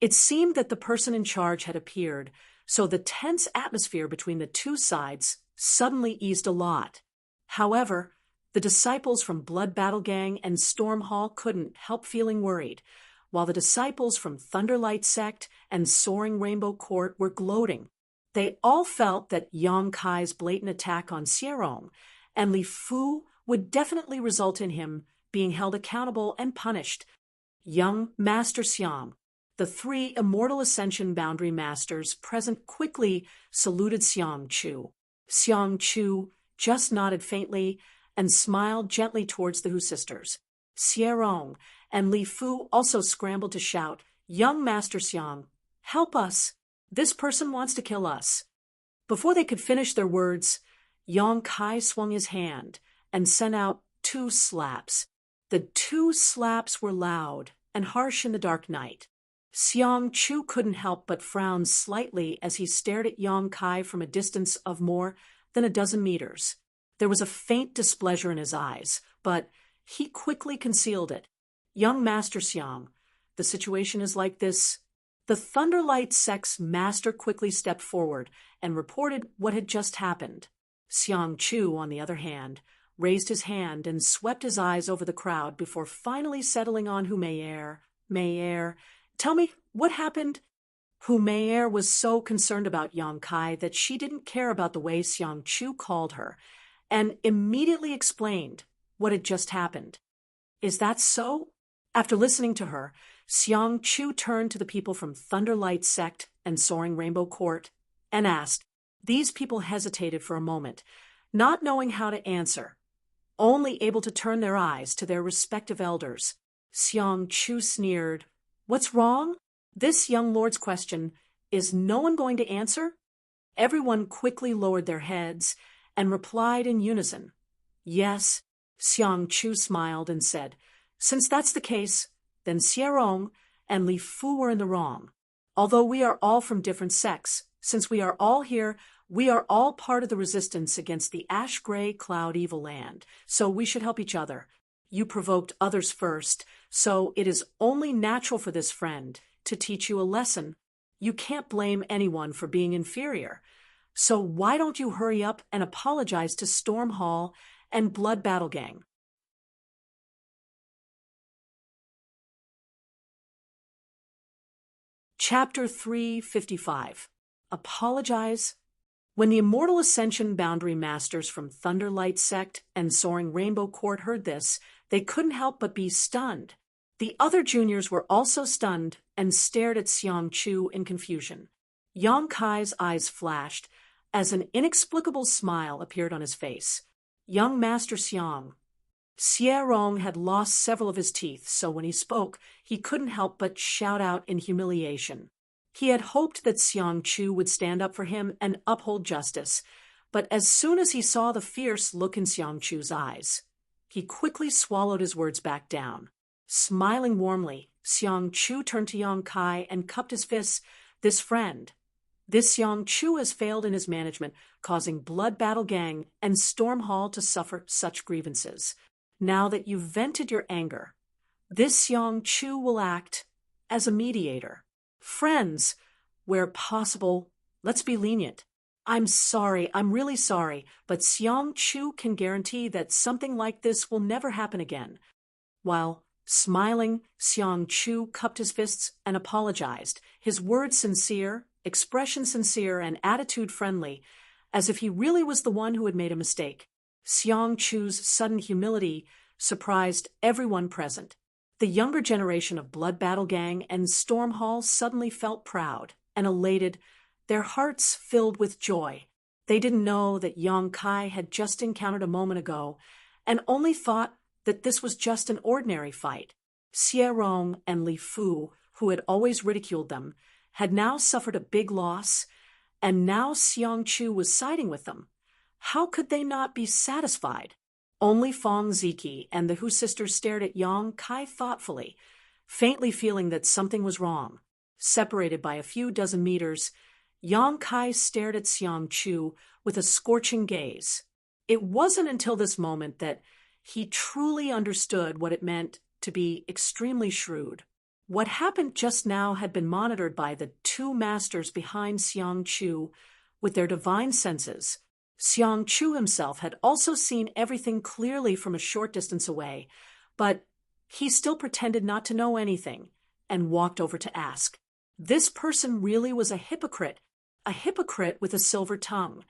It seemed that the person in charge had appeared, so the tense atmosphere between the two sides suddenly eased a lot. However, the disciples from Blood Battle Gang and Storm Hall couldn't help feeling worried, while the disciples from Thunderlight Sect and Soaring Rainbow Court were gloating. They all felt that Yang Kai's blatant attack on Xierong and Li Fu would definitely result in him being held accountable and punished. Young Master Xiang, the three Immortal Ascension Boundary Masters present quickly saluted Xiang Chu. Xiang Chu just nodded faintly and smiled gently towards the Hu sisters. Xierong and Li Fu also scrambled to shout, "Young Master Xiang, help us! This person wants to kill us." Before they could finish their words, Yang Kai swung his hand and sent out two slaps. The two slaps were loud and harsh in the dark night. Xiang Chu couldn't help but frown slightly as he stared at Yang Kai from a distance of more than a dozen meters. There was a faint displeasure in his eyes, but he quickly concealed it. "Young Master Xiang, the situation is like this." The Thunderlight Sect's master quickly stepped forward and reported what had just happened. Xiang Chu, on the other hand, raised his hand and swept his eyes over the crowd before finally settling on Hu Mei'er. "Tell me, what happened?" Hu Mei'er was so concerned about Yang Kai that she didn't care about the way Xiang Chu called her, and immediately explained what had just happened. "Is that so?" After listening to her, Xiang Chu turned to the people from Thunderlight Sect and Soaring Rainbow Court and asked. These people hesitated for a moment, not knowing how to answer, only able to turn their eyes to their respective elders. Xiang Chu sneered, "What's wrong?" This young lord's question, "Is no one going to answer?" Everyone quickly lowered their heads and replied in unison, "Yes." Xiang Chu smiled and said, "Since that's the case, then Xierong and Li Fu were in the wrong. Although we are all from different sects, Since we are all here, we are all part of the resistance against the ash-gray cloud evil land, so we should help each other. You provoked others first, so it is only natural for this friend to teach you a lesson. You can't blame anyone for being inferior. So why don't you hurry up and apologize to Storm Hall and Blood Battle Gang? Chapter 355. Apologize. When the Immortal Ascension Boundary Masters from Thunderlight Sect and Soaring Rainbow Court heard this, they couldn't help but be stunned. The other juniors were also stunned and stared at Xiang Chu in confusion. Yang Kai's eyes flashed as an inexplicable smile appeared on his face. Young Master Xiang. Xie Rong had lost several of his teeth, so when he spoke, he couldn't help but shout out in humiliation. He had hoped that Xiang Chu would stand up for him and uphold justice, but as soon as he saw the fierce look in Xiang Chu's eyes, he quickly swallowed his words back down. Smiling warmly, Xiang Chu turned to Yang Kai and cupped his fists. This friend, this Xiang Chu has failed in his management, causing Blood Battle Gang and Storm Hall to suffer such grievances. Now that you've vented your anger, this Xiang Chu will act as a mediator. Friends, where possible, let's be lenient. I'm sorry, I'm really sorry, but Xiang Chu can guarantee that something like this will never happen again. While smiling, Xiang Chu cupped his fists and apologized, his words sincere, expression sincere, and attitude friendly, as if he really was the one who had made a mistake. Xiang Chu's sudden humility surprised everyone present. The younger generation of Blood Battle Gang and Storm Hall suddenly felt proud and elated, their hearts filled with joy. They didn't know that Yang Kai had just encountered a moment ago and only thought that this was just an ordinary fight. Xie Rong and Li Fu, who had always ridiculed them, had now suffered a big loss, and now Xiang Chu was siding with them. How could they not be satisfied? Only Fong Ziki and the Hu sisters stared at Yang Kai thoughtfully, faintly feeling that something was wrong. Separated by a few dozen meters, Yang Kai stared at Xiang Chu with a scorching gaze. It wasn't until this moment that he truly understood what it meant to be extremely shrewd. What happened just now had been monitored by the two masters behind Xiang Chu with their divine senses. Xiang Chu himself had also seen everything clearly from a short distance away, but he still pretended not to know anything and walked over to ask. This person really was a hypocrite with a silver tongue.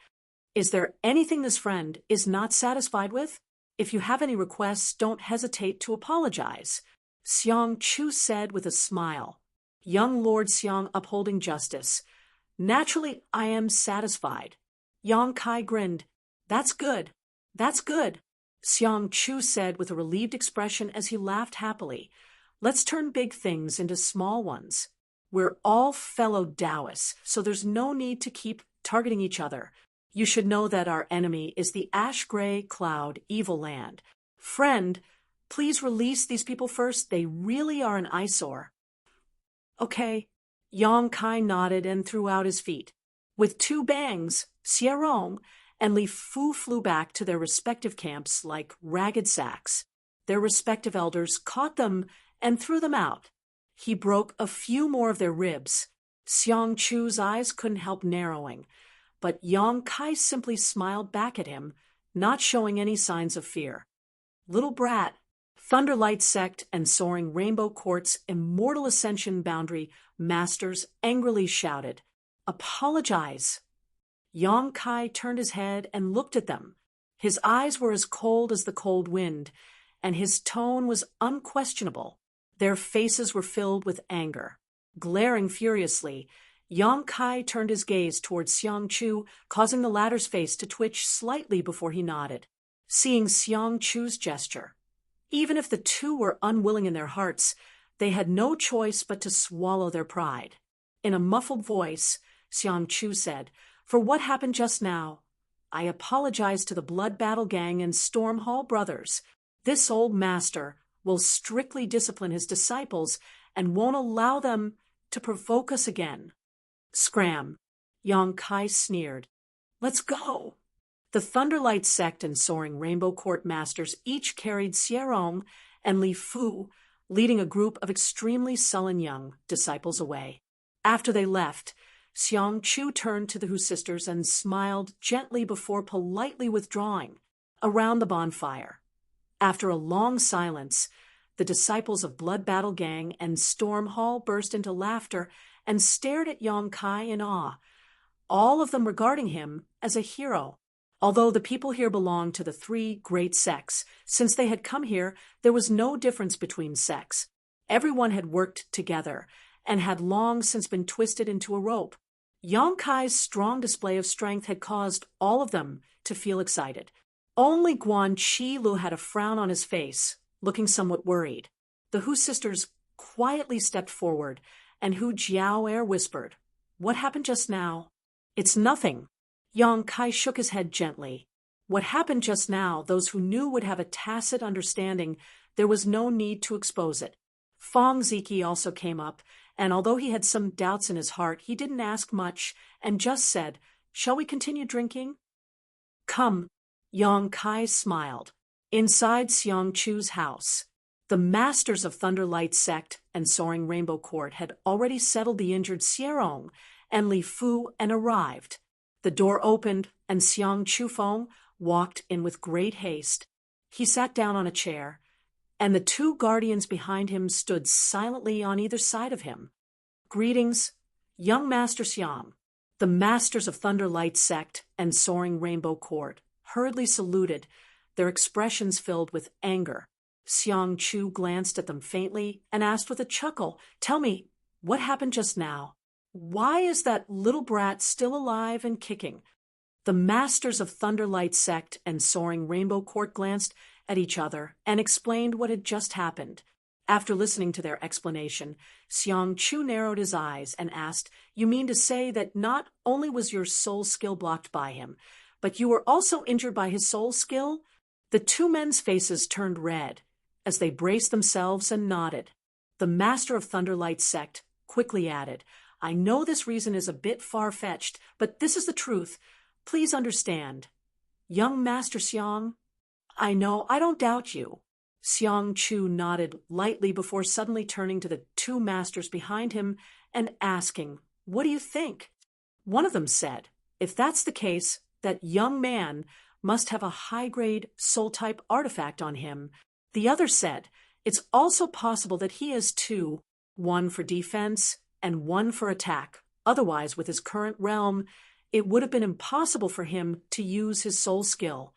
Is there anything this friend is not satisfied with? If you have any requests, don't hesitate to apologize, Xiang Chu said with a smile. Young Lord Xiang upholding justice. Naturally, I am satisfied. Yang Kai grinned. That's good. That's good, Xiang Chu said with a relieved expression as he laughed happily. Let's turn big things into small ones. We're all fellow Taoists, so there's no need to keep targeting each other. You should know that our enemy is the ash-gray cloud evil land. Friend, please release these people first. They really are an eyesore. Okay. Yang Kai nodded and threw out his feet. With two bangs, Xie Rong and Li Fu flew back to their respective camps like ragged sacks. Their respective elders caught them and threw them out. He broke a few more of their ribs. Xiang Chu's eyes couldn't help narrowing, but Yang Kai simply smiled back at him, not showing any signs of fear. Little brat, Thunderlight Sect and Soaring Rainbow Court's Immortal Ascension Boundary Masters angrily shouted, Apologize. Yang Kai turned his head and looked at them. His eyes were as cold as the cold wind, and his tone was unquestionable. Their faces were filled with anger. Glaring furiously, Yang Kai turned his gaze towards Xiang Chu, causing the latter's face to twitch slightly before he nodded. Seeing Xiang Chu's gesture, even if the two were unwilling in their hearts, they had no choice but to swallow their pride. In a muffled voice, Xiang Chu said, For what happened just now, I apologize to the Blood Battle Gang and Storm Hall brothers. This old master will strictly discipline his disciples and won't allow them to provoke us again. Scram. Yang Kai sneered. Let's go. The Thunderlight sect and Soaring Rainbow Court masters each carried Xierong and Li Fu, leading a group of extremely sullen young disciples away. After they left, Xiang Chu turned to the Hu sisters and smiled gently before politely withdrawing around the bonfire. After a long silence, the disciples of Blood Battle Gang and Storm Hall burst into laughter and stared at Yang Kai in awe, all of them regarding him as a hero. Although the people here belonged to the three great sects, since they had come here, there was no difference between sects. Everyone had worked together and had long since been twisted into a rope. Yang Kai's strong display of strength had caused all of them to feel excited. Only Guan Chi Lu had a frown on his face, looking somewhat worried. The Hu sisters quietly stepped forward, and Hu Jiaoer whispered, "What happened just now?" "It's nothing." Yang Kai shook his head gently. What happened just now, those who knew would have a tacit understanding. There was no need to expose it. Fong Ziki also came up, and although he had some doubts in his heart, he didn't ask much and just said, "Shall we continue drinking?" "Come." Yang Kai smiled. Inside Xiang Chu's house, the masters of Thunderlight Sect and Soaring Rainbow Court had already settled the injured Xierong and Li Fu and arrived. The door opened, and Xiang Chufeng walked in with great haste. He sat down on a chair, and the two guardians behind him stood silently on either side of him. "Greetings, young Master Xiang." The masters of Thunderlight Sect and Soaring Rainbow Court hurriedly saluted, their expressions filled with anger. Xiang Chu glanced at them faintly and asked with a chuckle, "Tell me, what happened just now? Why is that little brat still alive and kicking?" The masters of Thunderlight Sect and Soaring Rainbow Court glanced at each other and explained what had just happened. After listening to their explanation, Xiang Chu narrowed his eyes and asked, "You mean to say that not only was your soul skill blocked by him, but you were also injured by his soul skill?" The two men's faces turned red as they braced themselves and nodded. The master of Thunderlight Sect quickly added, "I know this reason is a bit far-fetched, but this is the truth. Please understand. Young Master Xiang, I know, I don't doubt you." Xiang Chu nodded lightly before suddenly turning to the two masters behind him and asking, "What do you think?" One of them said, "If that's the case, that young man must have a high-grade soul-type artifact on him." The other said, "It's also possible that he has two, one for defense and one for attack. Otherwise, with his current realm, it would have been impossible for him to use his soul skill."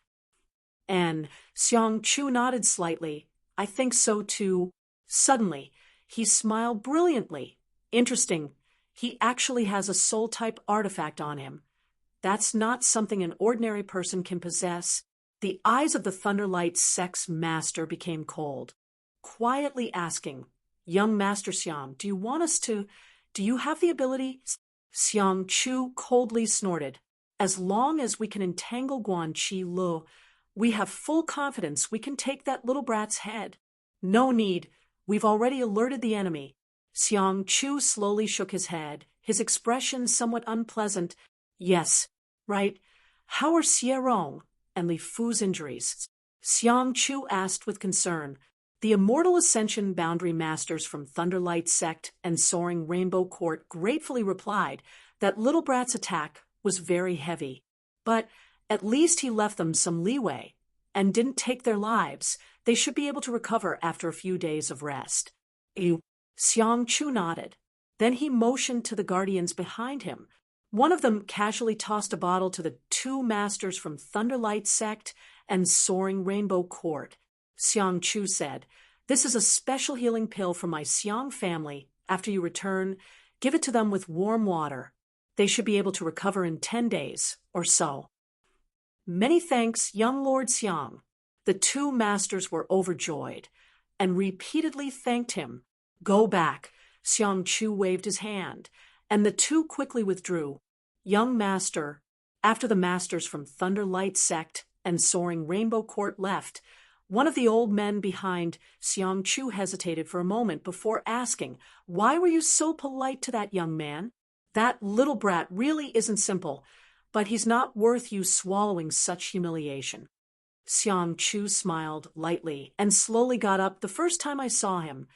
And Xiang Chu nodded slightly. "I think so too." Suddenly, he smiled brilliantly. "Interesting. He actually has a soul-type artifact on him. That's not something an ordinary person can possess." The eyes of the Thunderlight Sect's master became cold, quietly asking, "Young Master Xiang, do you have the ability?" Xiang Chu coldly snorted, "As long as we can entangle Guan Chi Lu, we have full confidence we can take that little brat's head." "No need. We've already alerted the enemy." Xiang Chu slowly shook his head, his expression somewhat unpleasant. "Yes, right. How are Xierong and Li Fu's injuries?" Xiang Chu asked with concern. The Immortal Ascension Boundary Masters from Thunderlight Sect and Soaring Rainbow Court gratefully replied that Little Brat's attack was very heavy. But at least he left them some leeway and didn't take their lives. They should be able to recover after a few days of rest. Xiang Chu nodded. Then he motioned to the guardians behind him. One of them casually tossed a bottle to the two masters from Thunderlight Sect and Soaring Rainbow Court. Xiang Chu said, "This is a special healing pill from my Xiang family. After you return, give it to them with warm water. They should be able to recover in 10 days or so." "Many thanks, young Lord Xiang." The two masters were overjoyed and repeatedly thanked him. "Go back." Xiang Chu waved his hand, and the two quickly withdrew. "Young Master." After the masters from Thunderlight Sect and Soaring Rainbow Court left, one of the old men behind Xiang Chu hesitated for a moment before asking, "Why were you so polite to that young man?" That little brat really isn't simple, but he's not worth you swallowing such humiliation. Xiang Chu smiled lightly and slowly got up. The first time I saw him,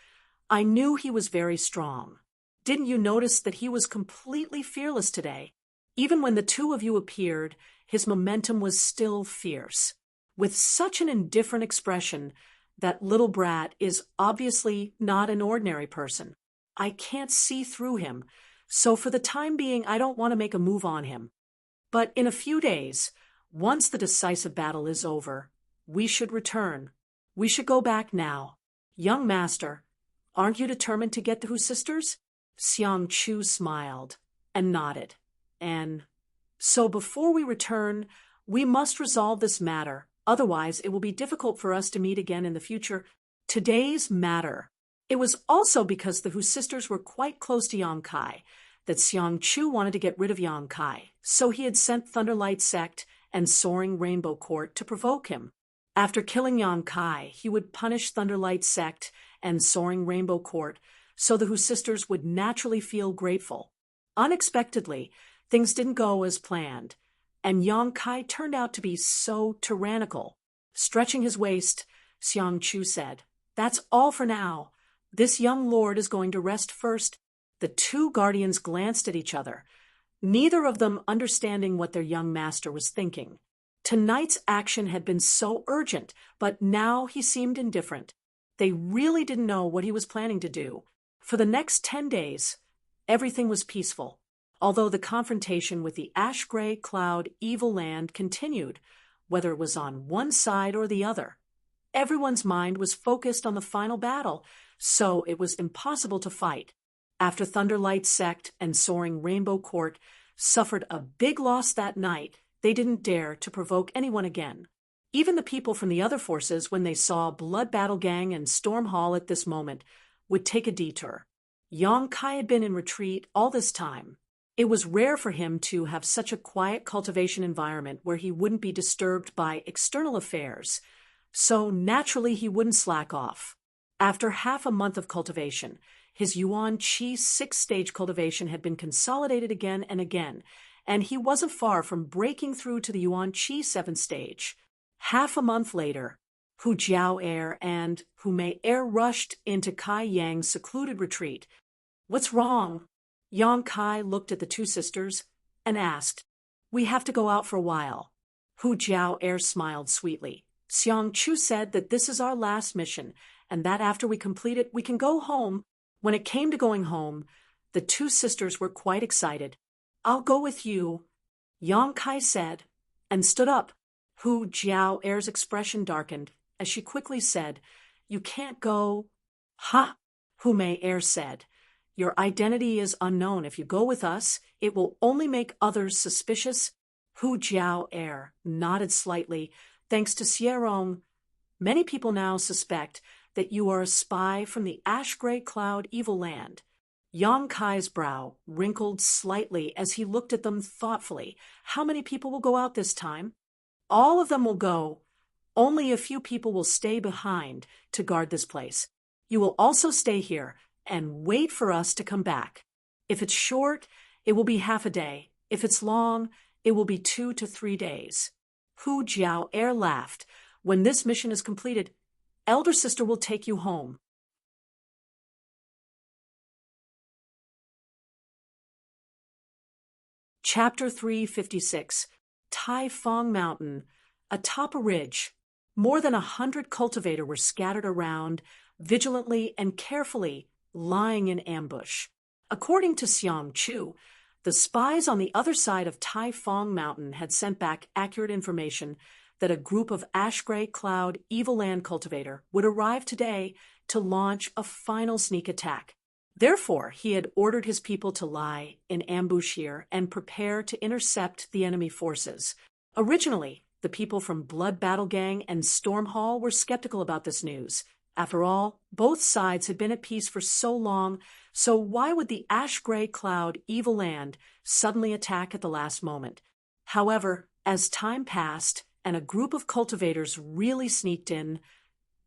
I knew he was very strong. Didn't you notice that he was completely fearless today? Even when the two of you appeared, his momentum was still fierce. With such an indifferent expression, that little brat is obviously not an ordinary person. I can't see through him, so for the time being I don't want to make a move on him. But in a few days, once the decisive battle is over, we should return. We should go back now. Young master, aren't you determined to get the Hu sisters? Xiang Chu smiled and nodded. So before we return, we must resolve this matter. Otherwise, it will be difficult for us to meet again in the future. Today's matter. It was also because the Hu sisters were quite close to Yang Kai that Xiang Chu wanted to get rid of Yang Kai, so he had sent Thunderlight Sect and Soaring Rainbow Court to provoke him. After killing Yang Kai, he would punish Thunderlight Sect and Soaring Rainbow Court so the Hu sisters would naturally feel grateful. Unexpectedly, things didn't go as planned, and Yang Kai turned out to be so tyrannical. Stretching his waist, Xiang Chu said, "That's all for now. This young lord is going to rest first." The two guardians glanced at each other, neither of them understanding what their young master was thinking. Tonight's action had been so urgent, but now he seemed indifferent. They really didn't know what he was planning to do. For the next 10 days, everything was peaceful, although the confrontation with the ash-gray cloud evil land continued, whether it was on one side or the other. Everyone's mind was focused on the final battle, so it was impossible to fight. After Thunderlight Sect and Soaring Rainbow Court suffered a big loss that night, they didn't dare to provoke anyone again. Even the people from the other forces, when they saw Blood Battle Gang and Storm Hall at this moment, would take a detour. Yang Kai had been in retreat all this time. It was rare for him to have such a quiet cultivation environment where he wouldn't be disturbed by external affairs, so naturally he wouldn't slack off. After half a month of cultivation, his Yuan Qi 6-stage cultivation had been consolidated again and again, and he wasn't far from breaking through to the Yuan Qi 7th stage. Half a month later, Hu Jiao Air and Hu Mei Air rushed into Kai Yang's secluded retreat. "What's wrong?" Yang Kai looked at the two sisters and asked. "We have to go out for a while." Hu Jiao Air smiled sweetly. "Xiang Chu said that this is our last mission, and that after we complete it, we can go home." When it came to going home, the two sisters were quite excited. "I'll go with you," Yang Kai said, and stood up. Hu Jiao Air's expression darkened as she quickly said, "You can't go." "Ha!" Hu Mei Air said, "Your identity is unknown. If you go with us, it will only make others suspicious." Hu Jiao Air nodded slightly. "Thanks to Xierong, many people now suspect that you are a spy from the ash-gray cloud evil land." Yang Kai's brow wrinkled slightly as he looked at them thoughtfully. "How many people will go out this time?" "All of them will go. Only a few people will stay behind to guard this place. You will also stay here and wait for us to come back. If it's short, it will be half a day. If it's long, it will be 2 to 3 days." Hu Jiao Air laughed. "When this mission is completed, elder sister will take you home." Chapter 356. Tai Fong Mountain. Atop a ridge, more than 100 cultivators were scattered around, vigilantly and carefully lying in ambush. According to Xiang Chu, the spies on the other side of Tai Fong Mountain had sent back accurate information that a group of ash-gray cloud evil land cultivator would arrive today to launch a final sneak attack. Therefore, he had ordered his people to lie in ambush here and prepare to intercept the enemy forces. Originally, the people from Blood Battle Gang and Storm Hall were skeptical about this news. After all, both sides had been at peace for so long, so why would the ash-gray cloud evil land suddenly attack at the last moment? However, as time passed and a group of cultivators really sneaked in,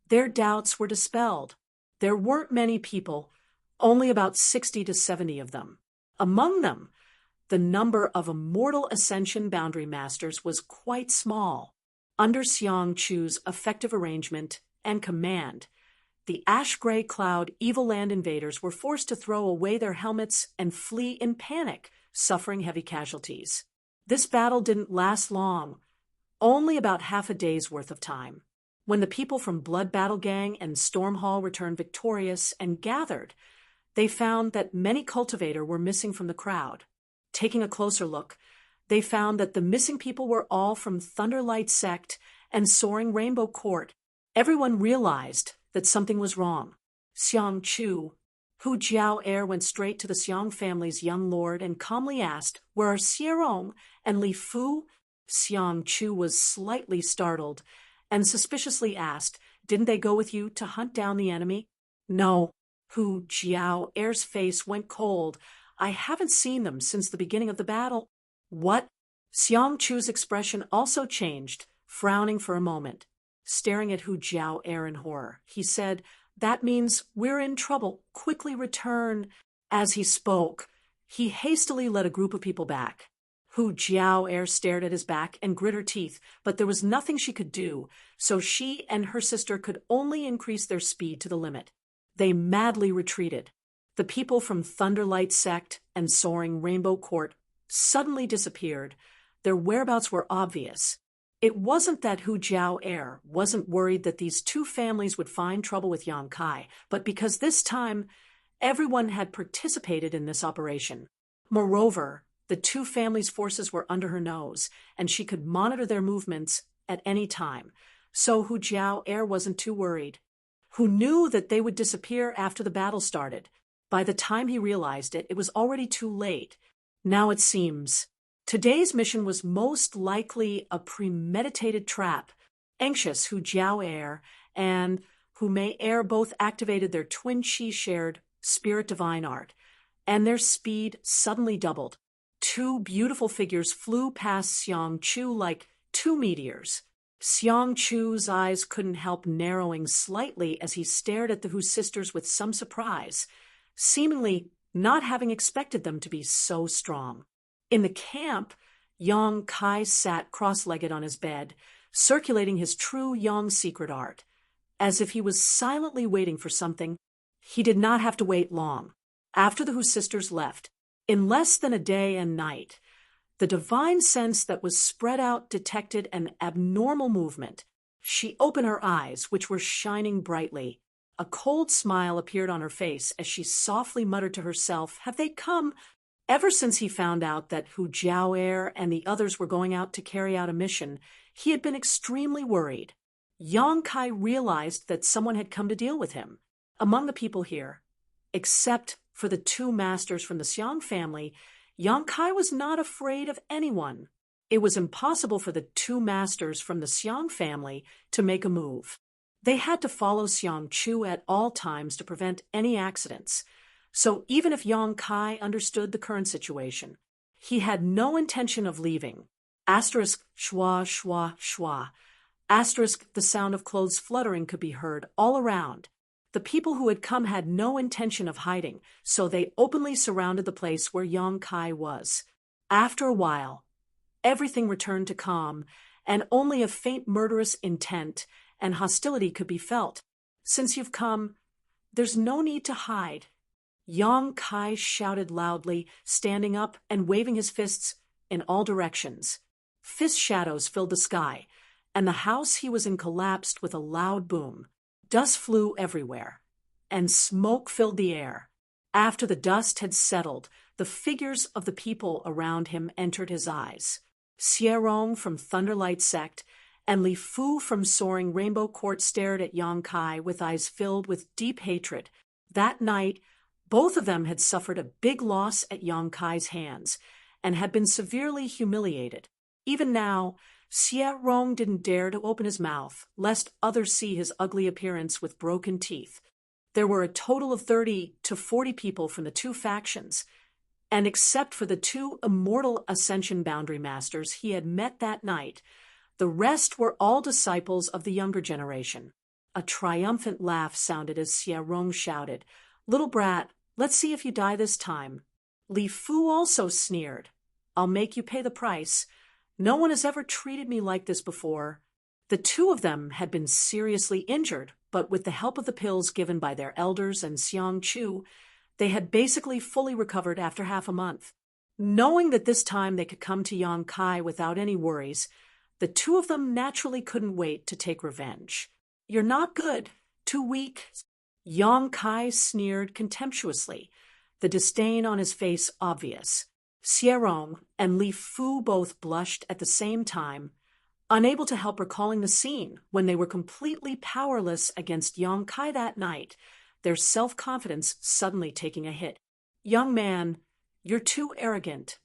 their doubts were dispelled. There weren't many people, only about 60 to 70 of them. Among them The number of immortal ascension boundary masters was quite small. Under Xiang Chu's effective arrangement and command, the ash-gray cloud evil land invaders were forced to throw away their helmets and flee in panic, suffering heavy casualties. This battle didn't last long, only about half a day's worth of time. When the people from Blood Battle Gang and Storm Hall returned victorious and gathered, they found that many cultivator were missing from the crowd. Taking a closer look, they found that the missing people were all from Thunderlight Sect and Soaring Rainbow Court. Everyone realized that something was wrong. Xiang Chu, Hu Jiao Air, went straight to the Xiang family's young lord and calmly asked, "Where are Xierong and Li Fu?" Xiang Chu was slightly startled and suspiciously asked, "Didn't they go with you to hunt down the enemy?" "No." Hu Jiao Air's face went cold. "I haven't seen them since the beginning of the battle." "What?" Xiang Chu's expression also changed, frowning for a moment. Staring at Hu Jiao Air in horror, he said, "That means we're in trouble. Quickly return." As he spoke, he hastily led a group of people back. Hu Jiao Air stared at his back and grit her teeth, but there was nothing she could do, so she and her sister could only increase their speed to the limit. They madly retreated. The people from Thunderlight Sect and Soaring Rainbow Court suddenly disappeared. Their whereabouts were obvious. It wasn't that Hu Jiao Air wasn't worried that these two families would find trouble with Yang Kai, but because this time everyone had participated in this operation. Moreover, the two families' forces were under her nose, and she could monitor their movements at any time, so Hu Jiao Air wasn't too worried. Hu knew that they would disappear after the battle started. By the time he realized it, it was already too late. Now it seems today's mission was most likely a premeditated trap. Anxious, Hu Jiao Air and Hu Mei Air both activated their twin chi shared spirit divine art, and their speed suddenly doubled. Two beautiful figures flew past Xiang Chu like two meteors. Xiang Chu's eyes couldn't help narrowing slightly as he stared at the Hu sisters with some surprise, seemingly not having expected them to be so strong. In the camp, Yang Kai sat cross-legged on his bed, circulating his true Yang secret art. As if he was silently waiting for something, he did not have to wait long. After the Hu sisters left, in less than a day and night, the divine sense that was spread out detected an abnormal movement. She opened her eyes, which were shining brightly. A cold smile appeared on her face as she softly muttered to herself, "Have they come?" Ever since he found out that Hu Jiao Air and the others were going out to carry out a mission, he had been extremely worried. Yang Kai realized that someone had come to deal with him. Among the people here, except for the two masters from the Xiang family, Yang Kai was not afraid of anyone. It was impossible for the two masters from the Xiang family to make a move. They had to follow Xiang Chu at all times to prevent any accidents. So even if Yang Kai understood the current situation, he had no intention of leaving. Asterisk schwa schwa schwa. Asterisk the sound of clothes fluttering could be heard all around. The people who had come had no intention of hiding, so they openly surrounded the place where Yang Kai was. After a while, everything returned to calm, and only a faint murderous intent and hostility could be felt. "Since you've come, there's no need to hide." Yang Kai shouted loudly, standing up and waving his fists in all directions. Fist shadows filled the sky, and the house he was in collapsed with a loud boom. Dust flew everywhere, and smoke filled the air. After the dust had settled, the figures of the people around him entered his eyes. Xierong from Thunderlight Sect and Li Fu from Soaring Rainbow Court stared at Yang Kai with eyes filled with deep hatred. That night, both of them had suffered a big loss at Yang Kai's hands and had been severely humiliated. Even now, Xierong didn't dare to open his mouth, lest others see his ugly appearance with broken teeth. There were a total of 30 to 40 people from the two factions, and except for the two immortal Ascension Boundary Masters he had met that night, the rest were all disciples of the younger generation. A triumphant laugh sounded as Xierong shouted, "Little brat, let's see if you die this time." Li Fu also sneered, I'll make you pay the price. No one has ever treated me like this before." The two of them had been seriously injured, but with the help of the pills given by their elders and Xiang Chu, they had basically fully recovered after half a month. Knowing that this time they could come to Yang Kai without any worries, the two of them naturally couldn't wait to take revenge. "You're not good. Too weak." Yang Kai sneered contemptuously, the disdain on his face obvious. Xierong and Li Fu both blushed at the same time, unable to help recalling the scene when they were completely powerless against Yang Kai that night, their self-confidence suddenly taking a hit. "Young man, you're too arrogant."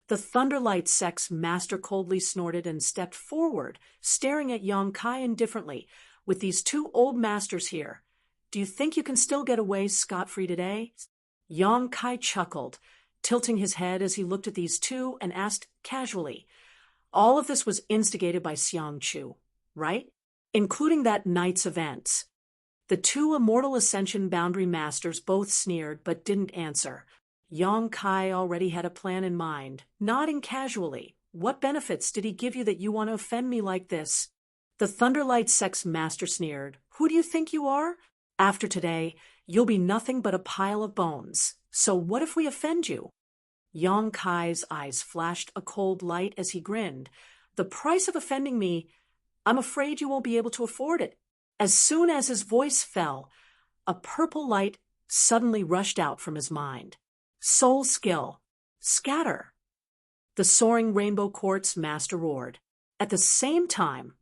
The Thunderlight Sect's master coldly snorted and stepped forward, staring at Yang Kai indifferently. "With these two old masters here, do you think you can still get away scot-free today?" Yang Kai chuckled, tilting his head as he looked at these two and asked casually, "All of this was instigated by Xiang Chu, right? Including that night's events." The two Immortal Ascension Boundary Masters both sneered but didn't answer. Yang Kai already had a plan in mind, nodding casually. "What benefits did he give you that you want to offend me like this?" The Thunderlight Sect's master sneered. "Who do you think you are? After today, you'll be nothing but a pile of bones. So what if we offend you?" Yang Kai's eyes flashed a cold light as he grinned. "The price of offending me, I'm afraid you won't be able to afford it." As soon as his voice fell, a purple light suddenly rushed out from his mind. "Soul skill. Scatter." The soaring rainbow quartz master roared. At the same time,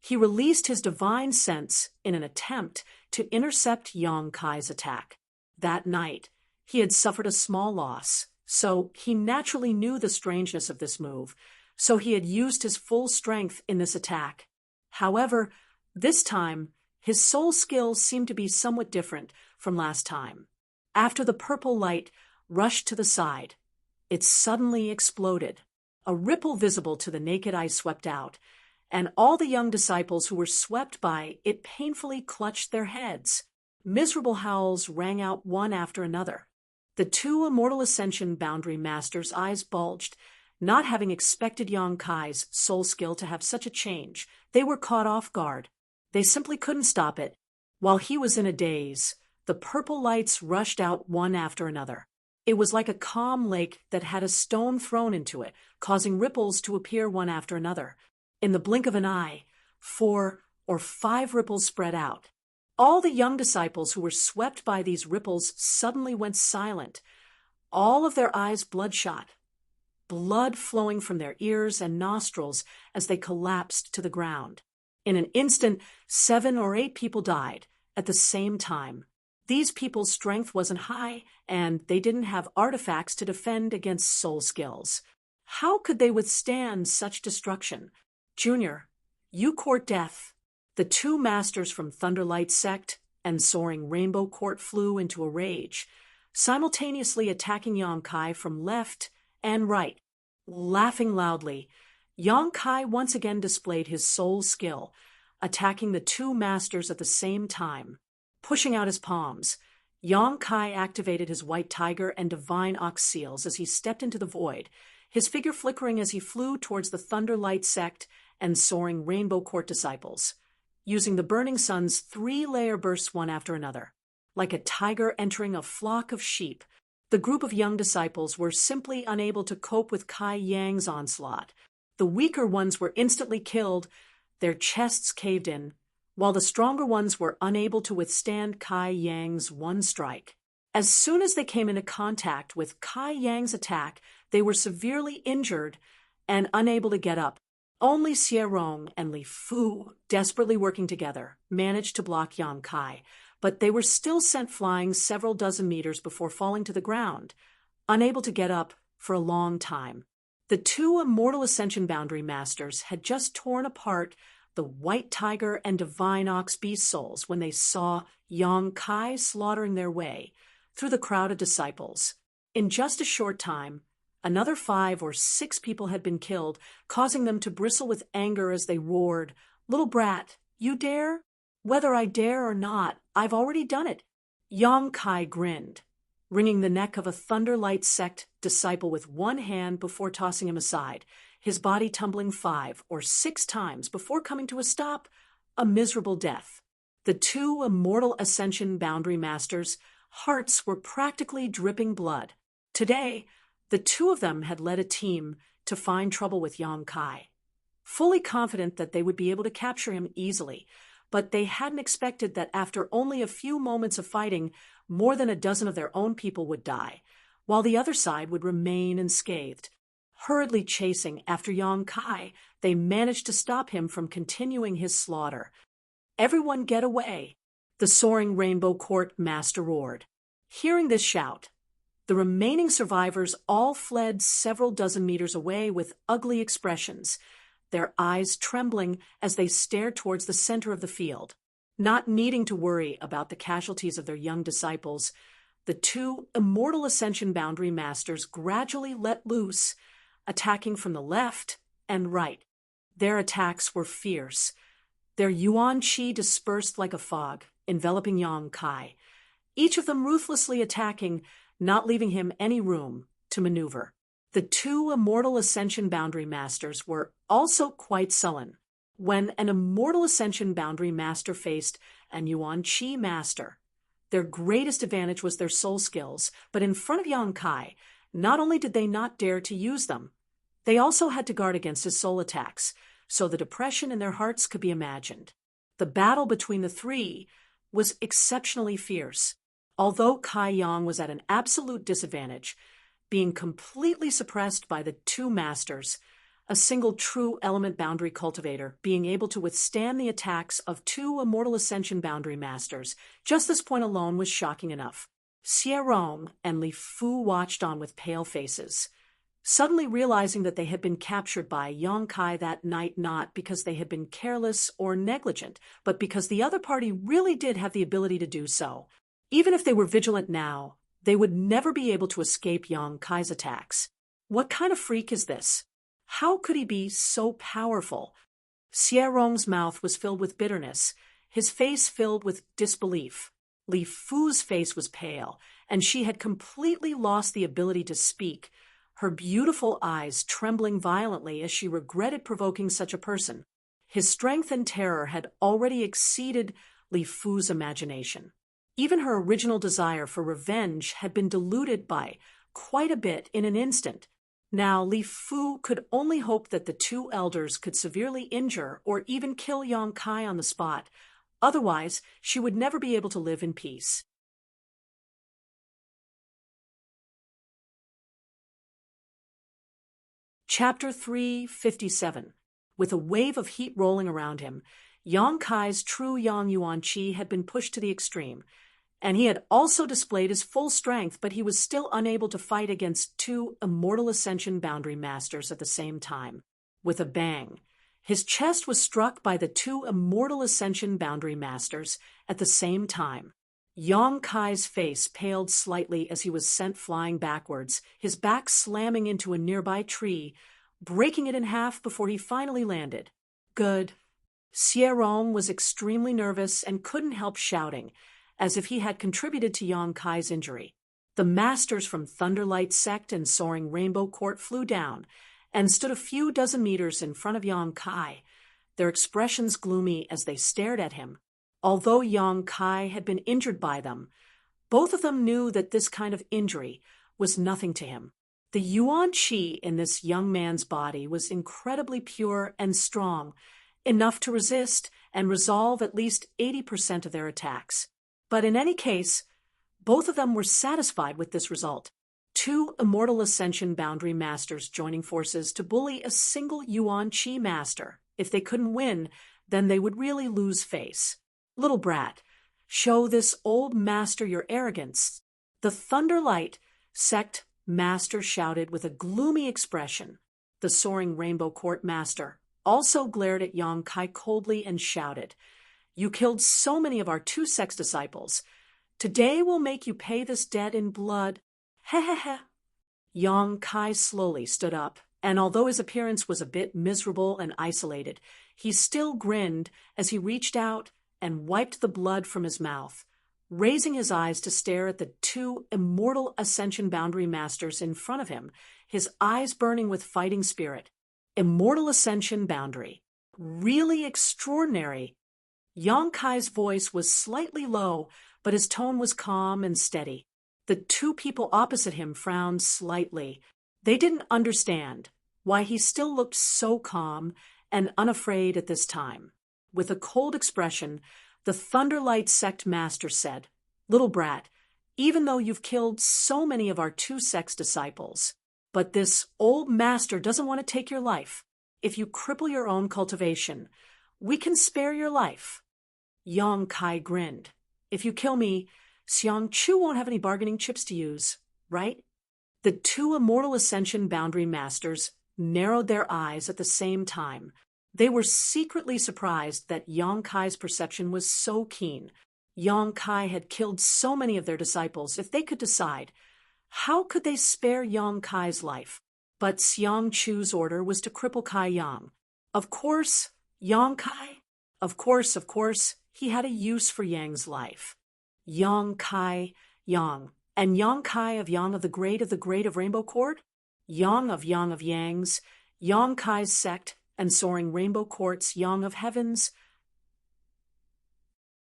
he released his divine sense in an attempt to intercept Yang Kai's attack. That night, he had suffered a small loss, so he naturally knew the strangeness of this move, so he had used his full strength in this attack. However, this time, his soul skill seemed to be somewhat different from last time. After the purple light rushed to the side, it suddenly exploded. A ripple visible to the naked eye swept out, and all the young disciples who were swept by it painfully clutched their heads. Miserable howls rang out one after another. The two Immortal Ascension Boundary Masters' eyes bulged, not having expected Yang Kai's soul skill to have such a change. They were caught off guard. They simply couldn't stop it. While he was in a daze, the purple lights rushed out one after another. It was like a calm lake that had a stone thrown into it, causing ripples to appear one after another. In the blink of an eye, 4 or 5 ripples spread out. All the young disciples who were swept by these ripples suddenly went silent, all of their eyes bloodshot, blood flowing from their ears and nostrils as they collapsed to the ground. In an instant, 7 or 8 people died at the same time. These people's strength wasn't high, and they didn't have artifacts to defend against soul skills. How could they withstand such destruction? "Junior, you court death." The two masters from Thunderlight Sect and Soaring Rainbow Court flew into a rage, simultaneously attacking Yang Kai from left and right. Laughing loudly, Yang Kai once again displayed his soul skill, attacking the two masters at the same time. Pushing out his palms, Yang Kai activated his White Tiger and Divine Ox Seals as he stepped into the void, his figure flickering as he flew towards the Thunderlight Sect and Soaring Rainbow Court disciples, using the Burning Sun's 3-layer bursts one after another. Like a tiger entering a flock of sheep, the group of young disciples were simply unable to cope with Kai Yang's onslaught. The weaker ones were instantly killed, their chests caved in, while the stronger ones were unable to withstand Kai Yang's one strike. As soon as they came into contact with Kai Yang's attack, they were severely injured and unable to get up. Only Xierong and Li Fu, desperately working together, managed to block Yang Kai, but they were still sent flying several dozen meters before falling to the ground, unable to get up for a long time. The two Immortal Ascension Boundary Masters had just torn apart the White Tiger and Divine Ox Beast souls when they saw Yang Kai slaughtering their way through the crowd of disciples. In just a short time, another 5 or 6 people had been killed, causing them to bristle with anger as they roared, "Little brat, you dare? Whether I dare or not, I've already done it." Yang Kai grinned. wringing the neck of a Thunderlight sect disciple with one hand before tossing him aside, his body tumbling 5 or 6 times before coming to a stop, a miserable death. The 2 immortal Ascension Boundary Masters' hearts were practically dripping blood. Today, the 2 of them had led a team to find trouble with Yang Kai, fully confident that they would be able to capture him easily, but they hadn't expected that after only a few moments of fighting, more than a dozen of their own people would die, while the other side would remain unscathed. Hurriedly chasing after Yang Kai, they managed to stop him from continuing his slaughter. "Everyone get away!" the soaring Rainbow Court master roared. Hearing this shout, the remaining survivors all fled several dozen meters away with ugly expressions, their eyes trembling as they stared towards the center of the field. Not needing to worry about the casualties of their young disciples, the 2 immortal Ascension Boundary Masters gradually let loose, attacking from the left and right. Their attacks were fierce. Their Yuan Qi dispersed like a fog, enveloping Yang Kai, each of them ruthlessly attacking, not leaving him any room to maneuver. The 2 immortal Ascension Boundary Masters were also quite sullen. When an immortal Ascension Boundary Master faced an Yuan Qi Master, their greatest advantage was their soul skills, but in front of Yang Kai, not only did they not dare to use them, they also had to guard against his soul attacks, so the depression in their hearts could be imagined. The battle between the 3 was exceptionally fierce. Although Kai Yang was at an absolute disadvantage, being completely suppressed by the 2 masters, a single true element boundary cultivator being able to withstand the attacks of 2 immortal Ascension Boundary Masters, just this point alone was shocking enough. Xie Rong and Li Fu watched on with pale faces, suddenly realizing that they had been captured by Yang Kai that night not because they had been careless or negligent, but because the other party really did have the ability to do so. Even if they were vigilant now, they would never be able to escape Yang Kai's attacks. What kind of freak is this? How could he be so powerful? Xie Rong's mouth was filled with bitterness, his face filled with disbelief. Li Fu's face was pale, and she had completely lost the ability to speak, her beautiful eyes trembling violently as she regretted provoking such a person. His strength and terror had already exceeded Li Fu's imagination. Even her original desire for revenge had been diluted by quite a bit in an instant. Now Li Fu could only hope that the 2 elders could severely injure or even kill Yang Kai on the spot. Otherwise, she would never be able to live in peace. Chapter 357. With a wave of heat rolling around him, Yang Kai's true Yang Yuan Qi had been pushed to the extreme, and he had also displayed his full strength, but he was still unable to fight against 2 immortal Ascension Boundary Masters at the same time. With a bang, his chest was struck by the 2 immortal Ascension Boundary Masters at the same time. Yang Kai's face paled slightly as he was sent flying backwards, his back slamming into a nearby tree, breaking it in half before he finally landed. Good. Xie Rong was extremely nervous and couldn't help shouting, as if he had contributed to Yang Kai's injury. The masters from Thunderlight Sect and Soaring Rainbow Court flew down and stood a few dozen meters in front of Yang Kai, their expressions gloomy as they stared at him. Although Yang Kai had been injured by them, both of them knew that this kind of injury was nothing to him. The Yuan Qi in this young man's body was incredibly pure and strong, enough to resist and resolve at least 80% of their attacks. But in any case, both of them were satisfied with this result. 2 immortal Ascension Boundary Masters joining forces to bully a single Yuan Qi master. If they couldn't win, then they would really lose face. Little brat, show this old master your arrogance. The Thunderlight Sect master shouted with a gloomy expression. The Soaring Rainbow Court master also glared at Yang Kai coldly and shouted, "You killed so many of our 2 sex disciples. Today we'll make you pay this debt in blood." Heh. Yang Kai slowly stood up, and although his appearance was a bit miserable and isolated, he still grinned as he reached out and wiped the blood from his mouth, raising his eyes to stare at the two immortal Ascension Boundary Masters in front of him, his eyes burning with fighting spirit. Immortal Ascension Boundary. Really extraordinary. Yang Kai's voice was slightly low, but his tone was calm and steady. The two people opposite him frowned slightly. They didn't understand why he still looked so calm and unafraid at this time. With a cold expression, the Thunderlight Sect Master said, "Little brat, even though you've killed so many of our two sect's disciples, but this old master doesn't want to take your life. If you cripple your own cultivation, we can spare your life." Yang Kai grinned. "If you kill me, Xiang Chu won't have any bargaining chips to use, right?" The two Immortal Ascension Boundary Masters narrowed their eyes at the same time. They were secretly surprised that Yang Kai's perception was so keen. Yang Kai had killed so many of their disciples. If they could decide, how could they spare Yang Kai's life? But Xiang Chu's order was to cripple Kai Yang. Of course, Yang Kai? Of course, he had a use for Yang's life. Yang Kai, Yang. And Yang Kai of Yang of the Great of Rainbow Court? Yang of Yangs, Yang Kai's sect, and Soaring Rainbow Court's Yang of Heavens.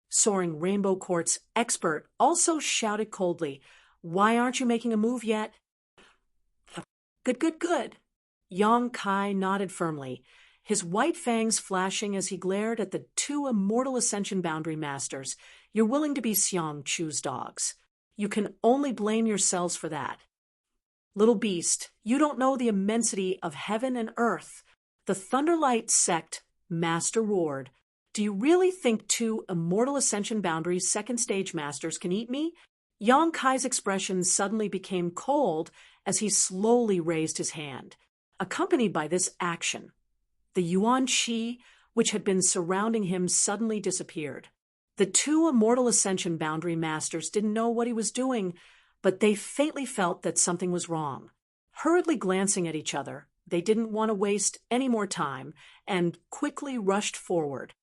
Soaring Rainbow Court's expert also shouted coldly, "Why aren't you making a move yet?" Good. Yang Kai nodded firmly, his white fangs flashing as he glared at the two Immortal Ascension Boundary Masters. "You're willing to be Xiang Chu's dogs. You can only blame yourselves for that. Little beast, you don't know the immensity of heaven and earth." The Thunderlight Sect Master roared. "Do you really think two Immortal Ascension Boundaries second stage masters can eat me?" Yang Kai's expression suddenly became cold as he slowly raised his hand. Accompanied by this action, the Yuan Qi, which had been surrounding him, suddenly disappeared. The two Immortal Ascension Boundary Masters didn't know what he was doing, but they faintly felt that something was wrong. Hurriedly glancing at each other, they didn't want to waste any more time and quickly rushed forward.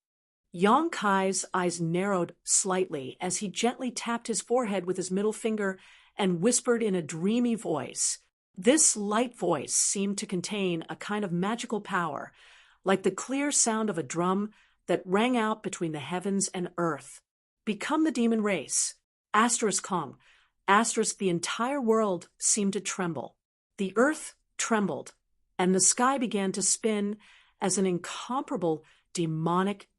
Yang Kai's eyes narrowed slightly as he gently tapped his forehead with his middle finger and whispered in a dreamy voice. This light voice seemed to contain a kind of magical power, like the clear sound of a drum that rang out between the heavens and earth. "Become the demon race. Kong. The entire world seemed to tremble. The earth trembled, and the sky began to spin as an incomparable demonic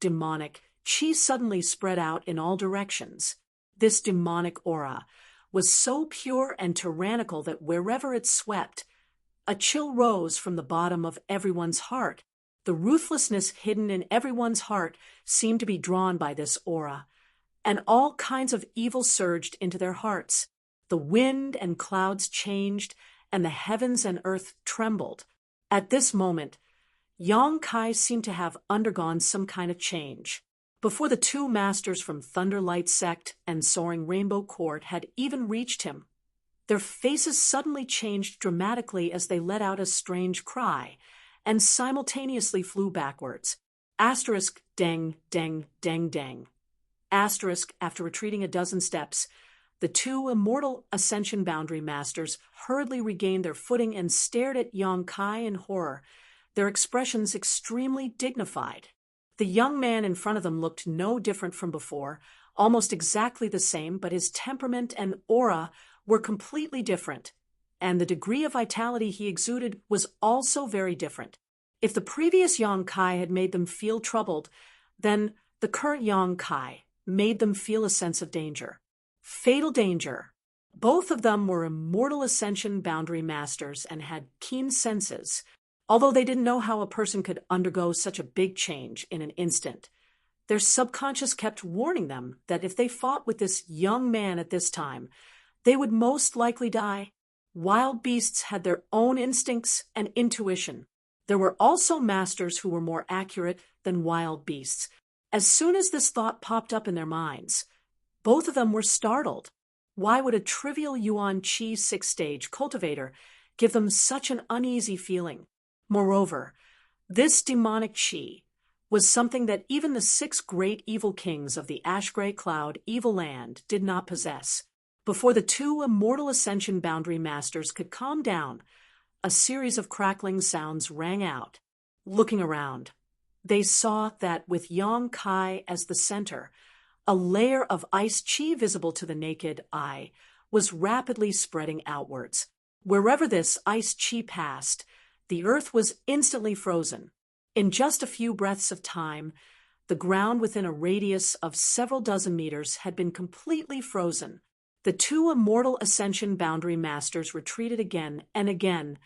chi suddenly spread out in all directions. This demonic aura was so pure and tyrannical that wherever it swept, a chill rose from the bottom of everyone's heart. The ruthlessness hidden in everyone's heart seemed to be drawn by this aura, and all kinds of evil surged into their hearts. The wind and clouds changed, and the heavens and earth trembled. At this moment, Yang Kai seemed to have undergone some kind of change. Before the two masters from Thunderlight Sect and Soaring Rainbow Court had even reached him, their faces suddenly changed dramatically as they let out a strange cry, and simultaneously flew backwards. Asterisk, dang, dang, dang, dang. Asterisk, after retreating a dozen steps, the two Immortal Ascension Boundary Masters hurriedly regained their footing and stared at Yang Kai in horror, their expressions extremely dignified. The young man in front of them looked no different from before, almost exactly the same, but his temperament and aura were completely different, and the degree of vitality he exuded was also very different. If the previous Yang Kai had made them feel troubled, then the current Yang Kai made them feel a sense of danger. Fatal danger. Both of them were Immortal Ascension Boundary Masters and had keen senses, although they didn't know how a person could undergo such a big change in an instant. Their subconscious kept warning them that if they fought with this young man at this time, they would most likely die. Wild beasts had their own instincts and intuition. There were also masters who were more accurate than wild beasts. As soon as this thought popped up in their minds, both of them were startled. Why would a trivial Yuan Qi 6th-stage cultivator give them such an uneasy feeling? Moreover, this demonic chi, was something that even the 6 great evil kings of the ash-gray cloud evil land did not possess. Before the 2 immortal ascension boundary masters could calm down, a series of crackling sounds rang out. Looking around, they saw that with Yang Kai as the center, a layer of ice chi visible to the naked eye was rapidly spreading outwards. Wherever this ice chi passed, the earth was instantly frozen. In just a few breaths of time, the ground within a radius of several dozen meters had been completely frozen. The 2 immortal ascension boundary masters retreated again and again,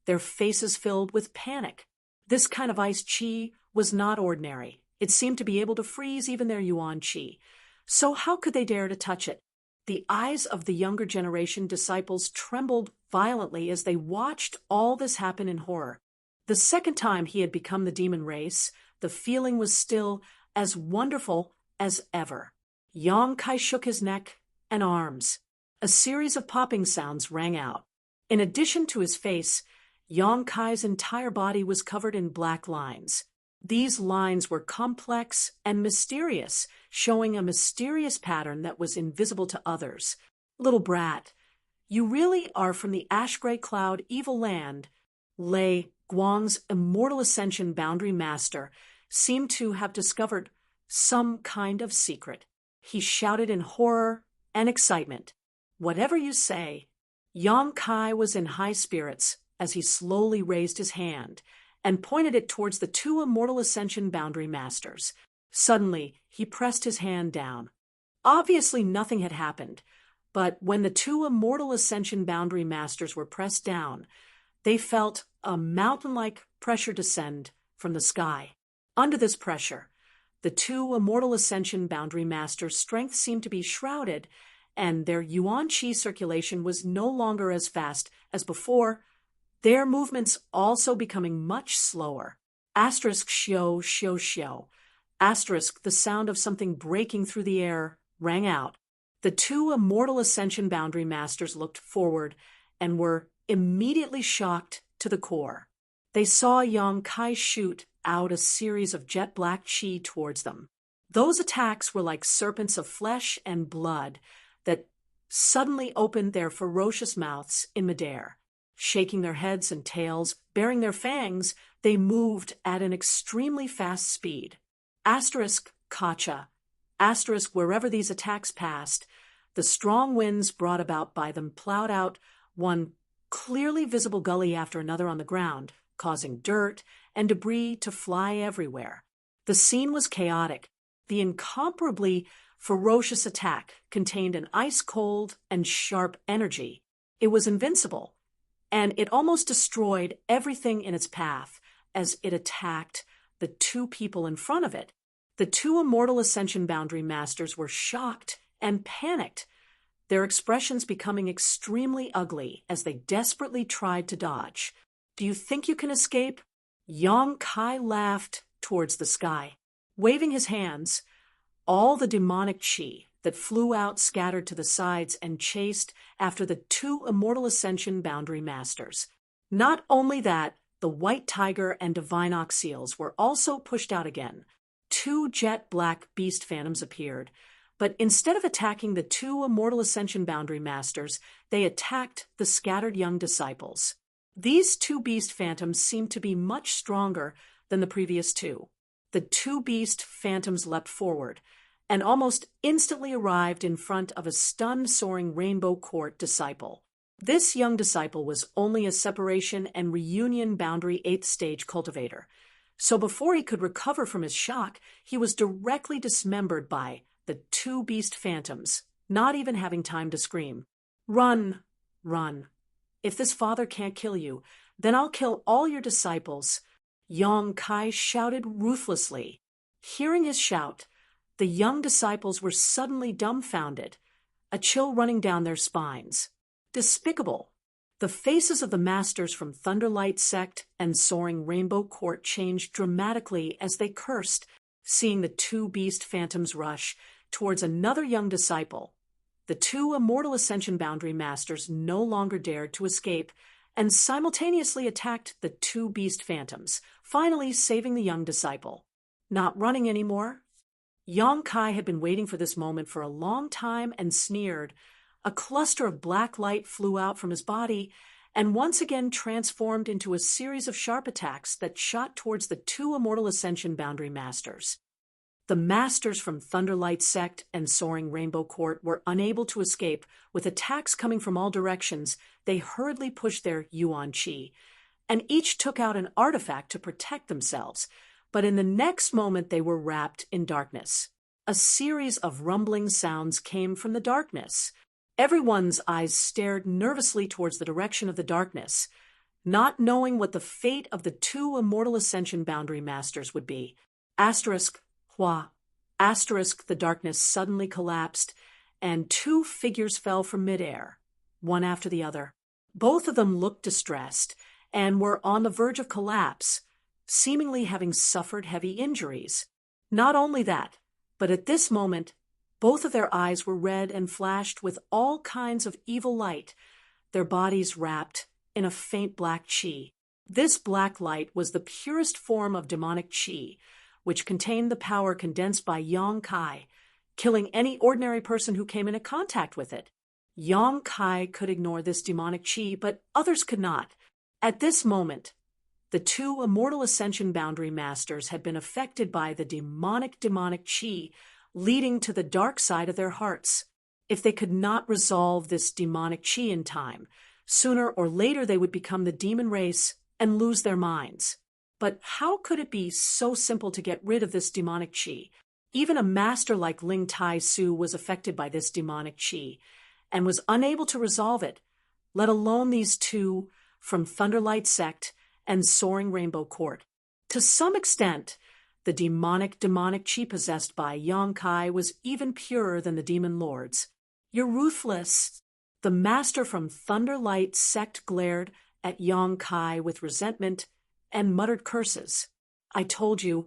their faces filled with panic. This kind of ice chi was not ordinary. It seemed to be able to freeze even their yuan chi. So how could they dare to touch it? The eyes of the younger generation disciples trembled violently as they watched all this happen in horror. The second time he had become the demon race, the feeling was still as wonderful as ever. Yang Kai shook his neck and arms. A series of popping sounds rang out. In addition to his face, Yang Kai's entire body was covered in black lines. These lines were complex and mysterious, showing a mysterious pattern that was invisible to others. Little brat, you really are from the ash-gray cloud evil land. Lei Guang's immortal ascension boundary master seemed to have discovered some kind of secret. He shouted in horror and excitement. Whatever you say. Yang Kai was in high spirits as he slowly raised his hand and pointed it towards the 2 immortal ascension boundary masters. Suddenly, he pressed his hand down. Obviously, nothing had happened, but when the 2 immortal ascension boundary masters were pressed down, they felt a mountain-like pressure descend from the sky. Under this pressure, the 2 immortal ascension boundary masters' strength seemed to be shrouded, and their yuan chi circulation was no longer as fast as before, their movements also becoming much slower. Asterisk xiao xiao xiao. Asterisk the sound of something breaking through the air rang out. The 2 immortal ascension boundary masters looked forward and were immediately shocked to the core. They saw Yang Kai shoot out a series of jet black chi towards them. Those attacks were like serpents of flesh and blood that suddenly opened their ferocious mouths in midair. Shaking their heads and tails, baring their fangs, they moved at an extremely fast speed. Asterisk Kacha. Asterisk wherever these attacks passed, the strong winds brought about by them plowed out one clearly visible gully after another on the ground, causing dirt and debris to fly everywhere. The scene was chaotic. The incomparably ferocious attack contained an ice-cold and sharp energy. It was invincible, and it almost destroyed everything in its path as it attacked the 2 people in front of it. The 2 immortal ascension boundary masters were shocked and panicked, their expressions becoming extremely ugly as they desperately tried to dodge. Do you think you can escape? Yang Kai laughed towards the sky. Waving his hands, all the demonic chi that flew out scattered to the sides and chased after the 2 immortal ascension boundary masters. Not only that, the white tiger and divine ox seals were also pushed out again. 2 jet black beast phantoms appeared, but instead of attacking the 2 immortal ascension boundary masters, they attacked the scattered young disciples. These 2 beast phantoms seemed to be much stronger than the previous 2. The 2 beast phantoms leapt forward and almost instantly arrived in front of a stunned soaring rainbow court disciple. This young disciple was only a separation and reunion boundary 8th stage cultivator, so before he could recover from his shock, he was directly dismembered by the 2 beast phantoms, not even having time to scream. Run, run. If this father can't kill you, then I'll kill all your disciples. Yang Kai shouted ruthlessly. Hearing his shout, the young disciples were suddenly dumbfounded, a chill running down their spines. Despicable. The faces of the masters from Thunderlight Sect and Soaring Rainbow Court changed dramatically as they cursed, seeing the 2 beast phantoms rush towards another young disciple. The 2 immortal ascension boundary masters no longer dared to escape and simultaneously attacked the 2 beast phantoms, finally saving the young disciple. Not running anymore. Yong Kai had been waiting for this moment for a long time and sneered. A cluster of black light flew out from his body and once again transformed into a series of sharp attacks that shot towards the two Immortal Ascension Boundary Masters. The masters from Thunderlight Sect and Soaring Rainbow Court were unable to escape. With attacks coming from all directions, they hurriedly pushed their Yuan Qi, and each took out an artifact to protect themselves. But in the next moment they were wrapped in darkness. A series of rumbling sounds came from the darkness. Everyone's eyes stared nervously towards the direction of the darkness, not knowing what the fate of the two Immortal Ascension Boundary Masters would be. Asterisk, Hua. Asterisk, the darkness suddenly collapsed, and two figures fell from midair, one after the other. Both of them looked distressed and were on the verge of collapse, seemingly having suffered heavy injuries. Not only that, but at this moment, both of their eyes were red and flashed with all kinds of evil light, their bodies wrapped in a faint black qi. This black light was the purest form of demonic qi, which contained the power condensed by Yong Kai, killing any ordinary person who came into contact with it. Yong Kai could ignore this demonic qi, but others could not. At this moment, the two Immortal Ascension Boundary Masters had been affected by the demonic qi, leading to the dark side of their hearts. If they could not resolve this demonic qi in time, sooner or later they would become the demon race and lose their minds. But how could it be so simple to get rid of this demonic qi? Even a master like Ling Tai Su was affected by this demonic qi and was unable to resolve it, let alone these two from Thunderlight Sect and Soaring Rainbow Court. To some extent, the demonic qi possessed by Yong Kai was even purer than the demon lords. You're ruthless. The master from Thunderlight Sect glared at Yong Kai with resentment and muttered curses. I told you,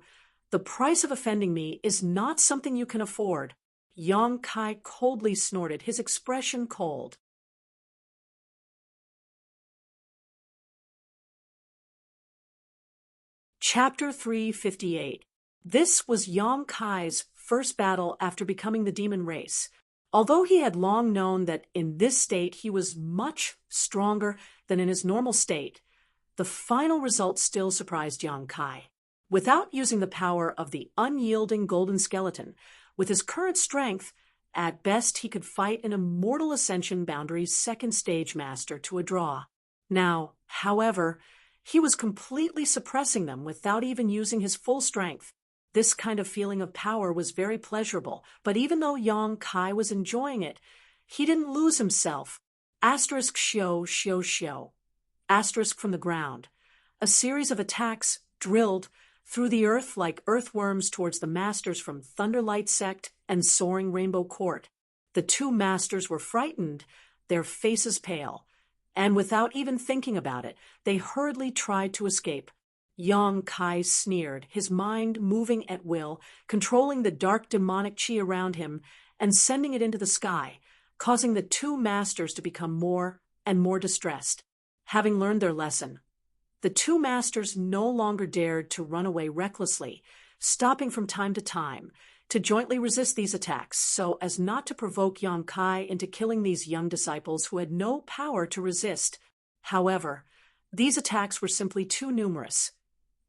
the price of offending me is not something you can afford. Yong Kai coldly snorted, his expression cold. Chapter 358. This was Yong Kai's first battle after becoming the demon race. Although he had long known that in this state he was much stronger than in his normal state, the final result still surprised Yong Kai. Without using the power of the unyielding golden skeleton, with his current strength, at best he could fight an Immortal Ascension Boundary's second stage master to a draw. Now, however, he was completely suppressing them without even using his full strength. This kind of feeling of power was very pleasurable, but even though Yong Kai was enjoying it, he didn't lose himself. Asterisk shio, shio, shio. Asterisk from the ground. A series of attacks drilled through the earth like earthworms towards the masters from Thunderlight Sect and Soaring Rainbow Court. The two masters were frightened, their faces pale, and without even thinking about it, they hurriedly tried to escape. Yong Kai sneered, his mind moving at will, controlling the dark demonic qi around him and sending it into the sky, causing the two masters to become more and more distressed. Having learned their lesson, the two masters no longer dared to run away recklessly, stopping from time to time to jointly resist these attacks so as not to provoke Yong Kai into killing these young disciples who had no power to resist. However, these attacks were simply too numerous,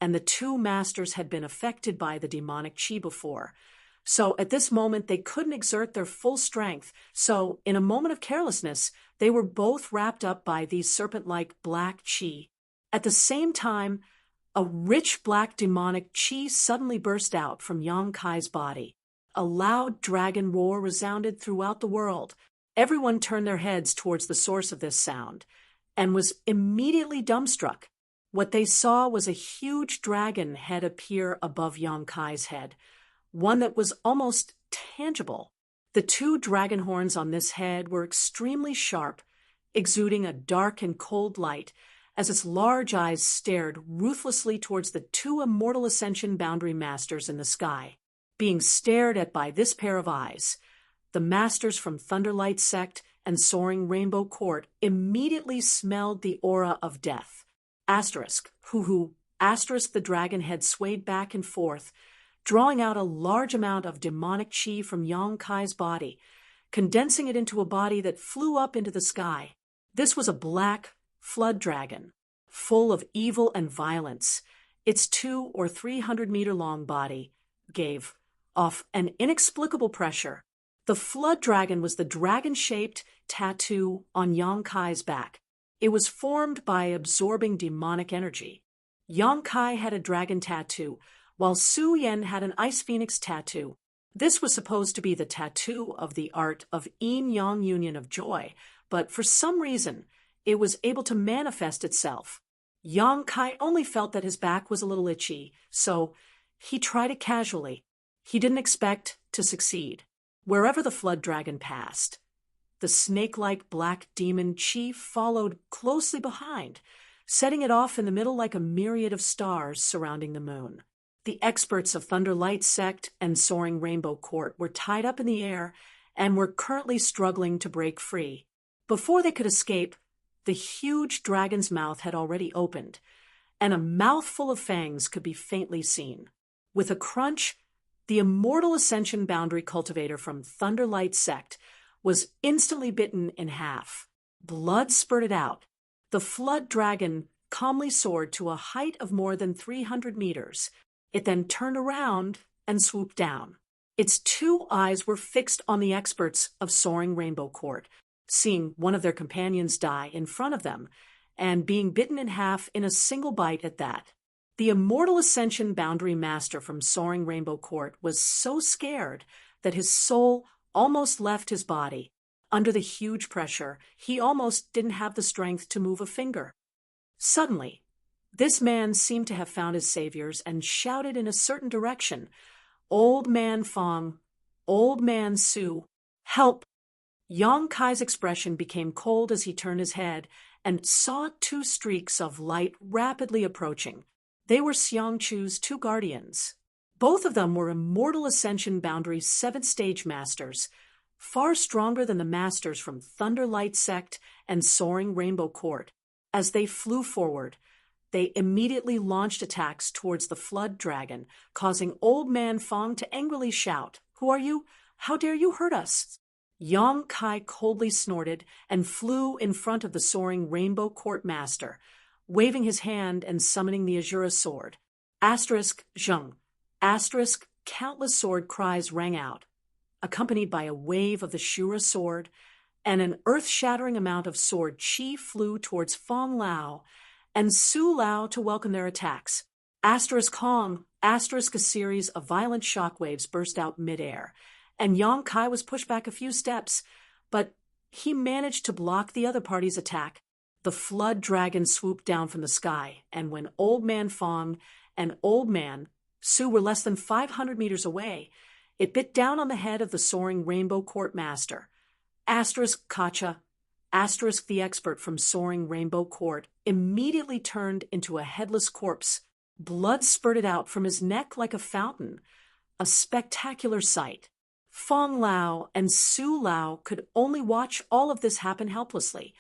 and the two masters had been affected by the demonic qi before. So at this moment they couldn't exert their full strength, so in a moment of carelessness they were both wrapped up by these serpent-like black qi. At the same time, a rich black demonic qi suddenly burst out from Yong Kai's body. A loud dragon roar resounded throughout the world. Everyone turned their heads towards the source of this sound and was immediately dumbstruck. What they saw was a huge dragon head appear above Yong Kai's head, one that was almost tangible. The two dragon horns on this head were extremely sharp, exuding a dark and cold light, as its large eyes stared ruthlessly towards the two Immortal Ascension Boundary Masters in the sky. Being stared at by this pair of eyes, the masters from Thunderlight Sect and Soaring Rainbow Court immediately smelled the aura of death. Asterisk, hoo-hoo, asterisk, the dragon head swayed back and forth, drawing out a large amount of demonic chi from Yang Kai's body, condensing it into a body that flew up into the sky. This was a black flood dragon, full of evil and violence. Its 200 or 300-meter long body gave off an inexplicable pressure. The flood dragon was the dragon-shaped tattoo on Yang Kai's back. It was formed by absorbing demonic energy. Yang Kai had a dragon tattoo, while Su Yan had an ice phoenix tattoo. This was supposed to be the tattoo of the art of yin-yang union of joy, but for some reason, it was able to manifest itself. Yang Kai only felt that his back was a little itchy, so he tried it casually. He didn't expect to succeed. Wherever the flood dragon passed, the snake-like black demon chief followed closely behind, setting it off in the middle like a myriad of stars surrounding the moon. The experts of Thunder Light Sect and Soaring Rainbow Court were tied up in the air and were currently struggling to break free. Before they could escape, the huge dragon's mouth had already opened, and a mouthful of fangs could be faintly seen. With a crunch, the Immortal Ascension Boundary Cultivator from Thunder Light Sect was instantly bitten in half. Blood spurted out. The flood dragon calmly soared to a height of more than 300 meters. It then turned around and swooped down. Its 2 eyes were fixed on the experts of Soaring Rainbow Court, seeing one of their companions die in front of them, and being bitten in half in a single bite at that. The Immortal Ascension Boundary Master from Soaring Rainbow Court was so scared that his soul almost left his body. Under the huge pressure, he almost didn't have the strength to move a finger. Suddenly, this man seemed to have found his saviors and shouted in a certain direction, "Old Man Fong, Old Man Su, help!" Yang Kai's expression became cold as he turned his head and saw 2 streaks of light rapidly approaching. They were Xiang Chu's 2 guardians. Both of them were Immortal Ascension Boundary 7th Stage Masters, far stronger than the masters from Thunder Light Sect and Soaring Rainbow Court. As they flew forward, they immediately launched attacks towards the flood dragon, causing Old Man Fong to angrily shout, "Who are you? How dare you hurt us?" Yang Kai coldly snorted and flew in front of the Soaring Rainbow Court Master, waving his hand and summoning the Azura sword. Asterisk Zheng. Asterisk countless sword cries rang out, accompanied by a wave of the Shura sword, and an earth-shattering amount of sword chi flew towards Fong Lao and Su Lao to welcome their attacks. Asterisk Hong. Asterisk a series of violent shockwaves burst out midair, and Yang Kai was pushed back a few steps, but he managed to block the other party's attack. The flood dragon swooped down from the sky, and when Old Man Fong and Old Man Su were less than 500 meters away, it bit down on the head of the Soaring Rainbow Court Master. Asterisk Kacha, asterisk the expert from Soaring Rainbow Court, immediately turned into a headless corpse. Blood spurted out from his neck like a fountain, a spectacular sight. Fong Lao and Su Lao could only watch all of this happen helplessly,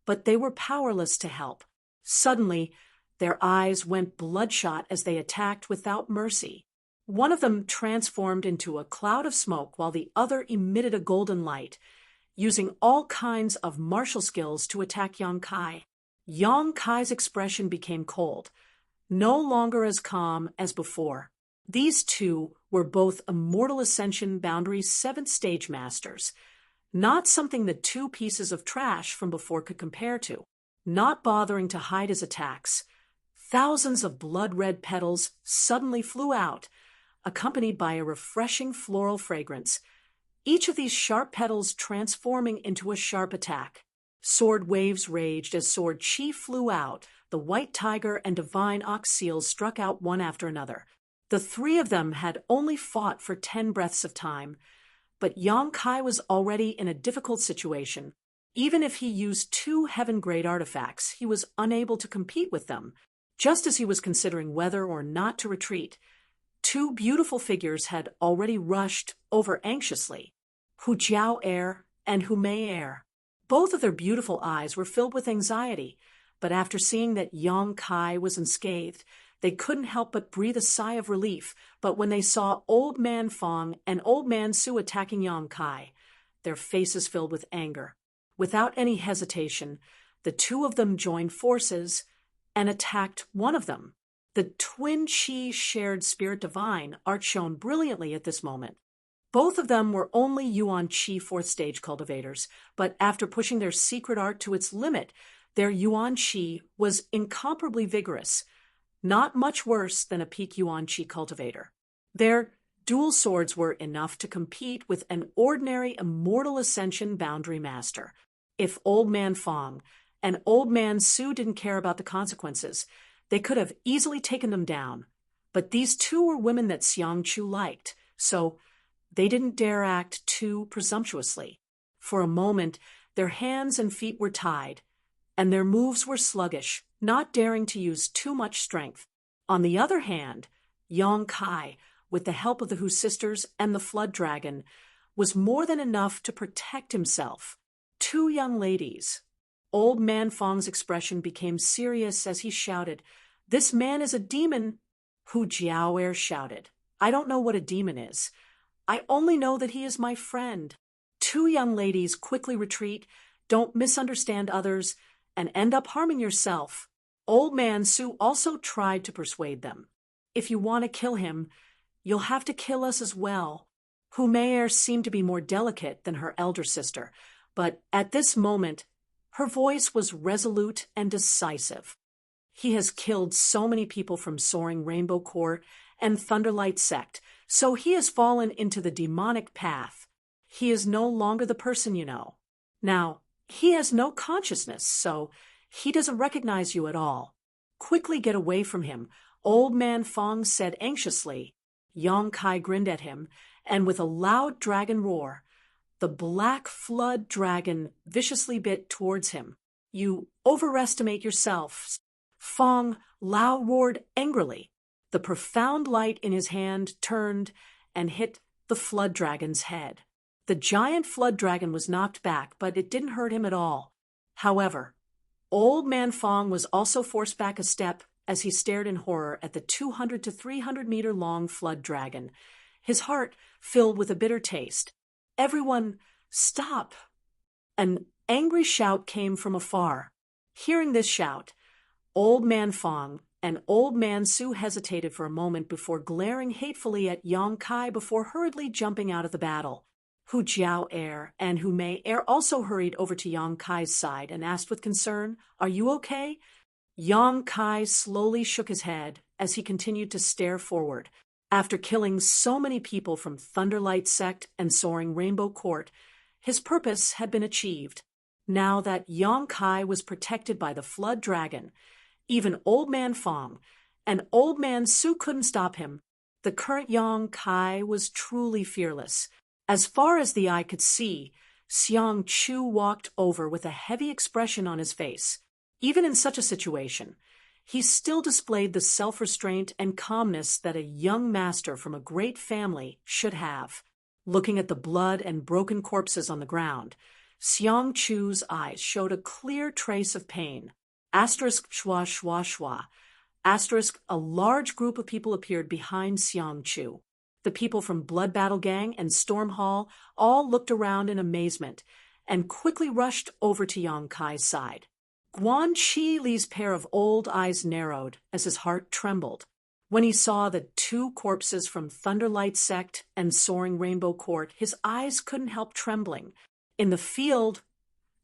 but they were powerless to help. Suddenly, their eyes went bloodshot as they attacked without mercy. One of them transformed into a cloud of smoke while the other emitted a golden light, using all kinds of martial skills to attack Yang Kai. Yang Kai's expression became cold, no longer as calm as before. These 2 were both Immortal Ascension Boundary 7th Stage Masters, not something the 2 pieces of trash from before could compare to. Not bothering to hide his attacks, thousands of blood-red petals suddenly flew out, accompanied by a refreshing floral fragrance, each of these sharp petals transforming into a sharp attack. Sword waves raged as sword chi flew out. The white tiger and divine ox seals struck out one after another. The 3 of them had only fought for 10 breaths of time, but Yang Kai was already in a difficult situation. Even if he used 2 heaven-grade artifacts, he was unable to compete with them. Just as he was considering whether or not to retreat, 2 beautiful figures had already rushed over anxiously, Hu Jiao Air and Hu Mei Air. Both of their beautiful eyes were filled with anxiety, but after seeing that Yang Kai was unscathed, They couldn't help but breathe a sigh of relief, but when they saw Old Man Fong and Old Man Su attacking Yang Kai, their faces filled with anger. Without any hesitation, the two of them joined forces and attacked one of them. The twin Qi shared spirit divine art shone brilliantly at this moment. Both of them were only Yuan Qi fourth stage cultivators, but after pushing their secret art to its limit, their Yuan Qi was incomparably vigorous, not much worse than a peak Yuan Qi cultivator. Their dual swords were enough to compete with an ordinary immortal ascension boundary master. If Old Man Fong and Old Man Su didn't care about the consequences, they could have easily taken them down. But these two were women that Xiang Chu liked, so they didn't dare act too presumptuously. For a moment, their hands and feet were tied, and their moves were sluggish, not daring to use too much strength. On the other hand, Yang Kai, with the help of the Hu sisters and the Flood Dragon, was more than enough to protect himself. Two young ladies. Old Man Fong's expression became serious as he shouted, "This man is a demon!" Hu Jiaoer shouted, "I don't know what a demon is. I only know that he is my friend." Two young ladies quickly retreat, don't misunderstand others, and end up harming yourself. Old Man Su also tried to persuade them. "If you want to kill him, you'll have to kill us as well." Hu Meier seemed to be more delicate than her elder sister, but at this moment, her voice was resolute and decisive. "He has killed so many people from Soaring Rainbow Court and Thunderlight Sect, so he has fallen into the demonic path. He is no longer the person you know. Now, he has no consciousness, so he doesn't recognize you at all. Quickly get away from him," Old Man Fong said anxiously. Yang Kai grinned at him, and with a loud dragon roar, the Black Flood Dragon viciously bit towards him. "You overestimate yourself," Fong Lao roared angrily. The profound light in his hand turned and hit the Flood Dragon's head. The giant Flood Dragon was knocked back, but it didn't hurt him at all. However, Old Man Fong was also forced back a step as he stared in horror at the 200 to 300 meter long Flood Dragon, his heart filled with a bitter taste. "Everyone, stop!" An angry shout came from afar. Hearing this shout, Old Man Fong and Old Man Su hesitated for a moment before glaring hatefully at Yang Kai before hurriedly jumping out of the battle. Hu Jiaoer and Hu Meier also hurried over to Yang Kai's side and asked with concern, "Are you okay?" Yang Kai slowly shook his head as he continued to stare forward. After killing so many people from Thunderlight Sect and Soaring Rainbow Court, his purpose had been achieved. Now that Yang Kai was protected by the Flood Dragon, even Old Man Fong and Old Man Su couldn't stop him. The current Yang Kai was truly fearless. As far as the eye could see, Xiang Chu walked over with a heavy expression on his face. Even in such a situation, he still displayed the self-restraint and calmness that a young master from a great family should have. Looking at the blood and broken corpses on the ground, Xiang Chu's eyes showed a clear trace of pain. Asterisk schwa schwa schwa. Asterisk, a large group of people appeared behind Xiang Chu. The people from Blood Battle Gang and Storm Hall all looked around in amazement and quickly rushed over to Yang Kai's side. Guan Chi Li's pair of old eyes narrowed as his heart trembled. When he saw the two corpses from Thunderlight Sect and Soaring Rainbow Court, his eyes couldn't help trembling. In the field,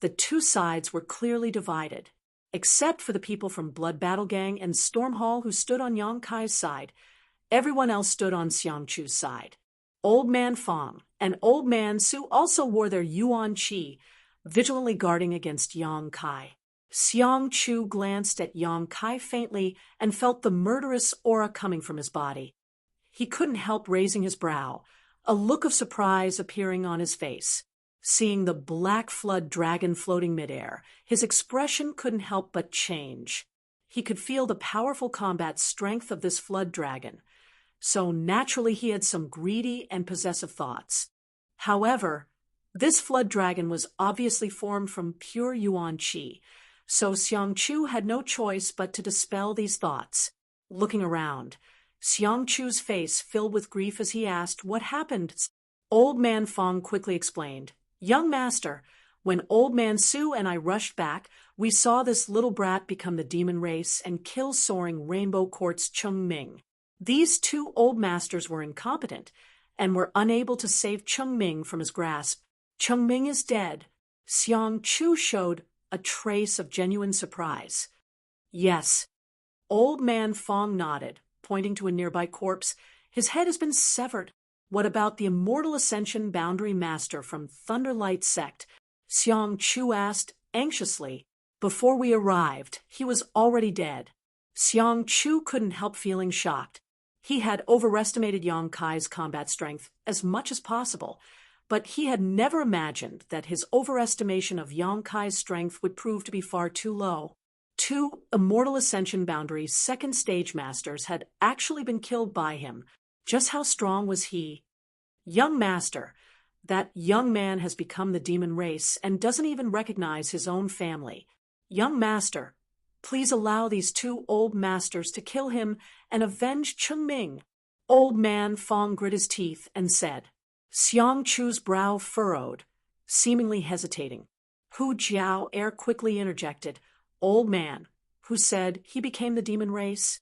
the two sides were clearly divided. Except for the people from Blood Battle Gang and Storm Hall who stood on Yang Kai's side, everyone else stood on Xiang Chu's side. Old Man Fong and Old Man Su also wore their Yuan Qi, vigilantly guarding against Yang Kai. Xiang Chu glanced at Yang Kai faintly and felt the murderous aura coming from his body. He couldn't help raising his brow, a look of surprise appearing on his face. Seeing the Black Flood Dragon floating midair, his expression couldn't help but change. He could feel the powerful combat strength of this Flood Dragon, so naturally he had some greedy and possessive thoughts. However, this Flood Dragon was obviously formed from pure Yuan Qi, so Xiang Chu had no choice but to dispel these thoughts. looking around. Xiang Chu's face filled with grief as he asked, "What happened?" Old Man Fong quickly explained, "Young master, when Old Man Su and I rushed back, we saw this little brat become the demon race and kill soaring Rainbow Court's Chung Ming. These two old masters were incompetent and were unable to save Chung Ming from his grasp. Chung Ming is dead." Xiang Chu showed a trace of genuine surprise. "Yes." Old Man Fong nodded, pointing to a nearby corpse. "His head has been severed." "What about the immortal Ascension Boundary Master from Thunderlight Sect?" Xiang Chu asked anxiously. "Before we arrived, he was already dead." Xiang Chu couldn't help feeling shocked. He had overestimated Yang Kai's combat strength as much as possible, but he had never imagined that his overestimation of Yang Kai's strength would prove to be far too low. Two Immortal Ascension Boundary's second stage masters had actually been killed by him. Just how strong was he? "Young master, that young man has become the demon race and doesn't even recognize his own family. Young master, please allow these two old masters to kill him and avenge Chung Ming." Old Man Fong grit his teeth and said. Xiang Chu's brow furrowed, seemingly hesitating. Hu Jiao Air quickly interjected, "Old man, who said he became the demon race?"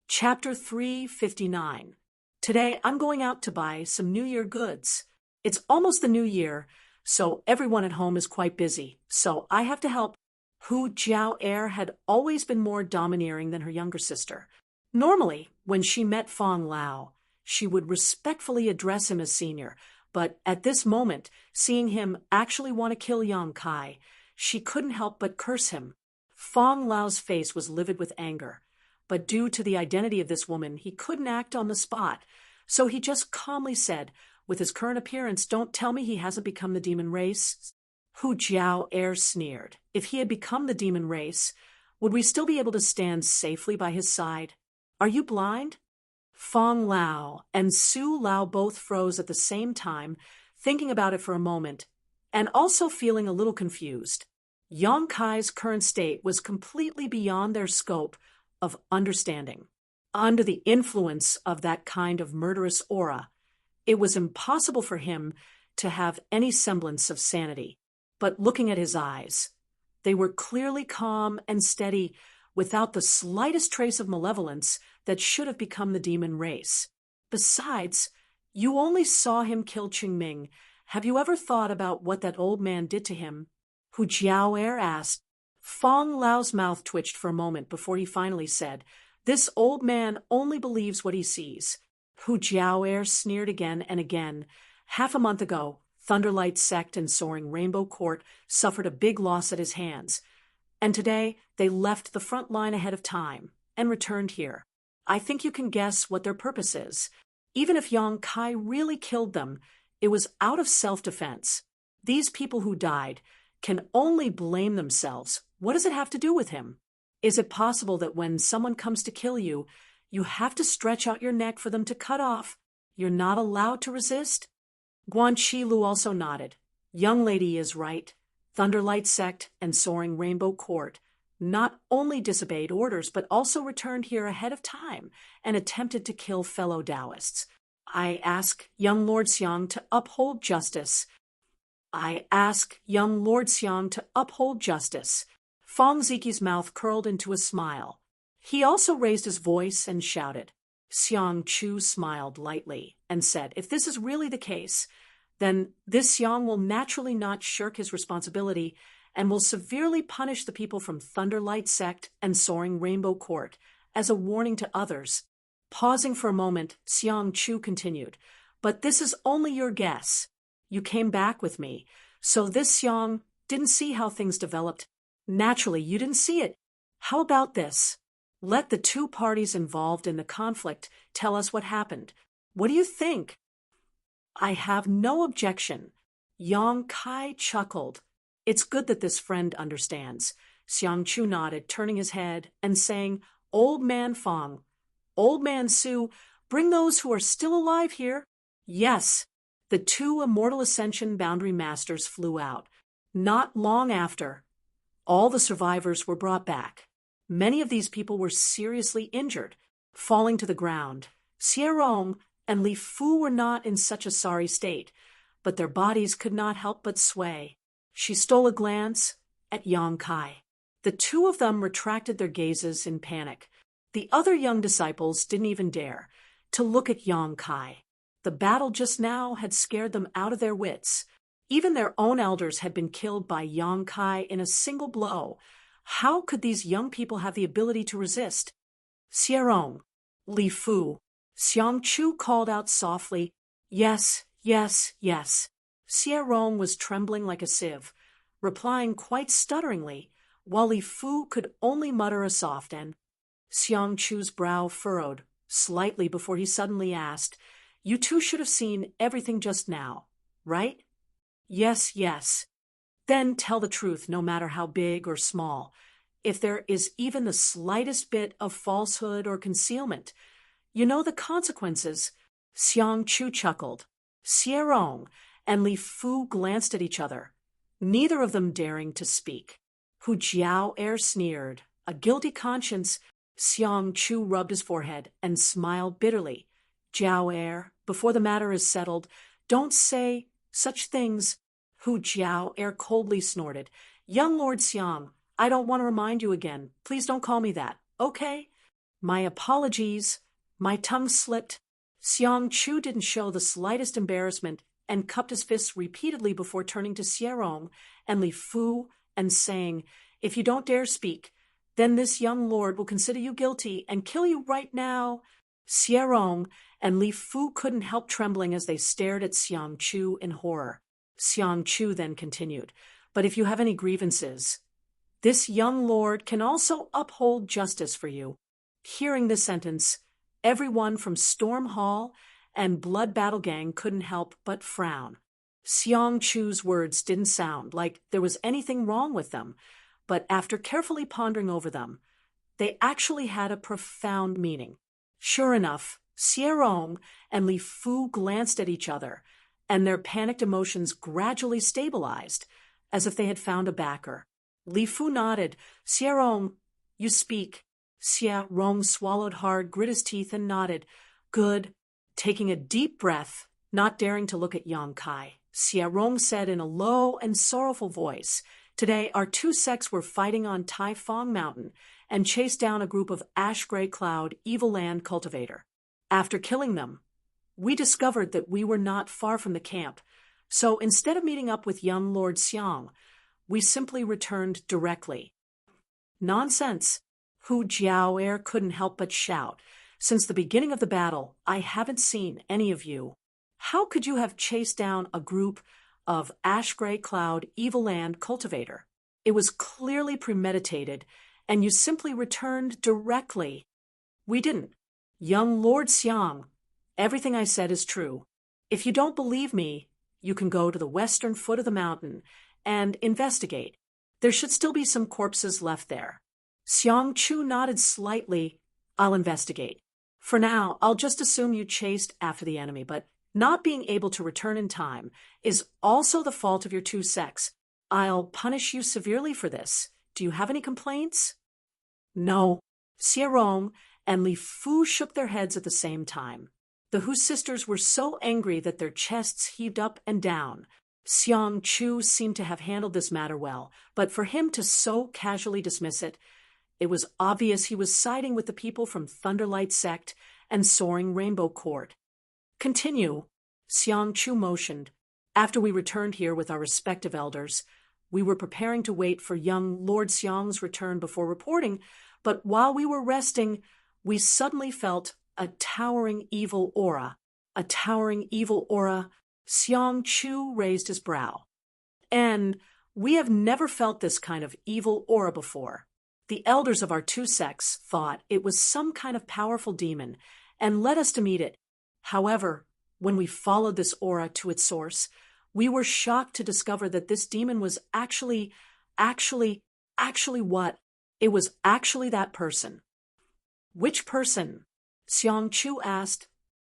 Chapter 359. Today I'm going out to buy some New Year goods. It's almost the new year, so everyone at home is quite busy, so I have to help. Hu Jiao Air had always been more domineering than her younger sister. Normally, when she met Fong Lao, she would respectfully address him as senior, but at this moment, seeing him actually want to kill Yang Kai, she couldn't help but curse him. Fong Lao's face was livid with anger, but due to the identity of this woman, he couldn't act on the spot, so he just calmly said, "With his current appearance, don't tell me he hasn't become the demon race." Hu Jiao Air sneered. If he had become the demon race, would we still be able to stand safely by his side? "Are you blind?" Fong Lao and Su Lao both froze at the same time, thinking about it for a moment, and also feeling a little confused. Yang Kai's current state was completely beyond their scope of understanding. Under the influence of that kind of murderous aura, it was impossible for him to have any semblance of sanity. But looking at his eyes, they were clearly calm and steady, without the slightest trace of malevolence that should have become the demon race. Besides, you only saw him kill Qingming. Have you ever thought about what that old man did to him? Hu Jiaoer asked. Fong Lao's mouth twitched for a moment before he finally said, "This old man only believes what he sees." Hu Jiaoer sneered again and again. Half a month ago, Thunderlight Sect and Soaring Rainbow Court suffered a big loss at his hands, and today they left the front line ahead of time and returned here. I think you can guess what their purpose is. Even if Yang Kai really killed them, it was out of self-defense. These people who died can only blame themselves. What does it have to do with him? Is it possible that when someone comes to kill you, you have to stretch out your neck for them to cut off? You're not allowed to resist? Guan Shilu also nodded. Young lady is right. Thunderlight Sect and Soaring Rainbow Court not only disobeyed orders, but also returned here ahead of time and attempted to kill fellow Taoists. I ask young Lord Xiang to uphold justice. I ask young Lord Xiang to uphold justice. Fong Ziqi's mouth curled into a smile. He also raised his voice and shouted. Xiang Chu smiled lightly and said, "If this is really the case, then this Xiang will naturally not shirk his responsibility and will severely punish the people from Thunderlight Sect and Soaring Rainbow Court as a warning to others." Pausing for a moment, Xiang Chu continued, "But this is only your guess. You came back with me, so this Xiang didn't see how things developed. Naturally, you didn't see it. How about this? Let the two parties involved in the conflict tell us what happened. What do you think?" "I have no objection." Yang Kai chuckled. "It's good that this friend understands." Xiang Chu nodded, turning his head and saying, "Old Man Fong, Old Man Su, bring those who are still alive here." Yes. The two Immortal Ascension Boundary Masters flew out. Not long after, all the survivors were brought back. Many of these people were seriously injured, falling to the ground. Xierong and Li Fu were not in such a sorry state, but their bodies could not help but sway. She stole a glance at Yang Kai. The two of them retracted their gazes in panic. The other young disciples didn't even dare to look at Yang Kai. The battle just now had scared them out of their wits. Even their own elders had been killed by Yang Kai in a single blow. How could these young people have the ability to resist? Xierong, Li Fu, Xiang Chu called out softly, "Yes, yes, yes." Xierong was trembling like a sieve, replying quite stutteringly, while Li Fu could only mutter a soft "N." Xiang Chu's brow furrowed slightly before he suddenly asked, "You two should have seen everything just now, right?" "Yes, yes." "Then tell the truth, no matter how big or small. If there is even the slightest bit of falsehood or concealment, you know the consequences." Xiang Chu chuckled. Xierong and Li Fu glanced at each other, neither of them daring to speak. Hu Jiao sneered. A guilty conscience. Xiang Chu rubbed his forehead and smiled bitterly. "Jiao, before the matter is settled, don't say such things." Hu Jiao coldly snorted. "Young Lord Xiang, I don't want to remind you again. Please don't call me that, okay?" "My apologies." My tongue slipped. Xiang Chu didn't show the slightest embarrassment and cupped his fists repeatedly before turning to Xierong and Li Fu and saying, "If you don't dare speak, then this young lord will consider you guilty and kill you right now." Xierong and Li Fu couldn't help trembling as they stared at Xiang Chu in horror. Xiang Chu then continued, "But if you have any grievances, this young lord can also uphold justice for you." Hearing this sentence, everyone from Storm Hall and Blood Battle Gang couldn't help but frown. Xiang Chu's words didn't sound like there was anything wrong with them, but after carefully pondering over them, they actually had a profound meaning. Sure enough, Xierong and Li Fu glanced at each other, and their panicked emotions gradually stabilized, as if they had found a backer. Li Fu nodded. "Xierong, you speak." Xierong swallowed hard, grit his teeth, and nodded. "Good." Taking a deep breath, not daring to look at Yang Kai, Xierong said in a low and sorrowful voice, "Today our two sects were fighting on Tai Fong Mountain and chased down a group of ash-gray cloud evil land cultivator. After killing them, we discovered that we were not far from the camp, so instead of meeting up with young Lord Xiang, we simply returned directly." "Nonsense!" Hu Jiao couldn't help but shout. "Since the beginning of the battle, I haven't seen any of you. How could you have chased down a group of ash-gray cloud evil land cultivator? It was clearly premeditated, and you simply returned directly." "We didn't. Young Lord Xiang, everything I said is true. If you don't believe me, you can go to the western foot of the mountain and investigate. There should still be some corpses left there." Xiang Chu nodded slightly. "I'll investigate. For now, I'll just assume you chased after the enemy, but not being able to return in time is also the fault of your two sects. I'll punish you severely for this. Do you have any complaints?" "No." Xierong and Li Fu shook their heads at the same time. The Hu sisters were so angry that their chests heaved up and down. Xiang Chu seemed to have handled this matter well, but for him to so casually dismiss it, it was obvious he was siding with the people from Thunderlight Sect and Soaring Rainbow Court. "Continue," Xiang Chu motioned. "After we returned here with our respective elders, we were preparing to wait for young Lord Xiang's return before reporting, but while we were resting, we suddenly felt a towering evil aura. A towering evil aura." Xiang Chu raised his brow. "And we have never felt this kind of evil aura before. The elders of our two sects thought it was some kind of powerful demon and led us to meet it. However, when we followed this aura to its source, we were shocked to discover that this demon was actually what? It was actually that person." "Which person?" Xiang Chu asked.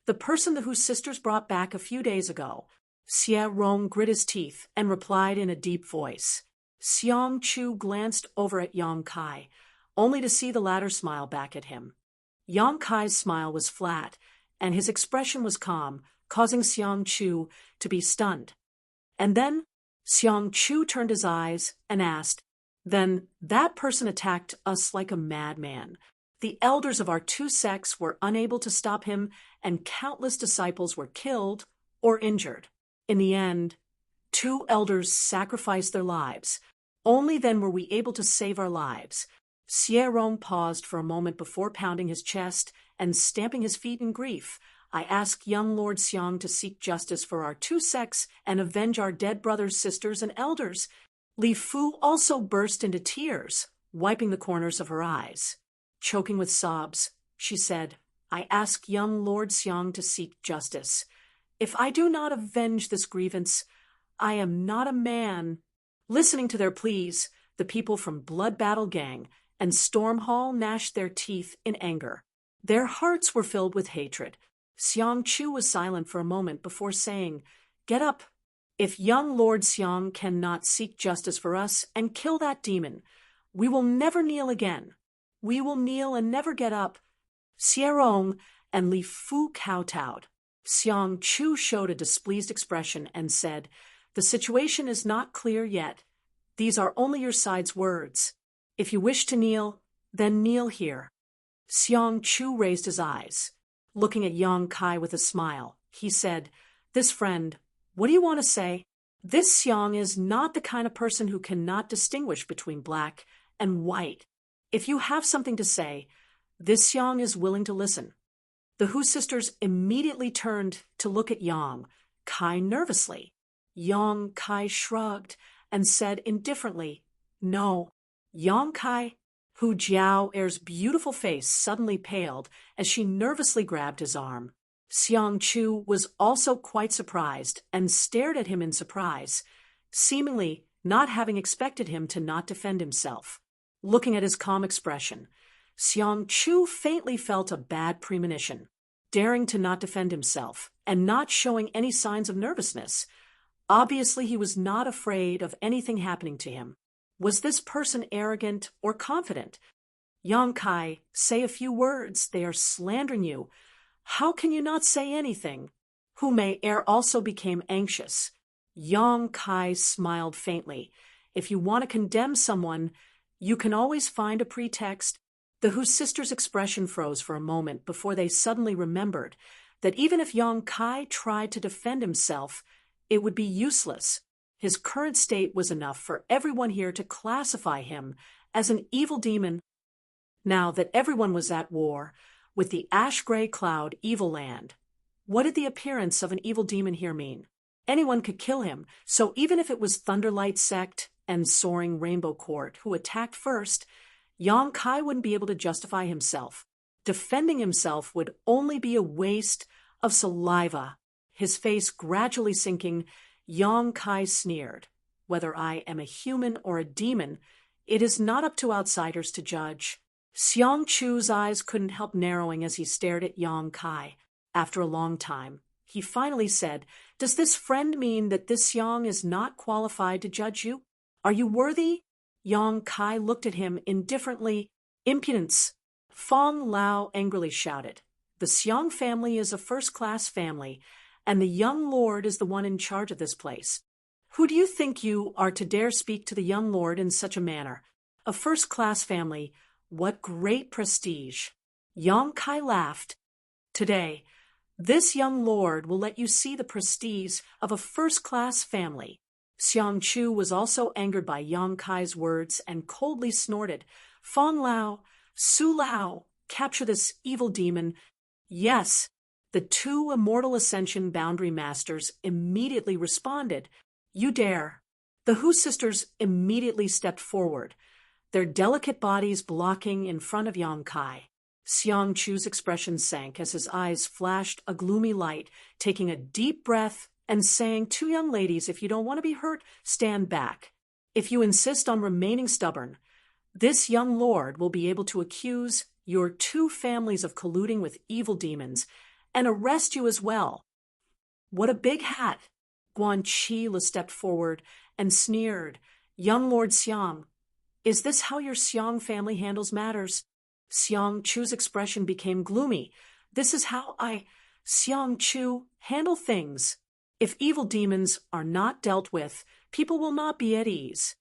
"The person the Hu sisters brought back a few days ago. Xie Rong grit his teeth and replied in a deep voice. Xiang Chu glanced over at Yang Kai, only to see the latter smile back at him. Yang Kai's smile was flat, and his expression was calm, causing Xiang Chu to be stunned. And then Xiang Chu turned his eyes and asked, "Then that person attacked us like a madman. The elders of our two sects were unable to stop him, and countless disciples were killed or injured. In the end, 2 elders sacrificed their lives. Only then were we able to save our lives." Xie Rong paused for a moment before pounding his chest and stamping his feet in grief. "I ask young Lord Xiang to seek justice for our two sects and avenge our dead brothers, sisters, and elders." Li Fu also burst into tears, wiping the corners of her eyes. Choking with sobs, she said, "I ask young Lord Xiang to seek justice. If I do not avenge this grievance, I am not a man." Listening to their pleas, the people from Blood Battle Gang and Storm Hall gnashed their teeth in anger. Their hearts were filled with hatred. Xiang Chu was silent for a moment before saying, "Get up. If young Lord Xiang cannot seek justice for us and kill that demon, we will never kneel again. We will kneel and never get up." Xie Rong and Li Fu kowtowed. Xiang Chu showed a displeased expression and said, "The situation is not clear yet. These are only your side's words. If you wish to kneel, then kneel here." Xiang Chu raised his eyes. Looking at Yang Kai with a smile, he said, "This friend, what do you want to say?" This Xiang is not the kind of person who cannot distinguish between black and white. If you have something to say, this Xiang is willing to listen. The Hu sisters immediately turned to look at Yang Kai nervously. Yang Kai shrugged and said indifferently, "No." Yang Kai, Hu Jiao's beautiful face suddenly paled as she nervously grabbed his arm. Xiang Chu was also quite surprised and stared at him in surprise, seemingly not having expected him to not defend himself. Looking at his calm expression, Xiang Chu faintly felt a bad premonition. Daring to not defend himself and not showing any signs of nervousness. Obviously, he was not afraid of anything happening to him. Was this person arrogant or confident? "Yang Kai, say a few words. They are slandering you. How can you not say anything?" Hu Mei also became anxious. Yang Kai smiled faintly. "If you want to condemn someone, you can always find a pretext." The Hu sisters' expression froze for a moment before they suddenly remembered that even if Yang Kai tried to defend himself, it would be useless. His current state was enough for everyone here to classify him as an evil demon. Now that everyone was at war with the ash-gray cloud evil land, what did the appearance of an evil demon here mean? Anyone could kill him, so even if it was Thunderlight Sect and Soaring Rainbow Court who attacked first, Yang Kai wouldn't be able to justify himself. Defending himself would only be a waste of saliva. His face gradually sinking, Yang Kai sneered. "Whether I am a human or a demon, it is not up to outsiders to judge." Xiang Chu's eyes couldn't help narrowing as he stared at Yang Kai. After a long time, he finally said, "Does this friend mean that this Xiang is not qualified to judge you? Are you worthy?" Yang Kai looked at him indifferently. "Impudence!" Fong Lao angrily shouted. "The Xiang family is a first-class family, and the young lord is the one in charge of this place. Who do you think you are to dare speak to the young lord in such a manner? A first-class family, what great prestige!" Yang Kai laughed. "Today, this young lord will let you see the prestige of a first-class family." Xiang Chu was also angered by Yang Kai's words and coldly snorted, "Fong Lao, Su Lao, capture this evil demon." "Yes." The 2 Immortal Ascension Boundary Masters immediately responded, "You dare." The Hu sisters immediately stepped forward, their delicate bodies blocking in front of Yang Kai. Xiang Chu's expression sank as his eyes flashed a gloomy light, taking a deep breath and saying, "Two young ladies, if you don't want to be hurt, stand back. If you insist on remaining stubborn, this young lord will be able to accuse your 2 families of colluding with evil demons and arrest you as well." What a big hat! Guan Qi stepped forward and sneered, "Young Lord Xiang, is this how your Xiang family handles matters?" Xiang Chu's expression became gloomy. "This is how I, Xiang Chu, handle things. If evil demons are not dealt with, people will not be at ease."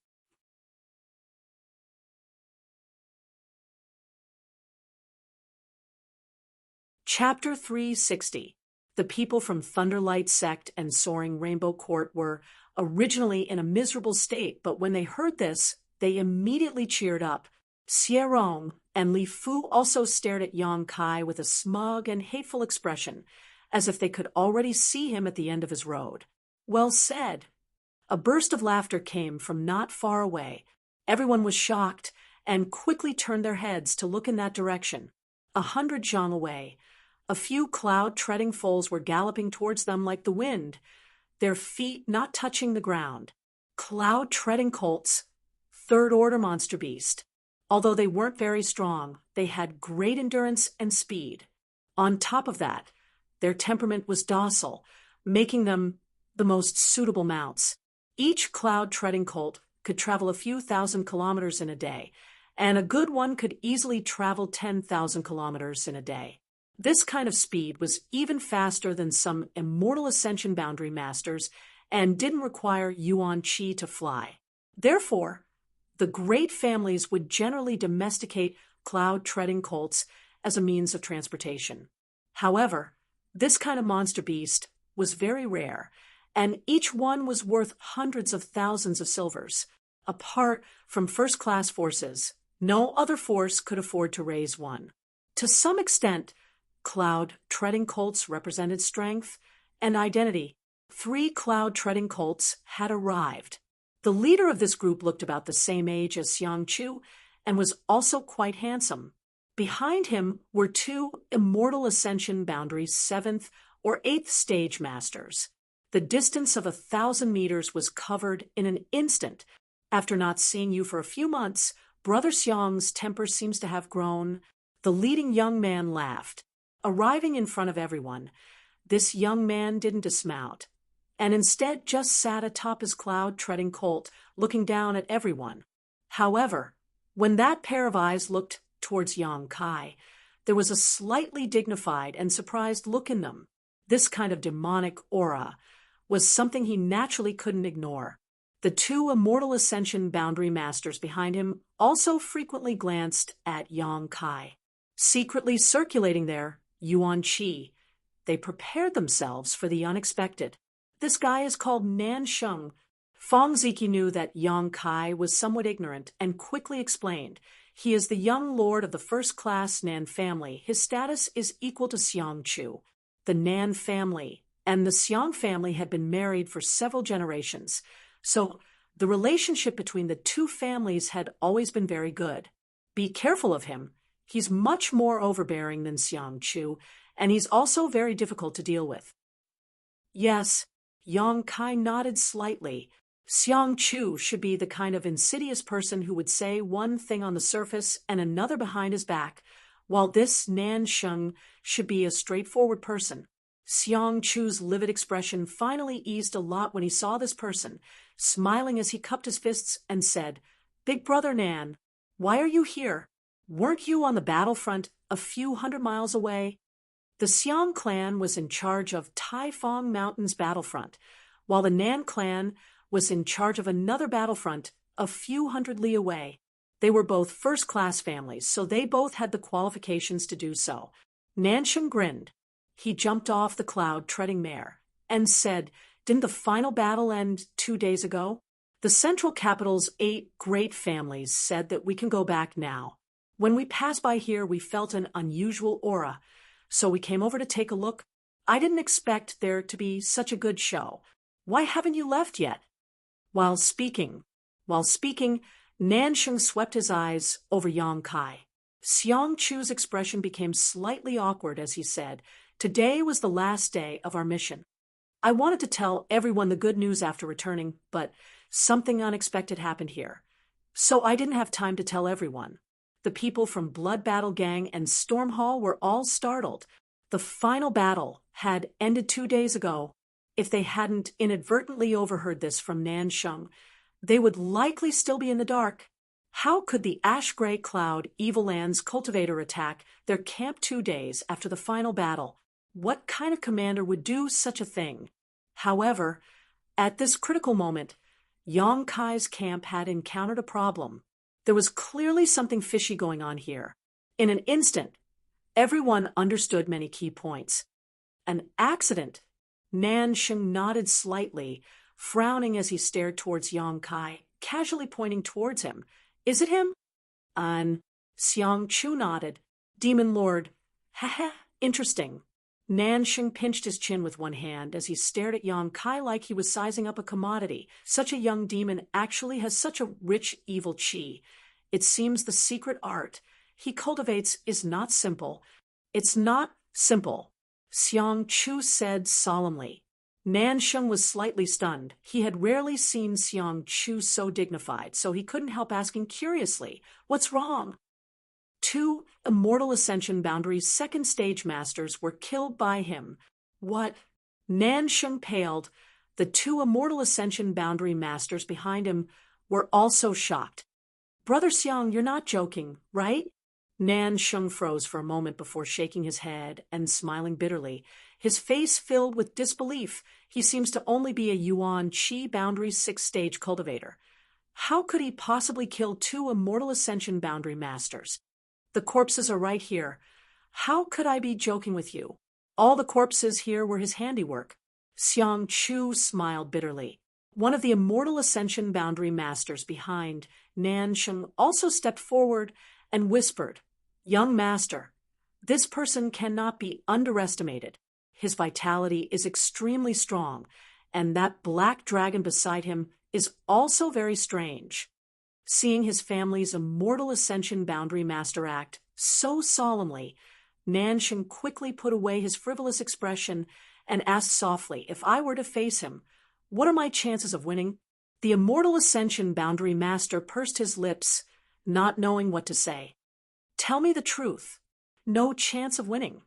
Chapter 360. The people from Thunderlight Sect and Soaring Rainbow Court were originally in a miserable state, but when they heard this, they immediately cheered up. Xie Rong and Li Fu also stared at Yang Kai with a smug and hateful expression, as if they could already see him at the end of his road. "Well said." A burst of laughter came from not far away. Everyone was shocked and quickly turned their heads to look in that direction. 100 zhang away, a few cloud-treading foals were galloping towards them like the wind, their feet not touching the ground. Cloud-treading colts, third-order monster beast. Although they weren't very strong, they had great endurance and speed. On top of that, their temperament was docile, making them the most suitable mounts. Each cloud-treading colt could travel a few thousand kilometers in a day, and a good one could easily travel 10,000 kilometers in a day. This kind of speed was even faster than some immortal ascension boundary masters and didn't require Yuan Qi to fly. Therefore, the great families would generally domesticate cloud-treading colts as a means of transportation. However, this kind of monster beast was very rare, and each one was worth hundreds of thousands of silvers. Apart from first-class forces, no other force could afford to raise one. To some extent, cloud-treading colts represented strength and identity. 3 cloud-treading colts had arrived. The leader of this group looked about the same age as Xiang Chu and was also quite handsome. Behind him were 2 immortal ascension boundaries 7th or 8th stage masters. The distance of 1,000 meters was covered in an instant. After not seeing you for a few months, Brother Xiang's temper seems to have grown. The leading young man laughed. Arriving in front of everyone, this young man didn't dismount, and instead just sat atop his cloud-treading colt, looking down at everyone. However, when that pair of eyes looked towards Yang Kai, there was a slightly dignified and surprised look in them. This kind of demonic aura was something he naturally couldn't ignore. The 2 immortal ascension boundary masters behind him also frequently glanced at Yang Kai. Secretly circulating there, Yuan Qi. They prepared themselves for the unexpected. "This guy is called Nan Sheng." Fong Ziki knew that Yang Kai was somewhat ignorant and quickly explained, "He is the young lord of the first-class Nan family. His status is equal to Xiang Chu." The Nan family and the Xiang family had been married for several generations, so the relationship between the 2 families had always been very good. Be careful of him. He's much more overbearing than Xiang Chu, and he's also very difficult to deal with. Yes, Yang Kai nodded slightly. Xiang Chu should be the kind of insidious person who would say one thing on the surface and another behind his back, while this Nan Sheng should be a straightforward person. Xiang Chu's livid expression finally eased a lot when he saw this person, smiling as he cupped his fists and said, "Big brother Nan, why are you here? Weren't you on the battlefront a few hundred miles away?" The Xiang clan was in charge of Taifang Mountain's battlefront, while the Nan clan was in charge of another battlefront a few hundred li away. They were both first-class families, so they both had the qualifications to do so. Nansheng grinned. He jumped off the cloud-treading mare and said, "Didn't the final battle end 2 days ago? The central capital's 8 great families said that we can go back now. When we passed by here, we felt an unusual aura, so we came over to take a look. I didn't expect there to be such a good show. Why haven't you left yet?" While speaking, Nansheng swept his eyes over Yang Kai. Xiang Chu's expression became slightly awkward as he said, "Today was the last day of our mission. I wanted to tell everyone the good news after returning, but something unexpected happened here. So I didn't have time to tell everyone." The people from Blood Battle Gang and Storm Hall were all startled. The final battle had ended 2 days ago. If they hadn't inadvertently overheard this from Nansheng, they would likely still be in the dark. How could the ash-gray cloud Evil Land's cultivator attack their camp 2 days after the final battle? What kind of commander would do such a thing? However, at this critical moment, Yang Kai's camp had encountered a problem. There was clearly something fishy going on here. In an instant, everyone understood many key points. An accident. Nansheng nodded slightly, frowning as he stared towards Yang Kai, casually pointing towards him. Is it him? Xiang Chu nodded. Demon Lord. Haha, interesting. Nansheng pinched his chin with one hand as he stared at Yang Kai like he was sizing up a commodity. Such a young demon actually has such a rich evil chi. It seems the secret art he cultivates is not simple. It's not simple, Xiang Chu said solemnly. Nansheng was slightly stunned. He had rarely seen Xiang Chu so dignified, so he couldn't help asking curiously, "What's wrong?" 2 Immortal Ascension Boundary's second stage masters were killed by him. What? Nansheng paled. The 2 Immortal Ascension Boundary masters behind him were also shocked. Brother Xiang, you're not joking, right? Nansheng froze for a moment before shaking his head and smiling bitterly. His face filled with disbelief. He seems to only be a Yuan Qi Boundary 6th-stage cultivator. How could he possibly kill 2 Immortal Ascension Boundary masters? The corpses are right here. How could I be joking with you? All the corpses here were his handiwork. Xiang Chu smiled bitterly. One of the Immortal Ascension Boundary masters behind Nansheng also stepped forward and whispered, "Young master, this person cannot be underestimated. His vitality is extremely strong, and that black dragon beside him is also very strange." Seeing his family's Immortal Ascension Boundary Master act so solemnly, Nansheng quickly put away his frivolous expression and asked softly, "If I were to face him, what are my chances of winning?" The Immortal Ascension Boundary Master pursed his lips, not knowing what to say. "Tell me the truth. No chance of winning."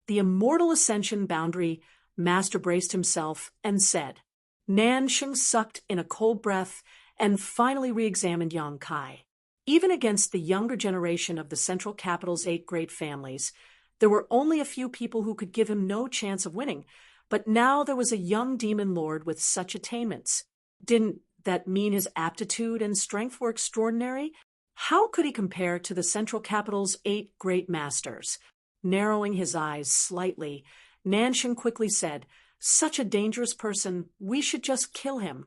The Immortal Ascension Boundary Master braced himself and said. Nansheng sucked in a cold breath and finally re-examined Yang Kai. Even against the younger generation of the Central Capital's 8 great families, there were only a few people who could give him no chance of winning, but now there was a young demon lord with such attainments. Didn't that mean his aptitude and strength were extraordinary? How could he compare to the Central Capital's 8 great masters? Narrowing his eyes slightly, Nansheng quickly said, "Such a dangerous person, we should just kill him.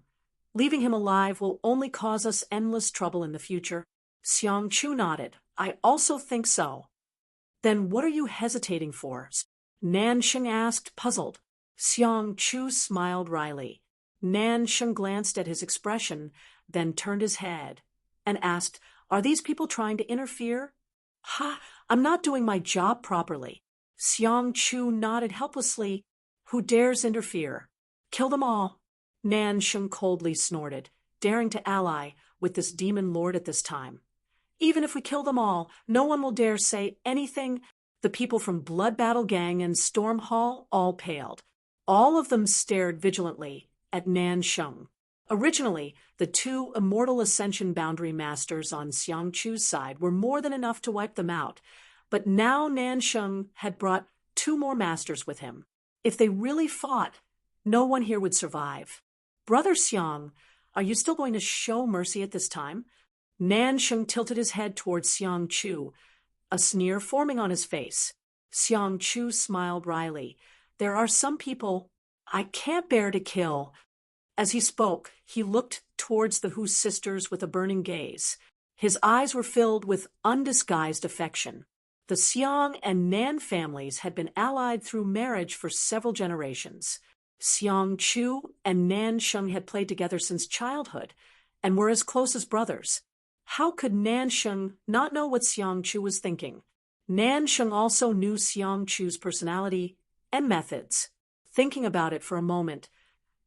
Leaving him alive will only cause us endless trouble in the future." Xiang Chu nodded. "I also think so." "Then what are you hesitating for?" Nansheng asked, puzzled. Xiang Chu smiled wryly. Nansheng glanced at his expression, then turned his head and asked, "Are these people trying to interfere?" "Ha! I'm not doing my job properly." Xiang Chu nodded helplessly. "Who dares interfere? Kill them all." Nansheng coldly snorted, daring to ally with this demon lord at this time. "Even if we kill them all, no one will dare say anything." The people from Blood Battle Gang and Storm Hall all paled. All of them stared vigilantly at Nansheng. Originally, the 2 Immortal Ascension Boundary Masters on Xiang Chu's side were more than enough to wipe them out, but now Nansheng had brought 2 more masters with him. If they really fought, no one here would survive. "Brother Xiang, are you still going to show mercy at this time?" Nansheng tilted his head towards Xiang Chu, a sneer forming on his face. Xiang Chu smiled wryly. "There are some people I can't bear to kill." As he spoke, he looked towards the Hu sisters with a burning gaze. His eyes were filled with undisguised affection. The Xiang and Nan families had been allied through marriage for several generations. Xiang Chu and Nansheng had played together since childhood and were as close as brothers. How could Nansheng not know what Xiang Chu was thinking? Nansheng also knew Xiang Chu's personality and methods. Thinking about it for a moment,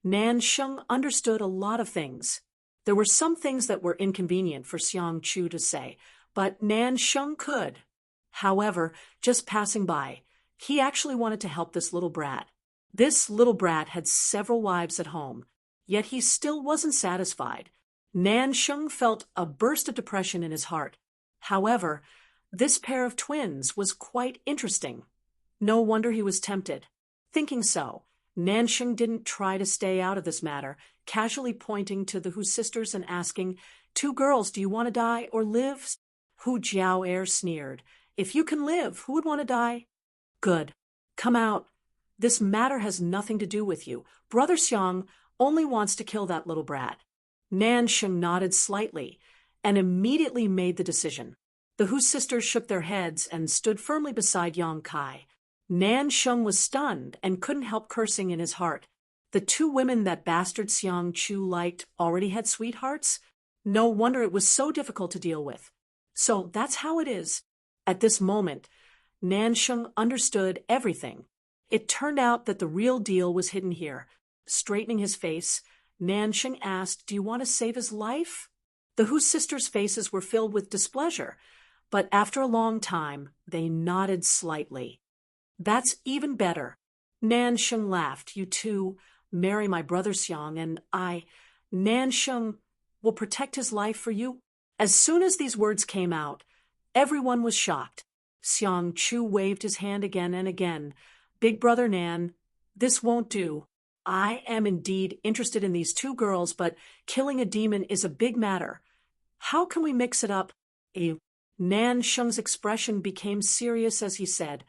Nansheng understood a lot of things. There were some things that were inconvenient for Xiang Chu to say, but Nansheng could. However, just passing by, he actually wanted to help this little brat. This little brat had several wives at home, yet he still wasn't satisfied. Nan Sheng felt a burst of depression in his heart. However, this pair of twins was quite interesting. No wonder he was tempted. Thinking so, Nan Sheng didn't try to stay out of this matter, casually pointing to the Hu sisters and asking, "Two girls, do you want to die or live?" Hu Jiao sneered. "If you can live, who would want to die?" "Good. Come out. This matter has nothing to do with you. Brother Xiang only wants to kill that little brat." Nan Sheng nodded slightly and immediately made the decision. The Hu sisters shook their heads and stood firmly beside Yang Kai. Nan Sheng was stunned and couldn't help cursing in his heart. The two women that bastard Xiang Chu liked already had sweethearts? No wonder it was so difficult to deal with. So that's how it is. At this moment, Nan Sheng understood everything. It turned out that the real deal was hidden here. Straightening his face, Nan Sheng asked, "Do you want to save his life?" The Hu sisters' faces were filled with displeasure, but after a long time, they nodded slightly. "That's even better." Nan Sheng laughed. "You two marry my brother Xiang, and Nan Sheng, will protect his life for you." As soon as these words came out, everyone was shocked. Xiang Chu waved his hand again and again. "Big brother Nan, this won't do. I am indeed interested in these two girls, but killing a demon is a big matter. How can we mix it up?" Nan Sheng's expression became serious as he said,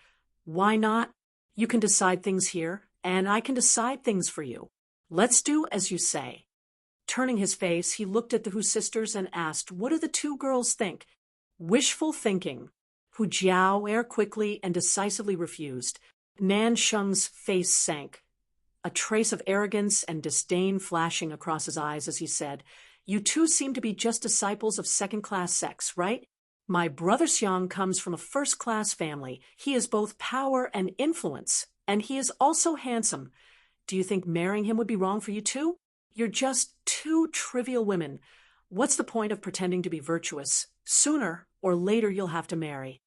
"Why not? You can decide things here, and I can decide things for you. Let's do as you say." Turning his face, he looked at the Hu sisters and asked, "What do the two girls think?" "Wishful thinking." Hu Jiao quickly and decisively refused. Nan Sheng's face sank, a trace of arrogance and disdain flashing across his eyes as he said, "You two seem to be just disciples of second-class sects, right? My brother Xiang comes from a first-class family. He is both power and influence, and he is also handsome. Do you think marrying him would be wrong for you too? You're just two trivial women. What's the point of pretending to be virtuous? Sooner or later you'll have to marry.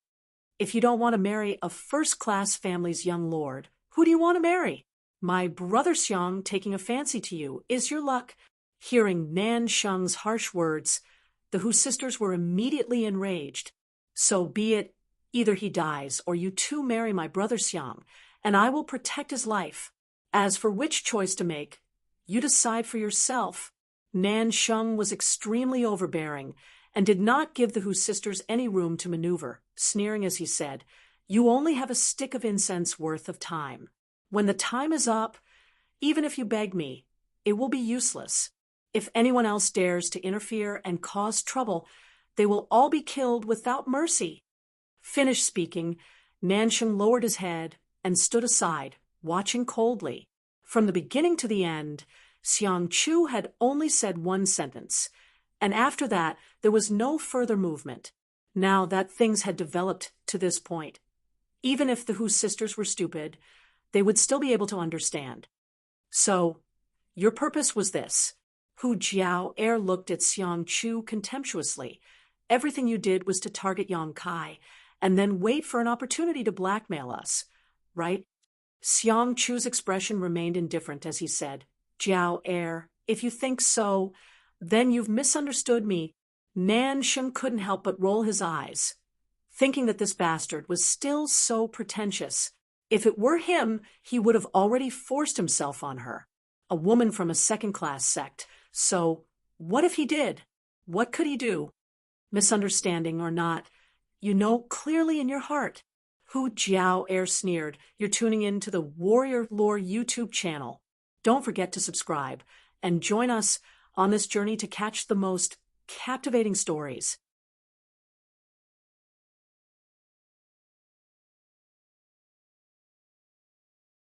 If you don't want to marry a first-class family's young lord, who do you want to marry? My brother Xiang taking a fancy to you is your luck." Hearing Nan Sheng's harsh words, the Hu sisters were immediately enraged. "So be it. Either he dies or you two marry my brother Xiang, and I will protect his life. As for which choice to make, you decide for yourself." Nan Sheng was extremely overbearing and did not give the Hu sisters any room to maneuver, sneering as he said, "You only have a stick of incense worth of time. When the time is up, even if you beg me, it will be useless. If anyone else dares to interfere and cause trouble, they will all be killed without mercy." Finished speaking, Nan Sheng lowered his head and stood aside, watching coldly. From the beginning to the end, Xiang Chu had only said one sentence, and after that there was no further movement. Now that things had developed to this point, even if the Hu sisters were stupid, they would still be able to understand. "So, your purpose was this." Hu Jiao looked at Xiang Chu contemptuously. "Everything you did was to target Yang Kai, and then wait for an opportunity to blackmail us, right?" Xiang Chu's expression remained indifferent as he said, "Jiao if you think so, then you've misunderstood me." Nan Sheng couldn't help but roll his eyes, thinking that this bastard was still so pretentious. If it were him, he would have already forced himself on her, a woman from a second-class sect. So, what if he did? What could he do? Misunderstanding or not, you know clearly in your heart. Hu Jiao sneered, "You're tuning in to the Warrior Lore YouTube channel. Don't forget to subscribe and join us on this journey to catch the most captivating stories.